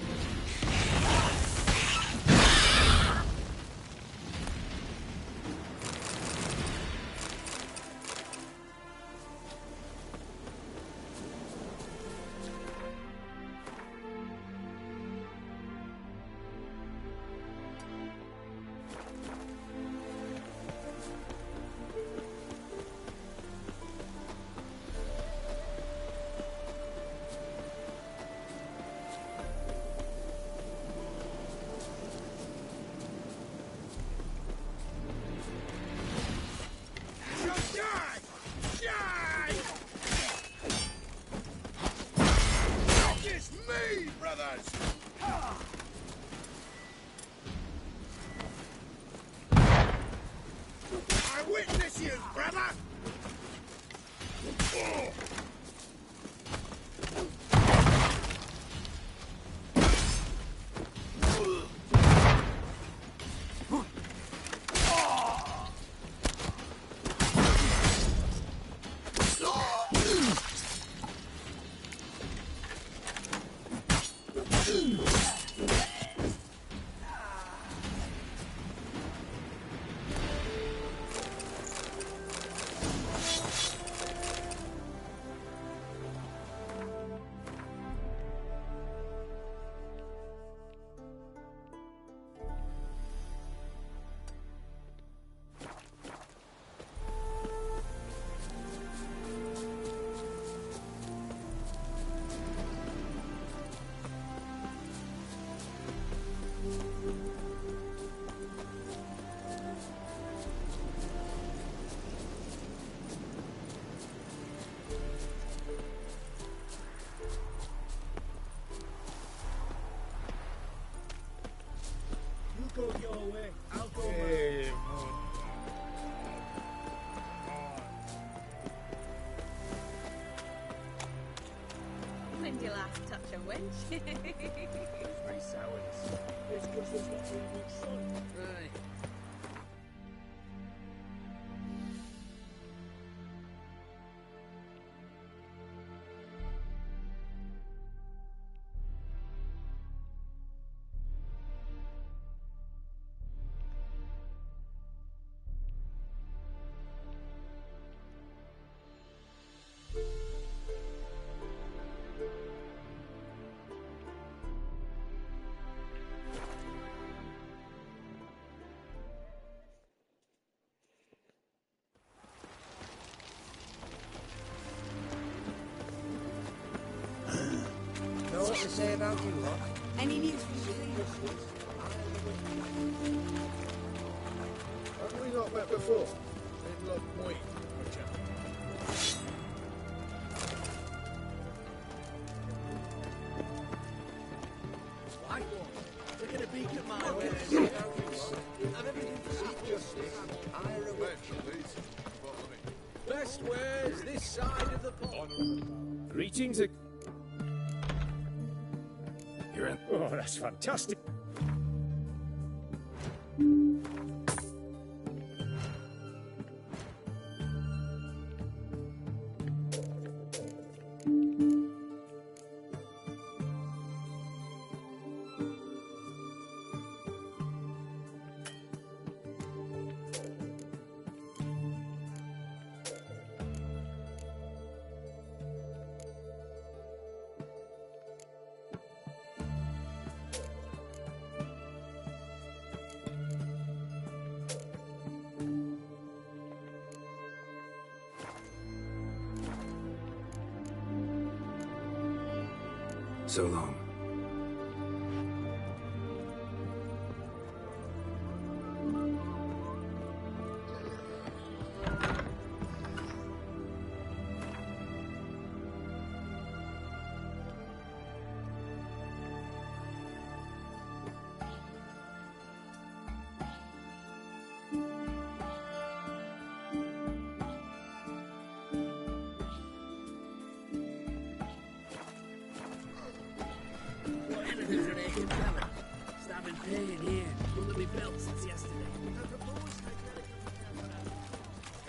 Witness you, brother! Go your way, I'll go mine. When did you last touch a wench? My sourness. It's because there's not very much sun. Right. Know what to say about you, lot? Any news from the Haven't we not met before? It looked Meek, my chap. Why? Taking a peek at my way. I've everything to seek justice. I Eventually, Best ways this side of the pond. Greetings. You're in. Oh, that's fantastic. So long.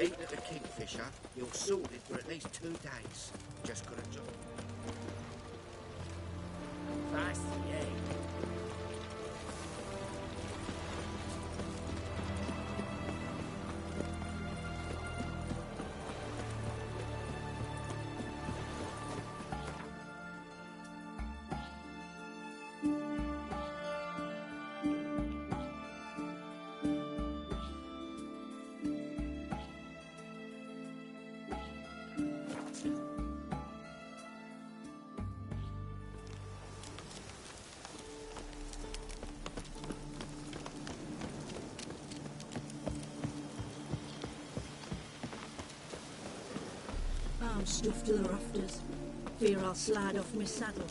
Eating at the Kingfisher, you're sorted for at least 2 days. Just got a job. Fast, yeah. I'm stuffed to the rafters. Fear I'll slide off my saddle.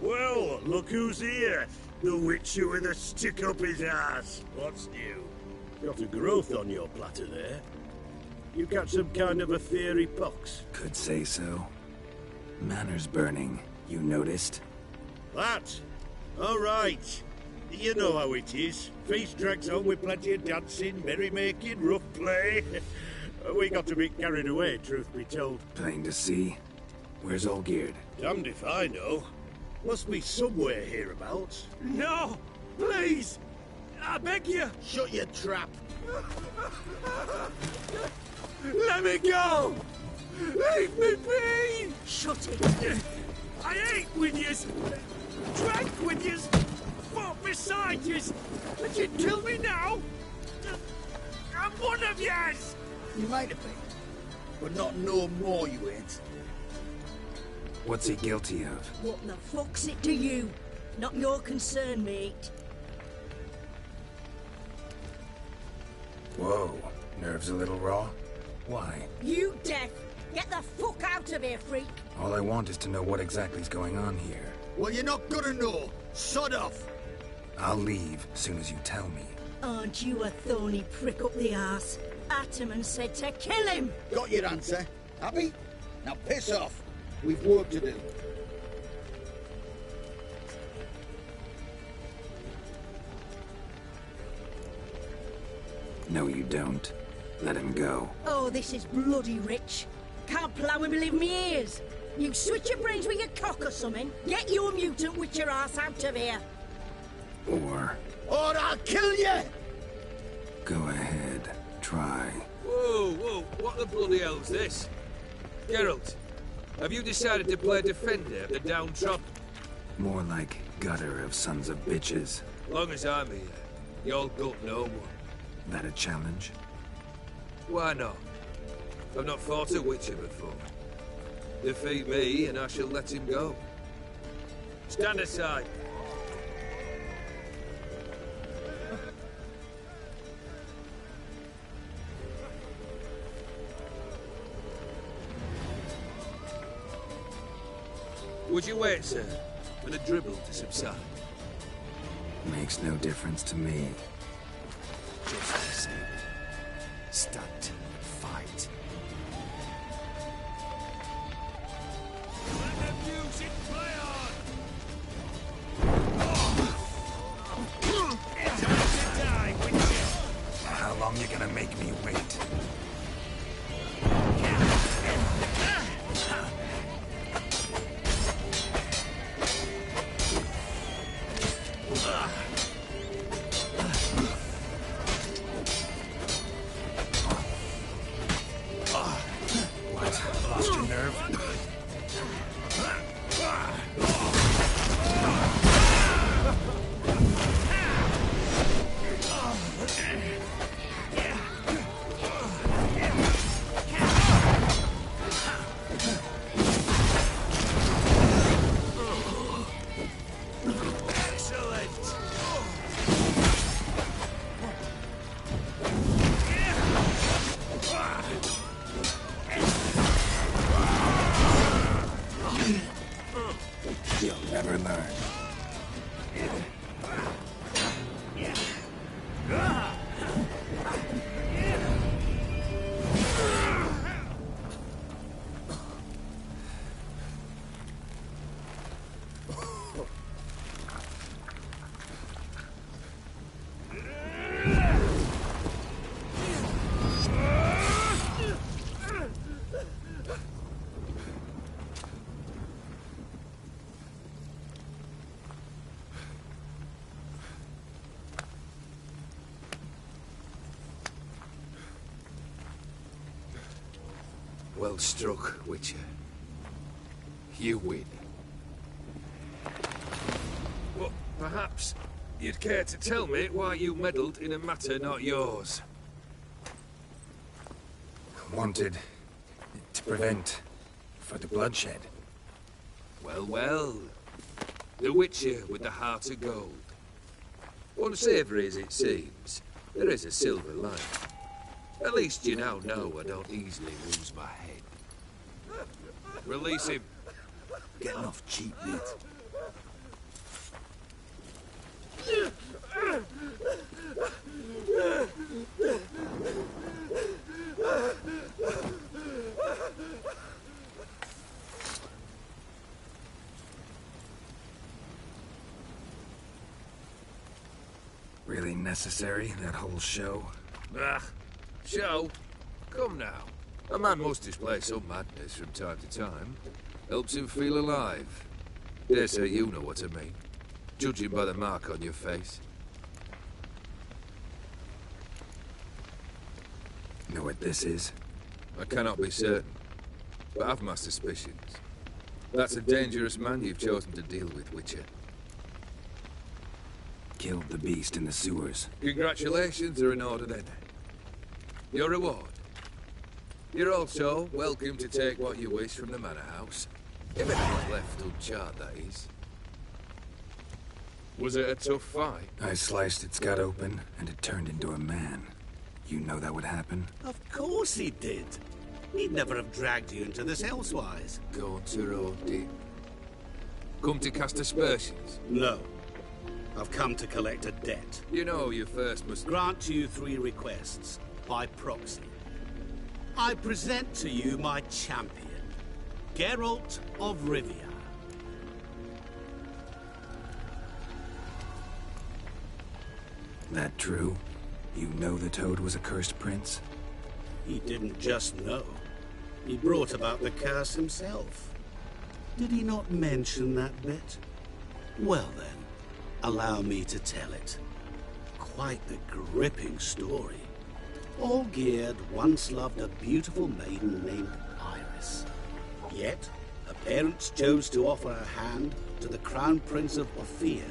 Well, look who's here. The witcher with a stick up his ass. What's new? Got a growth on your platter there. You got some kind of a fairy pox? Could say so. Manor's burning. You noticed? That? All right. You know how it is. Feast drags on with plenty of dancing, merrymaking, rough play. We got a bit carried away, truth be told. Plain to see. Where's Olgierd? Damned if I know. Must be somewhere hereabouts. No! Please! I beg you! Shut your trap! Let me go! Leave me be! Shut it! I ate with yous! Drank with yous! Fought beside yous! And you kill me now? I'm one of yous! You might have been, but not no more you ain't. What's he guilty of? What the fuck's it to you? Not your concern, mate. Whoa. Nerves a little raw? Why? You deaf! Get the fuck out of here, freak! All I want is to know what exactly is going on here. Well, you're not gonna know. Sod off! I'll leave soon as you tell me. Aren't you a thorny prick up the arse? Ataman said to kill him! Got your answer. Happy? Now piss off. We've work to do. No, you don't. Let him go. Oh, this is bloody rich. Can't plough and believe me ears. You switch your brains with your cock or something. Get your mutant witcher ass out of here. Or I'll kill you! go ahead. Try. Whoa, whoa, what the bloody hell's this? Geralt, have you decided to play defender of the downtrodden? More like gutter of sons of bitches. Long as I'm here, you'll gut no one. That a challenge? Why not? I've not fought a witcher before. Defeat me and I shall let him go. Stand aside. Would you wait, sir, for the dribble to subside? Makes no difference to me. Just the same. Stunt. Fight. Let the music play on! It's time to die, witcher! How long you gonna make me wait? Lost your nerve? Well struck, Witcher. You win. Well, perhaps you'd care to tell me why you meddled in a matter not yours. Wanted to prevent further bloodshed. Well, well. The Witcher with the heart of gold. Unsavory as it seems, there is a silver lining. At least you now know I don't easily lose my head. Release him. Getting off cheap, mate. Really necessary, that whole show? Ah, show? Come now. A man must display some madness from time to time. Helps him feel alive. Dare say you know what I mean. Judging by the mark on your face. Know what this is? I cannot be certain, but I've my suspicions. That's a dangerous man you've chosen to deal with, Witcher. Killed the beast in the sewers. Congratulations are in order then. Your reward. You're also welcome to take what you wish from the manor house. If anything's left uncharred, that is. Was it a tough fight? I sliced its gut open, and it turned into a man. You know that would happen? Of course he did. He'd never have dragged you into this elsewise. Go to road, dear. Come to cast aspersions? No. I've come to collect a debt. You know you first must... Grant you 3 requests, by proxy. I present to you my champion, Geralt of Rivia. That true? You know the Toad was a cursed prince? He didn't just know. He brought about the curse himself. Did he not mention that bit? Well then, allow me to tell it. Quite the gripping story. Olgierd once loved a beautiful maiden named Iris. Yet, her parents chose to offer her hand to the Crown Prince of Ophir.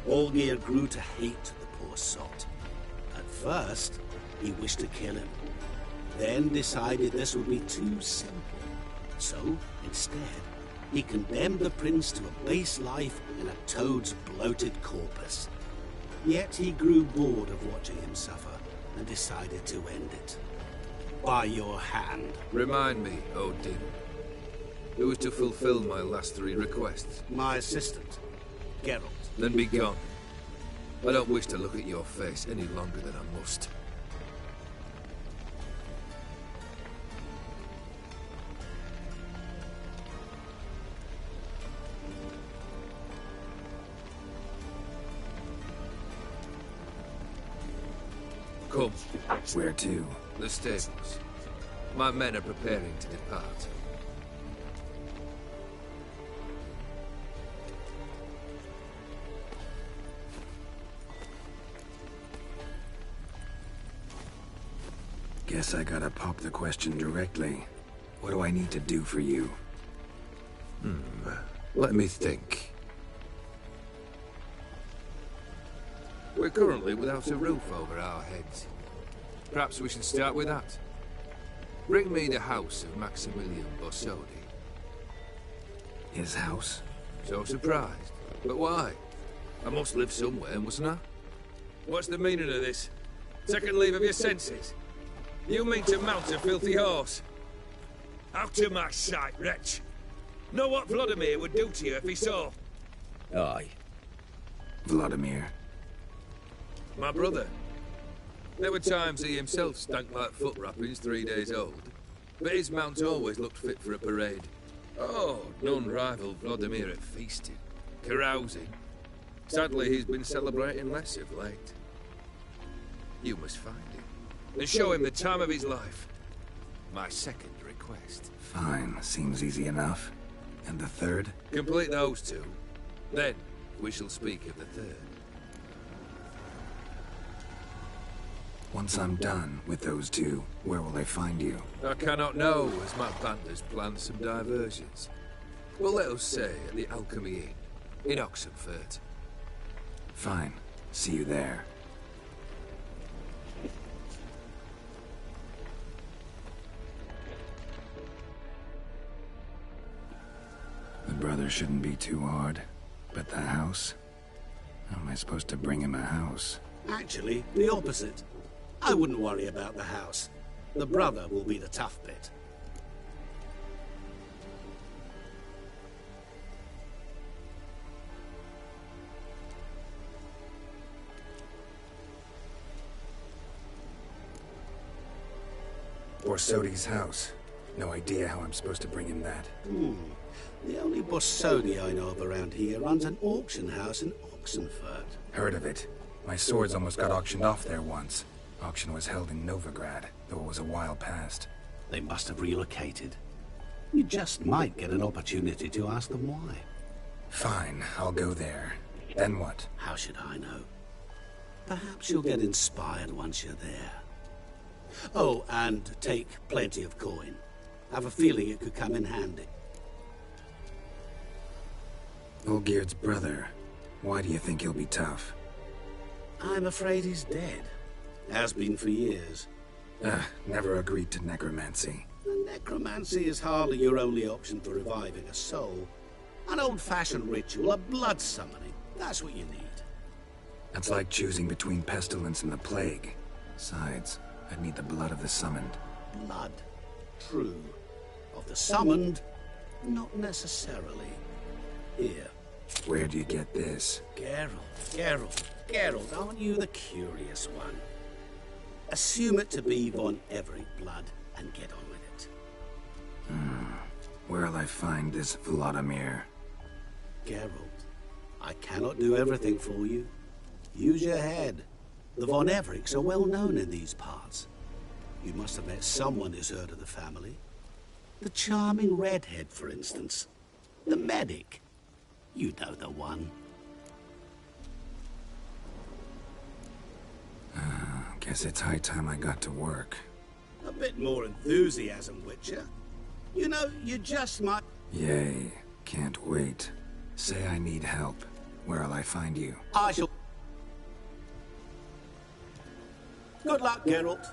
Olgierd grew to hate the poor sot. At first, he wished to kill him. Then decided this would be too simple. So, instead, he condemned the prince to a base life in a toad's bloated corpus. Yet he grew bored of watching him suffer and decided to end it. By your hand. Remind me, Odin. Who was to fulfill my last 3 requests? My assistant, Geralt. Then be gone. I don't wish to look at your face any longer than I must. Come. Where to? The stables. My men are preparing to depart. Guess I gotta pop the question directly. What do I need to do for you? Let me think. We're currently without a roof over our heads. Perhaps we should start with that. Bring me the house of Maximilian Borsodi. His house? So surprised. But why? I must live somewhere, mustn't I? What's the meaning of this? Second leave of your senses? You mean to mount a filthy horse? Out of my sight, wretch! Know what Vladimir would do to you if he saw? Aye. Vladimir. My brother. There were times he himself stank like foot wrappings 3 days old, but his mount always looked fit for a parade. Oh, none rival Vladimir at feasting, carousing. Sadly, he's been celebrating less of late. You must find him, and show him the time of his life. My second request. Fine, seems easy enough. And the third? Complete those 2. Then, we shall speak of the third. Once I'm done with those two, where will they find you? I cannot know, as my banders plan some diversions. Well, let us say at the Alchemy Inn, in Oxenfurt. Fine. See you there. The brother shouldn't be too hard, but the house? How am I supposed to bring him a house? Actually, the opposite. I wouldn't worry about the house. The brother will be the tough bit. Borsodi's house. No idea how I'm supposed to bring him that. The only Borsodi I know of around here runs an auction house in Oxenfurt. Heard of it. My swords almost got auctioned off there once. Auction was held in Novigrad, though it was a while past. They must have relocated. You just might get an opportunity to ask them why. Fine, I'll go there. Then what? How should I know? Perhaps you'll get inspired once you're there. Oh, and take plenty of coin. Have a feeling it could come in handy. Olgierd's brother. Why do you think he'll be tough? I'm afraid he's dead. Has been for years. Never agreed to necromancy. Necromancy is hardly your only option for reviving a soul. An old-fashioned ritual, a blood summoning. That's what you need. That's like choosing between pestilence and the plague. Besides, I'd need the blood of the summoned. Blood. True. Of the summoned, not necessarily. Here. Where do you get this? Geralt, aren't you the curious one? Assume it to be Von Everett blood and get on with it. Where'll I find this Vladimir? Geralt, I cannot do everything for you. Use your head. The Von Evericks are well known in these parts. You must have met someone who's heard of the family. The charming redhead, for instance. The medic. You know the one. Guess it's high time I got to work. A bit more enthusiasm, Witcher. You know, you just might... Yay. Can't wait. Say I need help. Where'll I find you? I shall... Good luck, Geralt.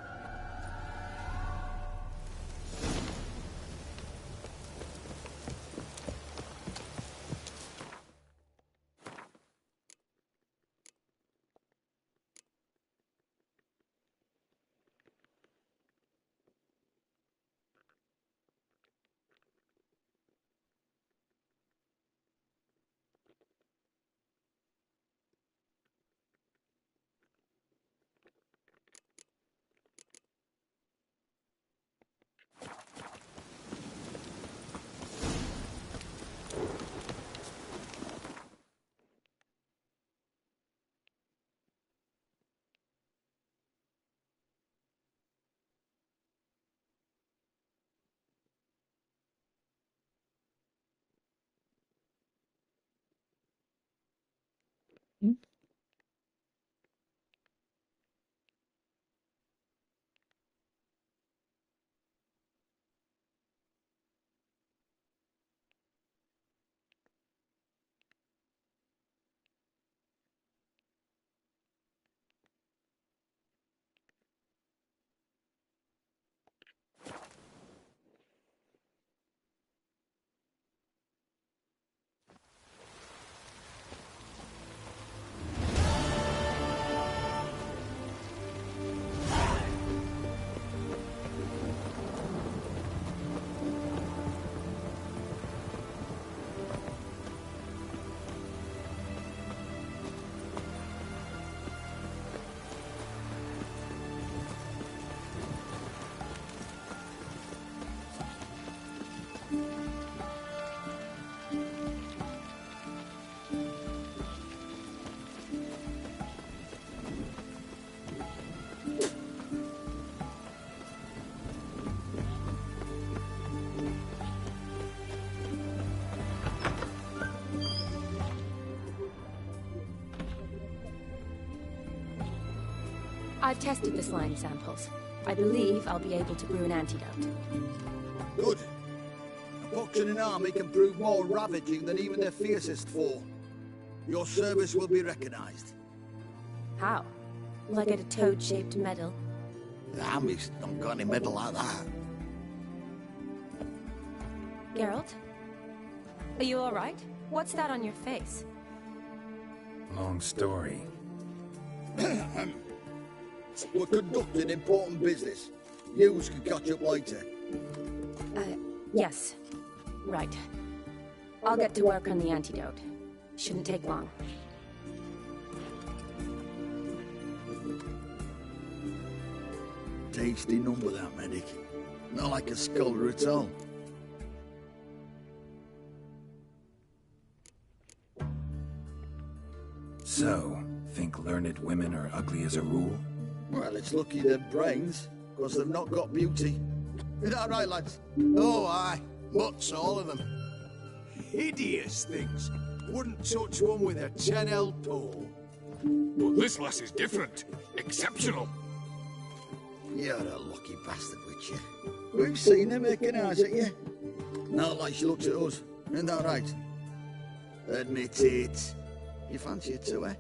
I've tested the slime samples. I believe I'll be able to brew an antidote. Good. A pox in an army can prove more ravaging than even their fiercest foe. Your service will be recognized. How? Will I get a toad-shaped medal? The army's not got any medal like that. Geralt? Are you alright? What's that on your face? Long story. We're conducting important business. Yous can catch up later. Yes. Right. I'll get to work on the antidote. Shouldn't take long. Tasty number, that medic. Not like a scholar at all. So, think learned women are ugly as a rule? Well, it's lucky they're brains, because they've not got beauty. Is that right, lads? Oh, aye. Mutts, all of them. Hideous things. Wouldn't touch one with a 10L pole. But this lass is different. Exceptional. You're a lucky bastard, Witcher. We've seen her making eyes at you. Not like she looks at us. Isn't that right? Admit it. You fancy it too, eh?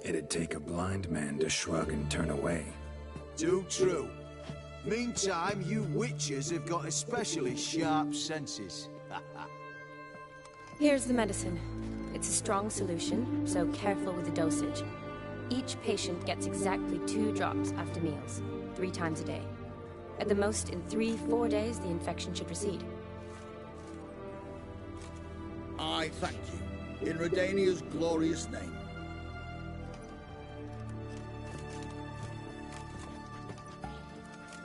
It'd take a blind man to shrug and turn away. Too true. Meantime, you witches have got especially sharp senses. Here's the medicine. It's a strong solution, so careful with the dosage. Each patient gets exactly 2 drops after meals, 3 times a day. At the most, in 3-4 days, the infection should recede. I thank you. In Redania's glorious name.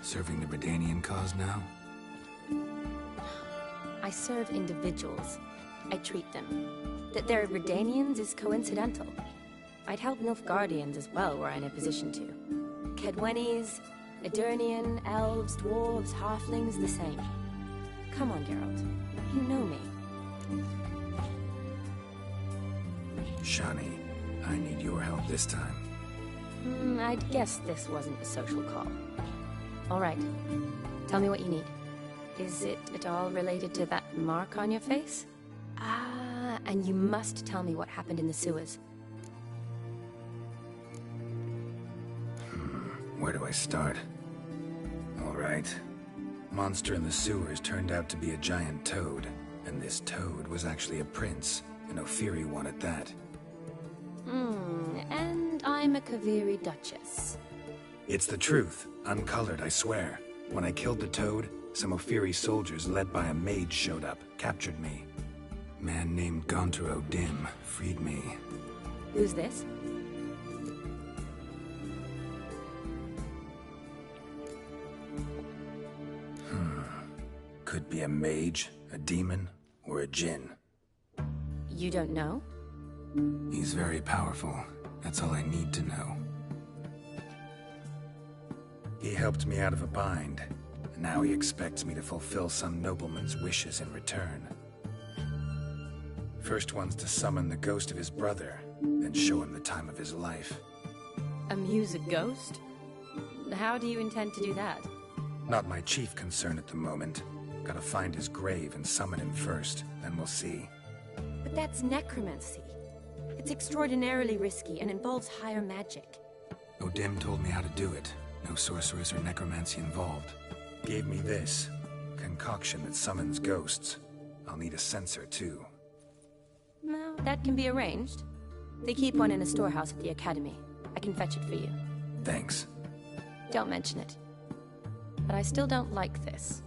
Serving the Redanian cause now? I serve individuals. I treat them. That they're Redanians is coincidental. I'd help Nilfgaardians as well were I in a position to. Kedwenis, Edirnian, elves, dwarves, halflings, the same. Come on, Geralt. You know me. Shani, I need your help this time. I'd guess this wasn't a social call. All right. Tell me what you need. Is it at all related to that mark on your face? Ah, and you must tell me what happened in the sewers. Where do I start? All right. Monster in the sewers turned out to be a giant toad, and this toad was actually a prince, and Ophiri wanted that. And I'm a Kaviri Duchess. It's the truth, uncolored, I swear. When I killed the toad, some Ophiri soldiers led by a mage showed up, captured me. Man named Gontaro Dim freed me. Who's this? Could be a mage, a demon, or a djinn. You don't know? He's very powerful. That's all I need to know. He helped me out of a bind, and now he expects me to fulfill some nobleman's wishes in return. First one's to summon the ghost of his brother, then show him the time of his life. Amuse a ghost? How do you intend to do that? Not my chief concern at the moment. Gotta find his grave and summon him first, then we'll see. But that's necromancy. It's extraordinarily risky and involves higher magic. Odim told me how to do it. No sorceress or necromancy involved. Gave me this. Concoction that summons ghosts. I'll need a censer, too. No, that can be arranged. They keep one in a storehouse at the academy. I can fetch it for you. Thanks. Don't mention it. But I still don't like this.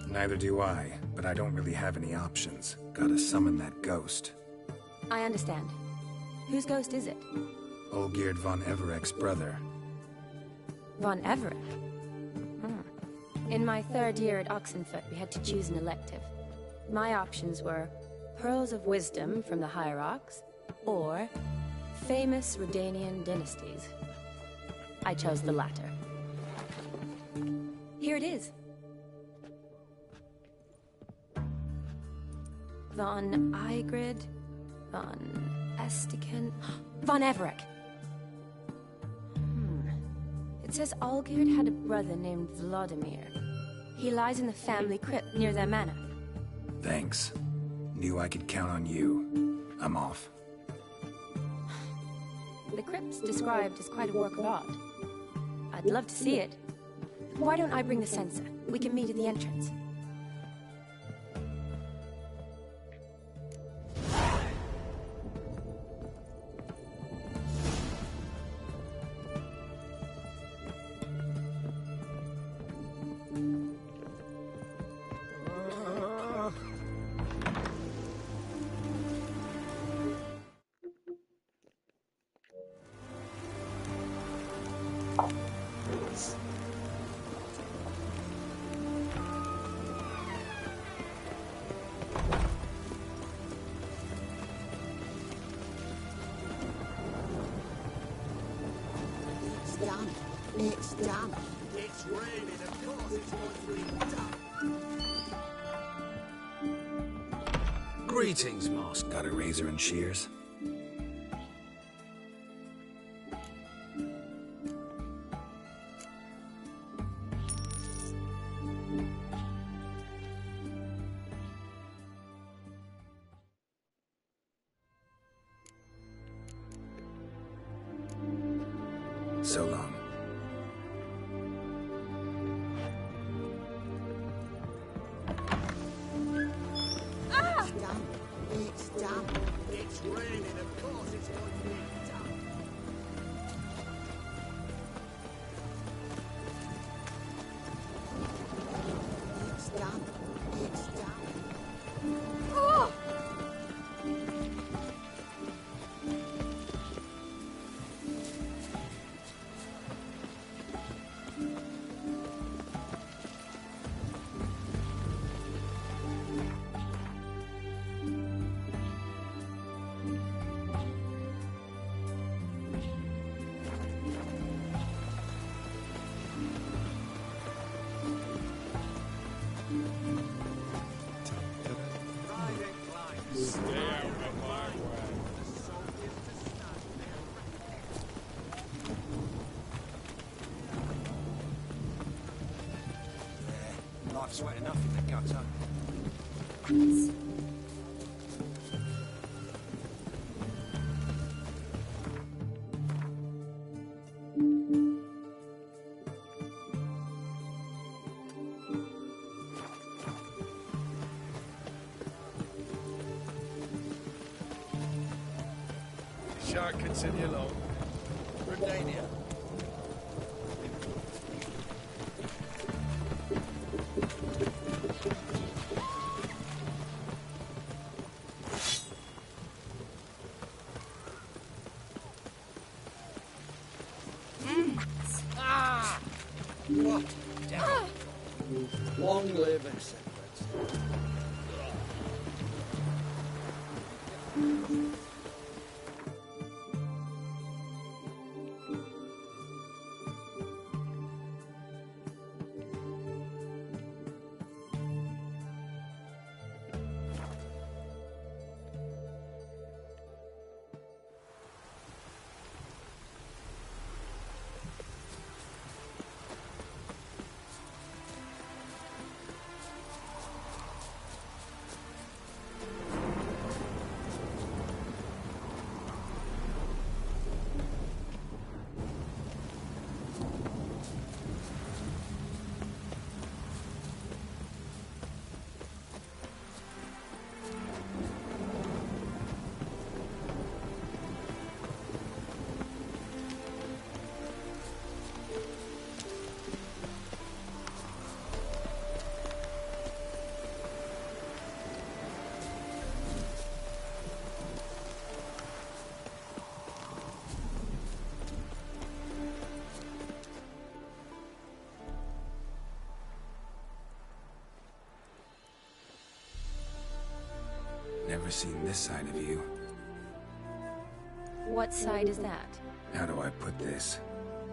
Neither do I, but I don't really have any options. Gotta summon that ghost. I understand. Whose ghost is it? Olgierd von Everek's brother. Von Everek? In my 3rd year at Oxenfoot, we had to choose an elective. My options were Pearls of Wisdom from the Hierarchs, or Famous Redanian Dynasties. I chose the latter. Here it is. Von Igrid Von Estiken... Von Everett. It says Olgerd had a brother named Vladimir. He lies in the family crypt near their manor. Thanks. Knew I could count on you. I'm off. The crypt's described as quite a work of art. I'd love to see it. Why don't I bring the censer? We can meet at the entrance. It's done. It's raining, of course it's going to be done. Greetings, Master. Got a razor and shears? So long. It's done. It's done. It's raining, of course it's going to be done. It's done. It's done. Oh! Life's wet enough in the gutter. Shan't continue long. Rodania. What? Down. Long live and secrets. Never seen this side of you. What side is that? How do I put this?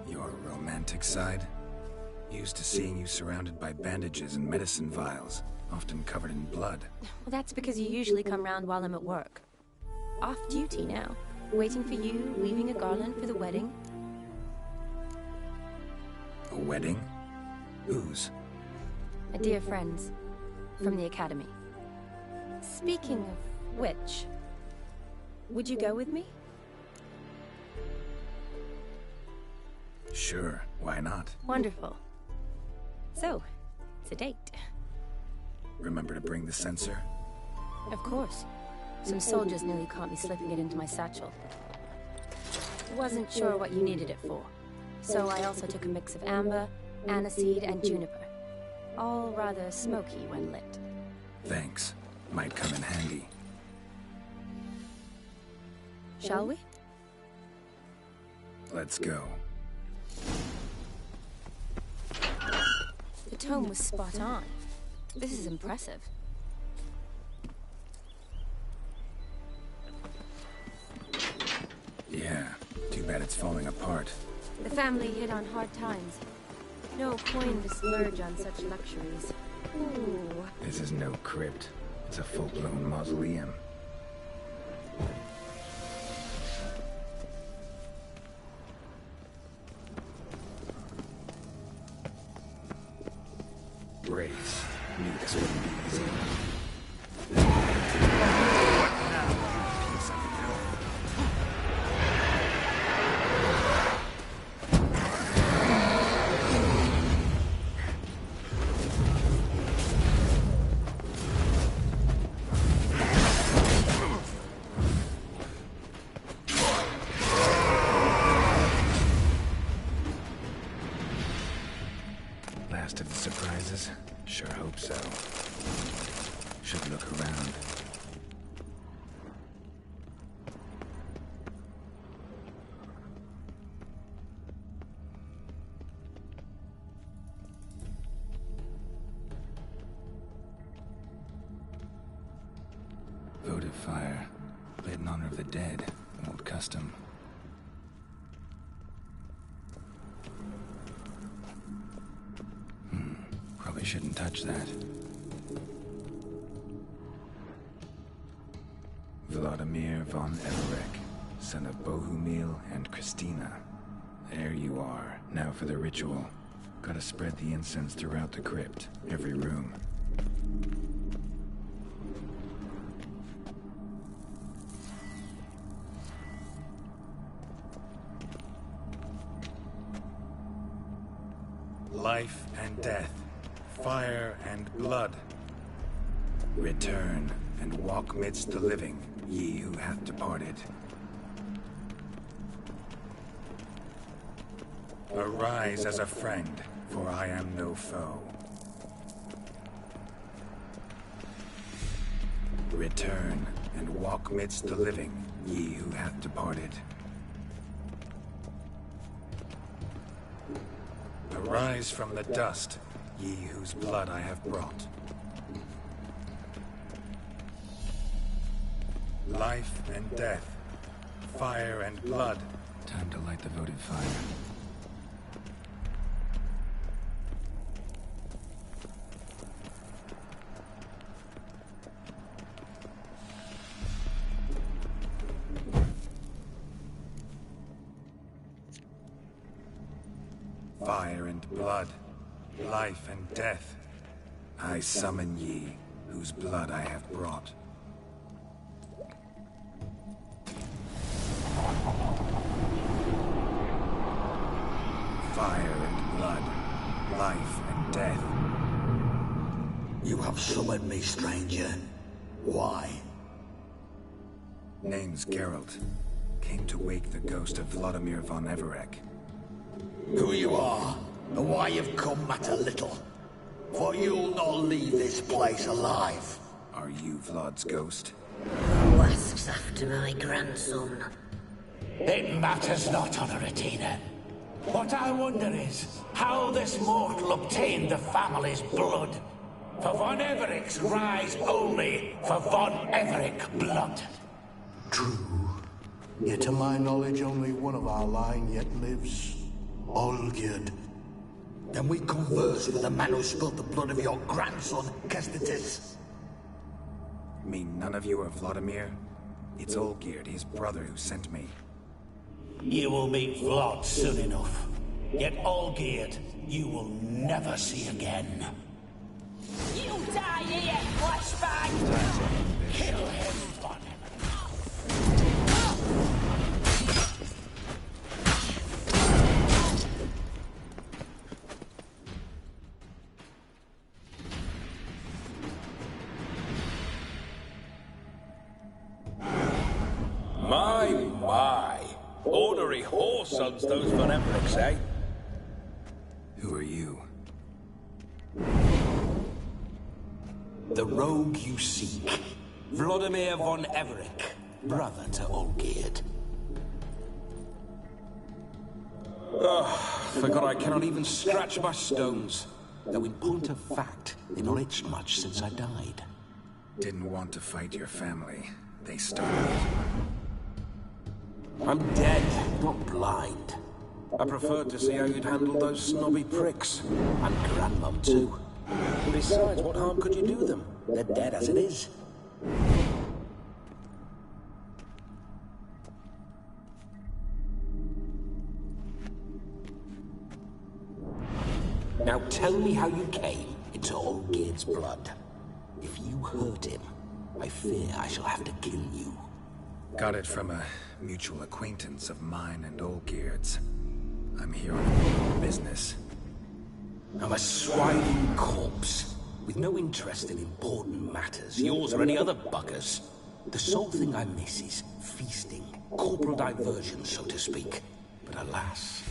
Your romantic side? Used to seeing you surrounded by bandages and medicine vials, often covered in blood. Well, that's because you usually come round while I'm at work. off duty now. Waiting for you, weaving a garland for the wedding. A wedding? Whose? A dear friend's. From the academy. Speaking of which, would you go with me? Sure, why not? Wonderful. So, it's a date. Remember to bring the censer? Of course. Some soldiers nearly caught me slipping it into my satchel. Wasn't sure what you needed it for. So I also took a mix of amber, aniseed, and juniper. All rather smoky when lit. Thanks. Might come in handy. Shall we? Let's go. The tome was spot on. This is impressive. Yeah, too bad it's falling apart. The family hit on hard times. No coin to splurge on such luxuries. Ooh. This is no crypt. It's a full-blown mausoleum. Grace. Knew this wouldn't be easy. Last of the surprises? Sure hope so. Should look around. Votive fire. Lit in honor of the dead. Old custom. Probably shouldn't touch that. Vladimir von Everek, son of Bohumil and Christina. There you are. Now for the ritual. Gotta spread the incense throughout the crypt, every room. Life and death. Fire and blood. Return and walk midst the living, ye who hath departed. Arise as a friend, for I am no foe. Return and walk midst the living, ye who hath departed. Arise from the dust, ye whose blood I have brought. Life and death, fire and blood. Time to light the votive fire. Fire and blood, life and death. I summon ye, whose blood I have brought. Fire and blood, life and death. You have summoned me, stranger. Why? Name's Geralt. Came to wake the ghost of Vladimir von Everek. Who you are, and why you've come matter little. For you'll not leave this place alive. Are you Vlad's ghost? Who asks after my grandson? It matters not, Honoratina. What I wonder is how this mortal obtained the family's blood. For von Everek's rise only for von Everek blood. True. Yet to my knowledge, only one of our line yet lives. Olgierd. Then we converse with the man who spilled the blood of your grandson, Kestitis. Mean none of you are Vladimir? It's Olgierd, his brother, who sent me. You will meet Vlad soon enough. Yet Olgierd, you will never see again. You die here, flashbang! Kill him, Von. My. Ornery whoresons, those Von Evericks, eh? Who are you? The rogue you seek. Vladimir von Everec, brother to Olgierd. Forgot I cannot even scratch my stones. Though in point of fact, they've not itched much since I died. Didn't want to fight your family. They started. I'm dead, not blind. I preferred to see how you'd handle those snobby pricks. And Grandmum, too. Besides, what harm could you do them? They're dead as it is. Now tell me how you came into Olgierd's blood. If you hurt him, I fear I shall have to kill you. Got it from a mutual acquaintance of mine and Olgierd's. I'm here on business. I'm a swiding corpse, with no interest in important matters, yours or any other buggers. The sole thing I miss is feasting, corporal diversion, so to speak. But alas...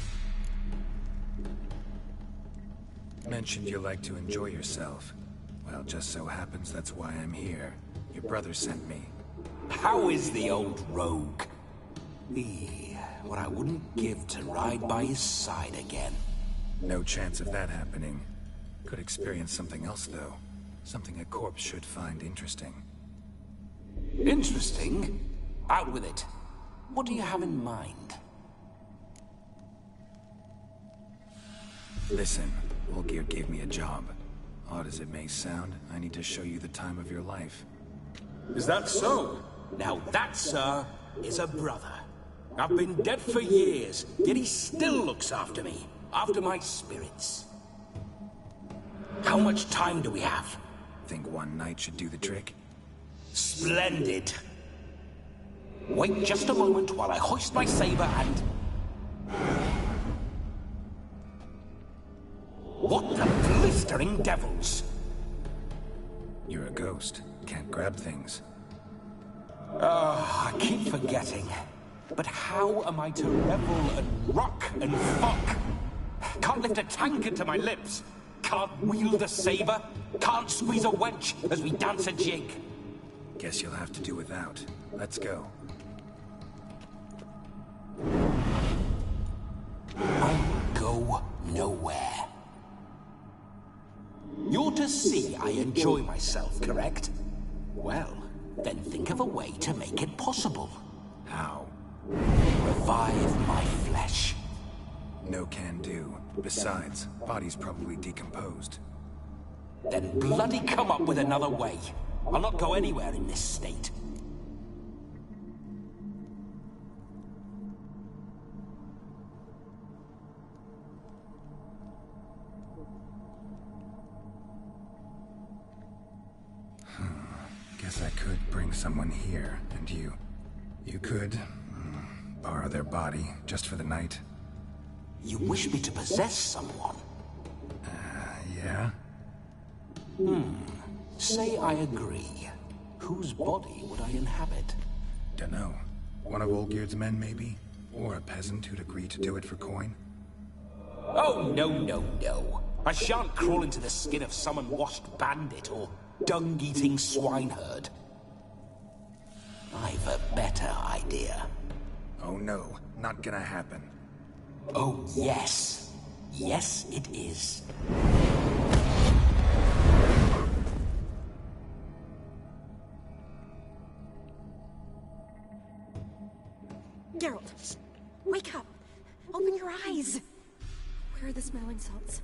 Mentioned you like to enjoy yourself. Well, just so happens that's why I'm here. Your brother sent me. How is the old rogue? What I wouldn't give to ride by his side again. No chance of that happening. Could experience something else, though. Something a corpse should find interesting. Interesting? Out with it. What do you have in mind? Listen, Olgierd gave me a job. Odd as it may sound, I need to show you the time of your life. Is that so? Now that, sir, is a brother. I've been dead for years, yet he still looks after me, after my spirits. How much time do we have? Think one night should do the trick? Splendid. Wait just a moment while I hoist my saber and... What the blistering devils? You're a ghost. Can't grab things. I keep forgetting. But how am I to revel and rock and fuck? Can't lift a tankard to my lips. Can't wield a saber. Can't squeeze a wench as we dance a jig. Guess you'll have to do without. Let's go. I will go nowhere. You're to see I enjoy myself, correct? Well, then think of a way to make it possible. How? Revive my flesh. No can do. Besides, body's probably decomposed. Then bloody come up with another way. I'll not go anywhere in this state. Guess I could bring someone here, and you could borrow their body just for the night. You wish me to possess someone? Yeah? Say I agree. Whose body would I inhabit? Dunno. One of Olgierd's men, maybe? Or a peasant who'd agree to do it for coin? Oh, no. I shan't crawl into the skin of some unwashed bandit or dung-eating swineherd. I've a better idea. Oh no, not gonna happen. Oh, yes. Yes, it is. Geralt, wake up. Open your eyes. Where are the smelling salts?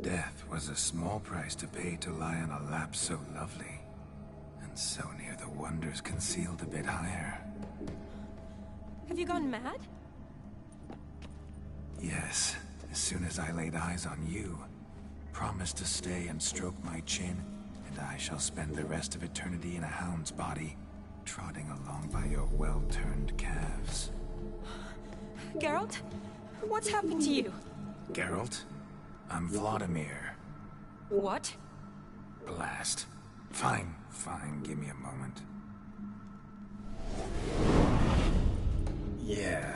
Death was a small price to pay to lie on a lap so lovely, and so near the wonders concealed a bit higher. Have you gone mad? Yes, as soon as I laid eyes on you, promised to stay and stroke my chin, and I shall spend the rest of eternity in a hound's body, trotting along by your well-turned calves. Geralt? What's happened to you? Geralt? I'm Vladimir. What? Blast. Fine, give me a moment. Yeah,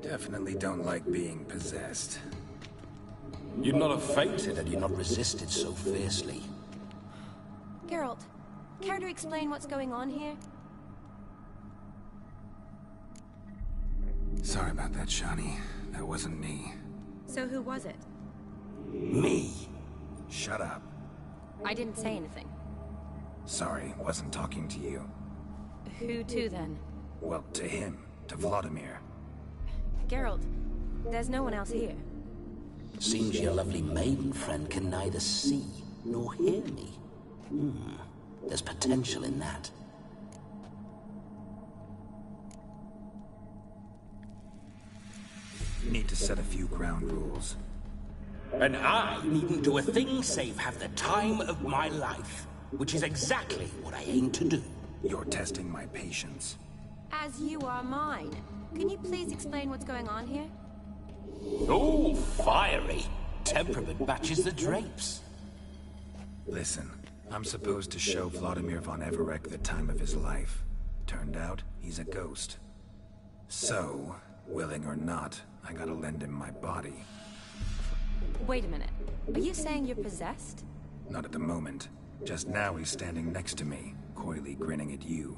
definitely don't like being possessed. You'd not have fainted had you not resisted so fiercely. Geralt, care to explain what's going on here? Sorry about that, Shani. That wasn't me. So who was it? Me. Shut up. I didn't say anything. Sorry, wasn't talking to you. Who to then? Well, to him. To Vladimir. Geralt, there's no one else here. Seems your lovely maiden friend can neither see nor hear me. There's potential in that. Need to set a few ground rules. And I needn't do a thing save have the time of my life, which is exactly what I aim to do. You're testing my patience. As you are mine. Can you please explain what's going on here? Oh, fiery. Temperament matches the drapes. Listen, I'm supposed to show Vladimir von Everec the time of his life. Turned out, he's a ghost. So, willing or not, I gotta lend him my body. Wait a minute. Are you saying you're possessed? Not at the moment. Just now he's standing next to me, coyly grinning at you.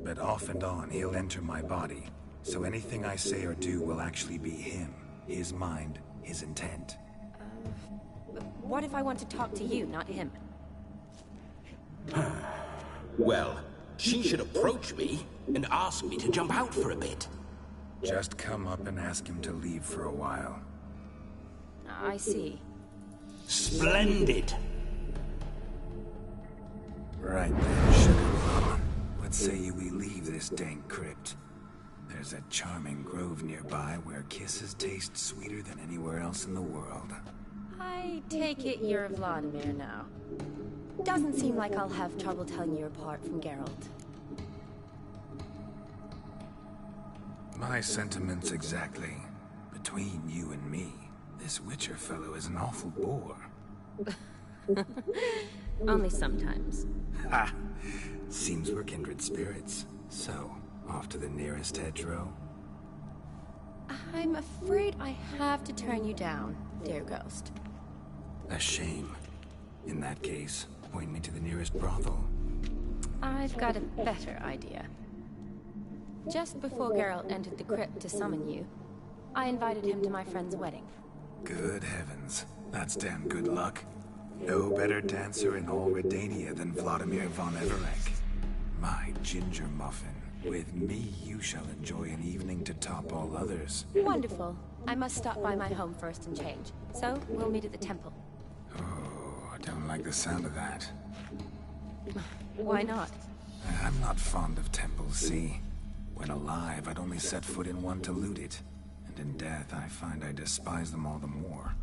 But off and on, he'll enter my body. So anything I say or do will actually be him. His mind, his intent. What if I want to talk to you, not him? Well, she should approach me and ask me to jump out for a bit. Just come up and ask him to leave for a while. I see. Splendid! Right then, sugar plum. What say you we leave this dank crypt? There's a charming grove nearby where kisses taste sweeter than anywhere else in the world. I take it you're Vladimir now. Doesn't seem like I'll have trouble telling you apart from Geralt. My sentiments exactly. Between you and me, this Witcher fellow is an awful bore. Only sometimes. Ha! Seems we're kindred spirits. So, off to the nearest hedgerow? I'm afraid I have to turn you down, dear ghost. A shame. In that case, point me to the nearest brothel. I've got a better idea. Just before Geralt entered the crypt to summon you, I invited him to my friend's wedding. Good heavens. That's damn good luck. No better dancer in all Redania than Vladimir von Everec. My ginger muffin. With me, you shall enjoy an evening to top all others. Wonderful. I must stop by my home first and change. So, we'll meet at the temple. Oh, I don't like the sound of that. Why not? I'm not fond of temples, see? When alive, I'd only set foot in one to loot it. And in death, I find I despise them all the more.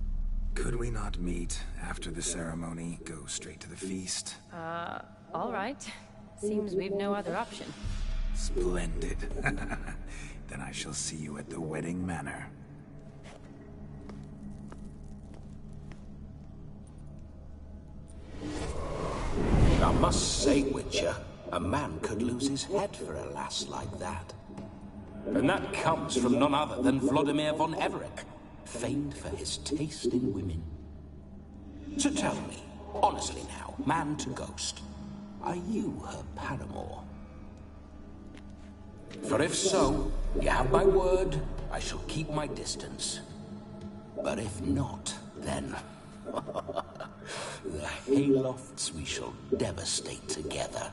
Could we not meet after the ceremony, go straight to the feast? All right. Seems we've no other option. Splendid. Then I shall see you at the wedding manor. I must say, Witcher, a man could lose his head for a lass like that. And that comes from none other than Vladimir von Everec, famed for his taste in women. So tell me, honestly now, man to ghost, are you her paramour? For if so, you have my word, I shall keep my distance. But if not, then... the haylofts we shall devastate together.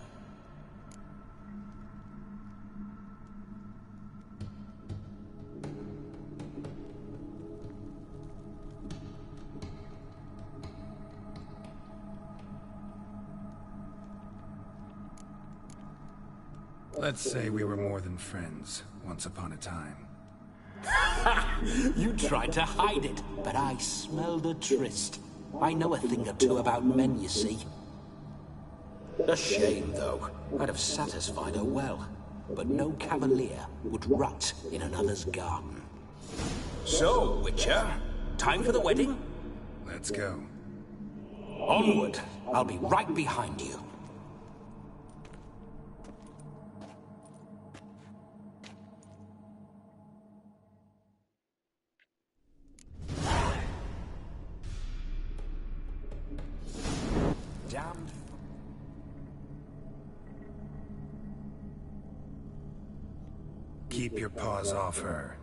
Let's say we were more than friends, once upon a time. You tried to hide it, but I smelled a tryst. I know a thing or two about men, you see. A shame, though. I'd have satisfied her well. But no cavalier would rut in another's garden. So, Witcher, time for the wedding? Let's go. Onward. I'll be right behind you. Damned. Keep your paws off her.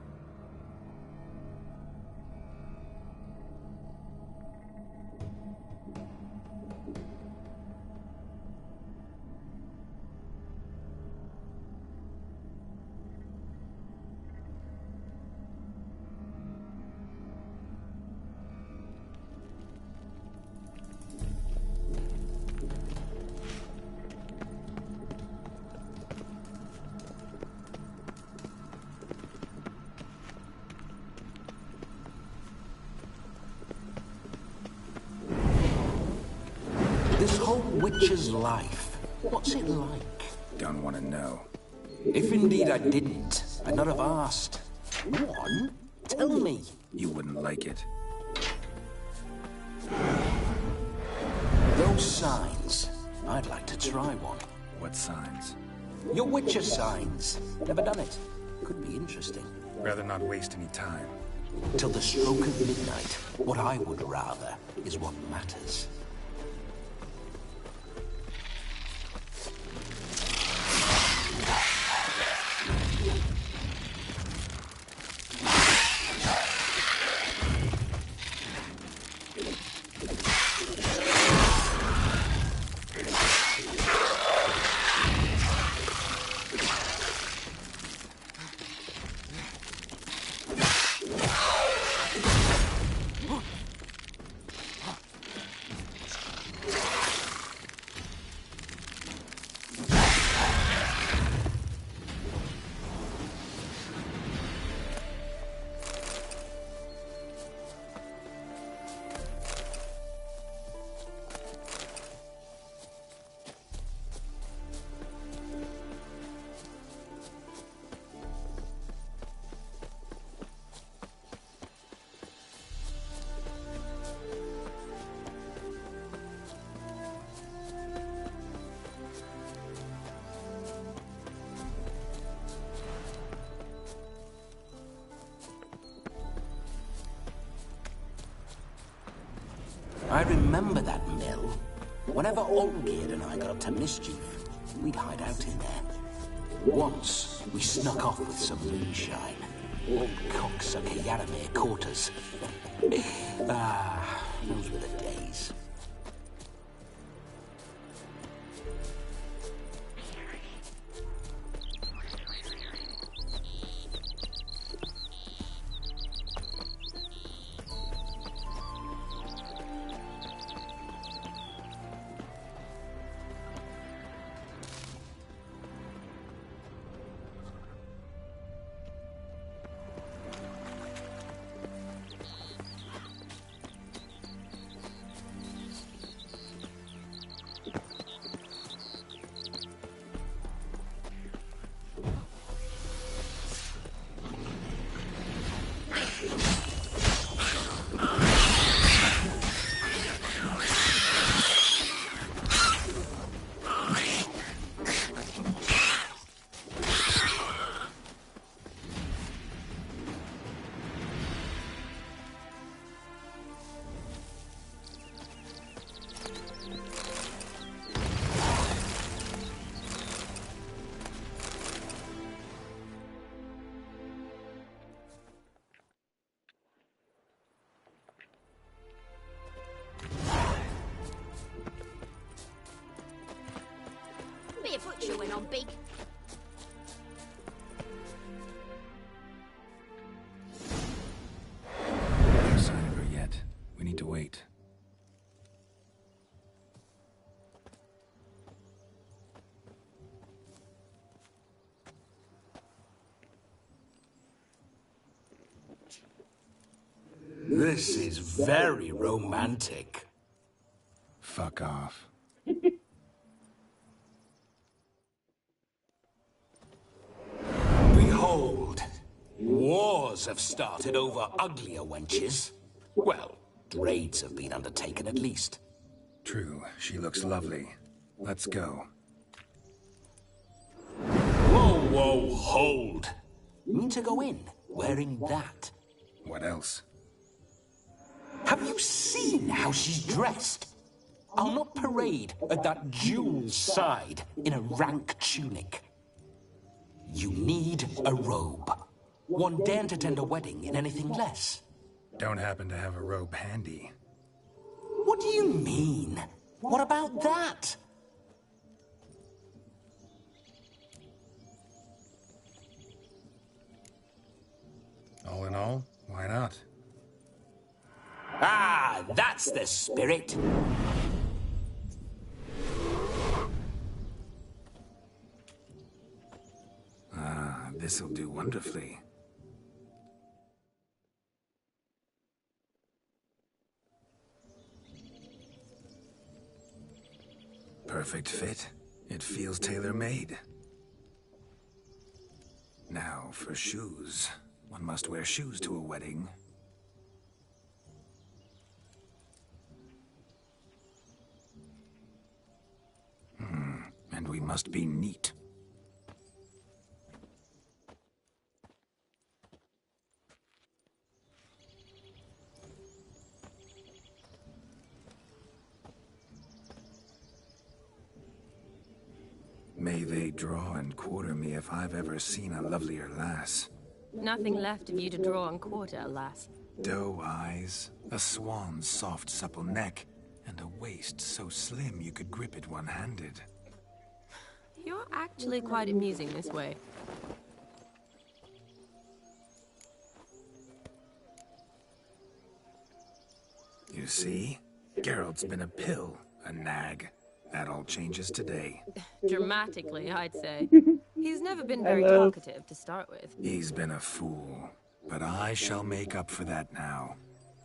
This whole witcher's life, what's it like? Don't want to know. If indeed I didn't, I'd not have asked. Go on, tell me. You wouldn't like it. Those signs, I'd like to try one. What signs? Your witcher signs. Never done it. Could be interesting. Rather not waste any time. Till the stroke of midnight, what I would rather is what matters. I remember that mill. Whenever Olgerd and I got up to mischief, we'd hide out in there. Once, we snuck off with some moonshine. Old cocksucker Yaramir caught us. Those were the days. Be a butcher went on big. No sign of her yet. We need to wait. This is very romantic. Fuck off. Behold, wars have started over uglier wenches. Well, raids have been undertaken at least. True, she looks lovely. Let's go. Whoa, whoa, hold. Mean to go in, wearing that. What else? Have you seen how she's dressed? I'll not parade at that jewel's side in a rank tunic. You need a robe. One daren't attend a wedding in anything less. Don't happen to have a robe handy. What do you mean? What about that? All in all, why not? Ah, that's the spirit. Ah, this'll do wonderfully. Perfect fit. It feels tailor-made. Now for shoes. One must wear shoes to a wedding. And we must be neat. May they draw and quarter me if I've ever seen a lovelier lass. Nothing left of you to draw and quarter, alas. Doe eyes, a swan's soft supple neck, and a waist so slim you could grip it one-handed. You're actually quite amusing this way. You see? Geralt's been a pill, a nag. That all changes today. Dramatically, I'd say. He's never been very talkative to start with. He's been a fool, but I shall make up for that now.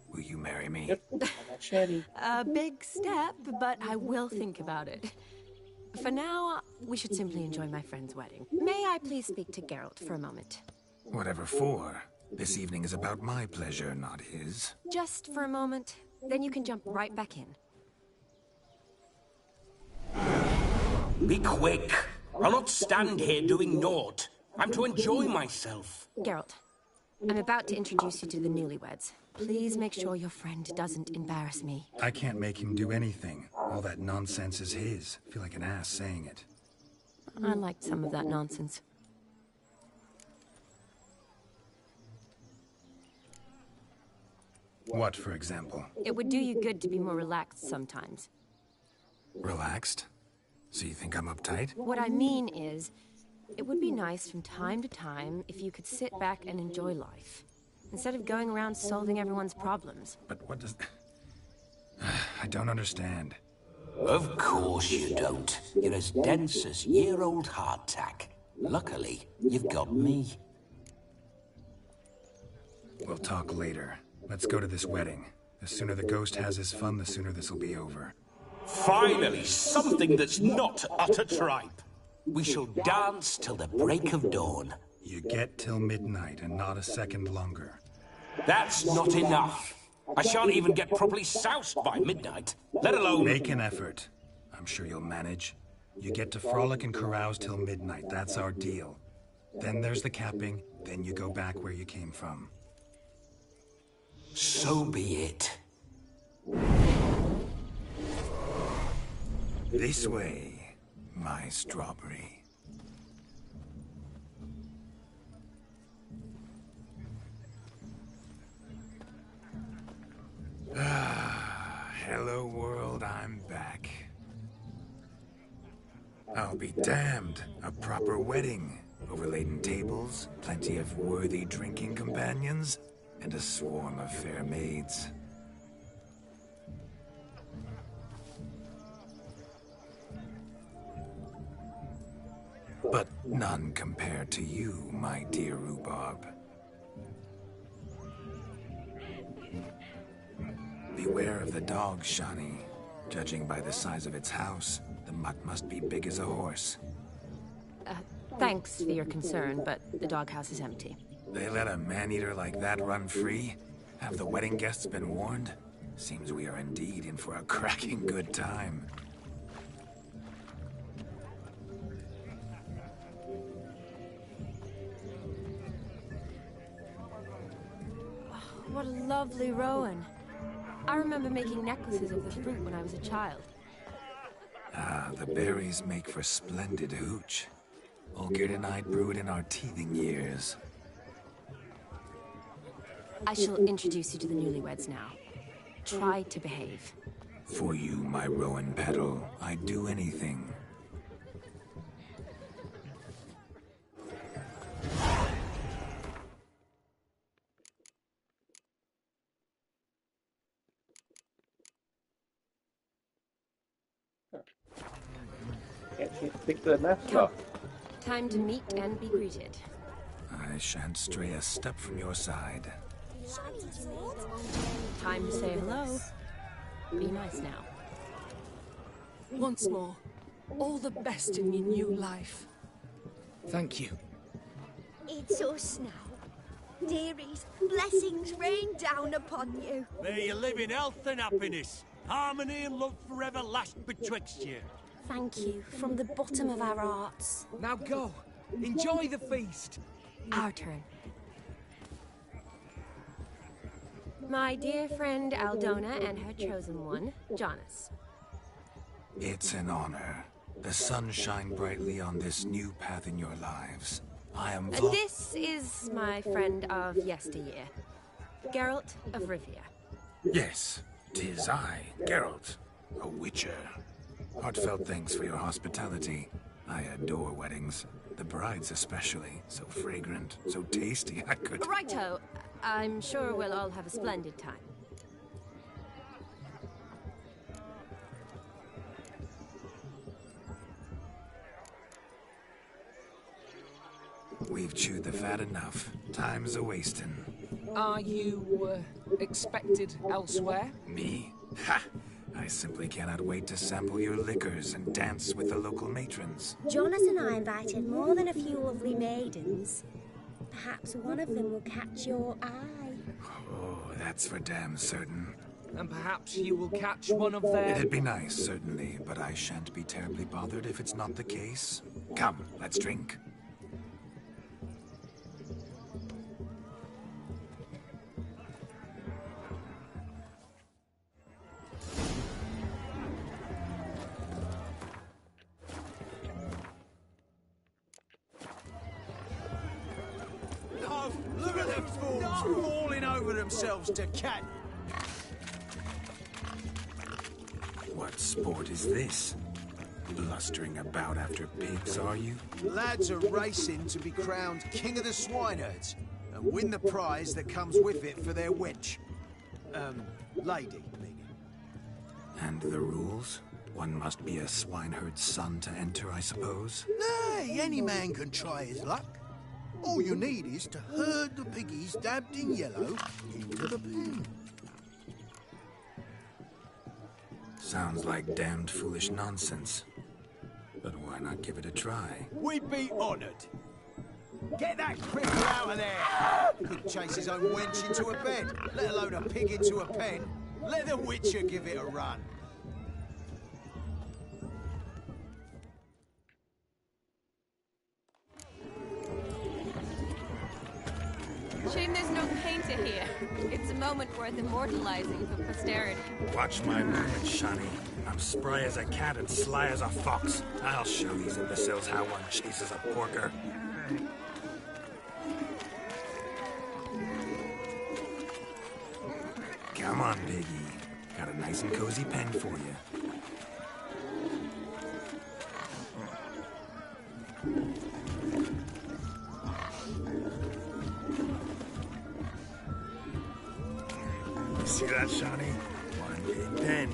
Will you marry me? A big step, but I will think about it. For now, we should simply enjoy my friend's wedding. May I please speak to Geralt for a moment? Whatever for. This evening is about my pleasure, not his. Just for a moment, then you can jump right back in. Be quick. I'll not stand here doing naught. I'm to enjoy myself. Geralt, I'm about to introduce you to the newlyweds. Please make sure your friend doesn't embarrass me. I can't make him do anything. All that nonsense is his. I feel like an ass saying it. I liked some of that nonsense. What, for example? It would do you good to be more relaxed sometimes. Relaxed? So you think I'm uptight? What I mean is, it would be nice from time to time if you could sit back and enjoy life, instead of going around solving everyone's problems. But what does... I don't understand. Of course you don't. You're as dense as year-old hardtack. Luckily, you've got me. We'll talk later. Let's go to this wedding. The sooner the ghost has his fun, the sooner this'll be over. Finally, something that's not utter tripe. We shall dance till the break of dawn. You get till midnight and not a second longer. That's not enough. I shan't even get properly soused by midnight, let alone... Make an effort. I'm sure you'll manage. You get to frolic and carouse till midnight. That's our deal. Then there's the capping. Then you go back where you came from. So be it. This way, my strawberry. Hello world, I'm back. I'll be damned. A proper wedding. Overladen tables, plenty of worthy drinking companions, and a swarm of fair maids. But none compared to you, my dear rhubarb. Beware of the dog, Shani. Judging by the size of its house, the mutt must be big as a horse. Thanks for your concern, but the doghouse is empty. They let a man-eater like that run free? Have the wedding guests been warned? Seems we are indeed in for a cracking good time. What a lovely rowan. I remember making necklaces of the fruit when I was a child. Ah, the berries make for splendid hooch. Olgerd and I brewed in our teething years. I shall introduce you to the newlyweds now. Try to behave. For you, my rowan petal, I'd do anything. Pick the mask off. Time to meet and be greeted. I shan't stray a step from your side. Time to say hello. Be nice now. Once more, all the best in your new life. Thank you. It's us now. Dearies, blessings rain down upon you. May you live in health and happiness. Harmony and love forever last betwixt you. Thank you from the bottom of our hearts. Now go. Enjoy the feast. Our turn. My dear friend Aldona and her chosen one, Jonas. It's an honor. The sun shine brightly on this new path in your lives. I am This is my friend of yesteryear, Geralt of Rivia. Yes, 'tis I, Geralt, a witcher. Heartfelt thanks for your hospitality. I adore weddings. The brides especially. So fragrant, so tasty, I could... Righto. I'm sure we'll all have a splendid time. We've chewed the fat enough. Time's a-wasting. Are you, expected elsewhere? Me? Ha! I simply cannot wait to sample your liquors and dance with the local matrons. Jonas and I invited more than a few lovely maidens. Perhaps one of them will catch your eye. Oh, that's for damn certain. And perhaps you will catch one of their... It'd be nice, certainly, but I shan't be terribly bothered if it's not the case. Come, let's drink. Look at them fools falling over themselves to cat. What sport is this? Blustering about after pigs, are you? Lads are racing to be crowned king of the swineherds and win the prize that comes with it for their wench. Lady, meaning. And the rules? One must be a swineherd's son to enter, I suppose? Nay, any man can try his luck. All you need is to herd the piggies dabbed in yellow into the pen. Sounds like damned foolish nonsense. But why not give it a try? We'd be honoured. Get that cripple out of there! Couldn't chase his own wench into a bed, let alone a pig into a pen. Let the Witcher give it a run. Shame there's no painter here. It's a moment worth immortalizing for posterity. Watch my movement, Shani. I'm spry as a cat and sly as a fox. I'll show these imbeciles how one chases a porker. Come on, Piggy. Got a nice and cozy pen for you. See that, Shani? One big pen.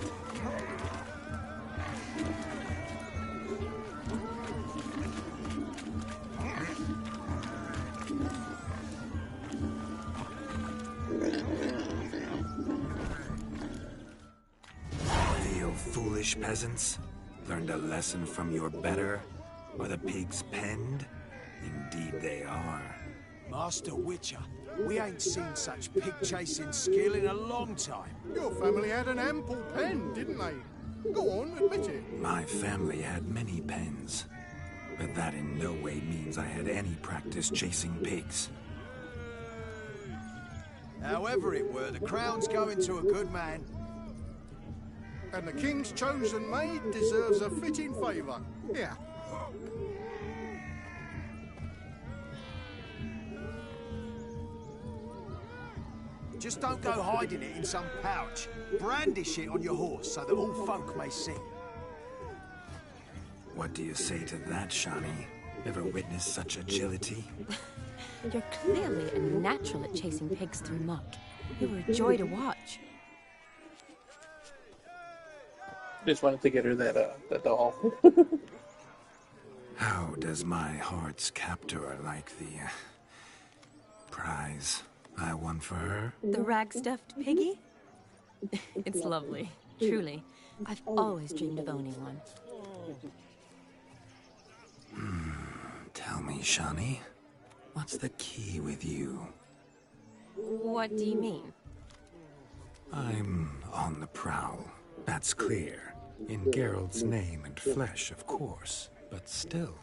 foolish peasants? Learned a lesson from your better? Are the pigs penned? Indeed they are. Master Witcher, we ain't seen such pig-chasing skill in a long time. Your family had an ample pen, didn't they? Go on, admit it. My family had many pens, but that in no way means I had any practice chasing pigs. However it were, the crown's going to a good man. And the king's chosen maid deserves a fitting favour. Yeah. Just don't go hiding it in some pouch. Brandish it on your horse so that all folk may see. What do you say to that, Shani? Ever witnessed such agility? You're clearly a natural at chasing pigs through muck. You were a joy to watch. Just wanted to get her that doll. How does my heart's captor like the prize I won for her? The rag-stuffed piggy? It's lovely, truly. I've always dreamed of owning one. Tell me, Shani, what's the key with you? What do you mean? I'm on the prowl, that's clear. In Geralt's name and flesh, of course, but still.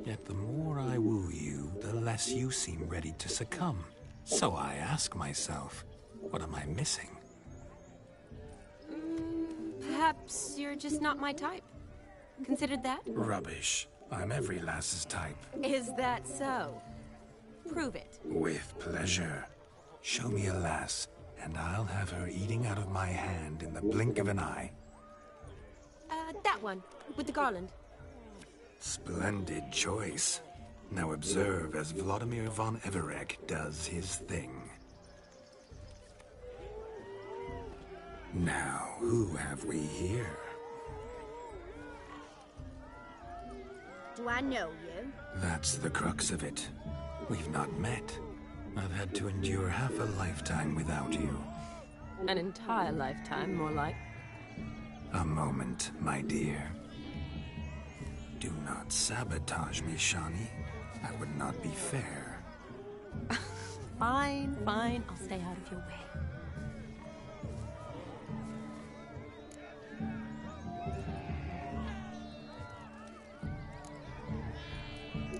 Yet the more I woo you, the less you seem ready to succumb. So I ask myself, what am I missing? Perhaps you're just not my type. Considered that? Rubbish. I'm every lass's type. Is that so? Prove it. With pleasure. Show me a lass, and I'll have her eating out of my hand in the blink of an eye. That one, with the garland. Splendid choice. Now observe as Vladimir von Everek does his thing. Now, who have we here? Do I know you? That's the crux of it. We've not met. I've had to endure half a lifetime without you. An entire lifetime, more like. A moment, my dear. Do not sabotage me, Shani. That would not be fair. Fine, fine. I'll stay out of your way.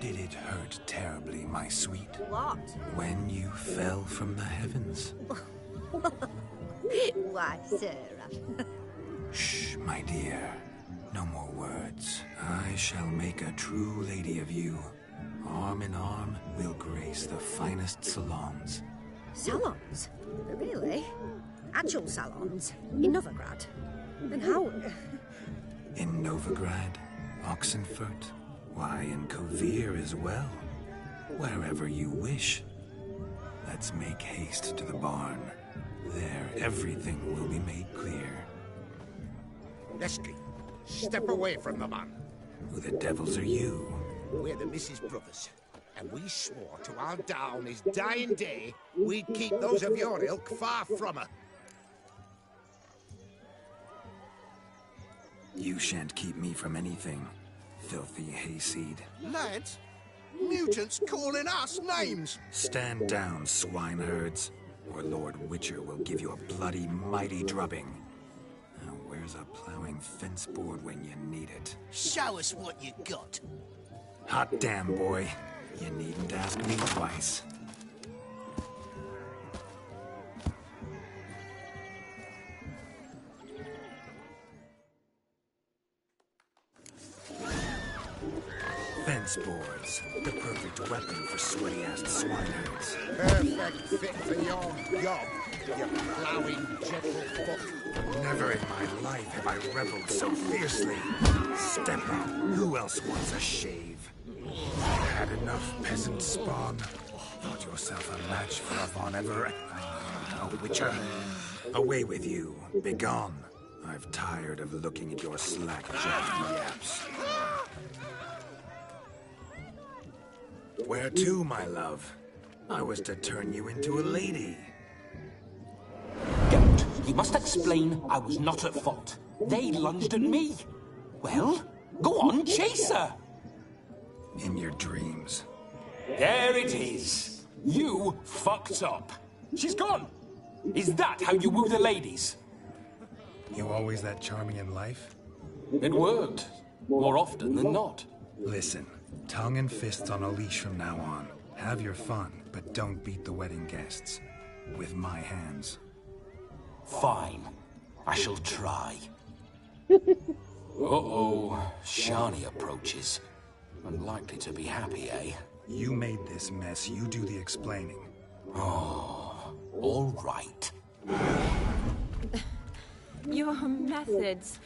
Did it hurt terribly, my sweet? What? When you fell from the heavens? Why, Sarah. Shh, my dear. No more words. I shall make a true lady of you. Arm in arm, we'll grace the finest salons. Salons? Really? Actual salons? In Novigrad? And how? In Novigrad, Oxenfurt, why, in Kovir as well. Wherever you wish. Let's make haste to the barn. There, everything will be made clear. Lesky, step away from the man. Who the devils are you? We're the Mrs. Brothers, and we swore to our down his dying day we'd keep those of your ilk far from her. You shan't keep me from anything, filthy hayseed. Lads, mutants calling us names. Stand down, swineherds, or Lord Witcher will give you a bloody mighty drubbing. Now, where's a plowing fence board when you need it? Show us what you got. Hot damn, boy. You needn't ask me twice. Fence boards. The perfect weapon for sweaty-assed swineherds. Perfect fit for your job, you plowing gentle foot. Never in my life have I reveled so fiercely. Step up. Who else wants a shave? Had enough peasant spawn. Thought yourself a match for a Von Everett. A Witcher. Away with you. Begone. I've tired of looking at your slack-jawed yaps. Where to, my love? I was to turn you into a lady. You must explain I was not at fault. They lunged at me. Well, go on, chase her. In your dreams. There it is. You fucked up. She's gone. Is that how you woo the ladies? You always that charming in life? It worked. More often than not. Listen, tongue and fists on a leash from now on. Have your fun, but don't beat the wedding guests. With my hands. Fine. I shall try. Uh-oh. Shani approaches. Unlikely to be happy, eh? You made this mess. You do the explaining. Oh, all right. Your methods...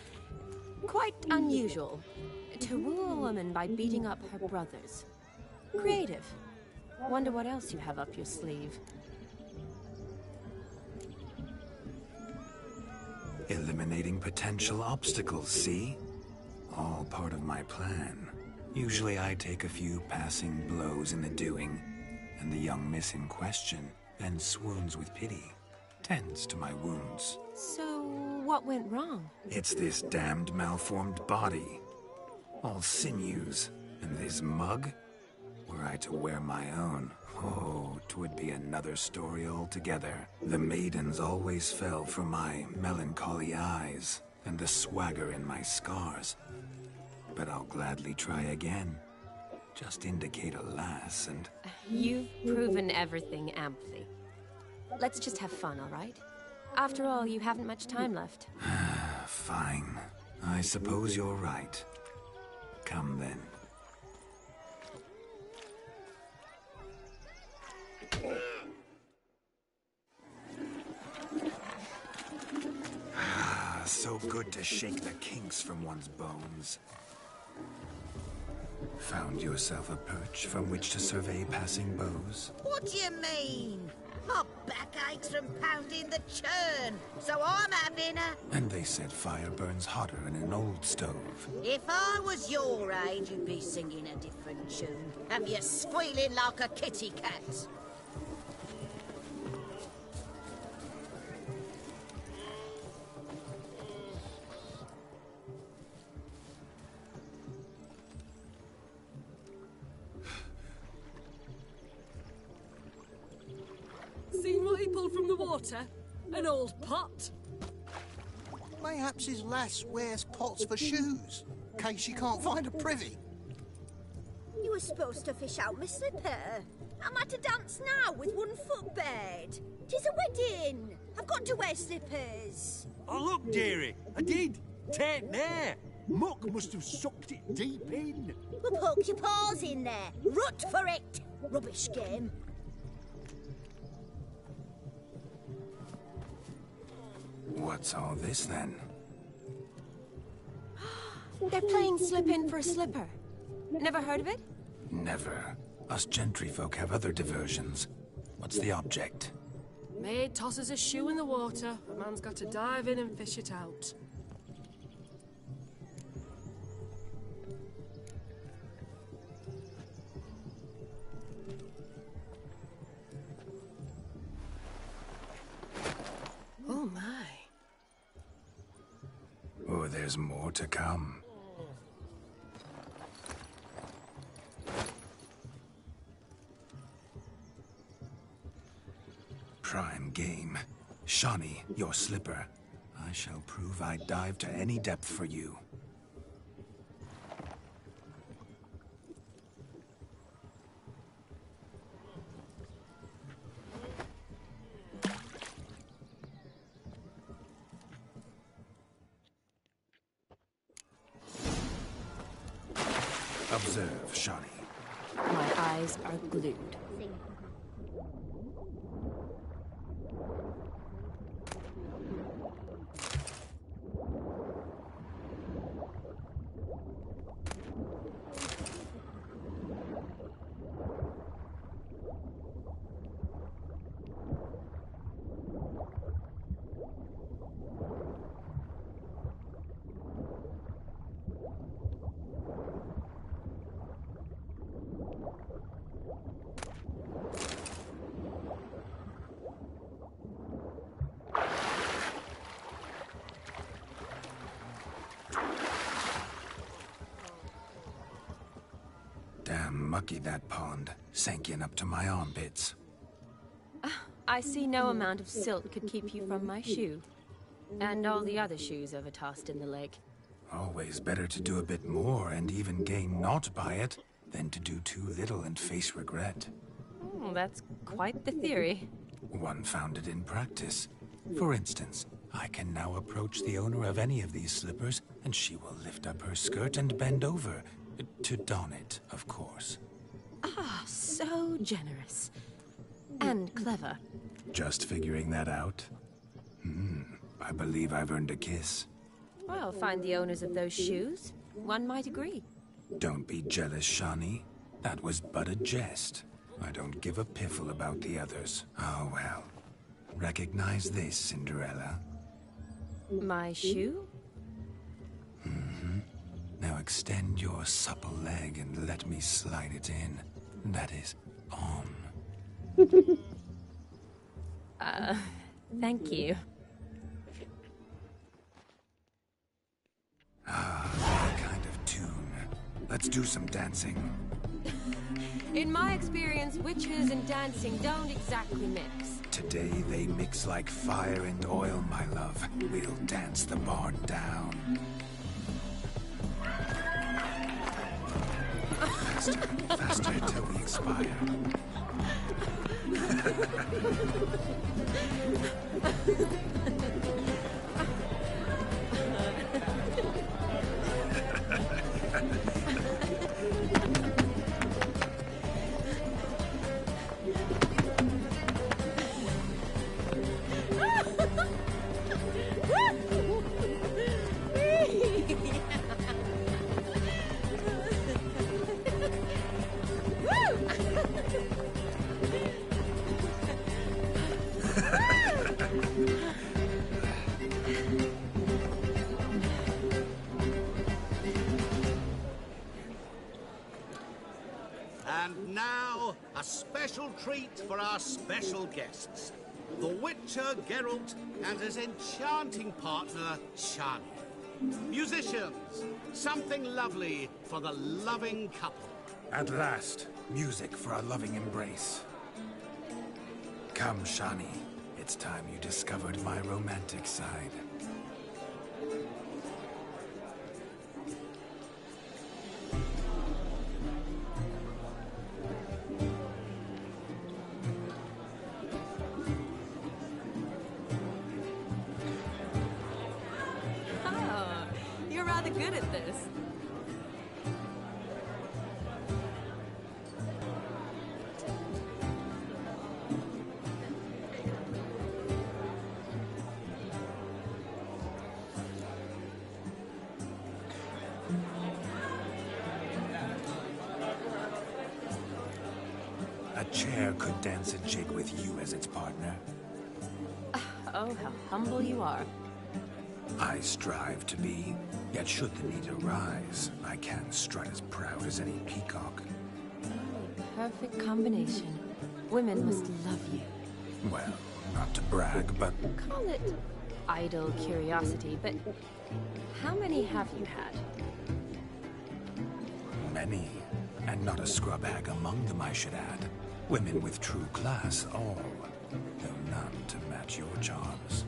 quite unusual. To woo a woman by beating up her brothers. Creative. Wonder what else you have up your sleeve. Eliminating potential obstacles, see? All part of my plan. Usually I take a few passing blows in the doing, and the young miss in question then swoons with pity, tends to my wounds. So, what went wrong? It's this damned malformed body. All sinews, and this mug? Were I to wear my own, oh, 'twould be another story altogether. The maidens always fell for my melancholy eyes, and the swagger in my scars. But I'll gladly try again. Just indicate a lass and... You've proven everything amply. Let's just have fun, all right? After all, you haven't much time left. Fine. I suppose you're right. Come then. So good to shake the kinks from one's bones. Found yourself a perch from which to survey passing beaux? What do you mean? My back aches from pounding the churn, so I'm having a... And they said fire burns hotter in an old stove. If I was your age, you'd be singing a different tune. Have you squealing like a kitty cat? Seen what he pulled from the water? An old pot. Mayhaps his lass wears pots for shoes, in case she can't find a privy. You were supposed to fish out my slipper. I'm at a dance now with one foot bed. 'Tis a wedding. I've got to wear slippers. Oh, look, dearie, I did. Tain't there. Muck must have sucked it deep in. Well, poke your paws in there. Rut for it. Rubbish game. What's all this then? They're playing slip in for a slipper. Never heard of it? Never. Us gentry folk have other diversions. What's the object? Maid tosses a shoe in the water. A man's got to dive in and fish it out. Oh my. Oh, there's more to come. Prime game. Shani, your slipper. I shall prove I'd dive to any depth for you. Observe, Shani. My eyes are glued. mucky, that pond. Sank in up to my armpits. I see no amount of silt could keep you from my shoe. And all the other shoes overtossed in the lake. Always better to do a bit more and even gain naught by it than to do too little and face regret. That's quite the theory. One founded in practice. For instance, I can now approach the owner of any of these slippers, and she will lift up her skirt and bend over. To don it, of course. Ah, so generous. And clever. Just figuring that out? I believe I've earned a kiss. Well, find the owners of those shoes. One might agree. Don't be jealous, Shani. That was but a jest. I don't give a piffle about the others. Oh, well. Recognize this, Cinderella? My shoe? Now extend your supple leg and let me slide it in. That is, on. Thank you. That kind of tune. Let's do some dancing. In my experience, witches and dancing don't exactly mix. Today they mix like fire and oil, my love. We'll dance the barn down. Faster, faster till we expire. And now, a special treat for our special guests. The Witcher Geralt and his enchanting partner, Shani. Musicians, something lovely for the loving couple. At last, music for our loving embrace. Come, Shani. It's time you discovered my romantic side. Oh, you're rather good at this. A chair could dance a jig with you as its partner. Oh, how humble you are. I strive to be, yet should the need arise, I can strut as proud as any peacock. Perfect combination. Women must love you. Well, not to brag, but... Call it idle curiosity, but how many have you had? Many, and not a scrub hag among them, I should add. Women with true class, all, though none to match your charms.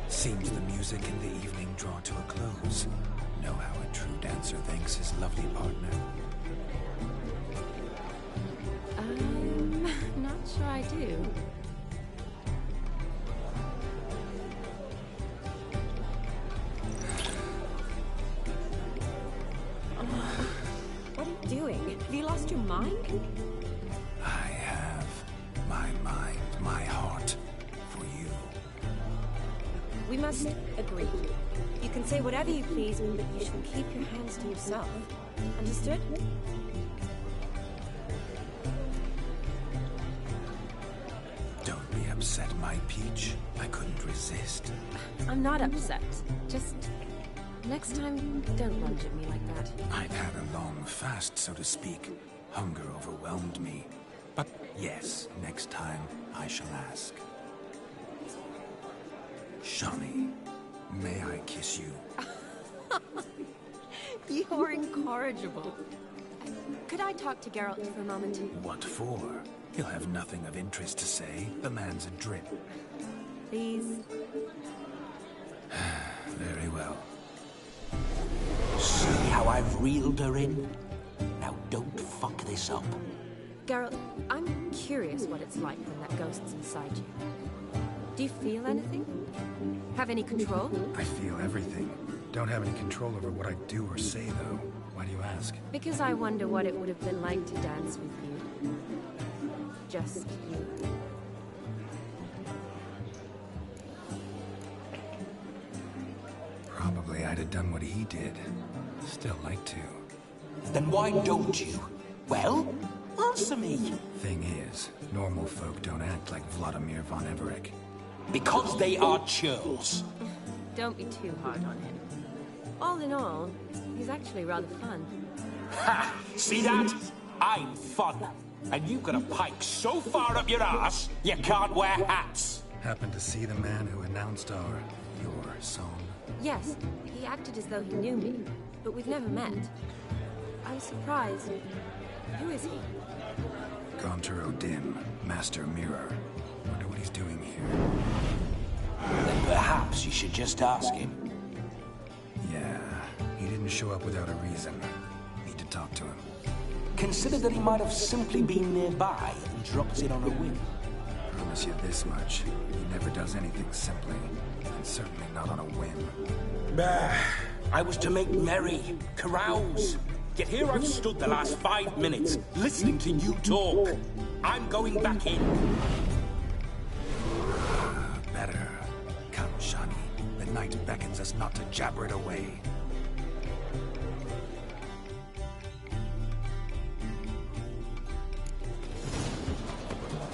Seems the music and the evening draw to a close. Know how a true dancer thanks his lovely partner. Not sure I do. What are you doing? Have you lost your mind? I have my mind, my heart for you. We must agree. You can say whatever you please, but you shall keep your hands to yourself. Understood? Don't be upset, my peach. I couldn't resist. I'm not upset. Just next time, don't lunge at me like that. I've had a long fast, so to speak. Hunger overwhelmed me. But yes, next time I shall ask. Shawnee, may I kiss you? You're incorrigible. Could I talk to Geralt for a moment? What for? He'll have nothing of interest to say. The man's adrip. Please? Very well. See how I've reeled her in? Now don't fuck this up. Geralt, I'm curious what it's like when that ghost's inside you. Do you feel anything? Have any control? I feel everything. Don't have any control over what I do or say, though. Why do you ask? Because I wonder what it would have been like to dance with you. Just you. Probably I'd have done what he did. Still like to. Then why don't you? Well, answer me. Thing is, normal folk don't act like Vladimir von Everec. Because they are churls. Don't be too hard on him. All in all, he's actually rather fun. Ha! See that? I'm fun. And you've got a pike so far up your ass, you can't wear hats. Happened to see the man who announced your song? Yes, he acted as though he knew me, but we've never met. I was surprised. Who is he? Gaunter O'Dim, Master Mirror. Wonder what he's doing here. Then perhaps you should just ask him. Yeah, he didn't show up without a reason. Need to talk to him. Consider that he might have simply been nearby and dropped in on a whim. Promise you this much. He never does anything simply. And certainly not on a whim. Bah! I was to make merry, carouse. Yet here I've stood the last 5 minutes, listening to you talk. I'm going back in. Better. Come, Shawnee. The night beckons us not to jabber it away.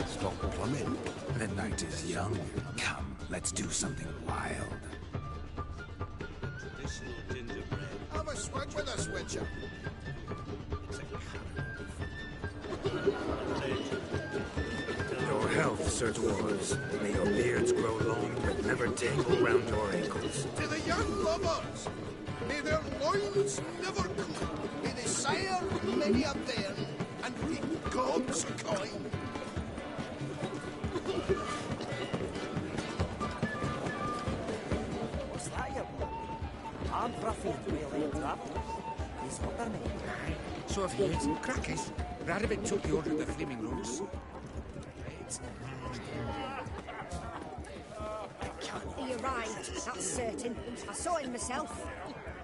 Stop plumbing. The night is young. Come, let's do something wild. Traditional gingerbread. Have a swig with us, Witcher. Your health, Sir Dwarves. May your beards grow long, but never tangle round your ankles. To the young lovers, may their loins never cool. May they sire many a bairn, and reap gobs of coin. What's that you want? I'm Ruffy and really trapped. He's what they're made. So if you had some crackers, Radovich took you order the flaming rose. He arrived, that's certain. I saw him myself.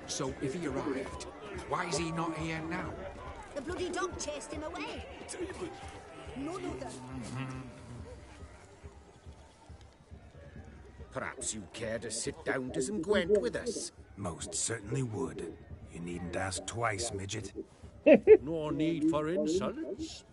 So if he arrived, why is he not here now? The bloody dog chased him away. None other. Perhaps you'd care to sit down to some Gwent with us? Most certainly would. You needn't ask twice, midget. No need for insolence.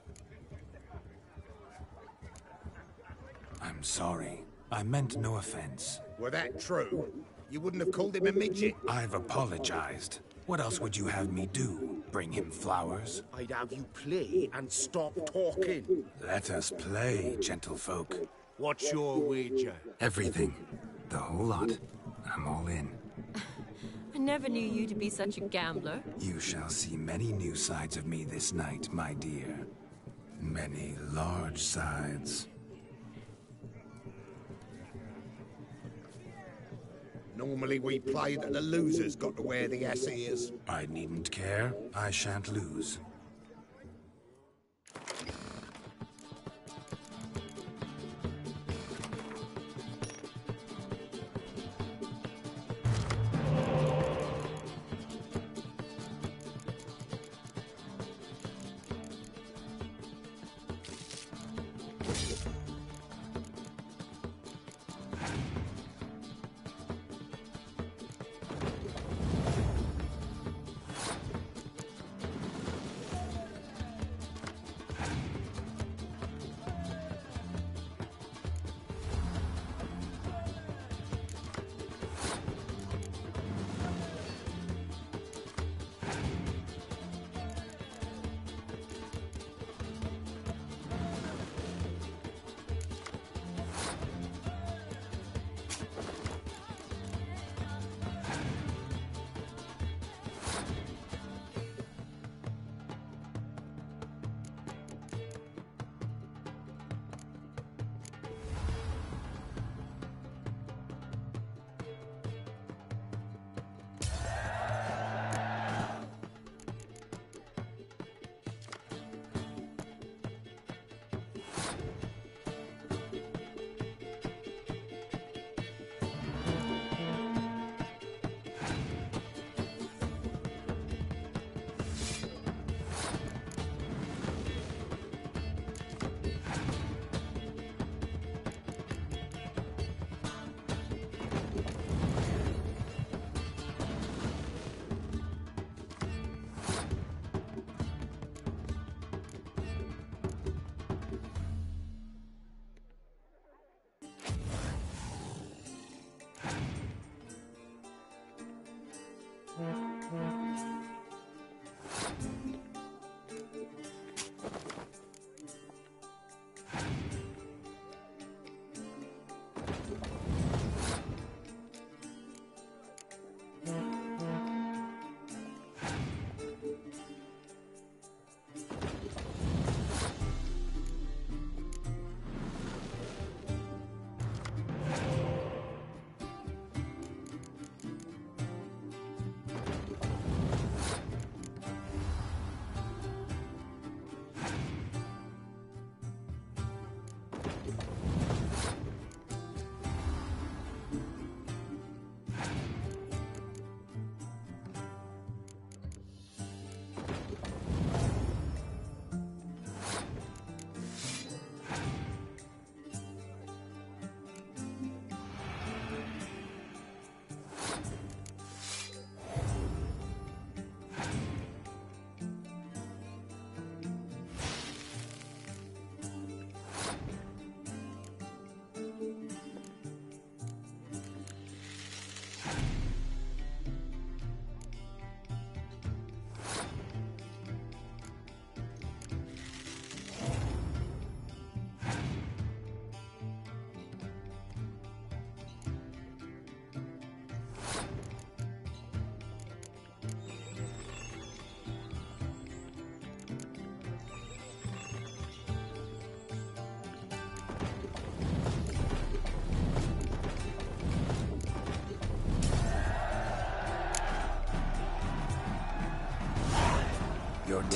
I'm sorry. I meant no offense. Were that true, you wouldn't have called him a midget. I've apologized. What else would you have me do? Bring him flowers? I'd have you play and stop talking. Let us play, gentlefolk. What's your wager? Everything. The whole lot. I'm all in. I never knew you to be such a gambler. You shall see many new sides of me this night, my dear. Many large sides. Normally we play that the loser's got to wear the ass ears. I needn't care. I shan't lose.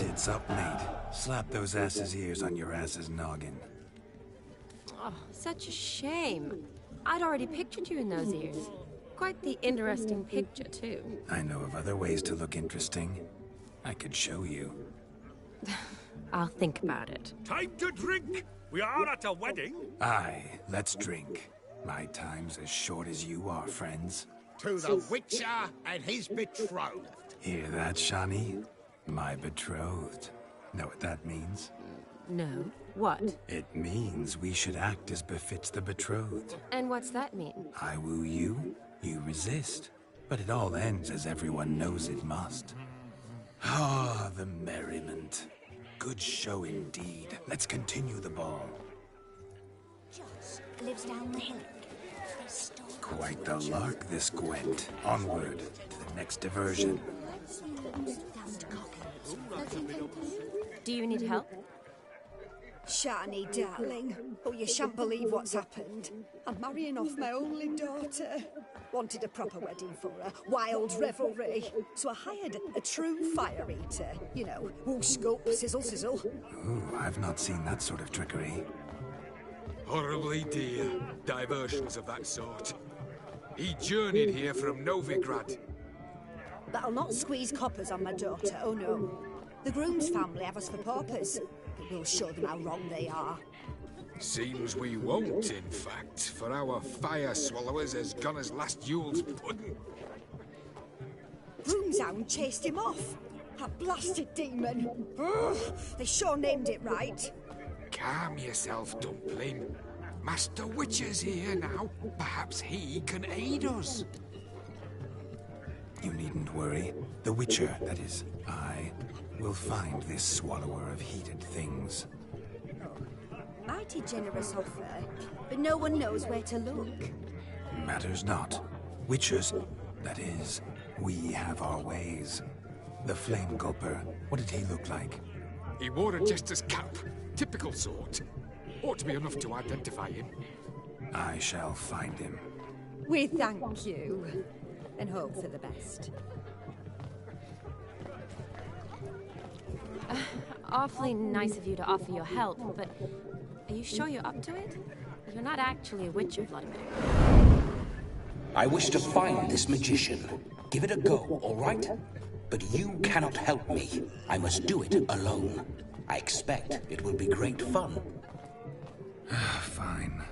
Tits up, mate. Slap those asses' ears on your ass's noggin. Oh, such a shame. I'd already pictured you in those ears. Quite the interesting picture, too. I know of other ways to look interesting. I could show you. I'll think about it. Time to drink! We are at a wedding. Aye, let's drink. My time's as short as you are, friends. To the Witcher and his betrothed. Hear that, Shani? My betrothed. Know what that means? No. What? It means we should act as befits the betrothed. And what's that mean? I woo you, you resist. But it all ends as everyone knows it must. Ah, the merriment. Good show indeed. Let's continue the ball. Joss lives down the hill. Quite the lark, this Gwent. Onward to the next diversion. Do you need help? Shani, darling. Oh, you shan't believe what's happened. I'm marrying off my only daughter. Wanted a proper wedding for her. Wild revelry. So I hired a true fire eater. You know, whoosh, scope, sizzle, sizzle. Ooh, I've not seen that sort of trickery. Horribly dear diversions of that sort. He journeyed here from Novigrad. But I'll not squeeze coppers on my daughter, oh no. The groom's family have us for paupers, but we'll show them how wrong they are. Seems we won't, in fact, for our fire swallowers has gone as last Yule's pudding. Broomshound chased him off. A blasted demon. Ugh, they sure named it right. Calm yourself, Dumpling. Master Witcher's here now. Perhaps he can aid us. You needn't worry. The Witcher, that is, I, will find this swallower of heated things. Mighty generous offer, but no one knows where to look. Matters not. Witchers, that is, we have our ways. The Flame Gulper, what did he look like? He wore a jester's cap. Typical sort. Ought to be enough to identify him. I shall find him. We thank you, and hope for the best. Awfully nice of you to offer your help, but are you sure you're up to it? You're not actually a witcher, Vladimir. I wish to find this magician. Give it a go, all right? But you cannot help me. I must do it alone. I expect it will be great fun. Fine.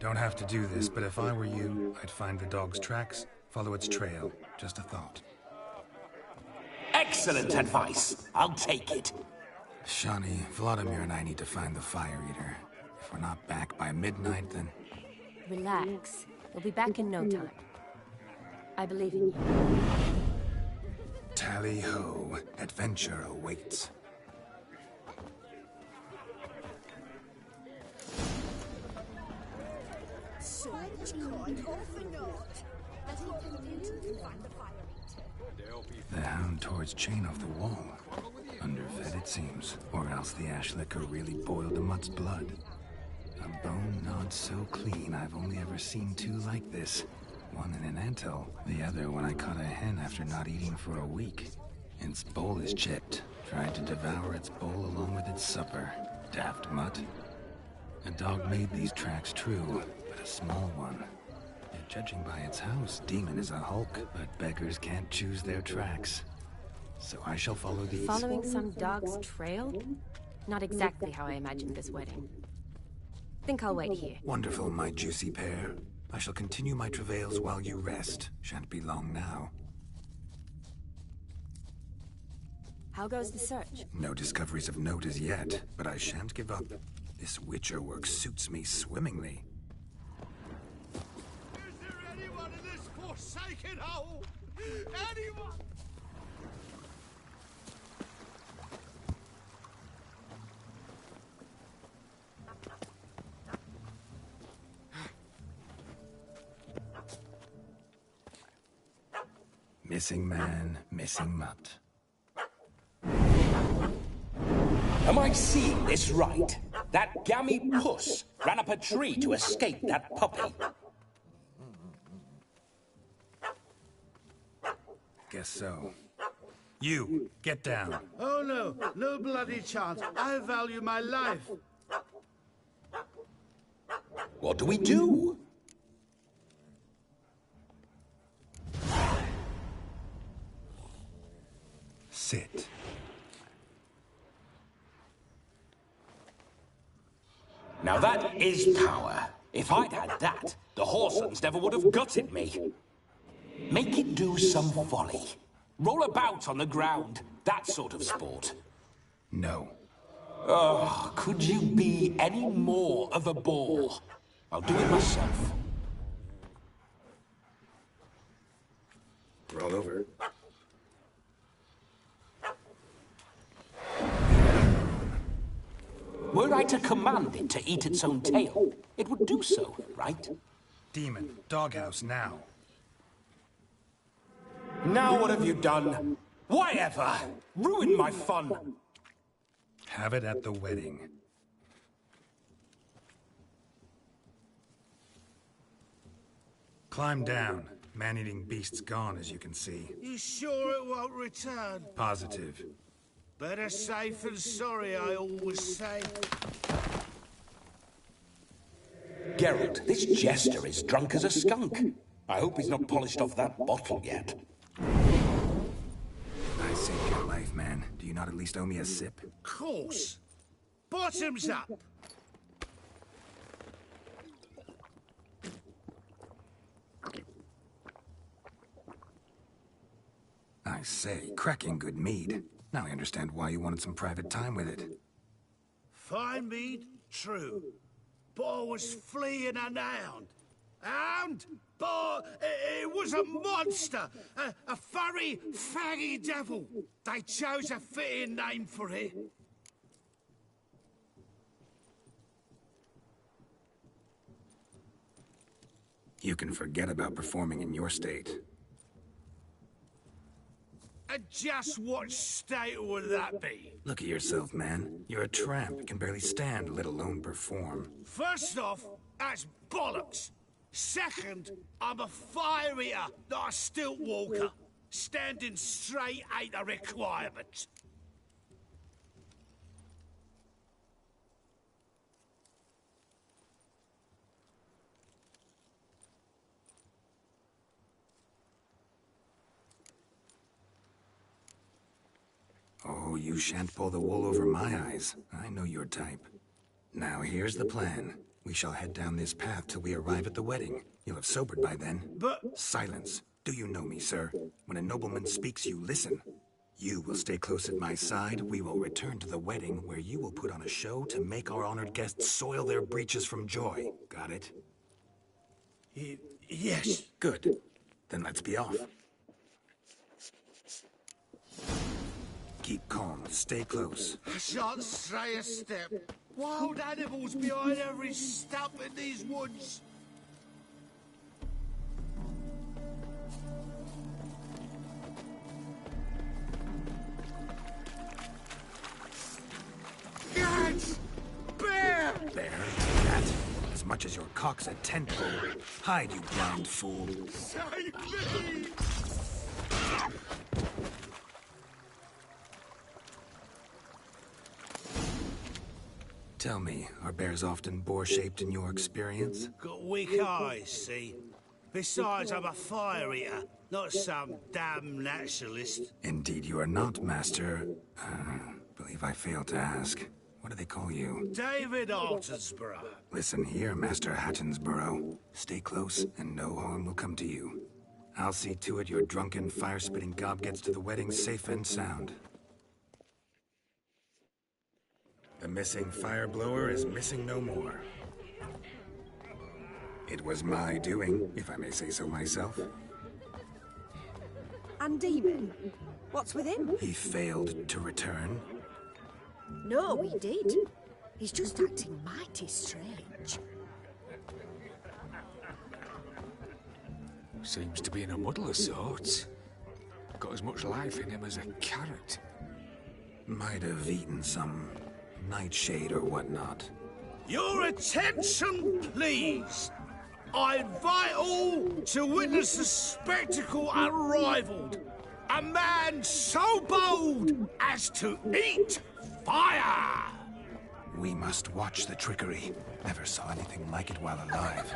Don't have to do this, but if I were you, I'd find the dog's tracks, follow its trail. Just a thought. Excellent advice. I'll take it. Shani, Vladimir and I need to find the fire eater. If we're not back by midnight, then... Relax. We'll be back in no time. I believe in you. Tally-ho. Adventure awaits. So much coin, all for naught. As he continued to find the fire eater. The hound tore its chain off the wall. Underfed, it seems. Or else the ash liquor really boiled the mutt's blood. A bone gnawed so clean, I've only ever seen two like this. One in an anthill, the other when I caught a hen after not eating for a week. Its bowl is chipped. Tried to devour its bowl along with its supper. Daft mutt. A dog made these tracks true, but a small one. Yet judging by its house, Demon is a hulk, but beggars can't choose their tracks. So I shall follow these. Following some dog's trail? Not exactly how I imagined this wedding. Think I'll wait here. Wonderful, my juicy pair. I shall continue my travails while you rest. Shan't be long now. How goes the search? No discoveries of note as yet, but I shan't give up. This Witcher work suits me swimmingly. Is there anyone in this forsaken hole? Anyone? Missing man, missing mutt. Am I seeing this right? That gammy puss ran up a tree to escape that puppy. Guess so. You, get down. Oh no, no bloody chance. I value my life. What do we do? Sit. Now that is power. If I'd had that, the Horsons never would have gutted me. Make it do some folly. Roll about on the ground. That sort of sport. No. Oh, could you be any more of a bore? I'll do it myself. Roll over. Were I to command it to eat its own tail, it would do so, right? Demon, doghouse now. Now what have you done? Why ever? Ruin my fun. Have it at the wedding. Climb down. Man-eating beast's gone, as you can see. You sure it won't return? Positive. Better safe than sorry, I always say. Geralt, this jester is drunk as a skunk. I hope he's not polished off that bottle yet. I saved your life, man. Do you not at least owe me a sip? Course. Bottoms up. I say, cracking good mead. Now I understand why you wanted some private time with it. Fine mead, true. But I was fleeing an hound. Hound? But it was a monster. A furry, faggy devil. They chose a fitting name for it. You can forget about performing in your state. And just what state would that be? Look at yourself, man. You're a tramp, can barely stand, let alone perform. First off, that's bollocks. Second, I'm a fire eater, not a stilt walker. Standing straight ain't a requirement. Oh, you shan't pull the wool over my eyes. I know your type. Now, here's the plan. We shall head down this path till we arrive at the wedding. You'll have sobered by then. But... Silence. Do you know me, sir? When a nobleman speaks, you listen. You will stay close at my side. We will return to the wedding, where you will put on a show to make our honored guests soil their breeches from joy. Got it? Yes. Good. Then let's be off. Keep calm. Stay close. I shan't stray a step. Wild animals behind every stump in these woods. Guards! Bear! Bear, take that. As much as your cock's a tentpole. Hide, you blind fool. Save me! Tell me, are bears often boar-shaped in your experience? Got weak eyes, see? Besides, I'm a fire eater, not some damn naturalist. Indeed you are not, Master. Believe I failed to ask. What do they call you? David Altonsborough. Listen here, Master Hattonsborough. Stay close, and no harm will come to you. I'll see to it your drunken, fire-spitting gob gets to the wedding safe and sound. The missing fire blower is missing no more. It was my doing, if I may say so myself. And Demon? What's with him? He failed to return. No, he did. He's just acting mighty strange. Seems to be in a muddle of sorts. Got as much life in him as a carrot. Might have eaten some nightshade or whatnot. Your attention, please. I invite all to witness a spectacle unrivaled. A man so bold as to eat fire! We must watch the trickery. Never saw anything like it while alive.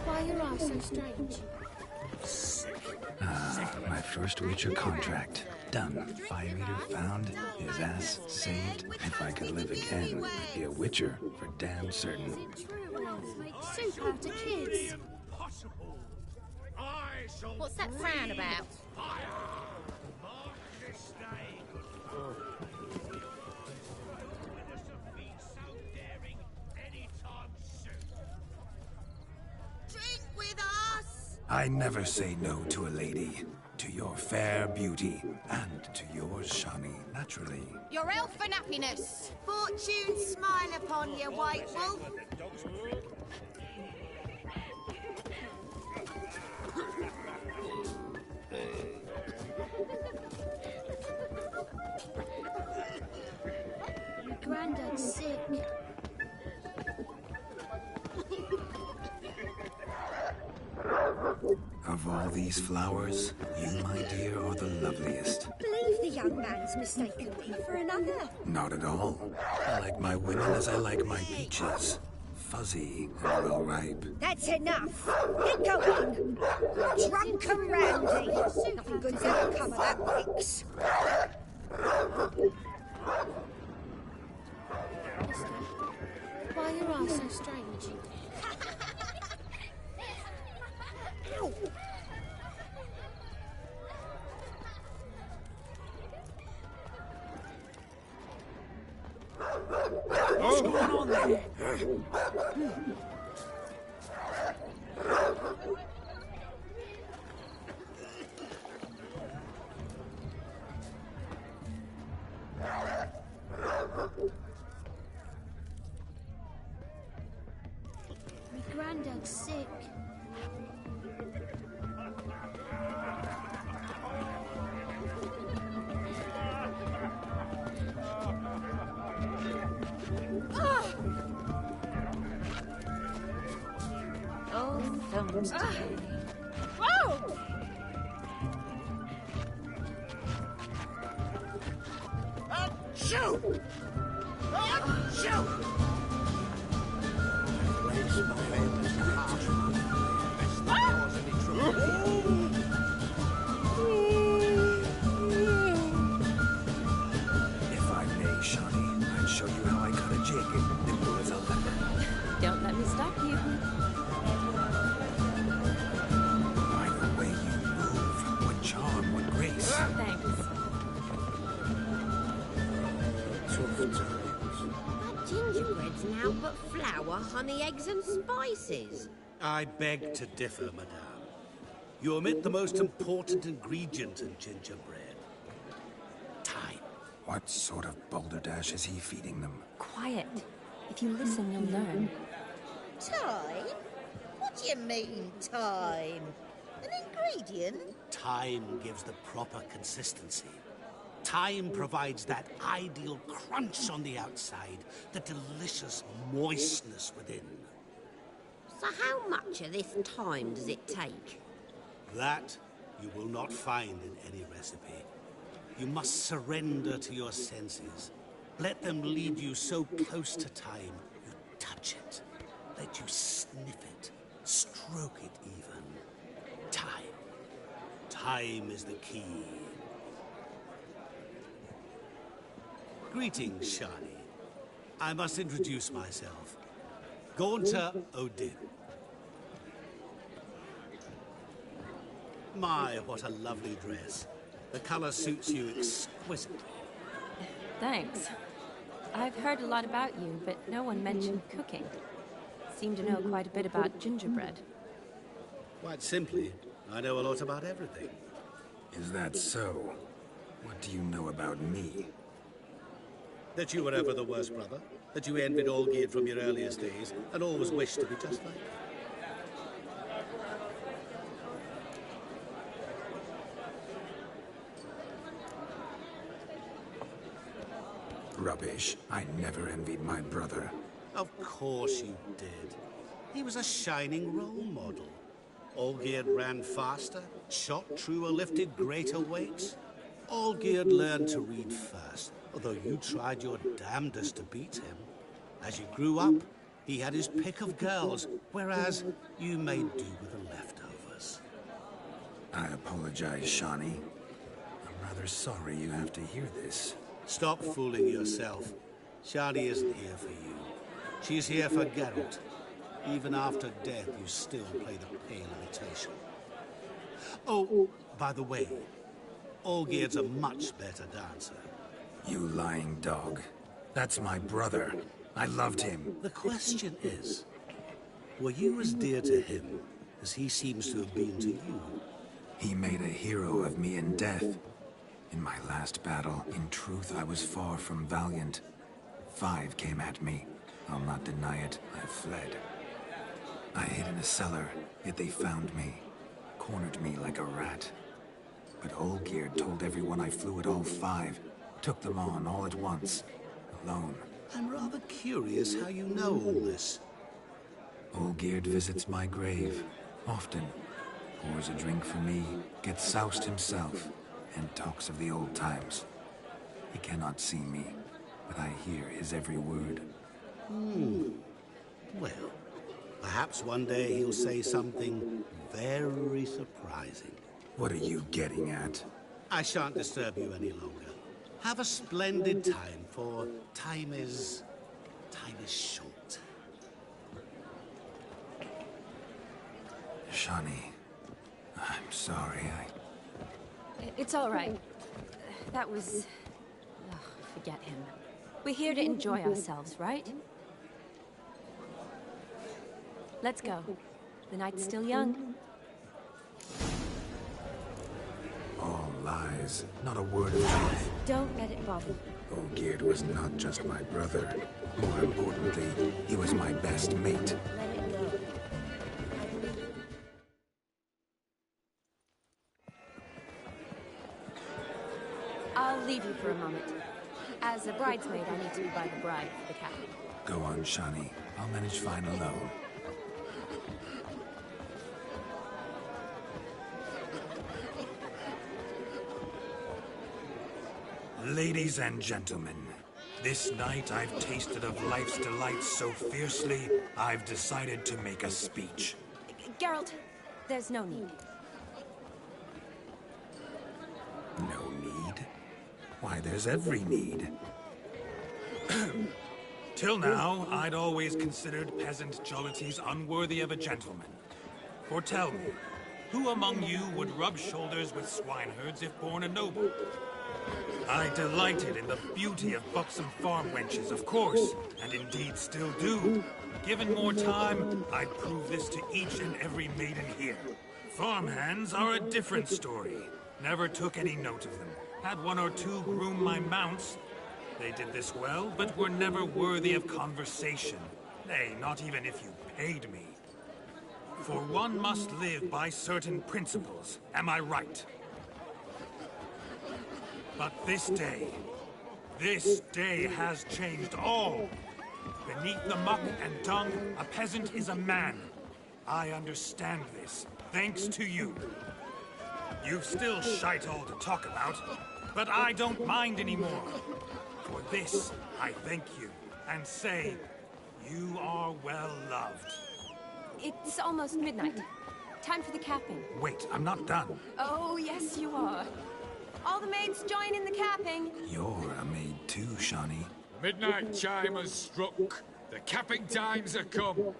Why are your eyes so strange? My first Witcher contract. Done. Fire Eater found. His ass saved. If I could live again, be a Witcher for damn certain. Soup out of kids. What's that frown about? Drink with us! I never say no to a lady. To your fair beauty, and to yours, Shani, naturally. Your elfin happiness. Fortune smile upon you, White Wolf. My granddad's sick. Of all these flowers, you, my dear, are the loveliest. Believe the young man's mistaken me for another. Not at all. I like my women as I like my peaches. Fuzzy and well ripe. That's enough. Get going. Drunk and randy. Nothing good's ever come of that mix. Why are your eyes so strange? What's going on there? My granddad's sick. Oh, thumbs to Whoa! Shoot! Shoot! If I may, Shani, I'd show you how I cut a jig, nimble as a leopard. Don't let me stop you. By the way you move, what charm, what grace. Thanks. That gingerbread's now but flour, honey, eggs and spices. I beg to differ, madame. You omit the most important ingredient in gingerbread. Time. What sort of balderdash is he feeding them? Quiet. If you listen, you'll learn. Time? What do you mean, time? An ingredient? Time gives the proper consistency. Time provides that ideal crunch on the outside, the delicious moistness within. So how much of this time does it take? That you will not find in any recipe. You must surrender to your senses. Let them lead you so close to time, you touch it. Let you sniff it, stroke it even. Time. Time is the key. Greetings, Shani. I must introduce myself. Gaunter Odin. My, what a lovely dress. The colour suits you exquisitely. Thanks. I've heard a lot about you, but no one mentioned cooking. Seem to know quite a bit about gingerbread. Quite simply, I know a lot about everything. Is that so? What do you know about me? That you were ever the worst brother, that you envied Olgierd from your earliest days, and always wished to be just like him. Rubbish. I never envied my brother. Of course you did. He was a shining role model. Olgierd ran faster, shot truer, lifted greater weights. Olgierd learned to read first, although you tried your damnedest to beat him. As you grew up, he had his pick of girls, whereas you made do with the leftovers. I apologize, Shawnee. I'm rather sorry you have to hear this. Stop fooling yourself. Shani isn't here for you. She's here for Geralt. Even after death, you still play the pale imitation. Oh, by the way, Olgierd's a much better dancer. You lying dog. That's my brother. I loved him. The question is, were you as dear to him as he seems to have been to you? He made a hero of me in death. In my last battle, in truth, I was far from valiant. 5 came at me. I'll not deny it, I fled. I hid in a cellar, yet they found me. Cornered me like a rat. But Olgierd told everyone I flew at all 5. Took them on all at once. Alone. I'm rather curious how you know all this. Olgierd visits my grave. Often. Pours a drink for me. Gets soused himself. And talks of the old times. He cannot see me, but I hear his every word. Well, perhaps one day he'll say something very surprising. What are you getting at? I shan't disturb you any longer. Have a splendid time, for time is short. Shawnee, I'm sorry, It's all right. That was... Ugh, forget him. We're here to enjoy ourselves, right? Let's go. The night's still young. All lies. Not a word of truth. Don't let it bother you. Olgierd was not just my brother. More importantly, he was my best mate. Let it go. I'll leave you for a moment. As a bridesmaid, I need to be by the bride for the cabin. Go on, Shawnee. I'll manage fine alone. Ladies and gentlemen, this night I've tasted of life's delights so fiercely, I've decided to make a speech. Geralt, there's no need. No need? Why, there's every need. Till now, I'd always considered peasant jollities unworthy of a gentleman. For tell me, who among you would rub shoulders with swineherds if born a noble? I delighted in the beauty of buxom farm wenches, of course, and indeed still do. Given more time, I'd prove this to each and every maiden here. Farmhands are a different story. Never took any note of them. Had 1 or 2 groom my mounts. They did this well, but were never worthy of conversation. Nay, not even if you paid me. For one must live by certain principles, am I right? But this day has changed all. Beneath the muck and dung, a peasant is a man. I understand this, thanks to you. You've still shite all to talk about, but I don't mind anymore. For this, I thank you, and say, you are well loved. It's almost midnight. Time for the capping. Wait, I'm not done. Oh, yes, you are. All the maids join in the capping. You're a maid too, Shawnee. Midnight chime has struck. The capping times are come.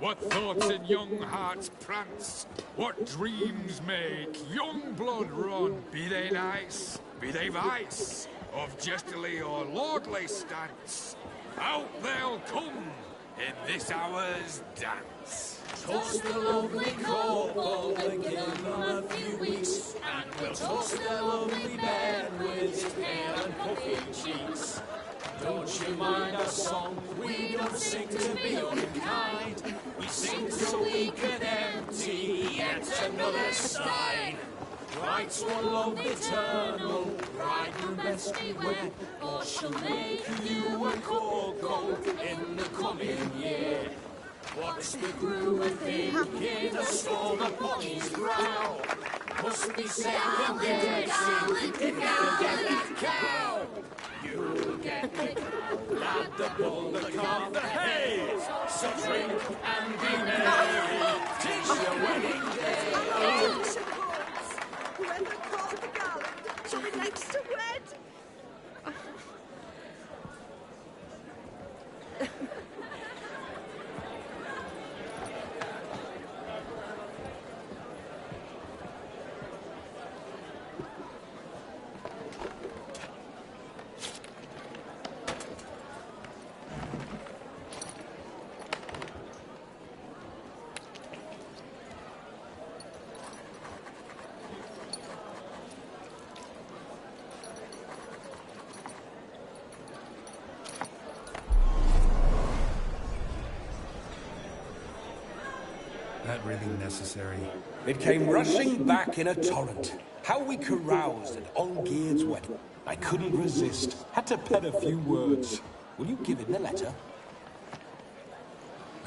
What thoughts in young hearts prance? What dreams make young blood run? Be they nice, be they vice, of jestily or lordly stance, out they'll come in this hour's dance. Toast the lovely couple and give them a few weeks, and we'll toast the lovely bed with its pale and puffy cheeks. Don't you mind our song? We don't sing to be unkind. We sing so we can empty yet another stein. Writes one love eternal, bridegroom best beware, or she'll make you a cocoa in the coming year. What's the groom thinking? A storm upon his brow. Must be second guessing if you get that cow. You'll get the cow, lad, the bull, the calf, the hay. So drink and be merry, 'tis your wedding day. Whoever called the garland shall be next to wed. That really necessary? It came rushing back in a torrent. How we caroused at Olgierd's wedding. I couldn't resist. Had to pen a few words. Will you give him the letter?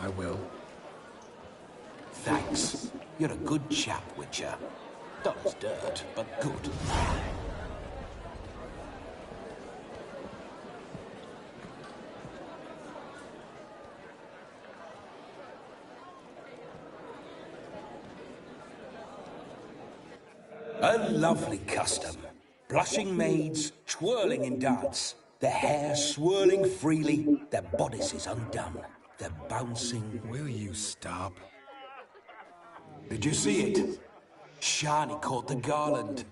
I will. Thanks. You're a good chap, Witcher. Dull as dirt, but good. A lovely custom. Blushing maids, twirling in dance. Their hair swirling freely, their bodices undone. They're bouncing... Will you stop? Did you see it? Shani caught the garland.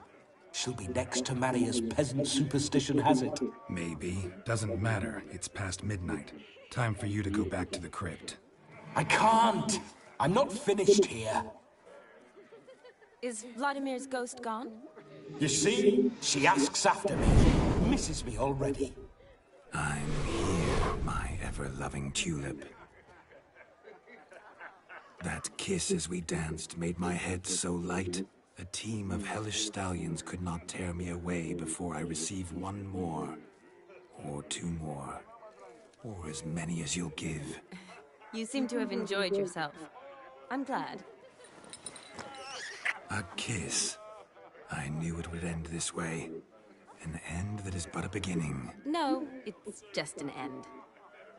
She'll be next to marry as peasant superstition has it. Maybe. Doesn't matter. It's past midnight. Time for you to go back to the crypt. I can't! I'm not finished here. Is Vladimir's ghost gone? You see? She asks after me. Misses me already. I'm here, my ever-loving tulip. That kiss as we danced made my head so light. A team of hellish stallions could not tear me away before I receive one more. Or two more. Or as many as you'll give. You seem to have enjoyed yourself. I'm glad. A kiss. I knew it would end this way. An end that is but a beginning. No, it's just an end.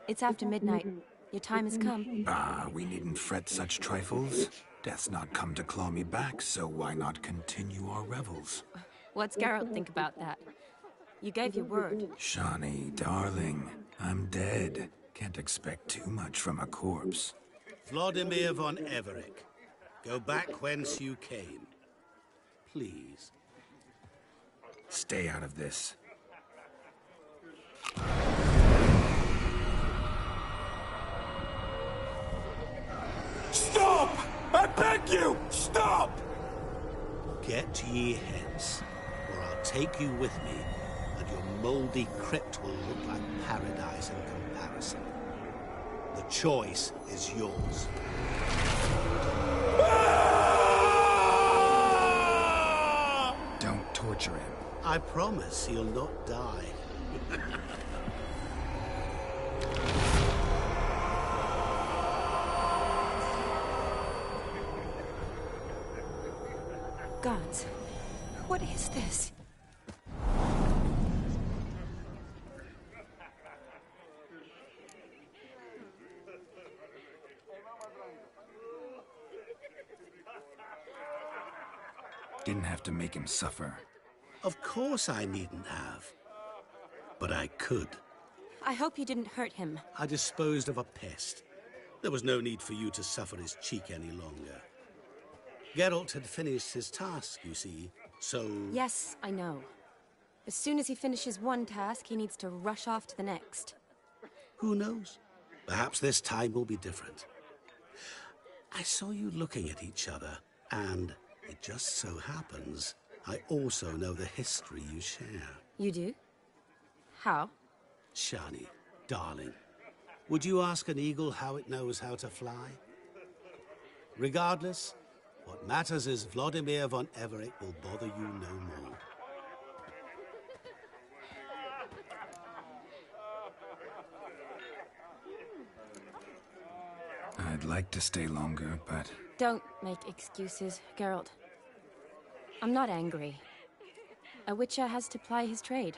It's after midnight. Your time has come. Ah, we needn't fret such trifles. Death's not come to claw me back, so why not continue our revels? What's Geralt think about that? You gave your word. Shani, darling, I'm dead. Can't expect too much from a corpse. Vladimir von Everec, go back whence you came. Please. Stay out of this. Stop! I beg you! Stop! Get ye hence, or I'll take you with me, and your mouldy crypt will look like paradise in comparison. The choice is yours. Don't torture him. I promise he'll not die. Gods, what is this? Didn't have to make him suffer. Of course I needn't have. But I could. I hope you didn't hurt him. I disposed of a pest. There was no need for you to suffer his cheek any longer. Geralt had finished his task, you see, so... Yes, I know. As soon as he finishes one task, he needs to rush off to the next. Who knows? Perhaps this time will be different. I saw you looking at each other, and it just so happens I also know the history you share. You do? How? Shani, darling, would you ask an eagle how it knows how to fly? Regardless, what matters is Vladimir von Everec will bother you no more. I'd like to stay longer, but... Don't make excuses, Geralt. I'm not angry. A witcher has to ply his trade,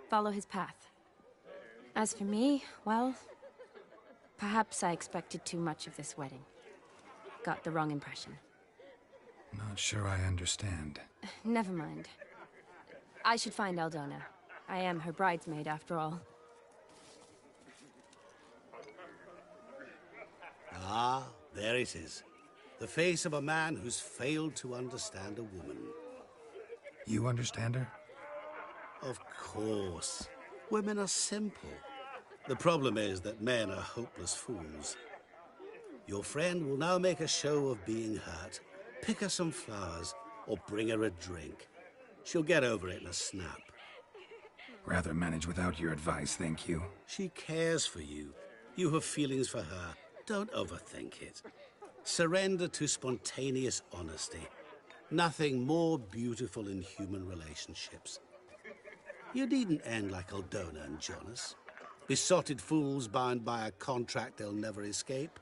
follow his path. As for me, well, perhaps I expected too much of this wedding. Got the wrong impression. Not sure I understand. Never mind. I should find Aldona. I am her bridesmaid, after all. Ah, there it is. The face of a man who's failed to understand a woman. You understand her? Of course. Women are simple. The problem is that men are hopeless fools. Your friend will now make a show of being hurt, pick her some flowers, or bring her a drink. She'll get over it in a snap. Rather manage without your advice, thank you. She cares for you. You have feelings for her. Don't overthink it. Surrender to spontaneous honesty. Nothing more beautiful in human relationships. You needn't end like Aldona and Jonas. Besotted fools bound by a contract they'll never escape.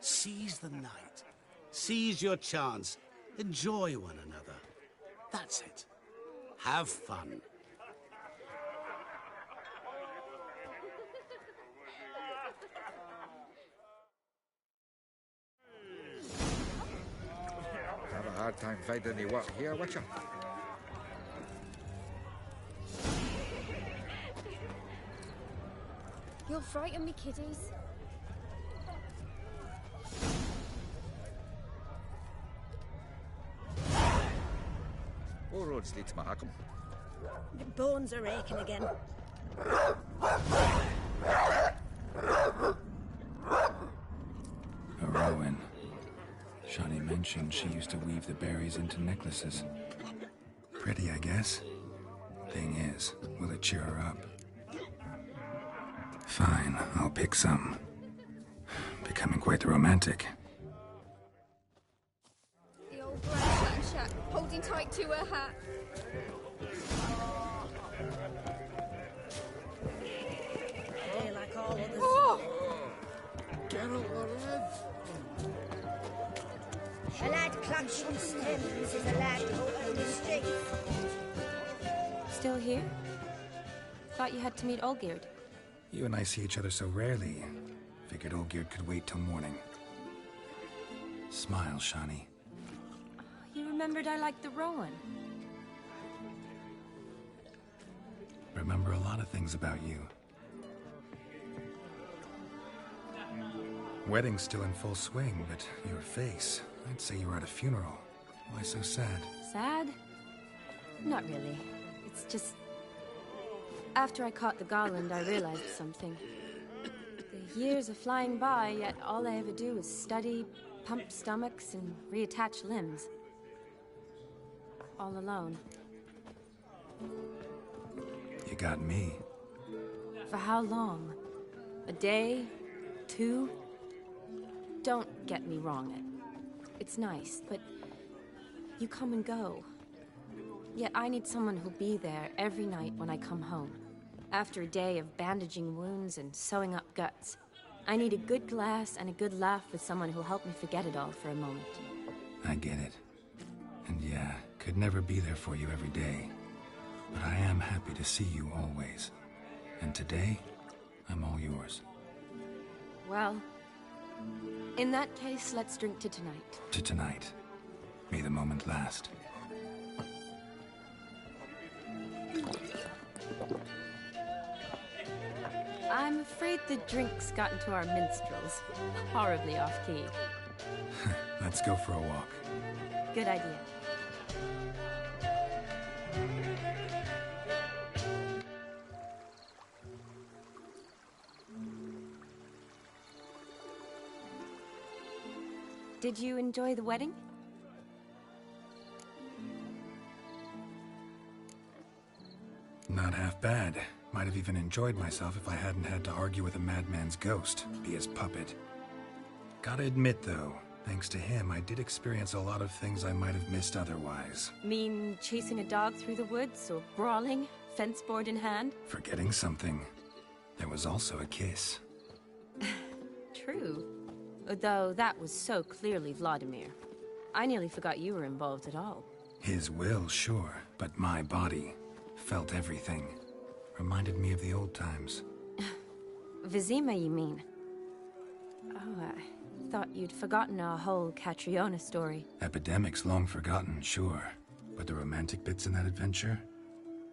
Seize the night. Seize your chance. Enjoy one another. That's it. Have fun. Have a hard time finding any work here, Witcher. You'll frighten me, kiddies. All roads lead to Mahakam. The bones are aching again. A Rowan. Shani mentioned she used to weave the berries into necklaces. Pretty, I guess. Thing is, will it cheer her up? Fine, I'll pick some. Becoming quite the romantic. The old brown shack, holding tight to her hat. Hey, like all others. Oh! Geralt, alive! A lad clutching stems is a lad who earned his strength. Still here? Thought you had to meet Olgierd. You and I see each other so rarely. Figured Olgierd could wait till morning. Smile, Shani. You remembered I liked the Rowan. Remember a lot of things about you. Wedding's still in full swing, but your face, I'd say you were at a funeral. Why so sad? Sad? Not really. It's just... After I caught the garland, I realized something. The years are flying by, yet all I ever do is study, pump stomachs, and reattach limbs. All alone. You got me. For how long? A day? 2? Don't get me wrong. It's nice, but you come and go. Yet I need someone who'll be there every night when I come home. After a day of bandaging wounds and sewing up guts. I need a good glass and a good laugh with someone who'll help me forget it all for a moment. I get it. And yeah, could never be there for you every day. But I am happy to see you always. And today, I'm all yours. Well, in that case, let's drink to tonight. To tonight. May the moment last. I'm I'm afraid the drinks got into our minstrels. Horribly off-key. Let's go for a walk. Good idea. Did you enjoy the wedding? Not half bad. Might have even enjoyed myself if I hadn't had to argue with a madman's ghost, be his puppet. Gotta admit, though, thanks to him, I did experience a lot of things I might have missed otherwise. Mean chasing a dog through the woods, or brawling, fence board in hand? Forgetting something. There was also a kiss. True. Though that was so clearly Vladimir. I nearly forgot you were involved at all. His will, sure, but my body felt everything. Reminded me of the old times. Vizima, you mean? Oh, I thought you'd forgotten our whole Catriona story. Epidemics long forgotten, sure. But the romantic bits in that adventure?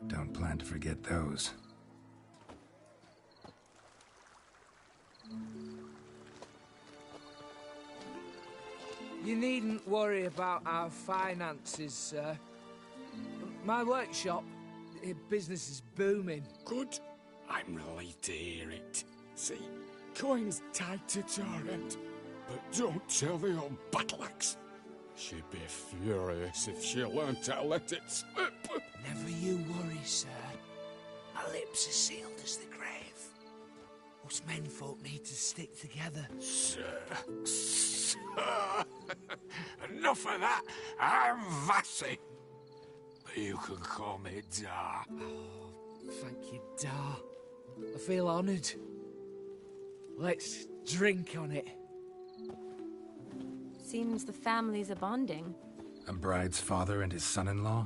Don't plan to forget those. You needn't worry about our finances, sir. My workshop, business is booming. Good. I'm relieved to hear it. See, coin's tied to Torrent. But don't tell the old battle-axe. She'd be furious if she learned to let it slip. Never you worry, sir. My lips are sealed as the grave. Us menfolk need to stick together. Sir. Enough of that. I'm Vassy. But you can call me Dar. Oh, thank you, Dar. I feel honoured. Let's drink on it. Seems the families are bonding. A bride's father and his son-in-law?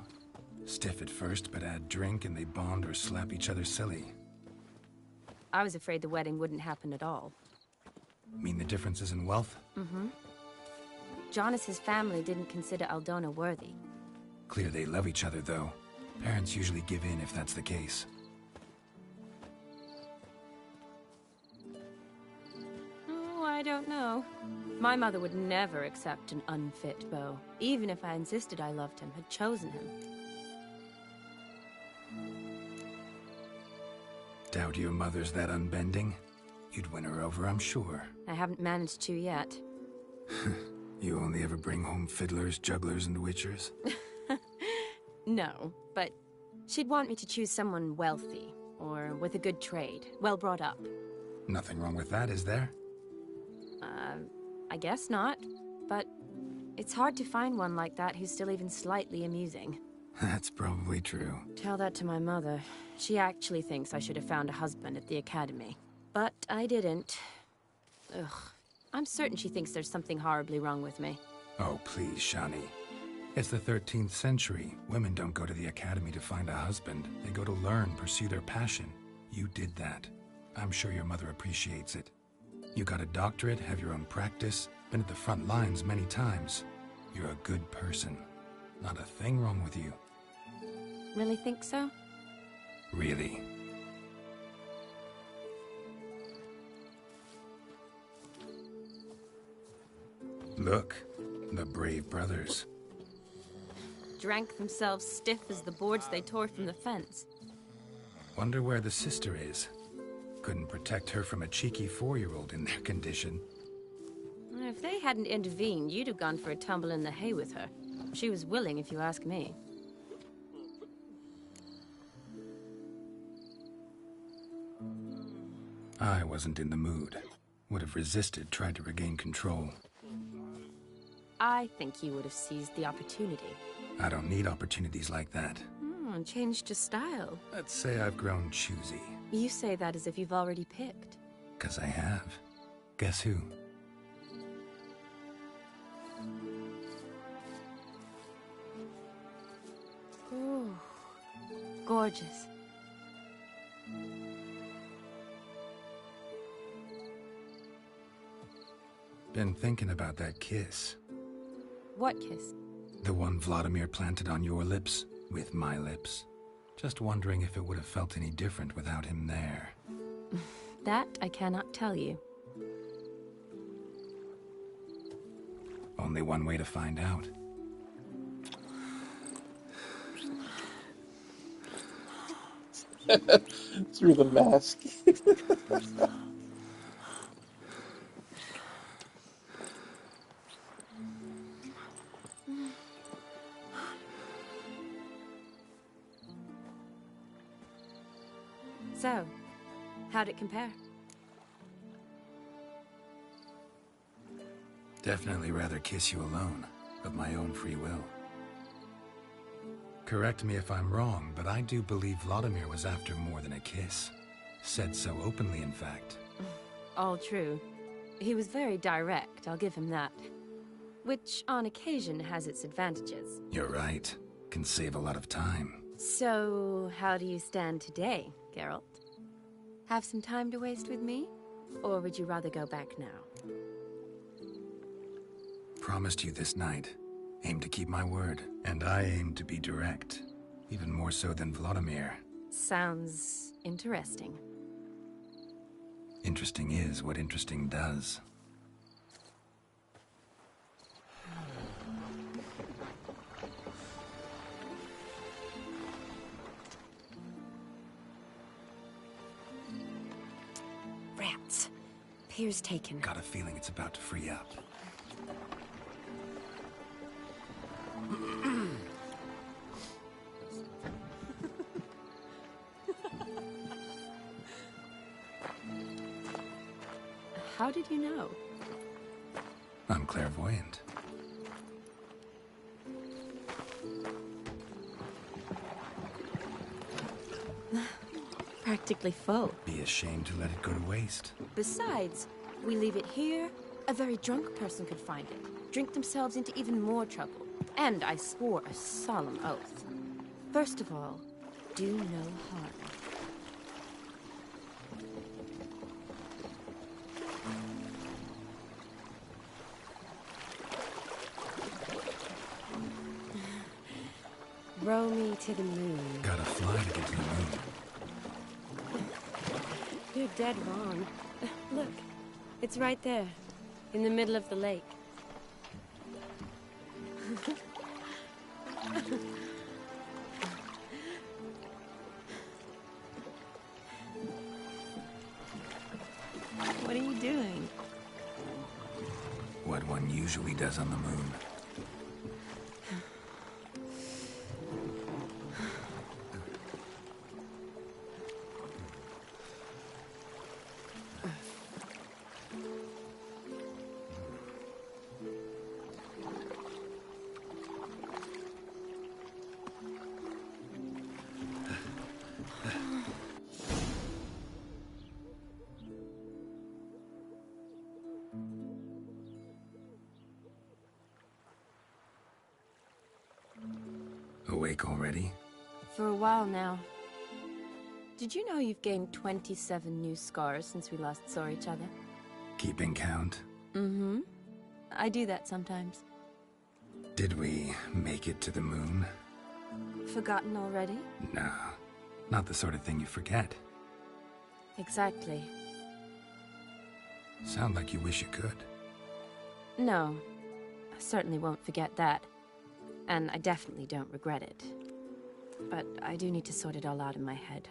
Stiff at first, but add drink and they bond or slap each other silly. I was afraid the wedding wouldn't happen at all. Mean the differences in wealth? Mm-hmm. Jonas's family didn't consider Aldona worthy. Clear they love each other, though. Parents usually give in if that's the case. Oh, I don't know. My mother would never accept an unfit beau, even if I insisted I loved him, had chosen him. Doubt your mother's that unbending? You'd win her over, I'm sure. I haven't managed to yet. You only ever bring home fiddlers, jugglers, and witchers? No, but she'd want me to choose someone wealthy, or with a good trade, well brought up. Nothing wrong with that, is there? I guess not, but it's hard to find one like that who's still even slightly amusing. That's probably true. Tell that to my mother. She actually thinks I should have found a husband at the academy. But I didn't. Ugh. I'm certain she thinks there's something horribly wrong with me. Oh, please, Shani. It's the 13th century. Women don't go to the academy to find a husband. They go to learn, pursue their passion. You did that. I'm sure your mother appreciates it. You got a doctorate, have your own practice, been at the front lines many times. You're a good person. Not a thing wrong with you. Really think so? Really. Look, the brave brothers. Drank themselves stiff as the boards they tore from the fence. Wonder where the sister is. Couldn't protect her from a cheeky 4-year-old in their condition. If they hadn't intervened, you'd have gone for a tumble in the hay with her. She was willing, if you ask me. I wasn't in the mood. Would have resisted, tried to regain control. I think you would have seized the opportunity. I don't need opportunities like that. Changed your style. Let's say I've grown choosy. You say that as if you've already picked. 'Cause I have. Guess who? Ooh, gorgeous. Been thinking about that kiss. What kiss? The one Vladimir planted on your lips, with my lips. Just wondering if it would have felt any different without him there. That I cannot tell you. Only one way to find out. Through the mask. So, how'd it compare? Definitely rather kiss you alone, of my own free will. Correct me if I'm wrong, but I do believe Vladimir was after more than a kiss. Said so openly, in fact. All true. He was very direct, I'll give him that. Which, on occasion, has its advantages. You're right. Can save a lot of time. So, how do you stand today, Geralt? Have some time to waste with me? Or would you rather go back now? Promised you this night. Aim to keep my word. And I aim to be direct. Even more so than Vladimir. Sounds interesting. Interesting is what interesting does. Rats. Pier's taken. Got a feeling it's about to free up. How did you know? I'm clairvoyant. Practically full. Be ashamed to let it go to waste. Besides, we leave it here, a very drunk person could find it, drink themselves into even more trouble. And I swore a solemn oath. First of all, do no harm. Row me to the moon. Gotta fly to get to the moon. You're dead wrong. Look, it's right there, in the middle of the lake. What are you doing? What one usually does on the moon. Awake already? For a while now. Did you know you've gained 27 new scars since we last saw each other? Keeping count? Mm-hmm. I do that sometimes. Did we make it to the moon? Forgotten already? No, not the sort of thing you forget. Exactly. Sound like you wish you could. No, I certainly won't forget that. And I definitely don't regret it. But I do need to sort it all out in my head.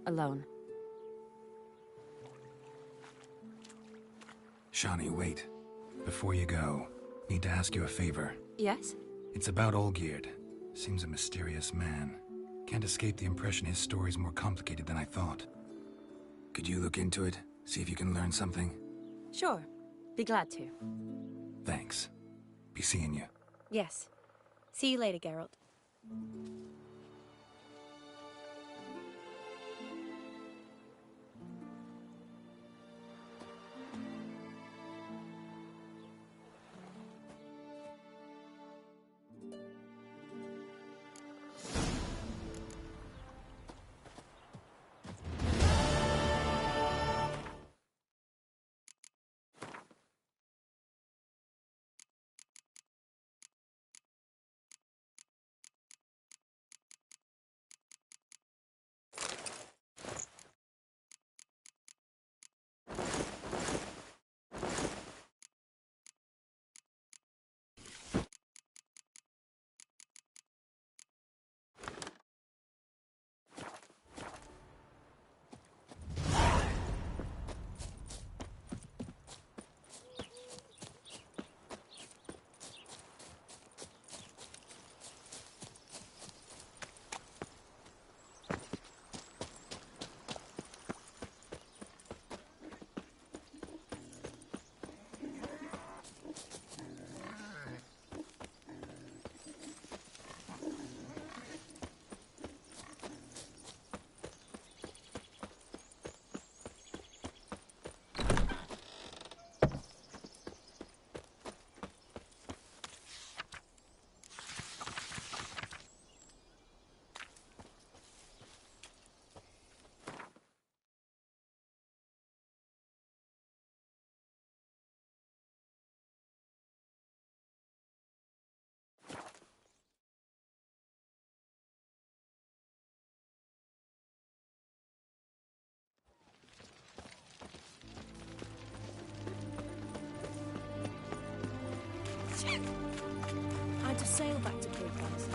Alone. Shani, wait. Before you go, need to ask you a favor. Yes? It's about Olgierd. Seems a mysterious man. Can't escape the impression his story's more complicated than I thought. Could you look into it? See if you can learn something? Sure. Be glad to. Thanks. Be seeing you. Yes. See you later, Geralt. I had to sail back to Pilgrims.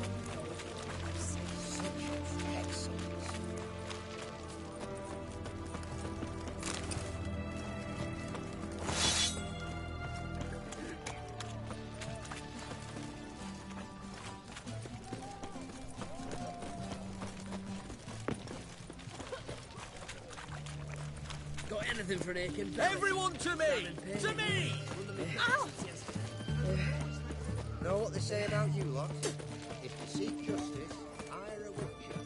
Got anything for an aching? Everyone to me! To me! Ow! Know what they say about you lot? If you seek justice, hire a witcher.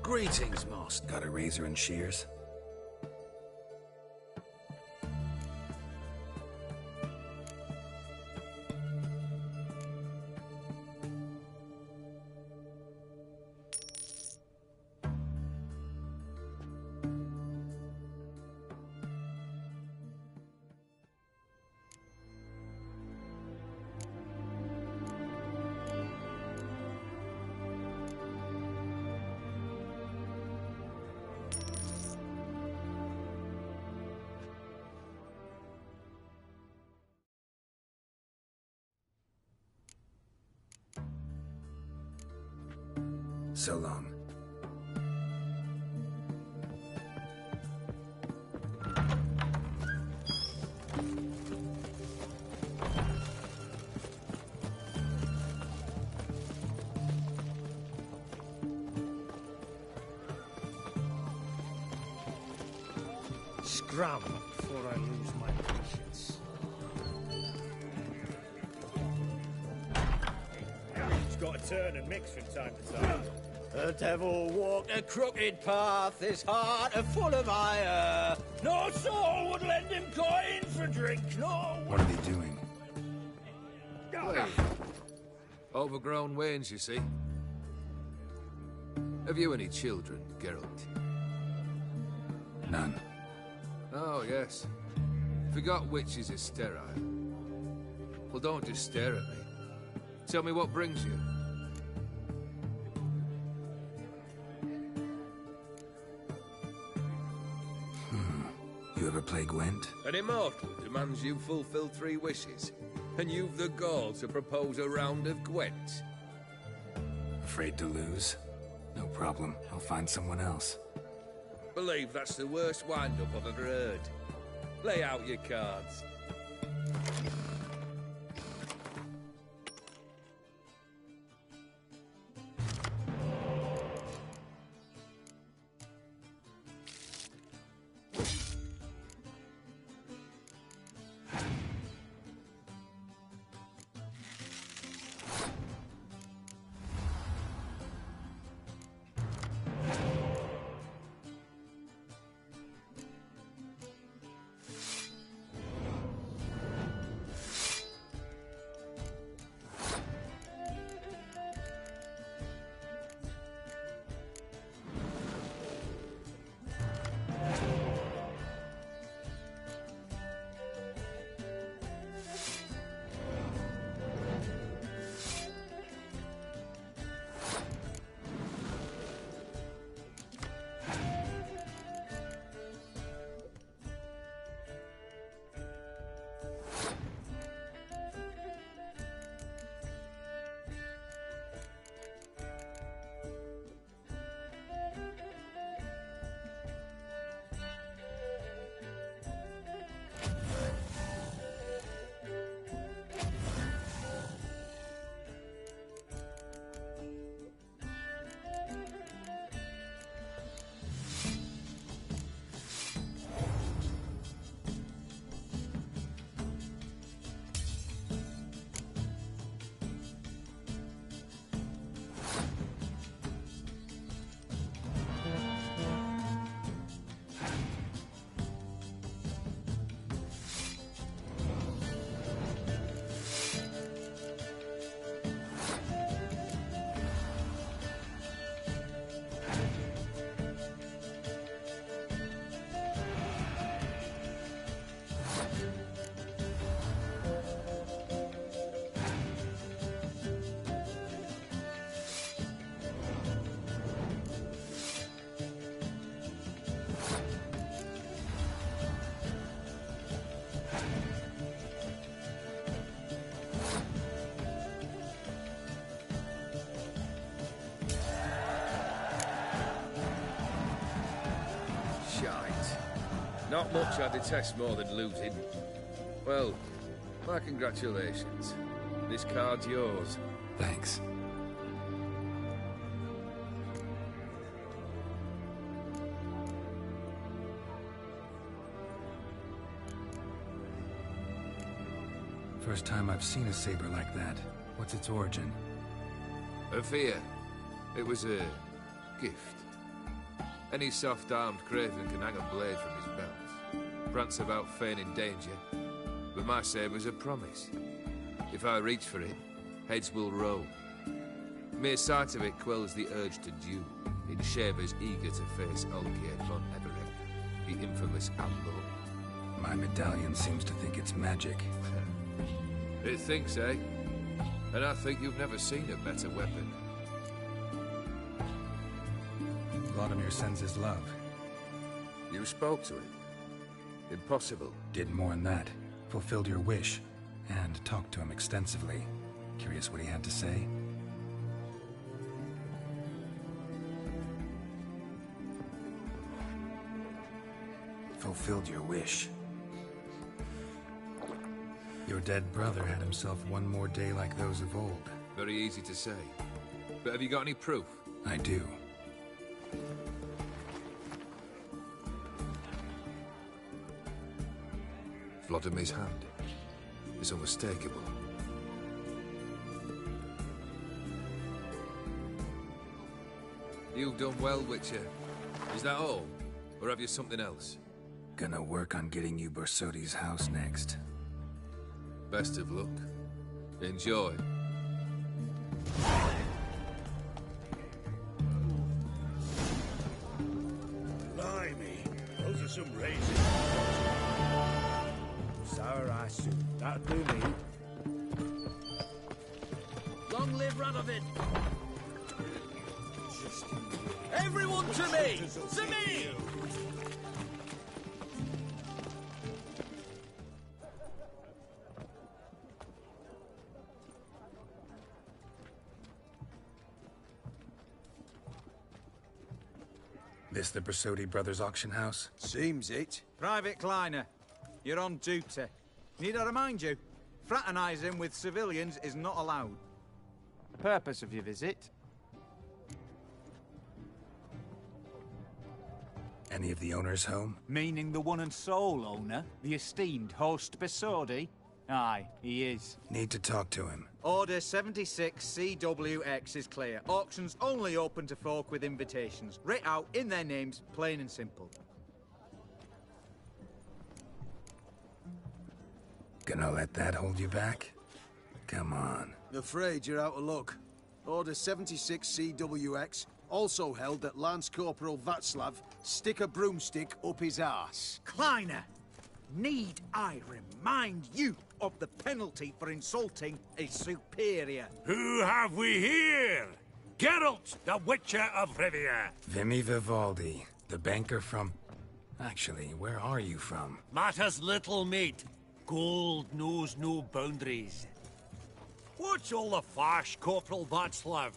Greetings, master. Got a razor and shears? So long. Scram before I lose my patience. It's got to turn and mix from time to time. The devil walked a crooked path, his heart a full of ire. No soul would lend him coin for drink, no. What are they doing? Well, overgrown wains, you see. Have you any children, Geralt? None. Oh, yes. Forgot witches is sterile. Well, don't just stare at me. Tell me what brings you. You ever play Gwent? An immortal demands you fulfill 3 wishes, and you've the gall to propose a round of Gwent. Afraid to lose? No problem. I'll find someone else. Believe that's the worst wind-up I've ever heard. Lay out your cards. not much I detest more than losing. Well, my congratulations. This card's yours. Thanks. First time I've seen a saber like that. What's its origin? A fear. It was a gift. Any soft-armed craven can hang a blade from his belt, prance about feigning danger, but my saber's a promise. If I reach for it, heads will roll. Mere sight of it quells the urge to duel in shavers eager to face Olgierd von Everett, the infamous outlaw. My medallion seems to think it's magic. It thinks, eh? And I think you've never seen a better weapon. Vladimir sends his love. You spoke to him? Impossible. Did more than that. Fulfilled your wish. And talked to him extensively. Curious what he had to say? Fulfilled your wish. Your dead brother had himself one more day like those of old. Very easy to say. But have you got any proof? I do. Vladimir's hand is unmistakable. You've done well, Witcher. Is that all? Or have you something else? Gonna work on getting you Borsodi's house next. Best of luck. Enjoy. Blimey, those are some raisins. Sour ice soup, that'd do me. Long live Radovid! Everyone to me! To me! This the Borsodi Brothers auction house? Seems it. Private Kleiner, you're on duty. Need I remind you, fraternizing with civilians is not allowed. Purpose of your visit? Any of the owners home? Meaning the one and sole owner, the esteemed host Borsodi? Aye, he is. Need to talk to him. Order 76 CWX is clear. Auctions only open to folk with invitations. Writ out in their names, plain and simple. Gonna let that hold you back? Come on. Afraid you're out of luck. Order 76 CWX, also held that Lance Corporal Václav stick a broomstick up his arse. Kleiner! Need I remind you of the penalty for insulting a superior? Who have we here? Geralt, the Witcher of Rivia. Vimy Vivaldi, the banker from... Actually, where are you from? Matters little, mate. Gold knows no boundaries. What's all the fash, Corporal Václav?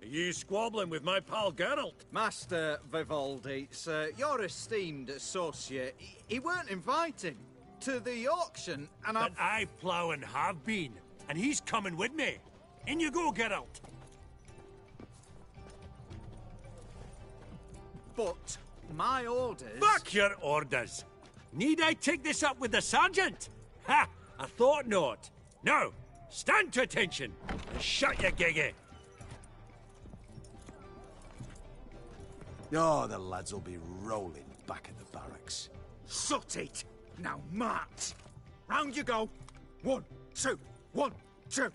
Are you squabbling with my pal Geralt? Master Vivaldi, sir, your esteemed associate, he weren't invited to the auction, and I plough and have been, and he's coming with me. In you go, Geralt. But my orders... Back your orders! Need I take this up with the sergeant? Ha! I thought not. Now, stand to attention and shut your giggy. Oh, the lads will be rolling back at the barracks. Sut it! Now march! Round you go! 1, 2, 1, 2!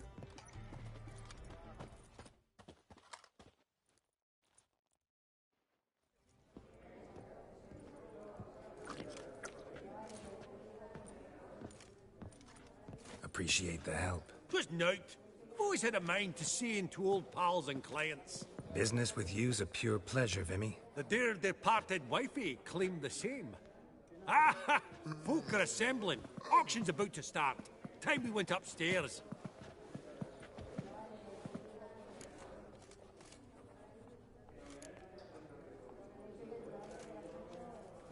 Appreciate the help. Just note, I've always had a mind to see into old pals and clients. Business with you's a pure pleasure, Vimy. The dear departed wifey claimed the same. Ah! Folk are assembling. Auction's about to start. Time we went upstairs.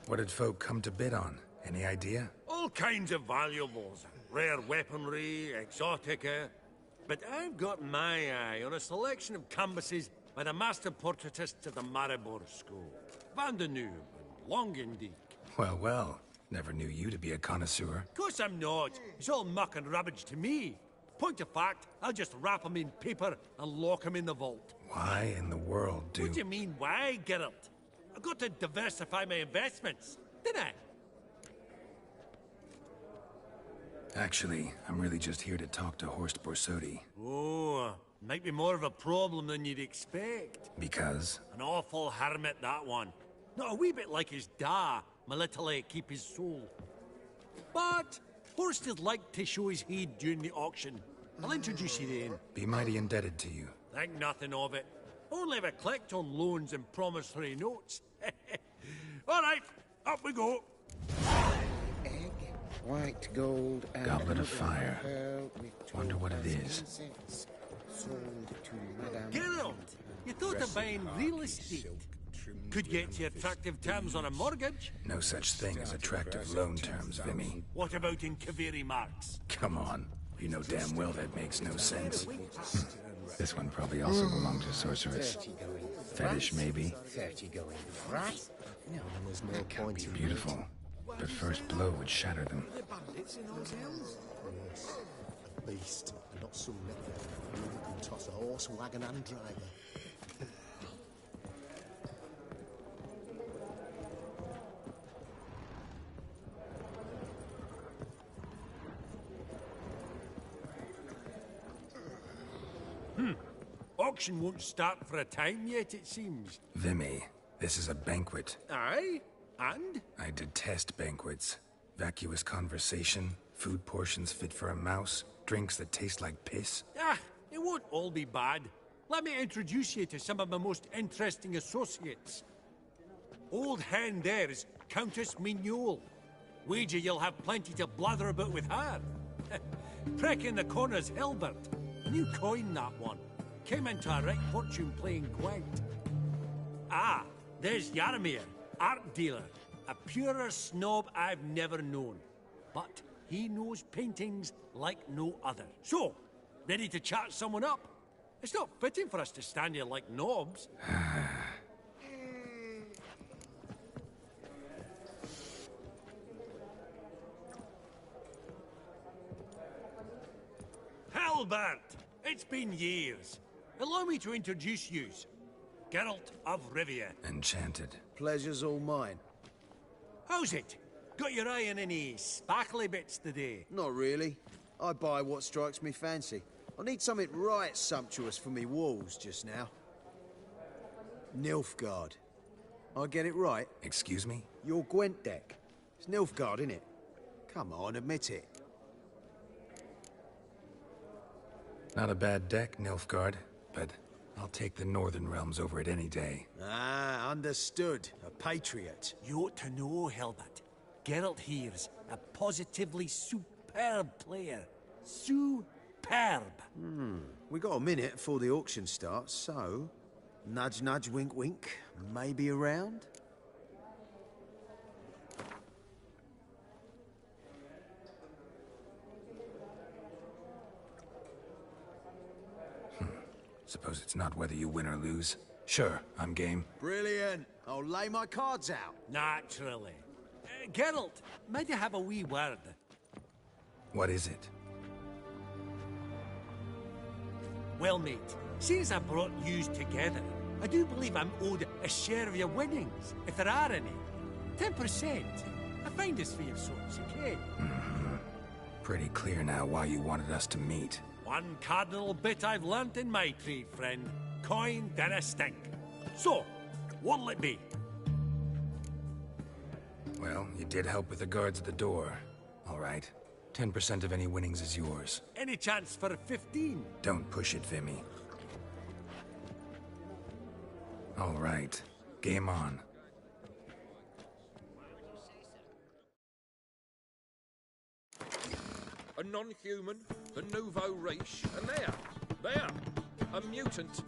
What did folk come to bid on? Any idea? All kinds of valuables. Rare weaponry, exotica. But I've got my eye on a selection of canvases by the master portraitists of the Maribor School. Van de Noob and Longendijk. Well, well. Never knew you to be a connoisseur. Of course I'm not. It's all muck and rubbish to me. Point of fact, I'll just wrap 'em in paper and lock 'em in the vault. Why in the world do... What do you mean, why, Geralt? I've got to diversify my investments, didn't I? Actually, I'm really just here to talk to Horst Borsodi. Oh, might be more of a problem than you'd expect. Because? An awful hermit, that one. Not a wee bit like his da, my little keep his soul. But Horst would like to show his head during the auction. I'll introduce you then. Be mighty indebted to you. Think nothing of it. Only ever collect on loans and promissory notes. All right, up we go. Egg, white gold, and Goblet of fire. Wonder what it is. Geralt, you thought of buying real estate. Could get you attractive terms on a mortgage. No such thing as attractive loan terms, Vimy. What about in Kaveri marks? Come on. You know damn well that makes no sense. This one probably also belonged to Sorceress. Fetish, maybe? 30 going frat? No, there's no point in beautiful. But first blow would shatter them. Bandits in those hills? Yes. A beast, and not some knicker who can toss a horse, wagon and driver. Auction won't start for a time yet, it seems. Vimy, this is a banquet. Aye? And? I detest banquets. Vacuous conversation, food portions fit for a mouse, drinks that taste like piss. Ah, it won't all be bad. Let me introduce you to some of my most interesting associates. Old hand there is Countess Mignol. Wager you'll have plenty to blather about with her. Prick in the corner's Hilbert. New coin, that one. Came into a right fortune playing Gwent. Ah, there's Yaromir, art dealer. A purer snob I've never known. But he knows paintings like no other. So, ready to chat someone up? It's not fitting for us to stand here like knobs. Halbert! It's been years. Allow me to introduce yous. Geralt of Rivia. Enchanted. Pleasure's all mine. How's it? Got your eye on any sparkly bits today? Not really. I buy what strikes me fancy. I need something right sumptuous for me walls just now. Nilfgaard. I get it right? Excuse me? Your Gwent deck. It's Nilfgaard, innit? Come on, admit it. Not a bad deck, Nilfgaard, but I'll take the Northern Realms over it any day. Ah, understood. A patriot. You ought to know, Hilbert. Geralt here's a positively superb player. Superb. We got a minute before the auction starts, so... Nudge, nudge, wink, wink. Maybe around? Suppose it's not whether you win or lose. Sure, I'm game. Brilliant. I'll lay my cards out. Naturally. Geralt, might you have a wee word? What is it? Well, mate, since I brought yous together, I do believe I'm owed a share of your winnings, if there are any. 10%. I find this for your sorts, okay? Pretty clear now why you wanted us to meet. One cardinal bit I've learnt in my trade, friend. Coin dinna stink. So, what'll it be? Well, you did help with the guards at the door. All right. 10% of any winnings is yours. Any chance for a 15? Don't push it, Vimy. All right. Game on. A non-human, a nouveau riche, and there, a mutant.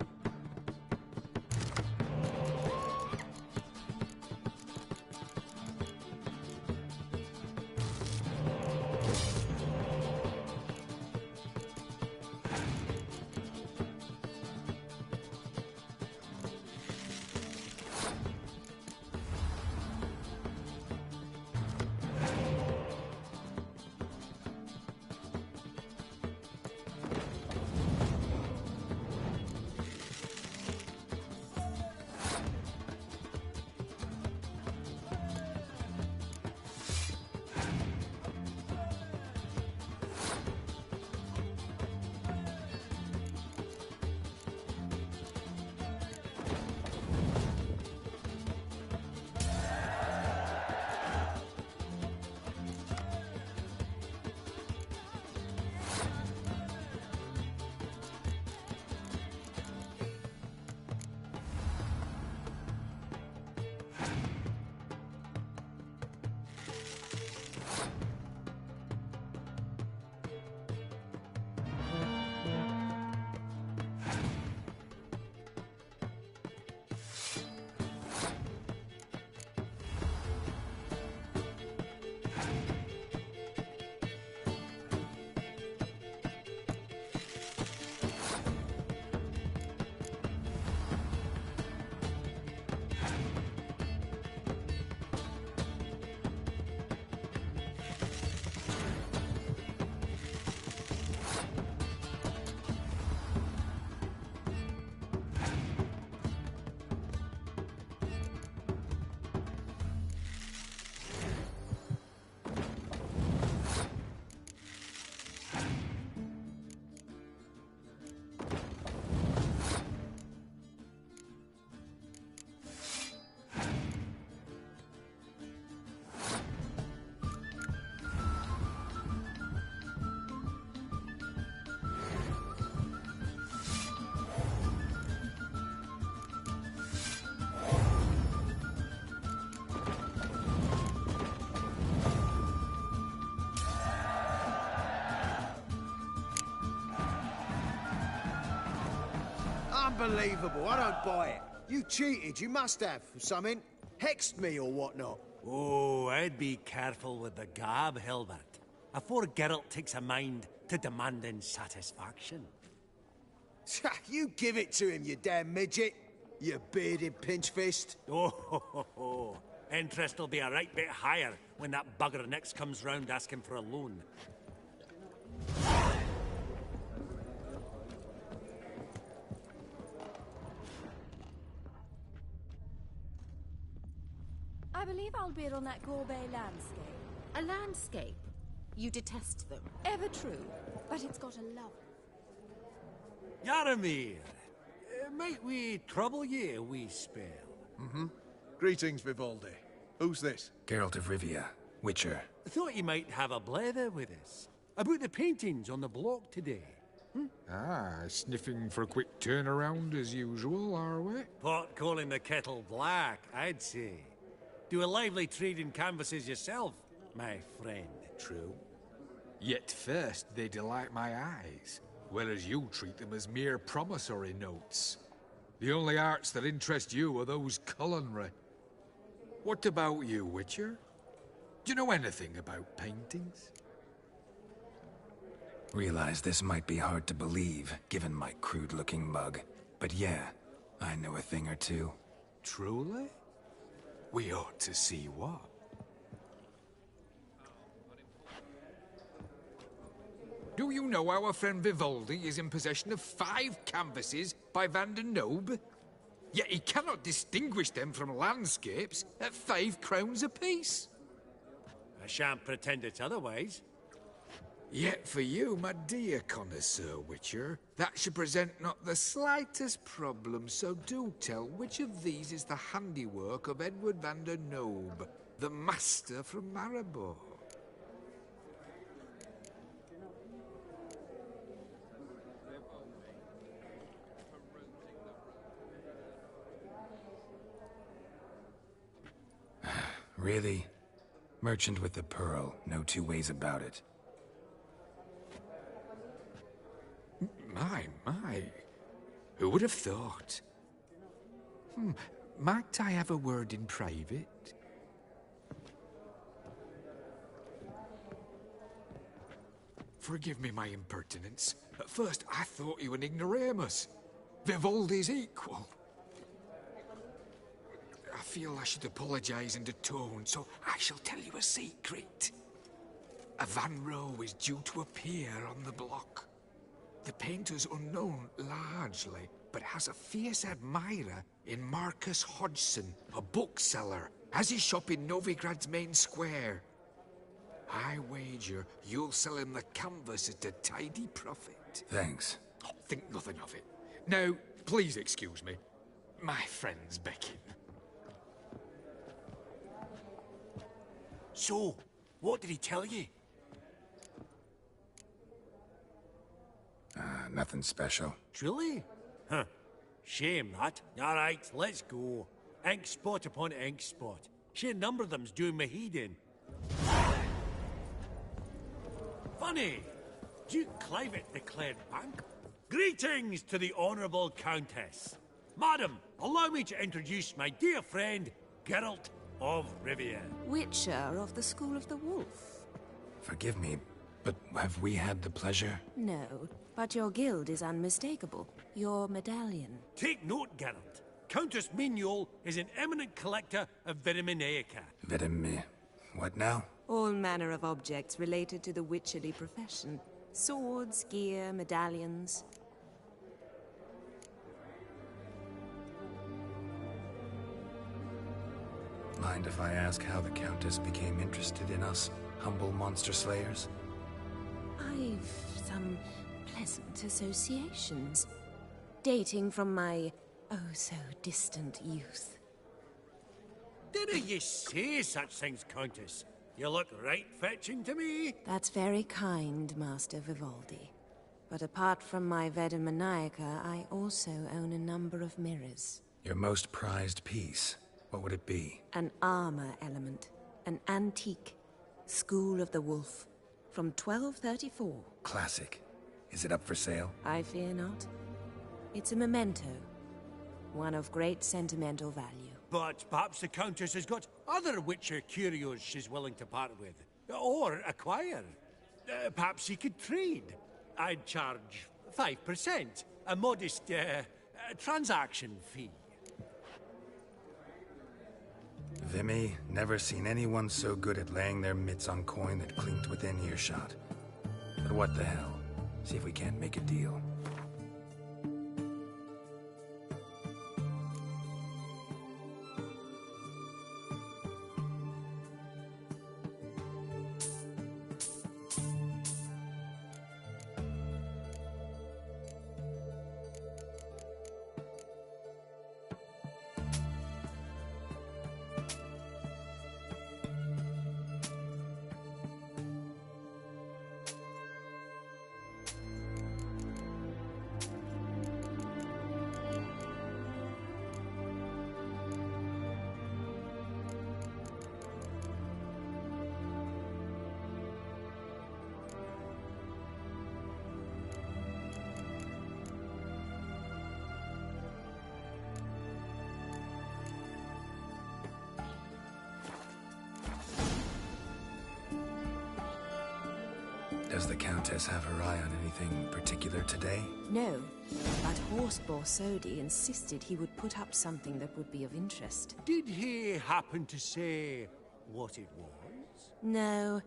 Unbelievable, I don't buy it. You cheated, you must have, or something. Hexed me or whatnot. Oh, I'd be careful with the gab, Hilbert. Afore Geralt takes a mind to demanding satisfaction. You give it to him, you damn midget. You bearded pinchfist. Oh, interest will be a right bit higher when that bugger next comes round asking for a loan. I believe I'll bid on that Gorbet landscape. A landscape? You detest them. Ever true, but it's got a love. Yaramir, might we trouble ye a wee spell? Mm-hmm. Greetings, Vivaldi. Who's this? Geralt of Rivia, Witcher. I thought you might have a blether with us. About the paintings on the block today. Ah, sniffing for a quick turnaround as usual, are we? Pot calling the kettle black, I'd say. Do a lively trade in canvases yourself, my friend. True. Yet first they delight my eyes, whereas you treat them as mere promissory notes. The only arts that interest you are those culinary. What about you, Witcher? Do you know anything about paintings? Realize this might be hard to believe, given my crude-looking mug. But yeah, I know a thing or two. Truly? We ought to see what. Do you know our friend Vivaldi is in possession of 5 canvases by Van der Nobe? Yet he cannot distinguish them from landscapes at 5 crowns apiece. I shan't pretend it's otherwise. Yet for you, my dear connoisseur Witcher, that should present not the slightest problem, so do tell which of these is the handiwork of Edward van der Nobe, the master from Maribor. Really? Merchant with the pearl, no two ways about it. My. Who would have thought? Might I have a word in private? Forgive me my impertinence. At first I thought you an ignoramus. Vivaldi's equal. I feel I should apologize and atone, so I shall tell you a secret. A Van Row is due to appear on the block. The painter's unknown largely, but has a fierce admirer in Marcus Hodgson, a bookseller, has his shop in Novigrad's main square. I wager you'll sell him the canvas at a tidy profit. Thanks. Oh, think nothing of it. Now, please excuse me. My friend's becking. So, what did he tell you? Nothing special. Truly? Huh. Shame that. All right, let's go. Ink spot upon ink spot. Sheer number of them's doing me heed in. Funny. Duke Clivet declared bank. Greetings to the Honourable Countess. Madam, allow me to introduce my dear friend, Geralt of Rivia. Witcher of the School of the Wolf. Forgive me, but have we had the pleasure? No, but your guild is unmistakable. Your medallion. Take note, Geralt. Countess Mignol is an eminent collector of Vitaminaica. What now? All manner of objects related to the witcherly profession. Swords, gear, medallions. Mind if I ask how the Countess became interested in us, humble monster slayers? I've some pleasant associations, dating from my oh-so-distant youth. Didn't you say such things, Countess? You look right fetching to me. That's very kind, Master Vivaldi. But apart from my Vitaminaica, I also own a number of mirrors. Your most prized piece, what would it be? An armor element. An antique. School of the Wolf. From 1234. Classic. Is it up for sale? I fear not. It's a memento. One of great sentimental value. But perhaps the Countess has got other Witcher curios she's willing to part with. Or acquire. Perhaps he could trade. I'd charge 5%. A modest, transaction fee. Vimy, never seen anyone so good at laying their mitts on coin that clinked within earshot. But what the hell? See if we can't make a deal. Does the Countess have her eye on anything particular today? No, but Horse Borsodi insisted he would put up something that would be of interest. Did he happen to say what it was? No.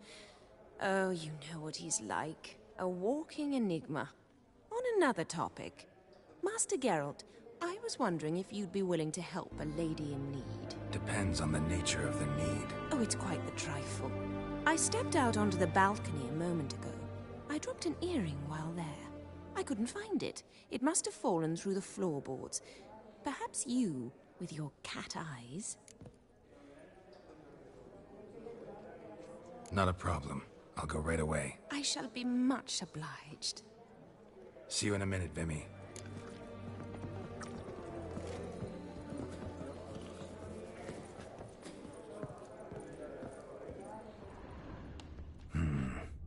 Oh, you know what he's like. A walking enigma. On another topic. Master Geralt, I was wondering if you'd be willing to help a lady in need. Depends on the nature of the need. Oh, it's quite the trifle. I stepped out onto the balcony a moment ago. I dropped an earring while there. I couldn't find it. It must have fallen through the floorboards. Perhaps you, with your cat eyes... Not a problem. I'll go right away. I shall be much obliged. See you in a minute, Vimy.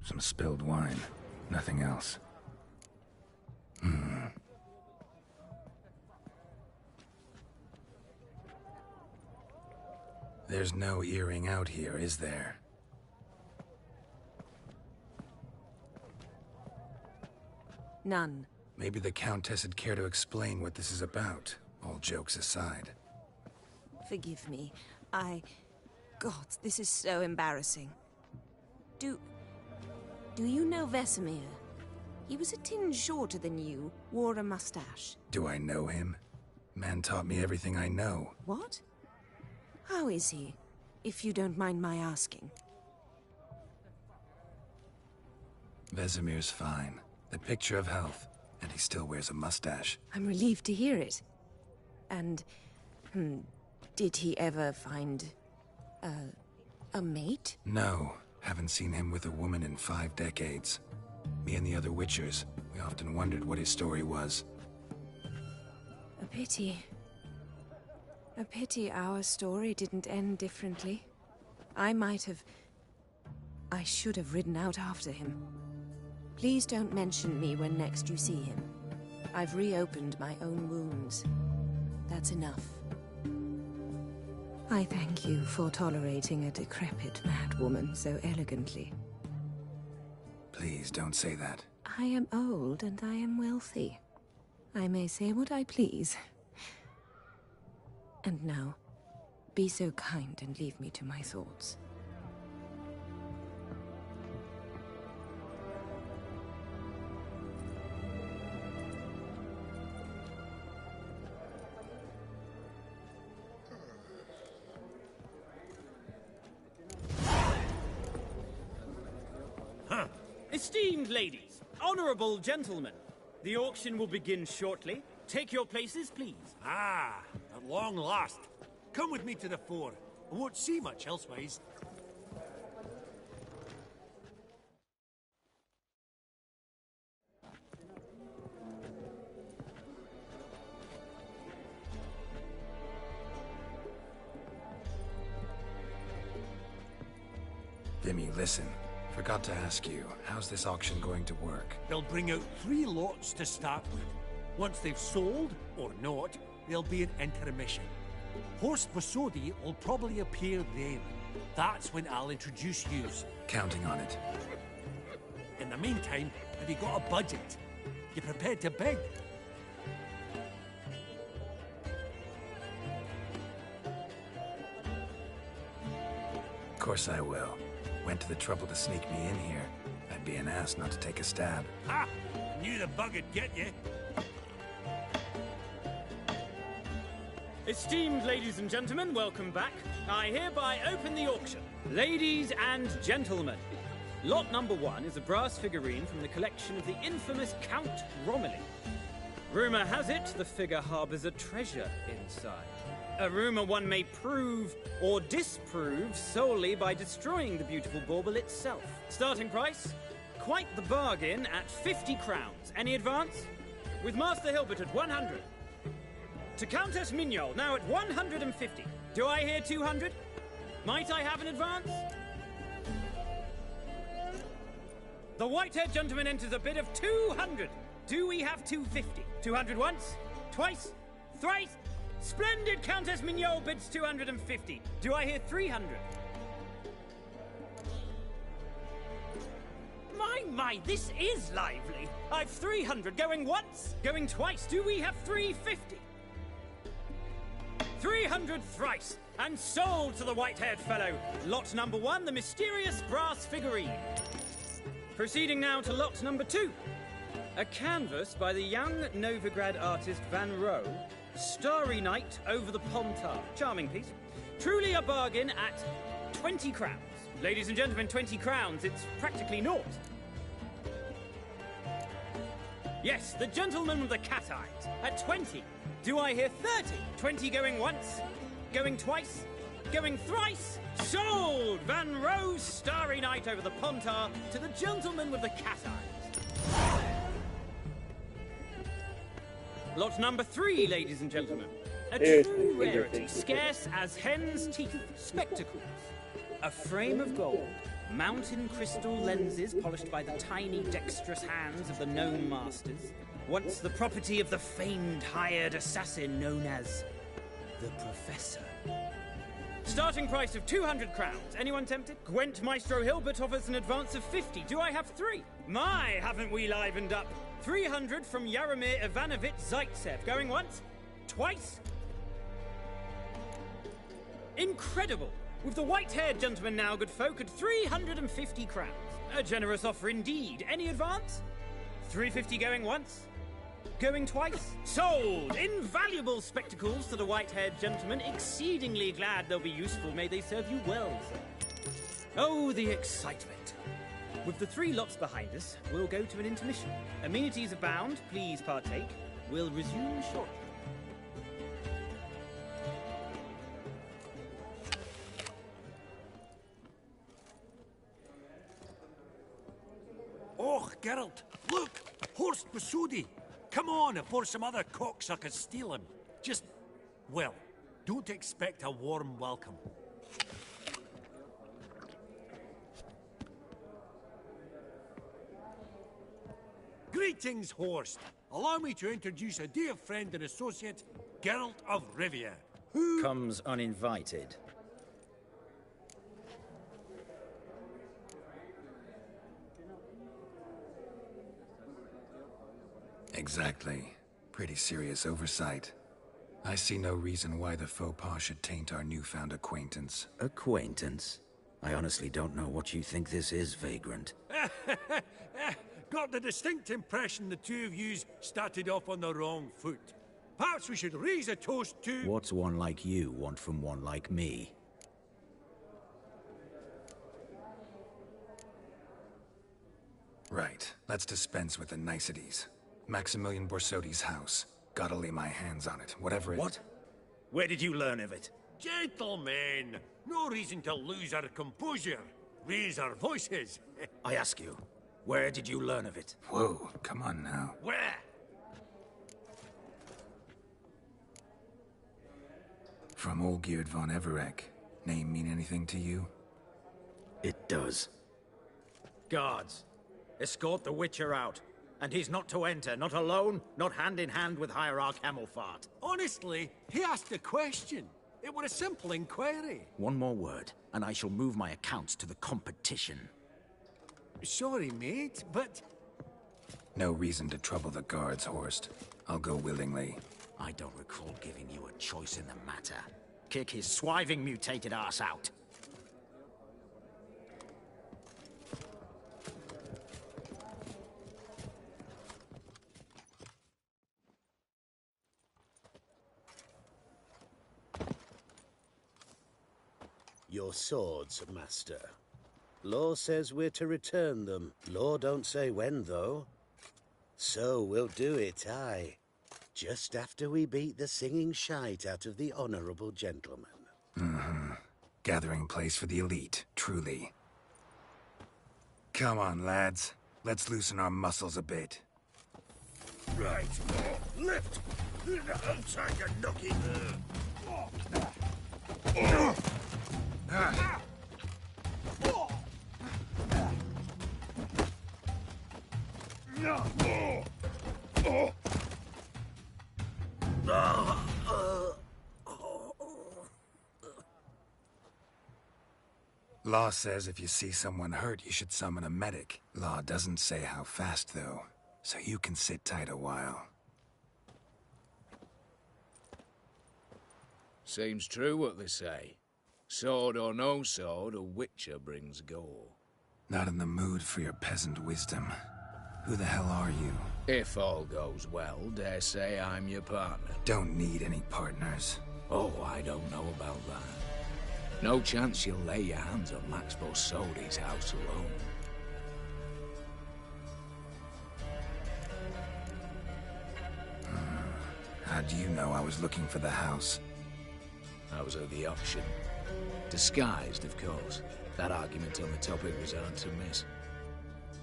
Some spilled wine. Nothing else. There's no earring out here, is there? None. Maybe the Countess would care to explain what this is about, all jokes aside. Forgive me. God, this is so embarrassing. Do you know Vesemir? He was a tinge shorter than you, wore a mustache. Do I know him? Man taught me everything I know. What? How is he, if you don't mind my asking? Vesemir's fine. The picture of health, and he still wears a mustache. I'm relieved to hear it. And, did he ever find a mate? No. Haven't seen him with a woman in 5 decades. Me and the other Witchers, we often wondered what his story was. A pity. A pity our story didn't end differently. I should have ridden out after him. Please don't mention me when next you see him. I've reopened my own wounds. That's enough. I thank you for tolerating a decrepit madwoman so elegantly. Please don't say that. I am old and I am wealthy. I may say what I please. And now, be so kind and leave me to my thoughts. Esteemed ladies, honorable gentlemen, the auction will begin shortly. Take your places, please. Ah, at long last. Come with me to the fore. I won't see much elsewise. Vimy, listen. Forgot to ask you, how's this auction going to work? They'll bring out 3 lots to start with. Once they've sold, or not, there'll be an intermission. Horst Vasodi will probably appear then. That's when I'll introduce yous. Counting on it. In the meantime, have you got a budget? You prepared to beg? Of course I will. Went to the trouble to sneak me in here. I'd be an ass not to take a stab. Ha! Knew the bug'd get you. Esteemed ladies and gentlemen, welcome back. I hereby open the auction. Ladies and gentlemen, lot number 1 is a brass figurine from the collection of the infamous Count Romilly. Rumour has it the figure harbours a treasure inside. A rumour one may prove or disprove solely by destroying the beautiful bauble itself. Starting price? Quite the bargain at 50 crowns. Any advance? With Master Hilbert at 100. To Countess Mignol, now at 150. Do I hear 200? Might I have an advance? The white-haired gentleman enters a bid of 200. Do we have 250? 200 once? Twice? Thrice? Splendid! Countess Mignol bids 250. Do I hear 300? My, this is lively. I've 300 going once, going twice. Do we have 350? 300 thrice, and sold to the white-haired fellow. Lot number 1, the mysterious brass figurine. Proceeding now to lot number 2. A canvas by the young Novigrad artist Van Rohe, Starry Night over the Pontar. Charming piece. Truly a bargain at 20 crowns. Ladies and gentlemen, 20 crowns, it's practically naught. Yes, the gentleman with the cat eyes, at 20. Do I hear 30? 20 going once, going twice, going thrice? Sold! Van Rohe's Starry Night over the Pontar to the gentleman with the cat eyes. Lot number 3, ladies and gentlemen. A true rarity, scarce as hen's teeth. Spectacles. A frame of gold. Mountain crystal lenses polished by the tiny, dexterous hands of the known masters. Once the property of the famed hired assassin known as the Professor. Starting price of 200 crowns. Anyone tempted? Gwent Maestro Hilbert offers an advance of 50. Do I have 3? My, haven't we livened up? 300 from Yaromir Ivanovich Zaitsev. Going once? Twice? Incredible! With the white-haired gentleman now, good folk, at 350 crowns. A generous offer indeed. Any advance? 350 going once? Going twice? Sold! Invaluable spectacles to the white-haired gentleman. Exceedingly glad they'll be useful. May they serve you well, sir. Oh, the excitement. With the 3 lots behind us, we'll go to an intermission. Amenities abound. Please partake. We'll resume shortly. Oh, Geralt, look! Horst Masudi! Come on before some other cocksuckers steal him. Just, well, don't expect a warm welcome. Greetings, Horst. Allow me to introduce a dear friend and associate, Geralt of Rivia, who comes uninvited. Exactly. Pretty serious oversight. I see no reason why the faux pas should taint our newfound acquaintance. Acquaintance? I honestly don't know what you think this is, Vagrant. Got the distinct impression the two of yous started off on the wrong foot. Perhaps we should raise a toast to... What's one like you want from one like me? Right. Let's dispense with the niceties. Maximilian Borsodi's house. Gotta lay my hands on it, whatever it... What? Where did you learn of it? Gentlemen, no reason to lose our composure. Raise our voices. I ask you, where did you learn of it? Whoa, come on now. Where? From Olgierd von Everec. Name mean anything to you? It does. Guards, escort the Witcher out. And he's not to enter, not alone, not hand in hand with Hierarch Hemelfart. Honestly, he asked a question. It were a simple inquiry. One more word, and I shall move my accounts to the competition. Sorry, mate, but... No reason to trouble the guards, Horst. I'll go willingly. I don't recall giving you a choice in the matter. Kick his swiving mutated ass out. Your swords, master. Law says we're to return them. Law don't say when, though. So we'll do it, aye. Just after we beat the singing shite out of the honourable gentleman. Mm-hmm. Gathering place for the elite, truly. Come on, lads. Let's loosen our muscles a bit. Right, lift! I'll take a nookie. Law says if you see someone hurt, you should summon a medic. Law doesn't say how fast, though, so you can sit tight a while. Seems true what they say. Sword or no sword, a witcher brings gore. Not in the mood for your peasant wisdom. Who the hell are you? If all goes well, dare say I'm your partner. Don't need any partners. Oh, I don't know about that. No chance you'll lay your hands on Max Bossodi's house alone. How do you know I was looking for the house? I was at the auction. Disguised, of course. That argument on the topic was hard to miss.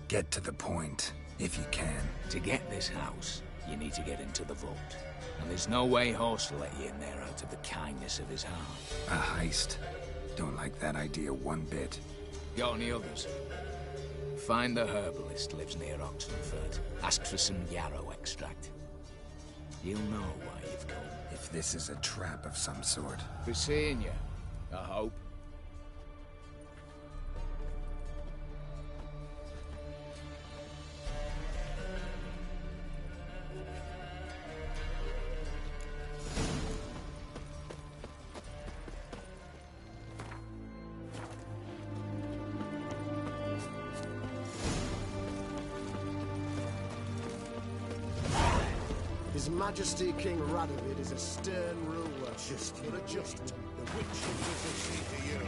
Get to the point, if you can. To get this house, you need to get into the vault. And there's no way Horst will let you in there out of the kindness of his heart. A heist. Don't like that idea one bit. Got any others? Find the herbalist lives near Oxenfurt. Ask for some yarrow extract. You'll know why you've come. If this is a trap of some sort. For seeing you, I hope. His Majesty King Radovid is a stern ruler. Just but a just one. The witches will see to you.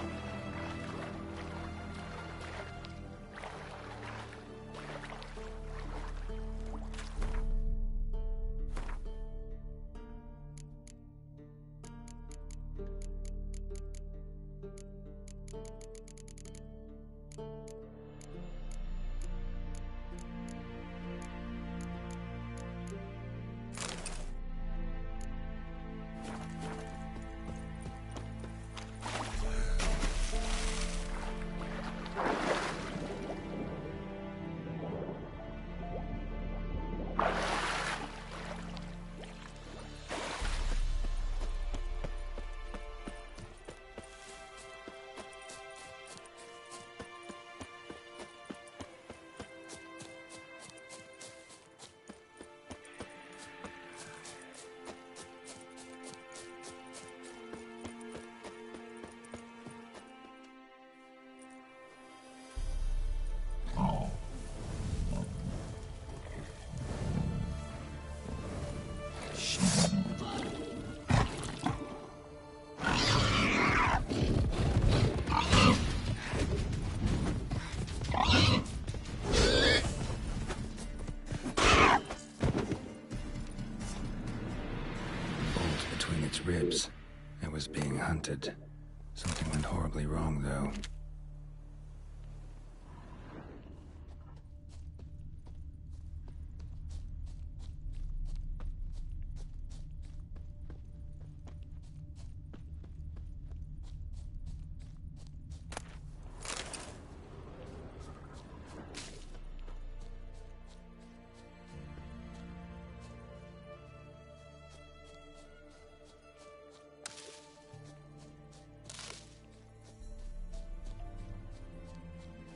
Ribs. It was being hunted. Something went horribly wrong, though.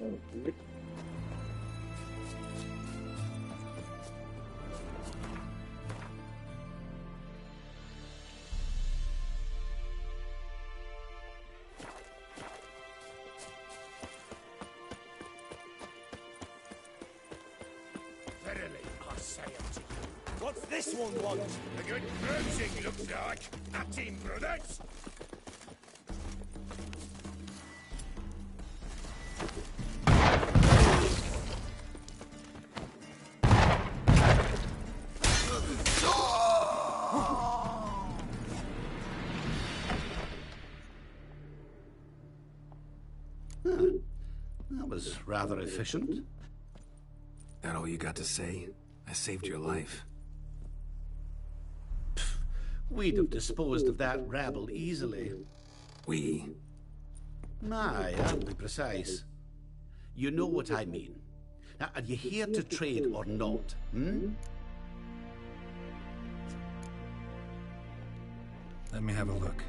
Verily, I say unto you. What's this one want? A good bruising, looks like. At him, brothers. That was rather efficient. That all you got to say? I saved your life. We'd have disposed of that rabble easily. We? Aye, I'll be precise. You know what I mean. Now, are you here to trade or not, hmm? Let me have a look.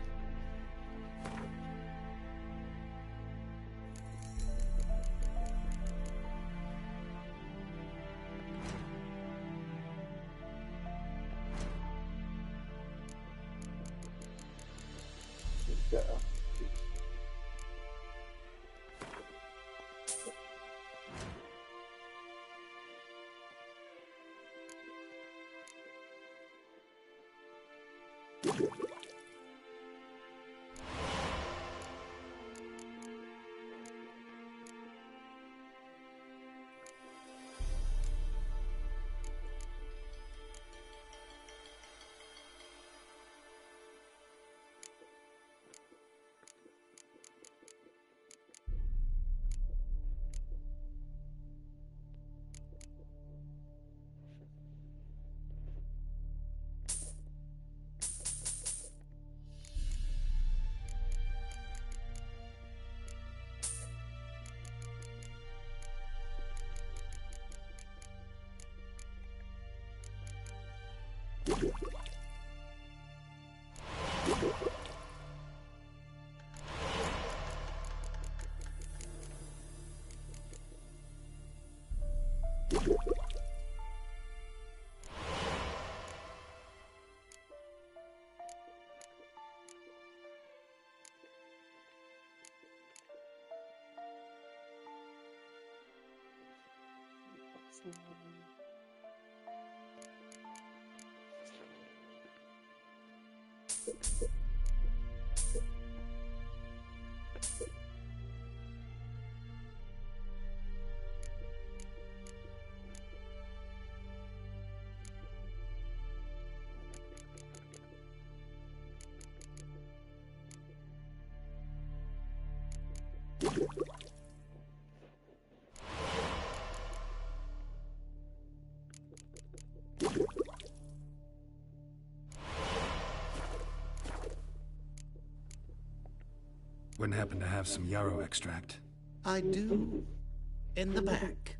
Wouldn't happen to have some yarrow extract? I do. In the back.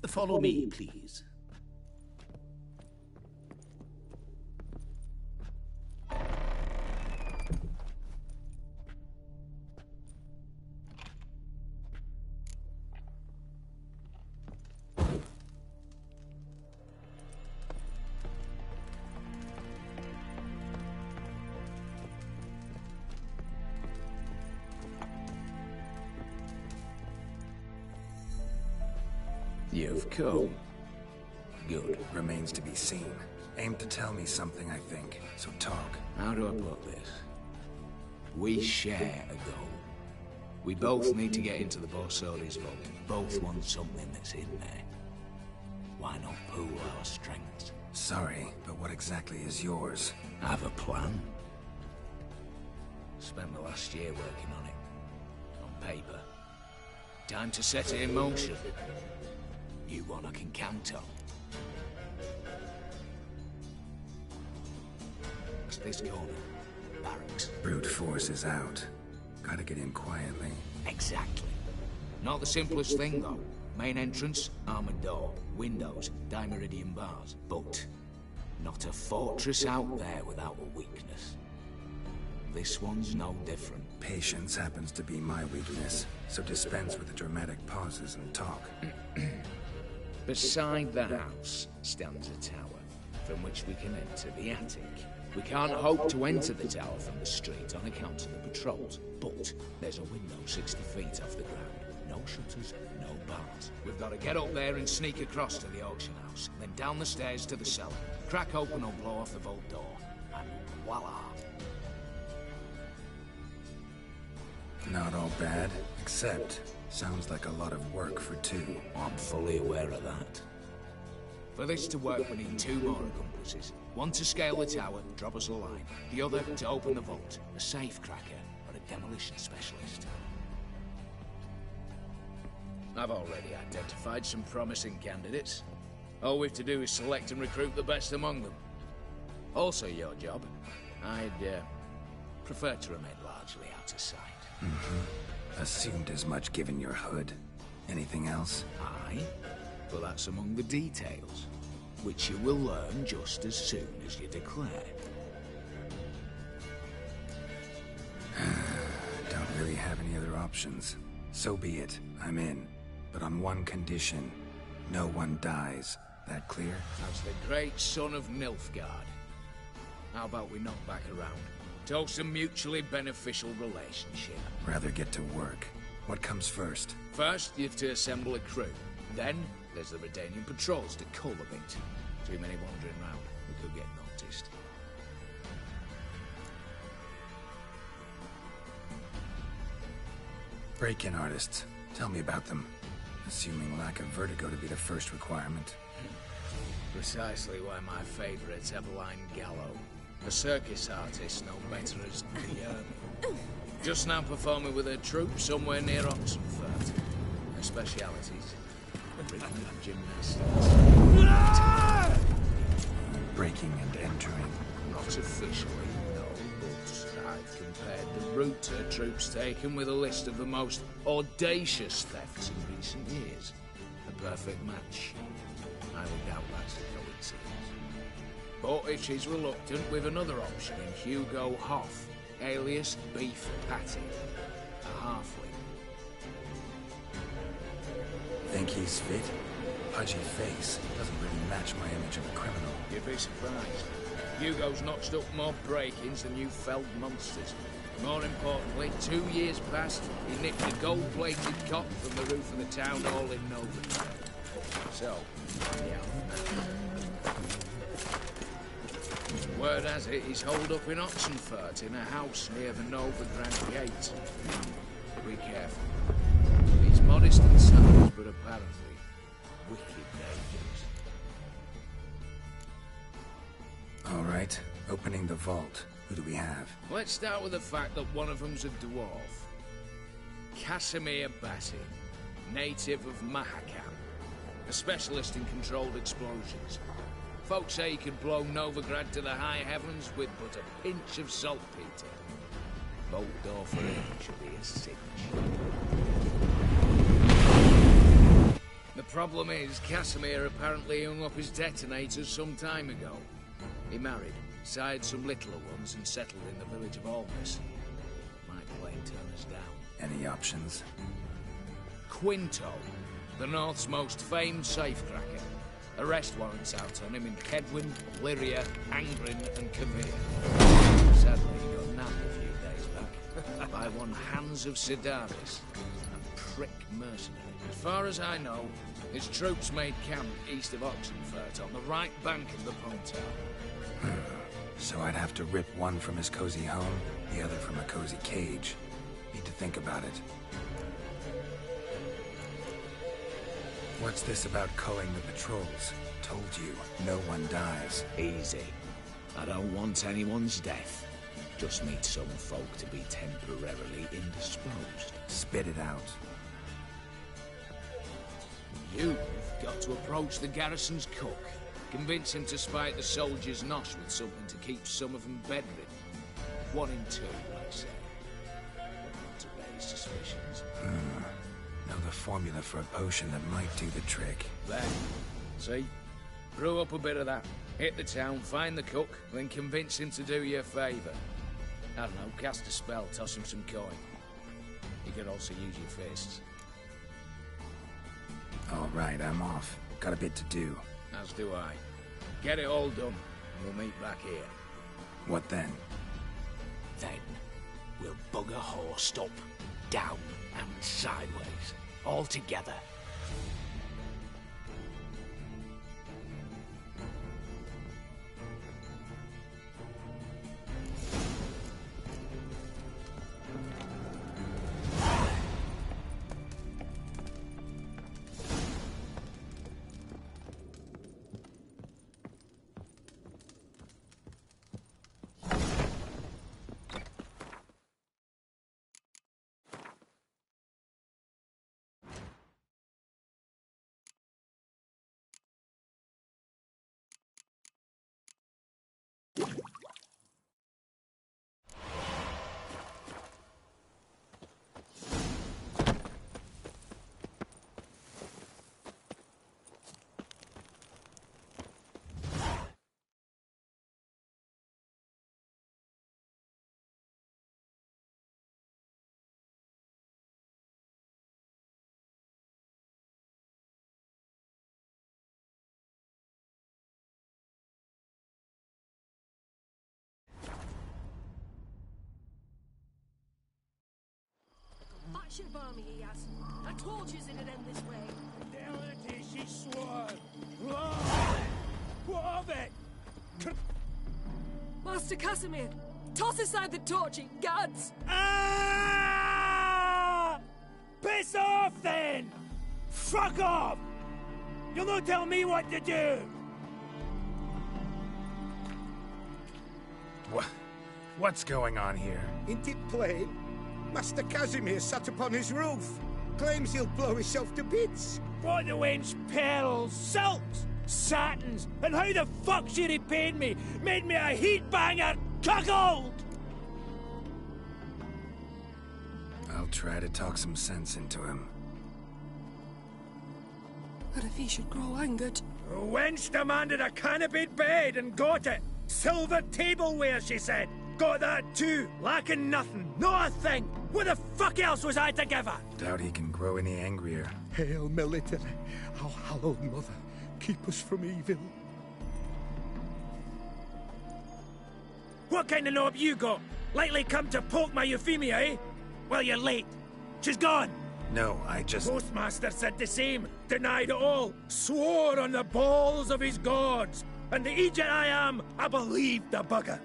Follow me, please. You've come. Good. Remains to be seen. Aim to tell me something, I think. So talk. How do I put this? We share a goal. We both need to get into the Borsodi's vault. Both want something that's in there. Why not pool our strengths? Sorry, but what exactly is yours? I have a plan. Spent the last year working on it. On paper. Time to set it in motion. You one I can count on. What's this corner? Barracks. Brute force is out. Gotta get in quietly. Exactly. Not the simplest thing, though. Main entrance, armored door, windows, dimeridian bars. But not a fortress out there without a weakness. This one's no different. Patience happens to be my weakness, so dispense with the dramatic pauses and talk. Beside the house stands a tower, from which we can enter the attic. We can't hope to enter the tower from the street on account of the patrols, but there's a window 60 feet off the ground. No shutters, no bars. We've got to get up there and sneak across to the auction house, then down the stairs to the cellar, crack open or blow off the vault door, and voila! Not all bad, except sounds like a lot of work for two. I'm fully aware of that. For this to work, we need two more accomplices. One to scale the tower and drop us a line. The other to open the vault, a safe cracker or a demolition specialist. I've already identified some promising candidates. All we have to do is select and recruit the best among them. Also your job. I'd prefer to remain largely out of sight. Assumed as much given your hood. Anything else? Aye, but that's among the details, which you will learn just as soon as you declare. Don't really have any other options. So be it. I'm in. But on one condition. No one dies. That clear? As the great son of Nilfgaard. How about we knock back around? Toast a mutually beneficial relationship. Rather get to work. What comes first? First, you have to assemble a crew. Then, there's the Redanian patrols to cultivate. Too many wandering round. We could get noticed. Break-in artists. Tell me about them. Assuming lack of vertigo to be the first requirement. Precisely why my favourite's Eveline Gallo. A circus artist no better as the just now performing with her troupe somewhere near Oxenfurt. Her specialities, rhythm and gymnastics. Breaking and entering. Not officially, no, but I've compared the route her troope's taken with a list of the most audacious thefts in recent years. A perfect match. I would doubt that's a coincidence. But if she's reluctant, with another option in Hugo Hoff, alias Beef Patty, a halfling. Think he's fit? Pudgy face doesn't really match my image of a criminal. You'd be surprised. Hugo's notched up more break-ins than you felled monsters. More importantly, 2 years past, he nicked a gold-plated cop from the roof of the town hall in Novigrad. So, yeah. Word has it, he's holed up in Oxenfurt in a house near the Novigrad gate. Be careful. He's modest and savage, but apparently wicked dangerous. All right, opening the vault. Who do we have? Let's start with the fact that one of them's a dwarf. Casimir Bassi, native of Mahakam, a specialist in controlled explosions. Folks say he could blow Novigrad to the high heavens with but a pinch of saltpeter. Vault door for him should be a cinch. The problem is, Casimir apparently hung up his detonators some time ago. He married, sired some littler ones, and settled in the village of Almas. Might plain turn us down. Any options? Quinto, the North's most famed safecracker. Arrest warrants out on him in Kedwin, Lyria, Angrin, and Kavir. Sadly, he got nabbed a few days back by one Hans of Sidaris, a prick mercenary. As far as I know, his troops made camp east of Oxenfurt on the right bank of the Pontar. So I'd have to rip one from his cozy home, the other from a cozy cage. Need to think about it. What's this about culling the patrols? Told you, no one dies. Easy. I don't want anyone's death. Just need some folk to be temporarily indisposed. Spit it out. You've got to approach the garrison's cook. Convince him to spike the soldiers' nosh with something to keep some of them bedridden. 1 in 2, I'd say. Not to raise suspicions. Know the formula for a potion that might do the trick. There. See? Brew up a bit of that. Hit the town, find the cook, then convince him to do you a favour. I don't know, cast a spell, toss him some coin. You could also use your fists. All right, I'm off. Got a bit to do. As do I. Get it all done, and we'll meet back here. What then? Then, we'll bugger horsed up, down and sideways, all together. That ship army he has. I told you it'd end this way. Fidelity, she swore. What of it? Master Casimir, toss aside the torch, gads! Ah! Piss off, then! Fuck off! You'll not tell me what to do! What's going on here? Ain't it plain? Master Casimir sat upon his roof. Claims he'll blow himself to bits. What the wench pearls, silks, satins, and how the fuck she repaid me? Made me a heat banger cuckold! I'll try to talk some sense into him. What if he should grow angered? The wench demanded a canopied bed and got it. Silver tableware, she said. Got that too, lacking nothing, not a thing. What the fuck else was I to give her? Doubt he can grow any angrier. Hail Military, our hallowed mother, keep us from evil. What kind of knob you got? Likely come to poke my Euphemia, eh? Well, you're late. She's gone. No, I just... Postmaster said the same. Denied it all. Swore on the balls of his gods. And the Egypt I am, I believed the bugger.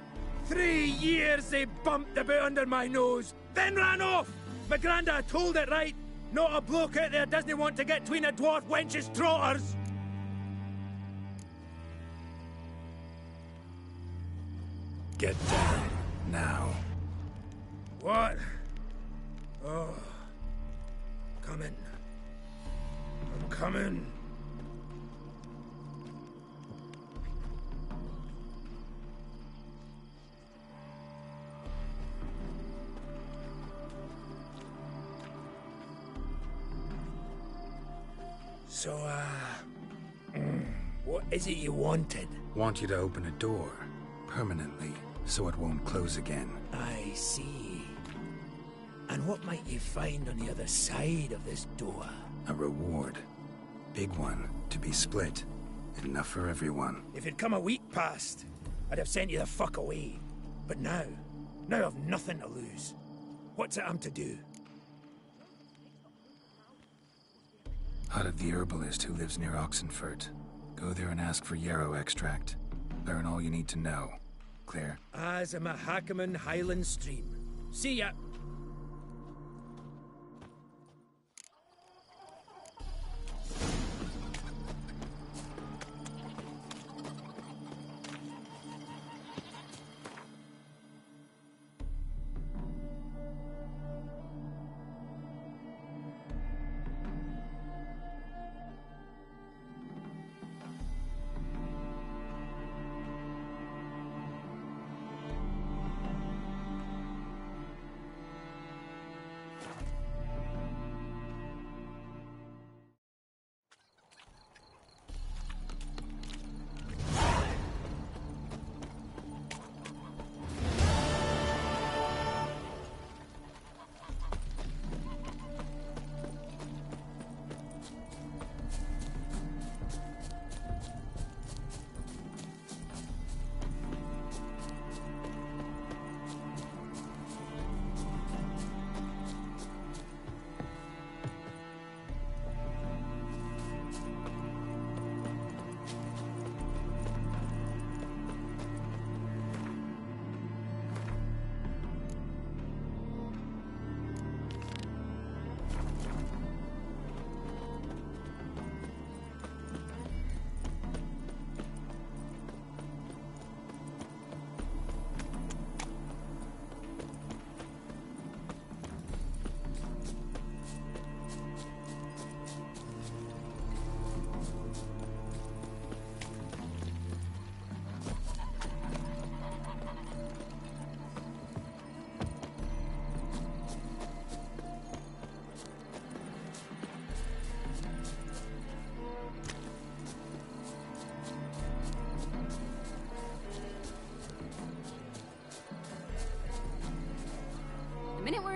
3 years they bumped about under my nose, then ran off. My granda told it right. Not a bloke out there doesn't want to get between a dwarf wench's trotters. Get down, now. What? Oh. Coming. I'm coming. So, what is it you wanted? Want you to open a door, permanently, so it won't close again. I see. And what might you find on the other side of this door? A reward. Big one, to be split. Enough for everyone. If it'd come a week past, I'd have sent you the fuck away. But now I've nothing to lose. What's it I'm to do? Hut of the herbalist who lives near Oxenfurt. Go there and ask for yarrow extract. Learn all you need to know. Clear? As a Mahakaman Highland Stream. See ya!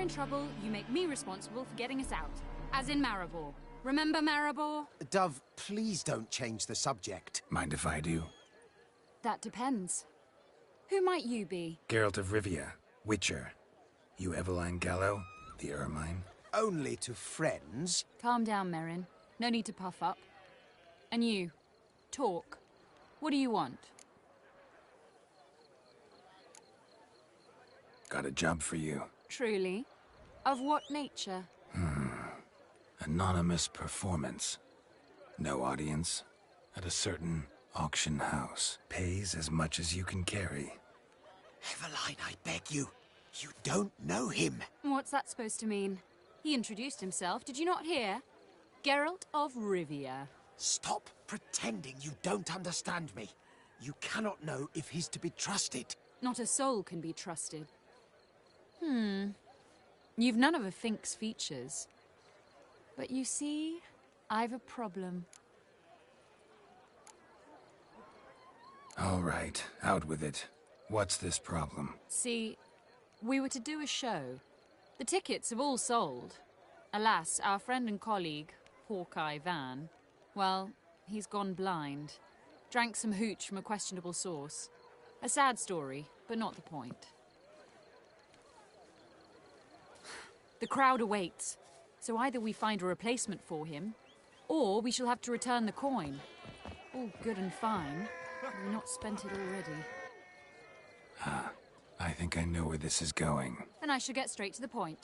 we're in trouble, you make me responsible for getting us out. As in Maribor. Remember Maribor? Dove, please don't change the subject. Mind if I do? That depends. Who might you be? Geralt of Rivia, Witcher. You Eveline Gallo, the Ermine? Only to friends. Calm down, Merrin. No need to puff up. And you, talk. What do you want? Got a job for you. Truly? Of what nature? Anonymous performance. No audience. At a certain auction house. Pays as much as you can carry. Eveline, I beg you. You don't know him. What's that supposed to mean? He introduced himself, did you not hear? Geralt of Rivia. Stop pretending you don't understand me. You cannot know if he's to be trusted. Not a soul can be trusted. You've none of a Fink's features. But you see, I've a problem. All right, out with it. What's this problem? See, we were to do a show. The tickets have all sold. Alas, our friend and colleague, Hawkeye Van, well, he's gone blind. Drank some hooch from a questionable source. A sad story, but not the point. The crowd awaits, so either we find a replacement for him, or we shall have to return the coin. All good and fine, but we've not spent it already. I think I know where this is going. Then I shall get straight to the point.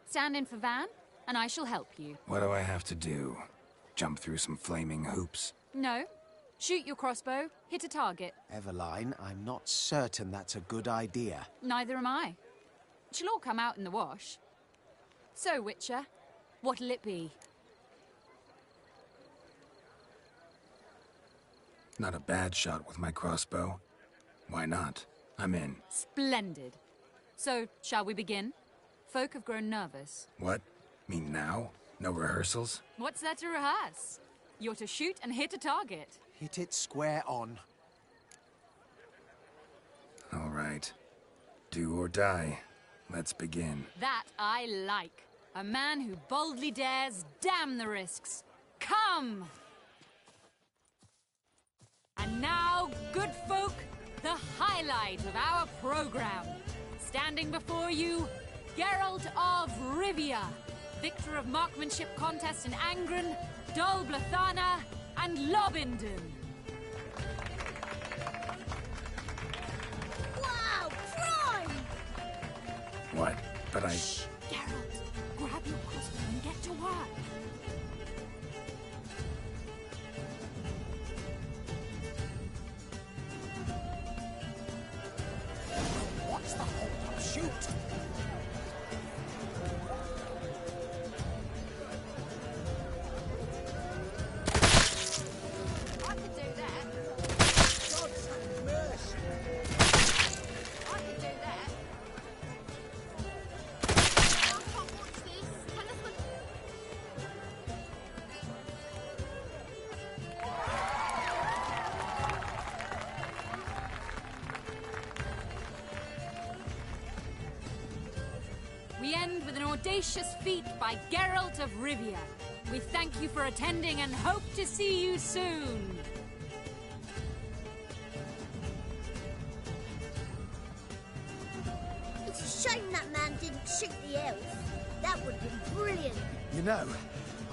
Stand in for Van, and I shall help you. What do I have to do? Jump through some flaming hoops? No. Shoot your crossbow, hit a target. Eveline, I'm not certain that's a good idea. Neither am I. It shall all come out in the wash. So, Witcher, what'll it be? Not a bad shot with my crossbow. Why not? I'm in. Splendid. So, shall we begin? Folk have grown nervous. What? Mean now? No rehearsals? What's there to rehearse? You're to shoot and hit a target. Hit it square on. All right. Do or die. Let's begin. That I like. A man who boldly dares, damn the risks. Come! And now, good folk, the highlight of our program. Standing before you, Geralt of Rivia, victor of marksmanship contests in Angren, Dol Blathana, and Lobindon. Wow, crime! What? But I... Shh, Geralt, grab your crossbow and get to work. What's the hold-up? Shoot! We end with an audacious feat by Geralt of Rivia. We thank you for attending and hope to see you soon. It's a shame that man didn't shoot the elf. That would have been brilliant. You know,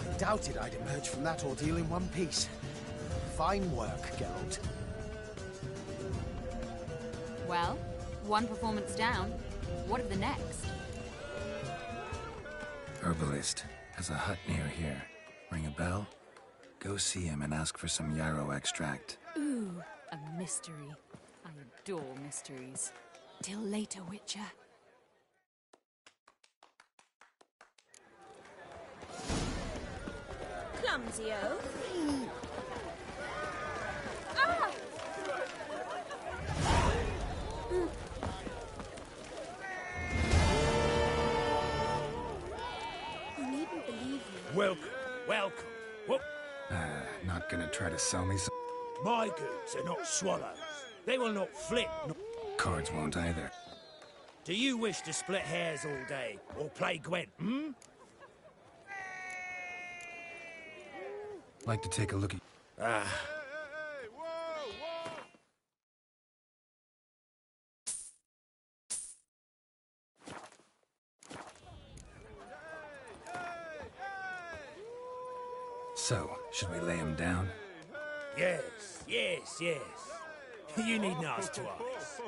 I doubted I'd emerge from that ordeal in one piece. Fine work, Geralt. Well, one performance down. What of the next? Herbalist has a hut near here. Ring a bell? Go see him and ask for some yarrow extract. Ooh, a mystery. I adore mysteries. Till later, Witcher. Clumsy oaf. Ah! You needn't believe me. Welcome, welcome. What? Not gonna try to sell me some... My goods are not swallows. They will not flip. Cards won't either. Do you wish to split hairs all day, or play Gwent, hmm? Like to take a look at... Ah. So, should we lay him down? Yes, yes, yes. You needn't ask twice.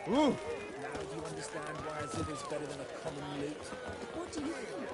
Ooh. Now do you understand why a zib is better than a common loot? What do you think?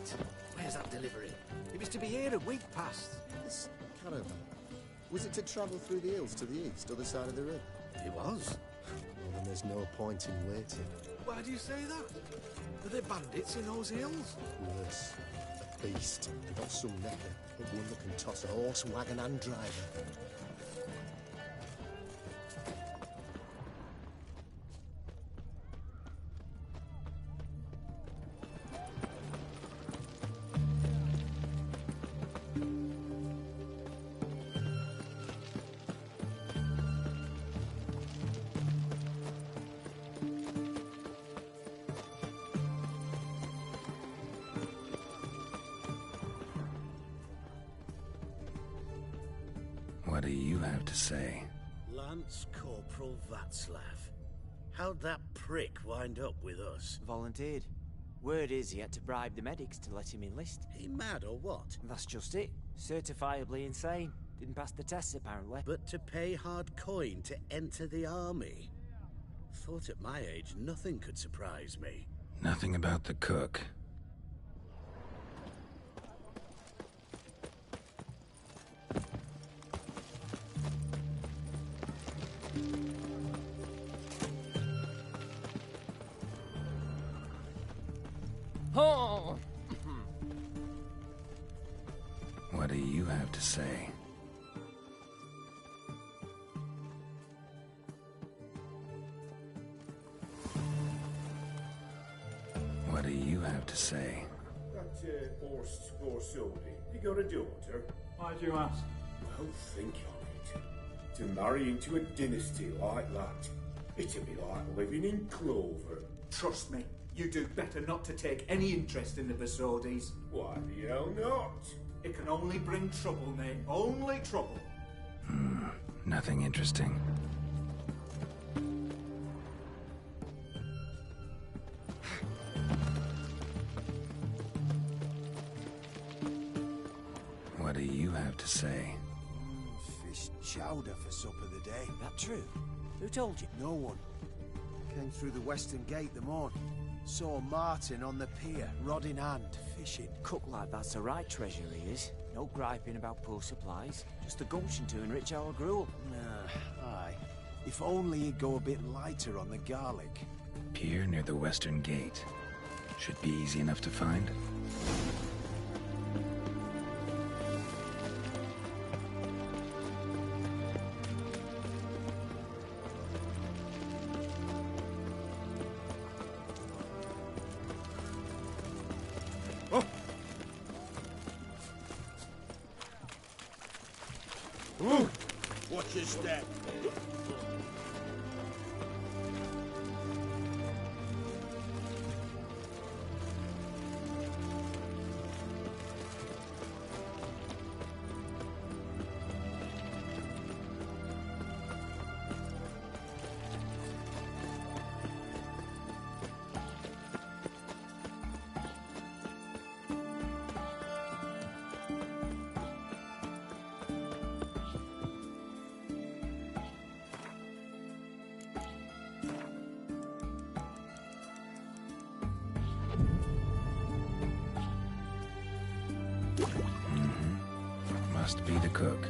Right. Where's that delivery? It was to be here a week past. This caravan, was it to travel through the hills to the east, other side of the river? It was. Well, then there's no point in waiting. Why do you say that? Are there bandits in those hills? Worse. A beast, not some necker, but one that can toss a horse, wagon and driver. What do you have to say? Lance Corporal Václav. How'd that prick wind up with us? Volunteered. Word is he had to bribe the medics to let him enlist. He mad or what? That's just it. Certifiably insane. Didn't pass the tests, apparently. But to pay hard coin to enter the army? Thought at my age nothing could surprise me. Nothing about the cook. Oh! What do you have to say? What do you have to say? That Horst Borsodi, you got a daughter? Why do you ask? Well, think on it. To marry into a dynasty like that, it'd be like living in clover. Trust me, you do better not to take any interest in the Borsodis. Why the hell not? It can only bring trouble, mate. Only trouble. Nothing interesting. What do you have to say? Fish chowder for supper the day. That true? Who told you? No one. Came through the western gate the morn. Saw Martin on the pier, rod in hand, fishing. Cook like that's the right treasure he is. No griping about poor supplies. Just the gumption to enrich our gruel. Nah, aye. If only he'd go a bit lighter on the garlic. Pier near the western gate. Should be easy enough to find. Watch your step. Must be the cook.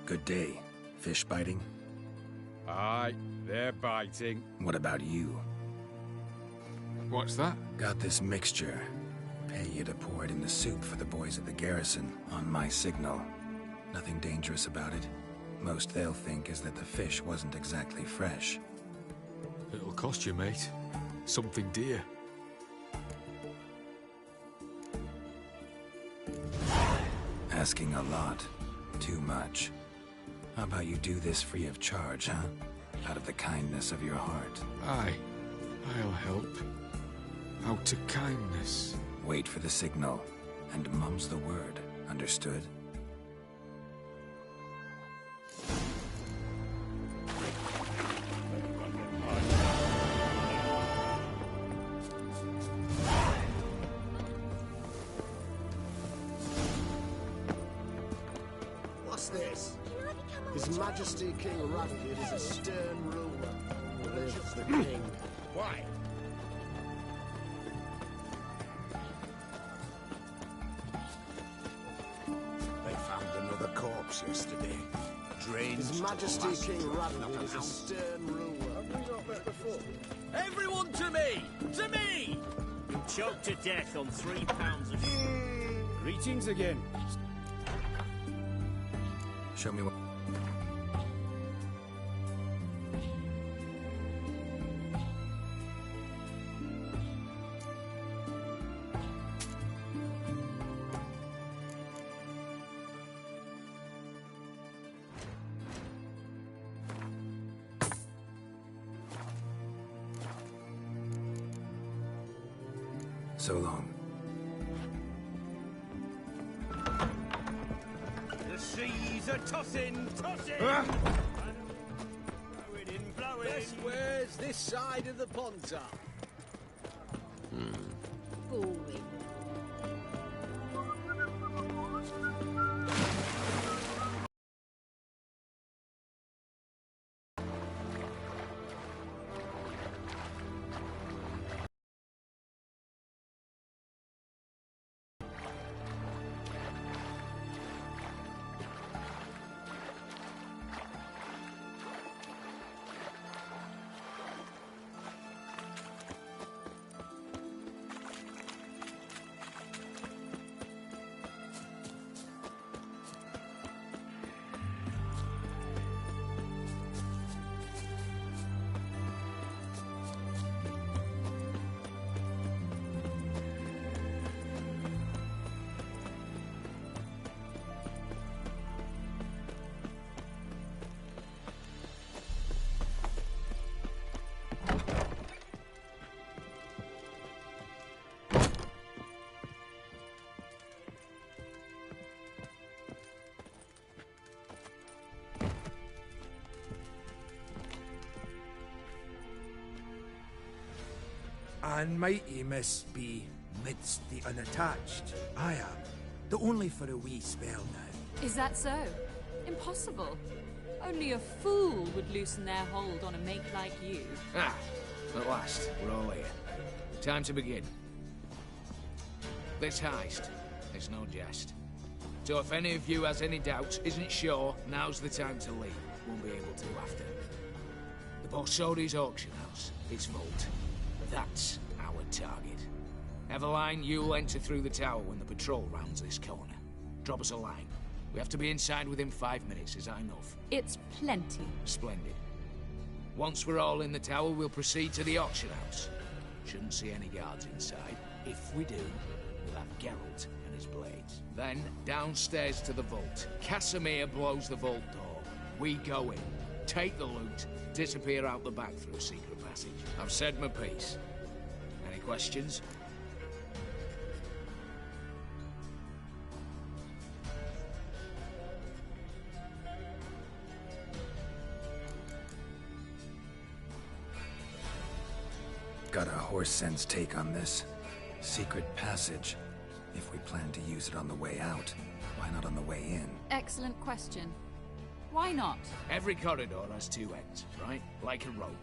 Good day. Fish biting? Aye, they're biting. What about you? What's that? Got this mixture. Pay you to pour it in the soup for the boys at the garrison, on my signal. Nothing dangerous about it. Most they'll think is that the fish wasn't exactly fresh. It'll cost you, mate. Something dear. Asking a lot. Too much. How about you do this free of charge, huh? Out of the kindness of your heart. Aye, I'll help. Out of kindness. Wait for the signal, and mum's the word. Understood? this? His Majesty King Radagid is a stern ruler. Lives the king. Why? They found another corpse yesterday. Drained. His Majesty King Radagid is a stern ruler. Have we not met before? Everyone to me! To me! Been choked to death on 3 pounds of... Greetings again. Show me what... So long. The seas are tossing, tossing! Ah. Blowing in, blowing. Best where's this side of the Pontar? Boring. And mighty must be midst the unattached. I am, though only for a wee spell now. Is that so? Impossible. Only a fool would loosen their hold on a make like you. Ah, at last, we're all here. Time to begin. This heist is no jest. So if any of you has any doubts, isn't sure, now's the time to leave. Won't be able to after. The Borsodi's auction house, its vault. That's our target. Eveline, you'll enter through the tower when the patrol rounds this corner. Drop us a line. We have to be inside within 5 minutes. Is that enough? It's plenty. Splendid. Once we're all in the tower, we'll proceed to the auction house. Shouldn't see any guards inside. If we do, we'll have Geralt and his blades. Then, downstairs to the vault. Casimir blows the vault door. We go in, take the loot, disappear out the back through a secret passage. I've said my piece. Any questions? Got a horse sense take on this. Secret passage. If we plan to use it on the way out, why not on the way in? Excellent question. Why not? Every corridor has 2 ends, right? Like a rope.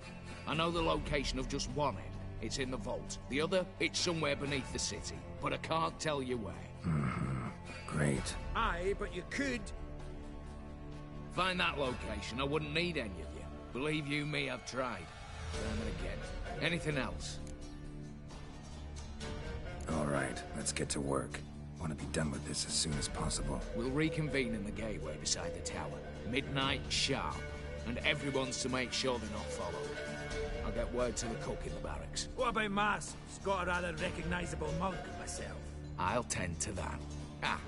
I know the location of just one end. It's in the vault. The other, it's somewhere beneath the city. But I can't tell you where. Great. Aye, but you could. Find that location, I wouldn't need any of you. Believe you me, I've tried. Time and again. Anything else? All right, let's get to work. Want to be done with this as soon as possible. We'll reconvene in the gateway beside the tower. Midnight sharp. And everyone's to make sure they're not followed. I'll get word to the cook in the barracks. What about Mass? He's got a rather recognisable mug myself. I'll tend to that. Ah,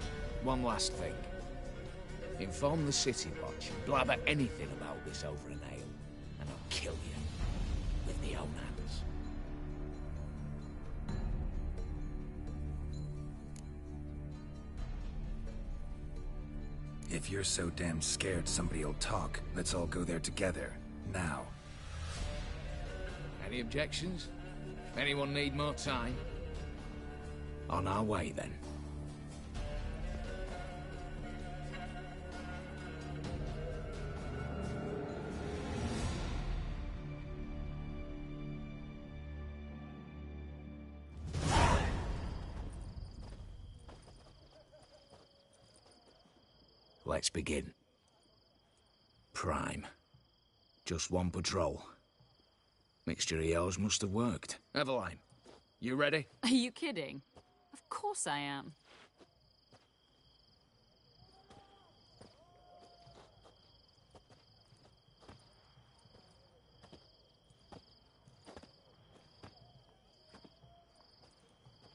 one last thing. Inform the City Watch. Blabber anything about this over an ale, and I'll kill you with my own hands. If you're so damn scared somebody'll talk, let's all go there together. Now. Any objections? Anyone need more time? On our way, then. Let's begin. Prime. Just one patrol. Mixture of yours must have worked. Eveline, you ready? Are you kidding? Of course I am.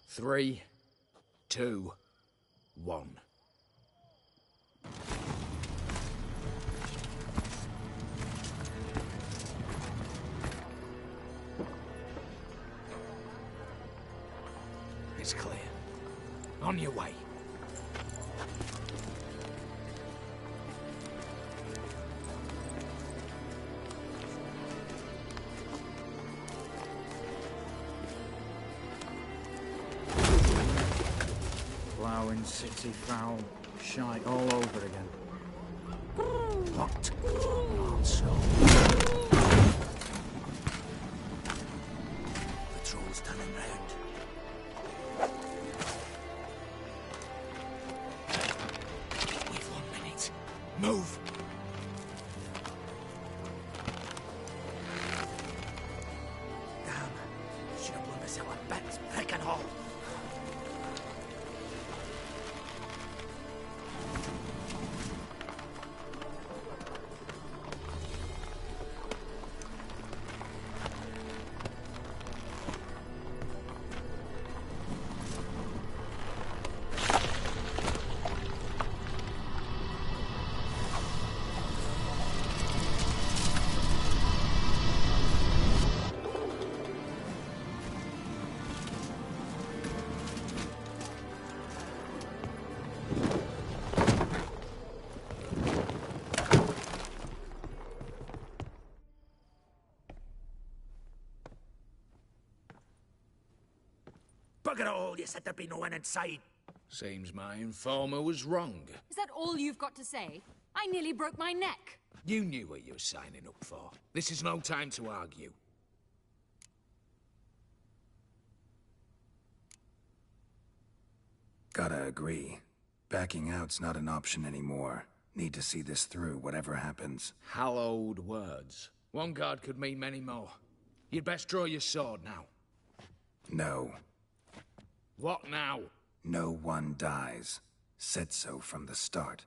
Three, 2, 1. It's clear. On your way. Ploughing, city foul, shite all over again. What? Also. Patrol's turning round. We've 1 minute. Move! Damn. Should have blown myself a bit. Frickin' hall. Bugger it all, you said there'd be no one inside. Seems my informer was wrong. Is that all you've got to say? I nearly broke my neck. You knew what you were signing up for. This is no time to argue. Gotta agree. Backing out's not an option anymore. Need to see this through, whatever happens. Hallowed words. One guard could mean many more. You'd best draw your sword now. No. What now? No one dies. Said so from the start.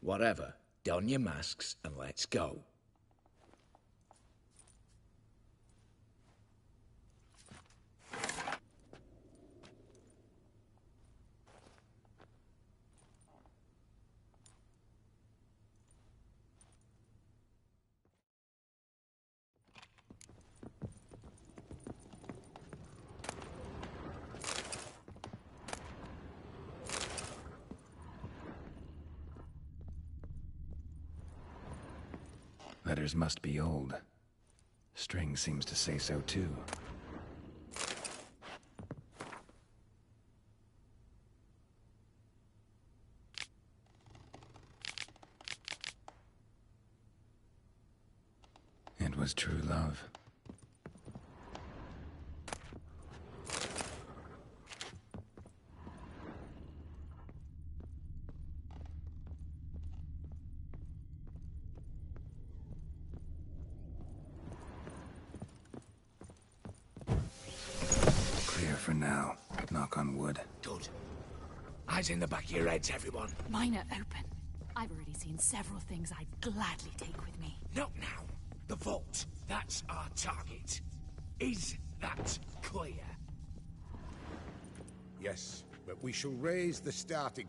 Whatever. Don your masks and let's go. Letters must be old. String seems to say so too. It was true love. For now. Knock on wood. Good. Eyes in the back of your heads, everyone. Mine are open. I've already seen several things I'd gladly take with me. Not now. The vault. That's our target. Is that clear? Yes, but we shall raise the starting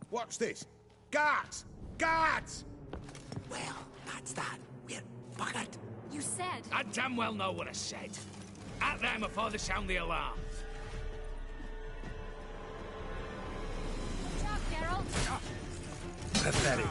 What's this? Guards! Guards! Well, that's that. We're buggered. You said... I damn well know what I said. At them before they sound the alarm. Watch out, Geralt. Pathetic.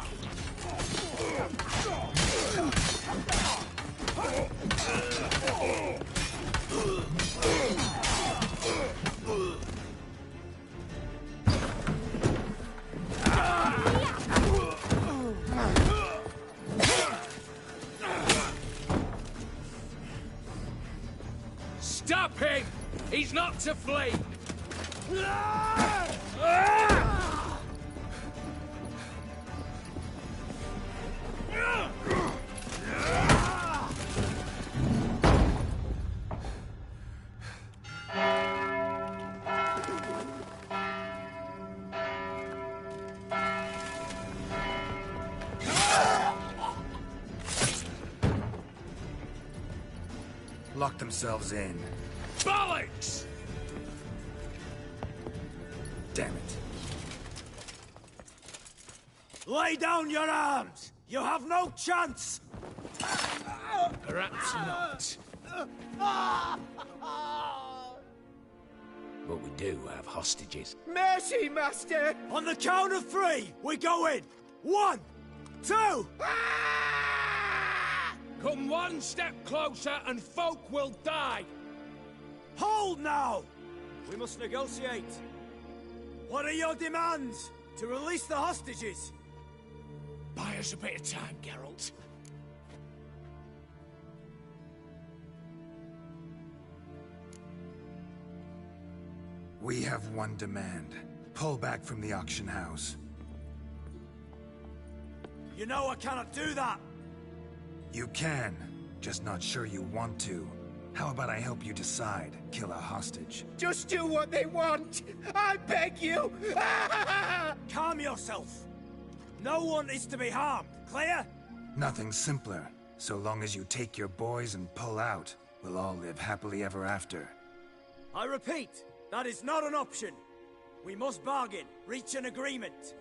Stop him! He's not to flee! Lock themselves in. Bollocks! Damn it. Lay down your arms! You have no chance! Perhaps not. But we do have hostages. Mercy, Master! On the count of 3, we go in! 1, 2! Come one step closer and folk will die! Hold now! We must negotiate. What are your demands? To release the hostages? Buy us a bit of time, Geralt. We have one demand. Pull back from the auction house. You know I cannot do that! You can, just not sure you want to. How about I help you decide? Kill a hostage. Just do what they want! I beg you! Calm yourself! No one is to be harmed, clear? Nothing simpler. So long as you take your boys and pull out, we'll all live happily ever after. I repeat, that is not an option. We must bargain, reach an agreement.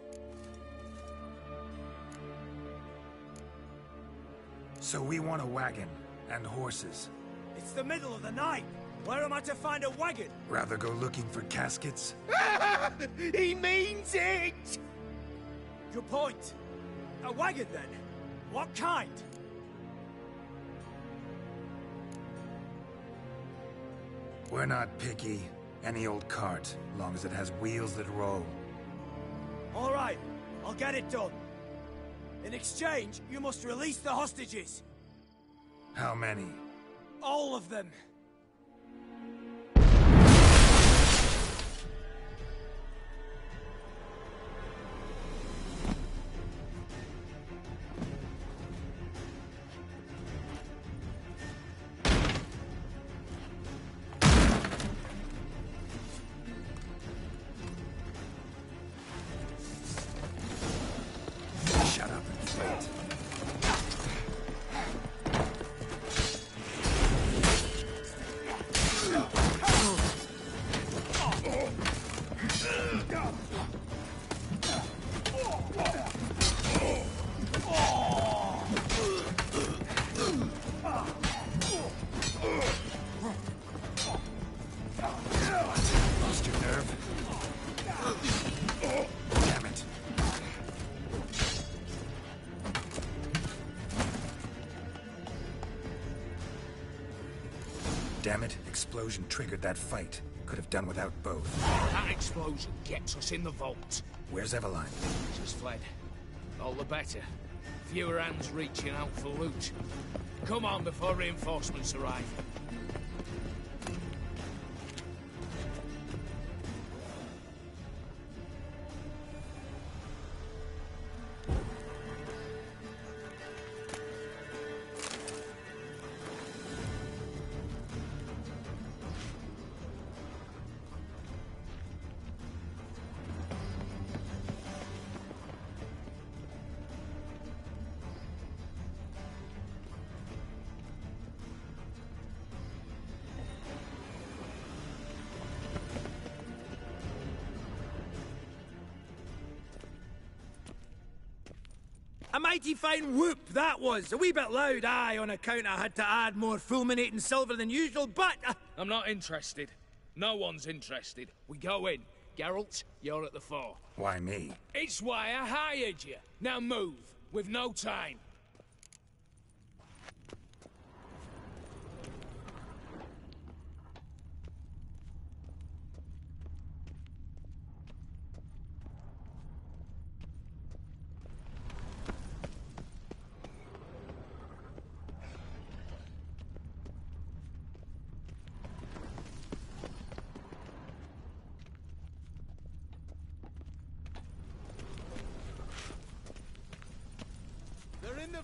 So we want a wagon, and horses. It's the middle of the night. Where am I to find a wagon? Rather go looking for caskets? He means it! Good point. A wagon, then? What kind? We're not picky. Any old cart, long as it has wheels that roll. All right, I'll get it done. In exchange, you must release the hostages. How many? All of them. Shut up and fight. Lost your nerve? Damn it. Damn it, explosion triggered that fight. Could have done without both. That explosion gets us in the vault. Where's Eveline? She's fled. All the better. Fewer hands reaching out for loot. Come on before reinforcements arrive. A mighty fine whoop that was. A wee bit loud, aye, on account I had to add more fulminating silver than usual, but... I'm not interested. No one's interested. We go in. Geralt, you're at the fore. Why me? It's why I hired you. Now move. We've no time.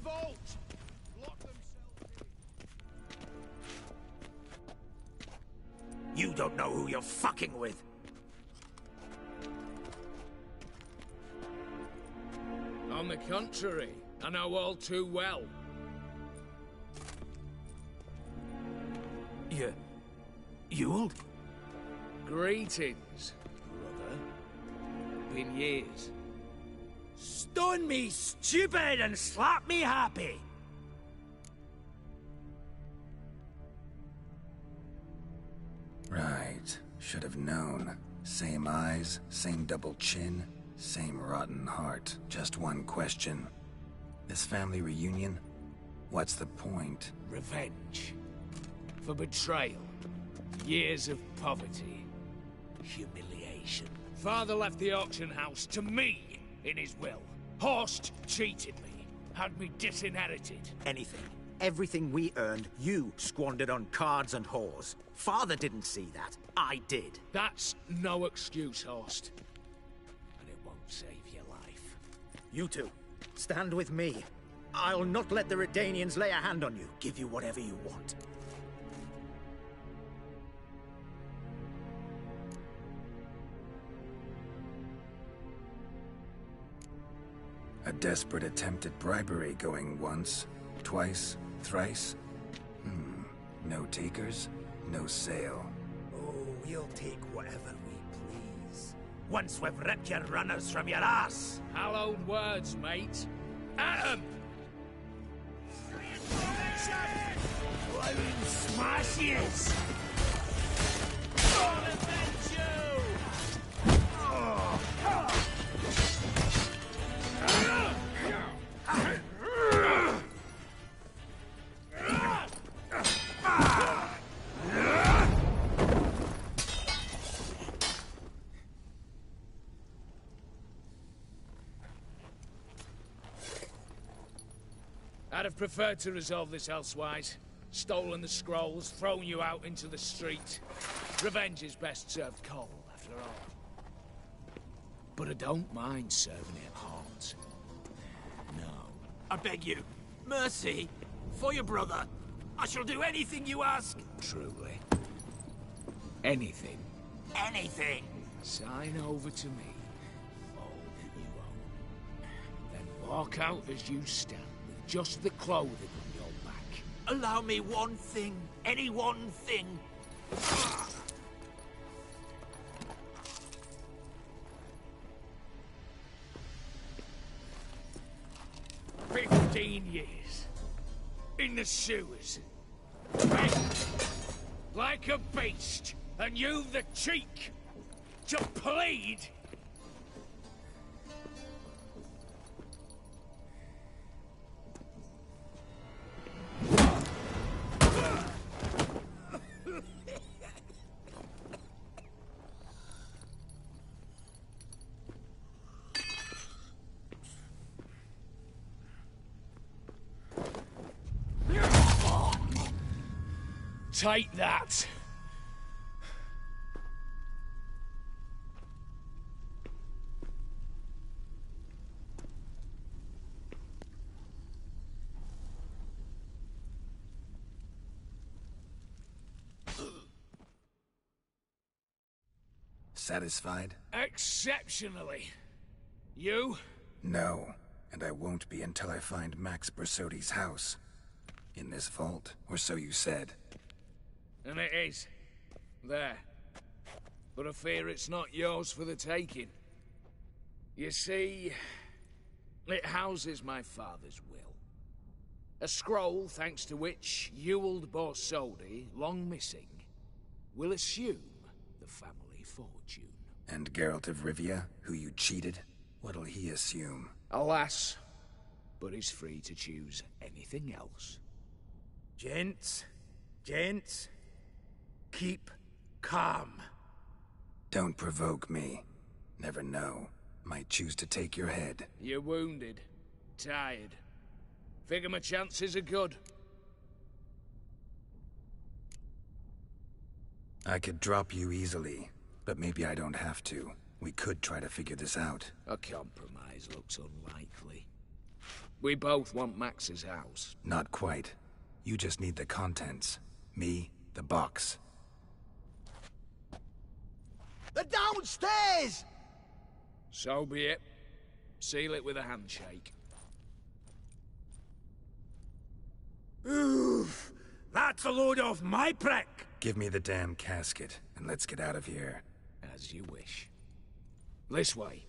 vault! Lock themselves in. You don't know who you're fucking with. On the contrary, I know all too well. You'll? Greetings, brother. Been years. Stone me stupid and slap me happy. Right. Should have known. Same eyes, same double chin, same rotten heart. Just one question. This family reunion? What's the point? Revenge. For betrayal. Years of poverty. Humiliation. Father left the auction house to me in his will. Horst cheated me. Had me disinherited. Anything. Everything we earned, you squandered on cards and whores. Father didn't see that. I did. That's no excuse, Horst. And it won't save your life. You two, stand with me. I'll not let the Redanians lay a hand on you. Give you whatever you want. A desperate attempt at bribery going once, twice, thrice. No takers, no sale. Oh, we'll take whatever we please. Once we've ripped your runners from your ass. Hallowed words, mate. At 'em! Blowing smashes! I'll avenge you! I'd have preferred to resolve this elsewise. Stolen the scrolls, thrown you out into the street. Revenge is best served cold, after all. But I don't mind serving it hot. No. I beg you, mercy, for your brother. I shall do anything you ask. Truly. Anything. Anything. Sign over to me. All that you own. Then walk out as you stand, with just the clothing on your back. Allow me one thing. Any one thing. 15 years. In the sewers. Begged. Like a beast. And you've the cheek to plead. Take that. Satisfied? Exceptionally. You? No, and I won't be until I find Max Bersodi's house. In this vault, or so you said. And it is. There. But I fear it's not yours for the taking. You see, it houses my father's will. A scroll thanks to which Ewald Borsodi, long missing, will assume the family fortune. And Geralt of Rivia, who you cheated, what'll he assume? Alas, but he's free to choose anything else. Gents, keep calm. Don't provoke me. Never know. Might choose to take your head. You're wounded. Tired. Figure my chances are good. I could drop you easily, but maybe I don't have to. We could try to figure this out. A compromise looks unlikely. We both want Max's house. Not quite. You just need the contents. Me, the box. They're downstairs! So be it. Seal it with a handshake. Oof! That's a load off my prick! Give me the damn casket, and let's get out of here. As you wish. This way.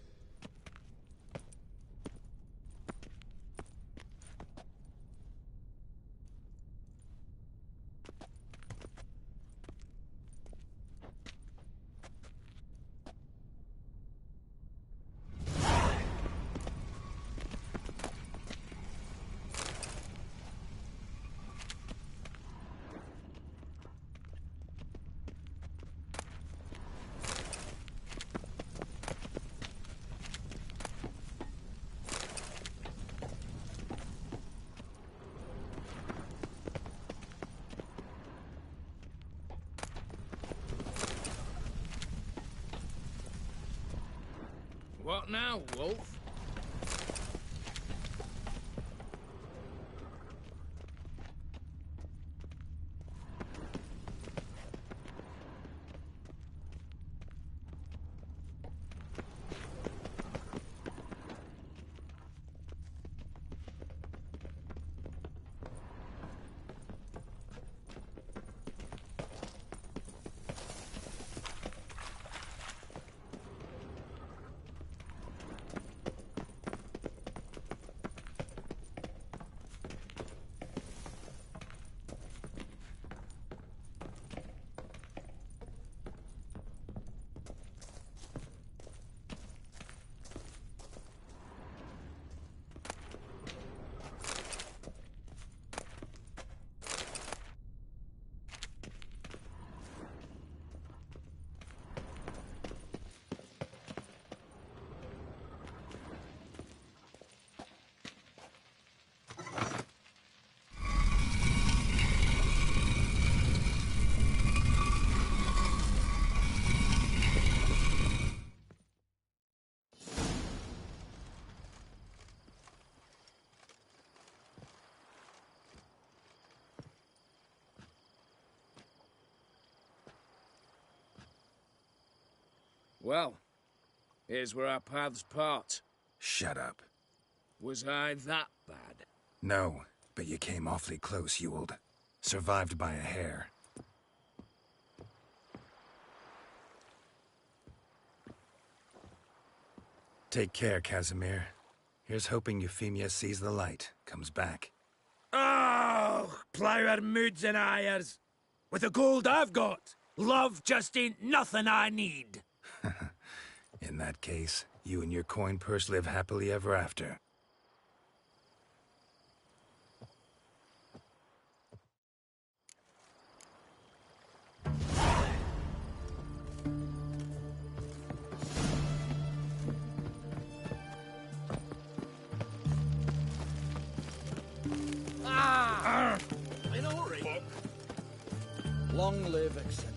What now, Wolf? Well, here's where our paths part. Shut up. Was I that bad? No, but you came awfully close, Ewald. Survived by a hair. Take care, Casimir. Here's hoping Euphemia sees the light, comes back. Oh, plough our moods and ires. With the gold I've got, love just ain't nothing I need. In that case, you and your coin purse live happily ever after. In a hurry. Long live, etc.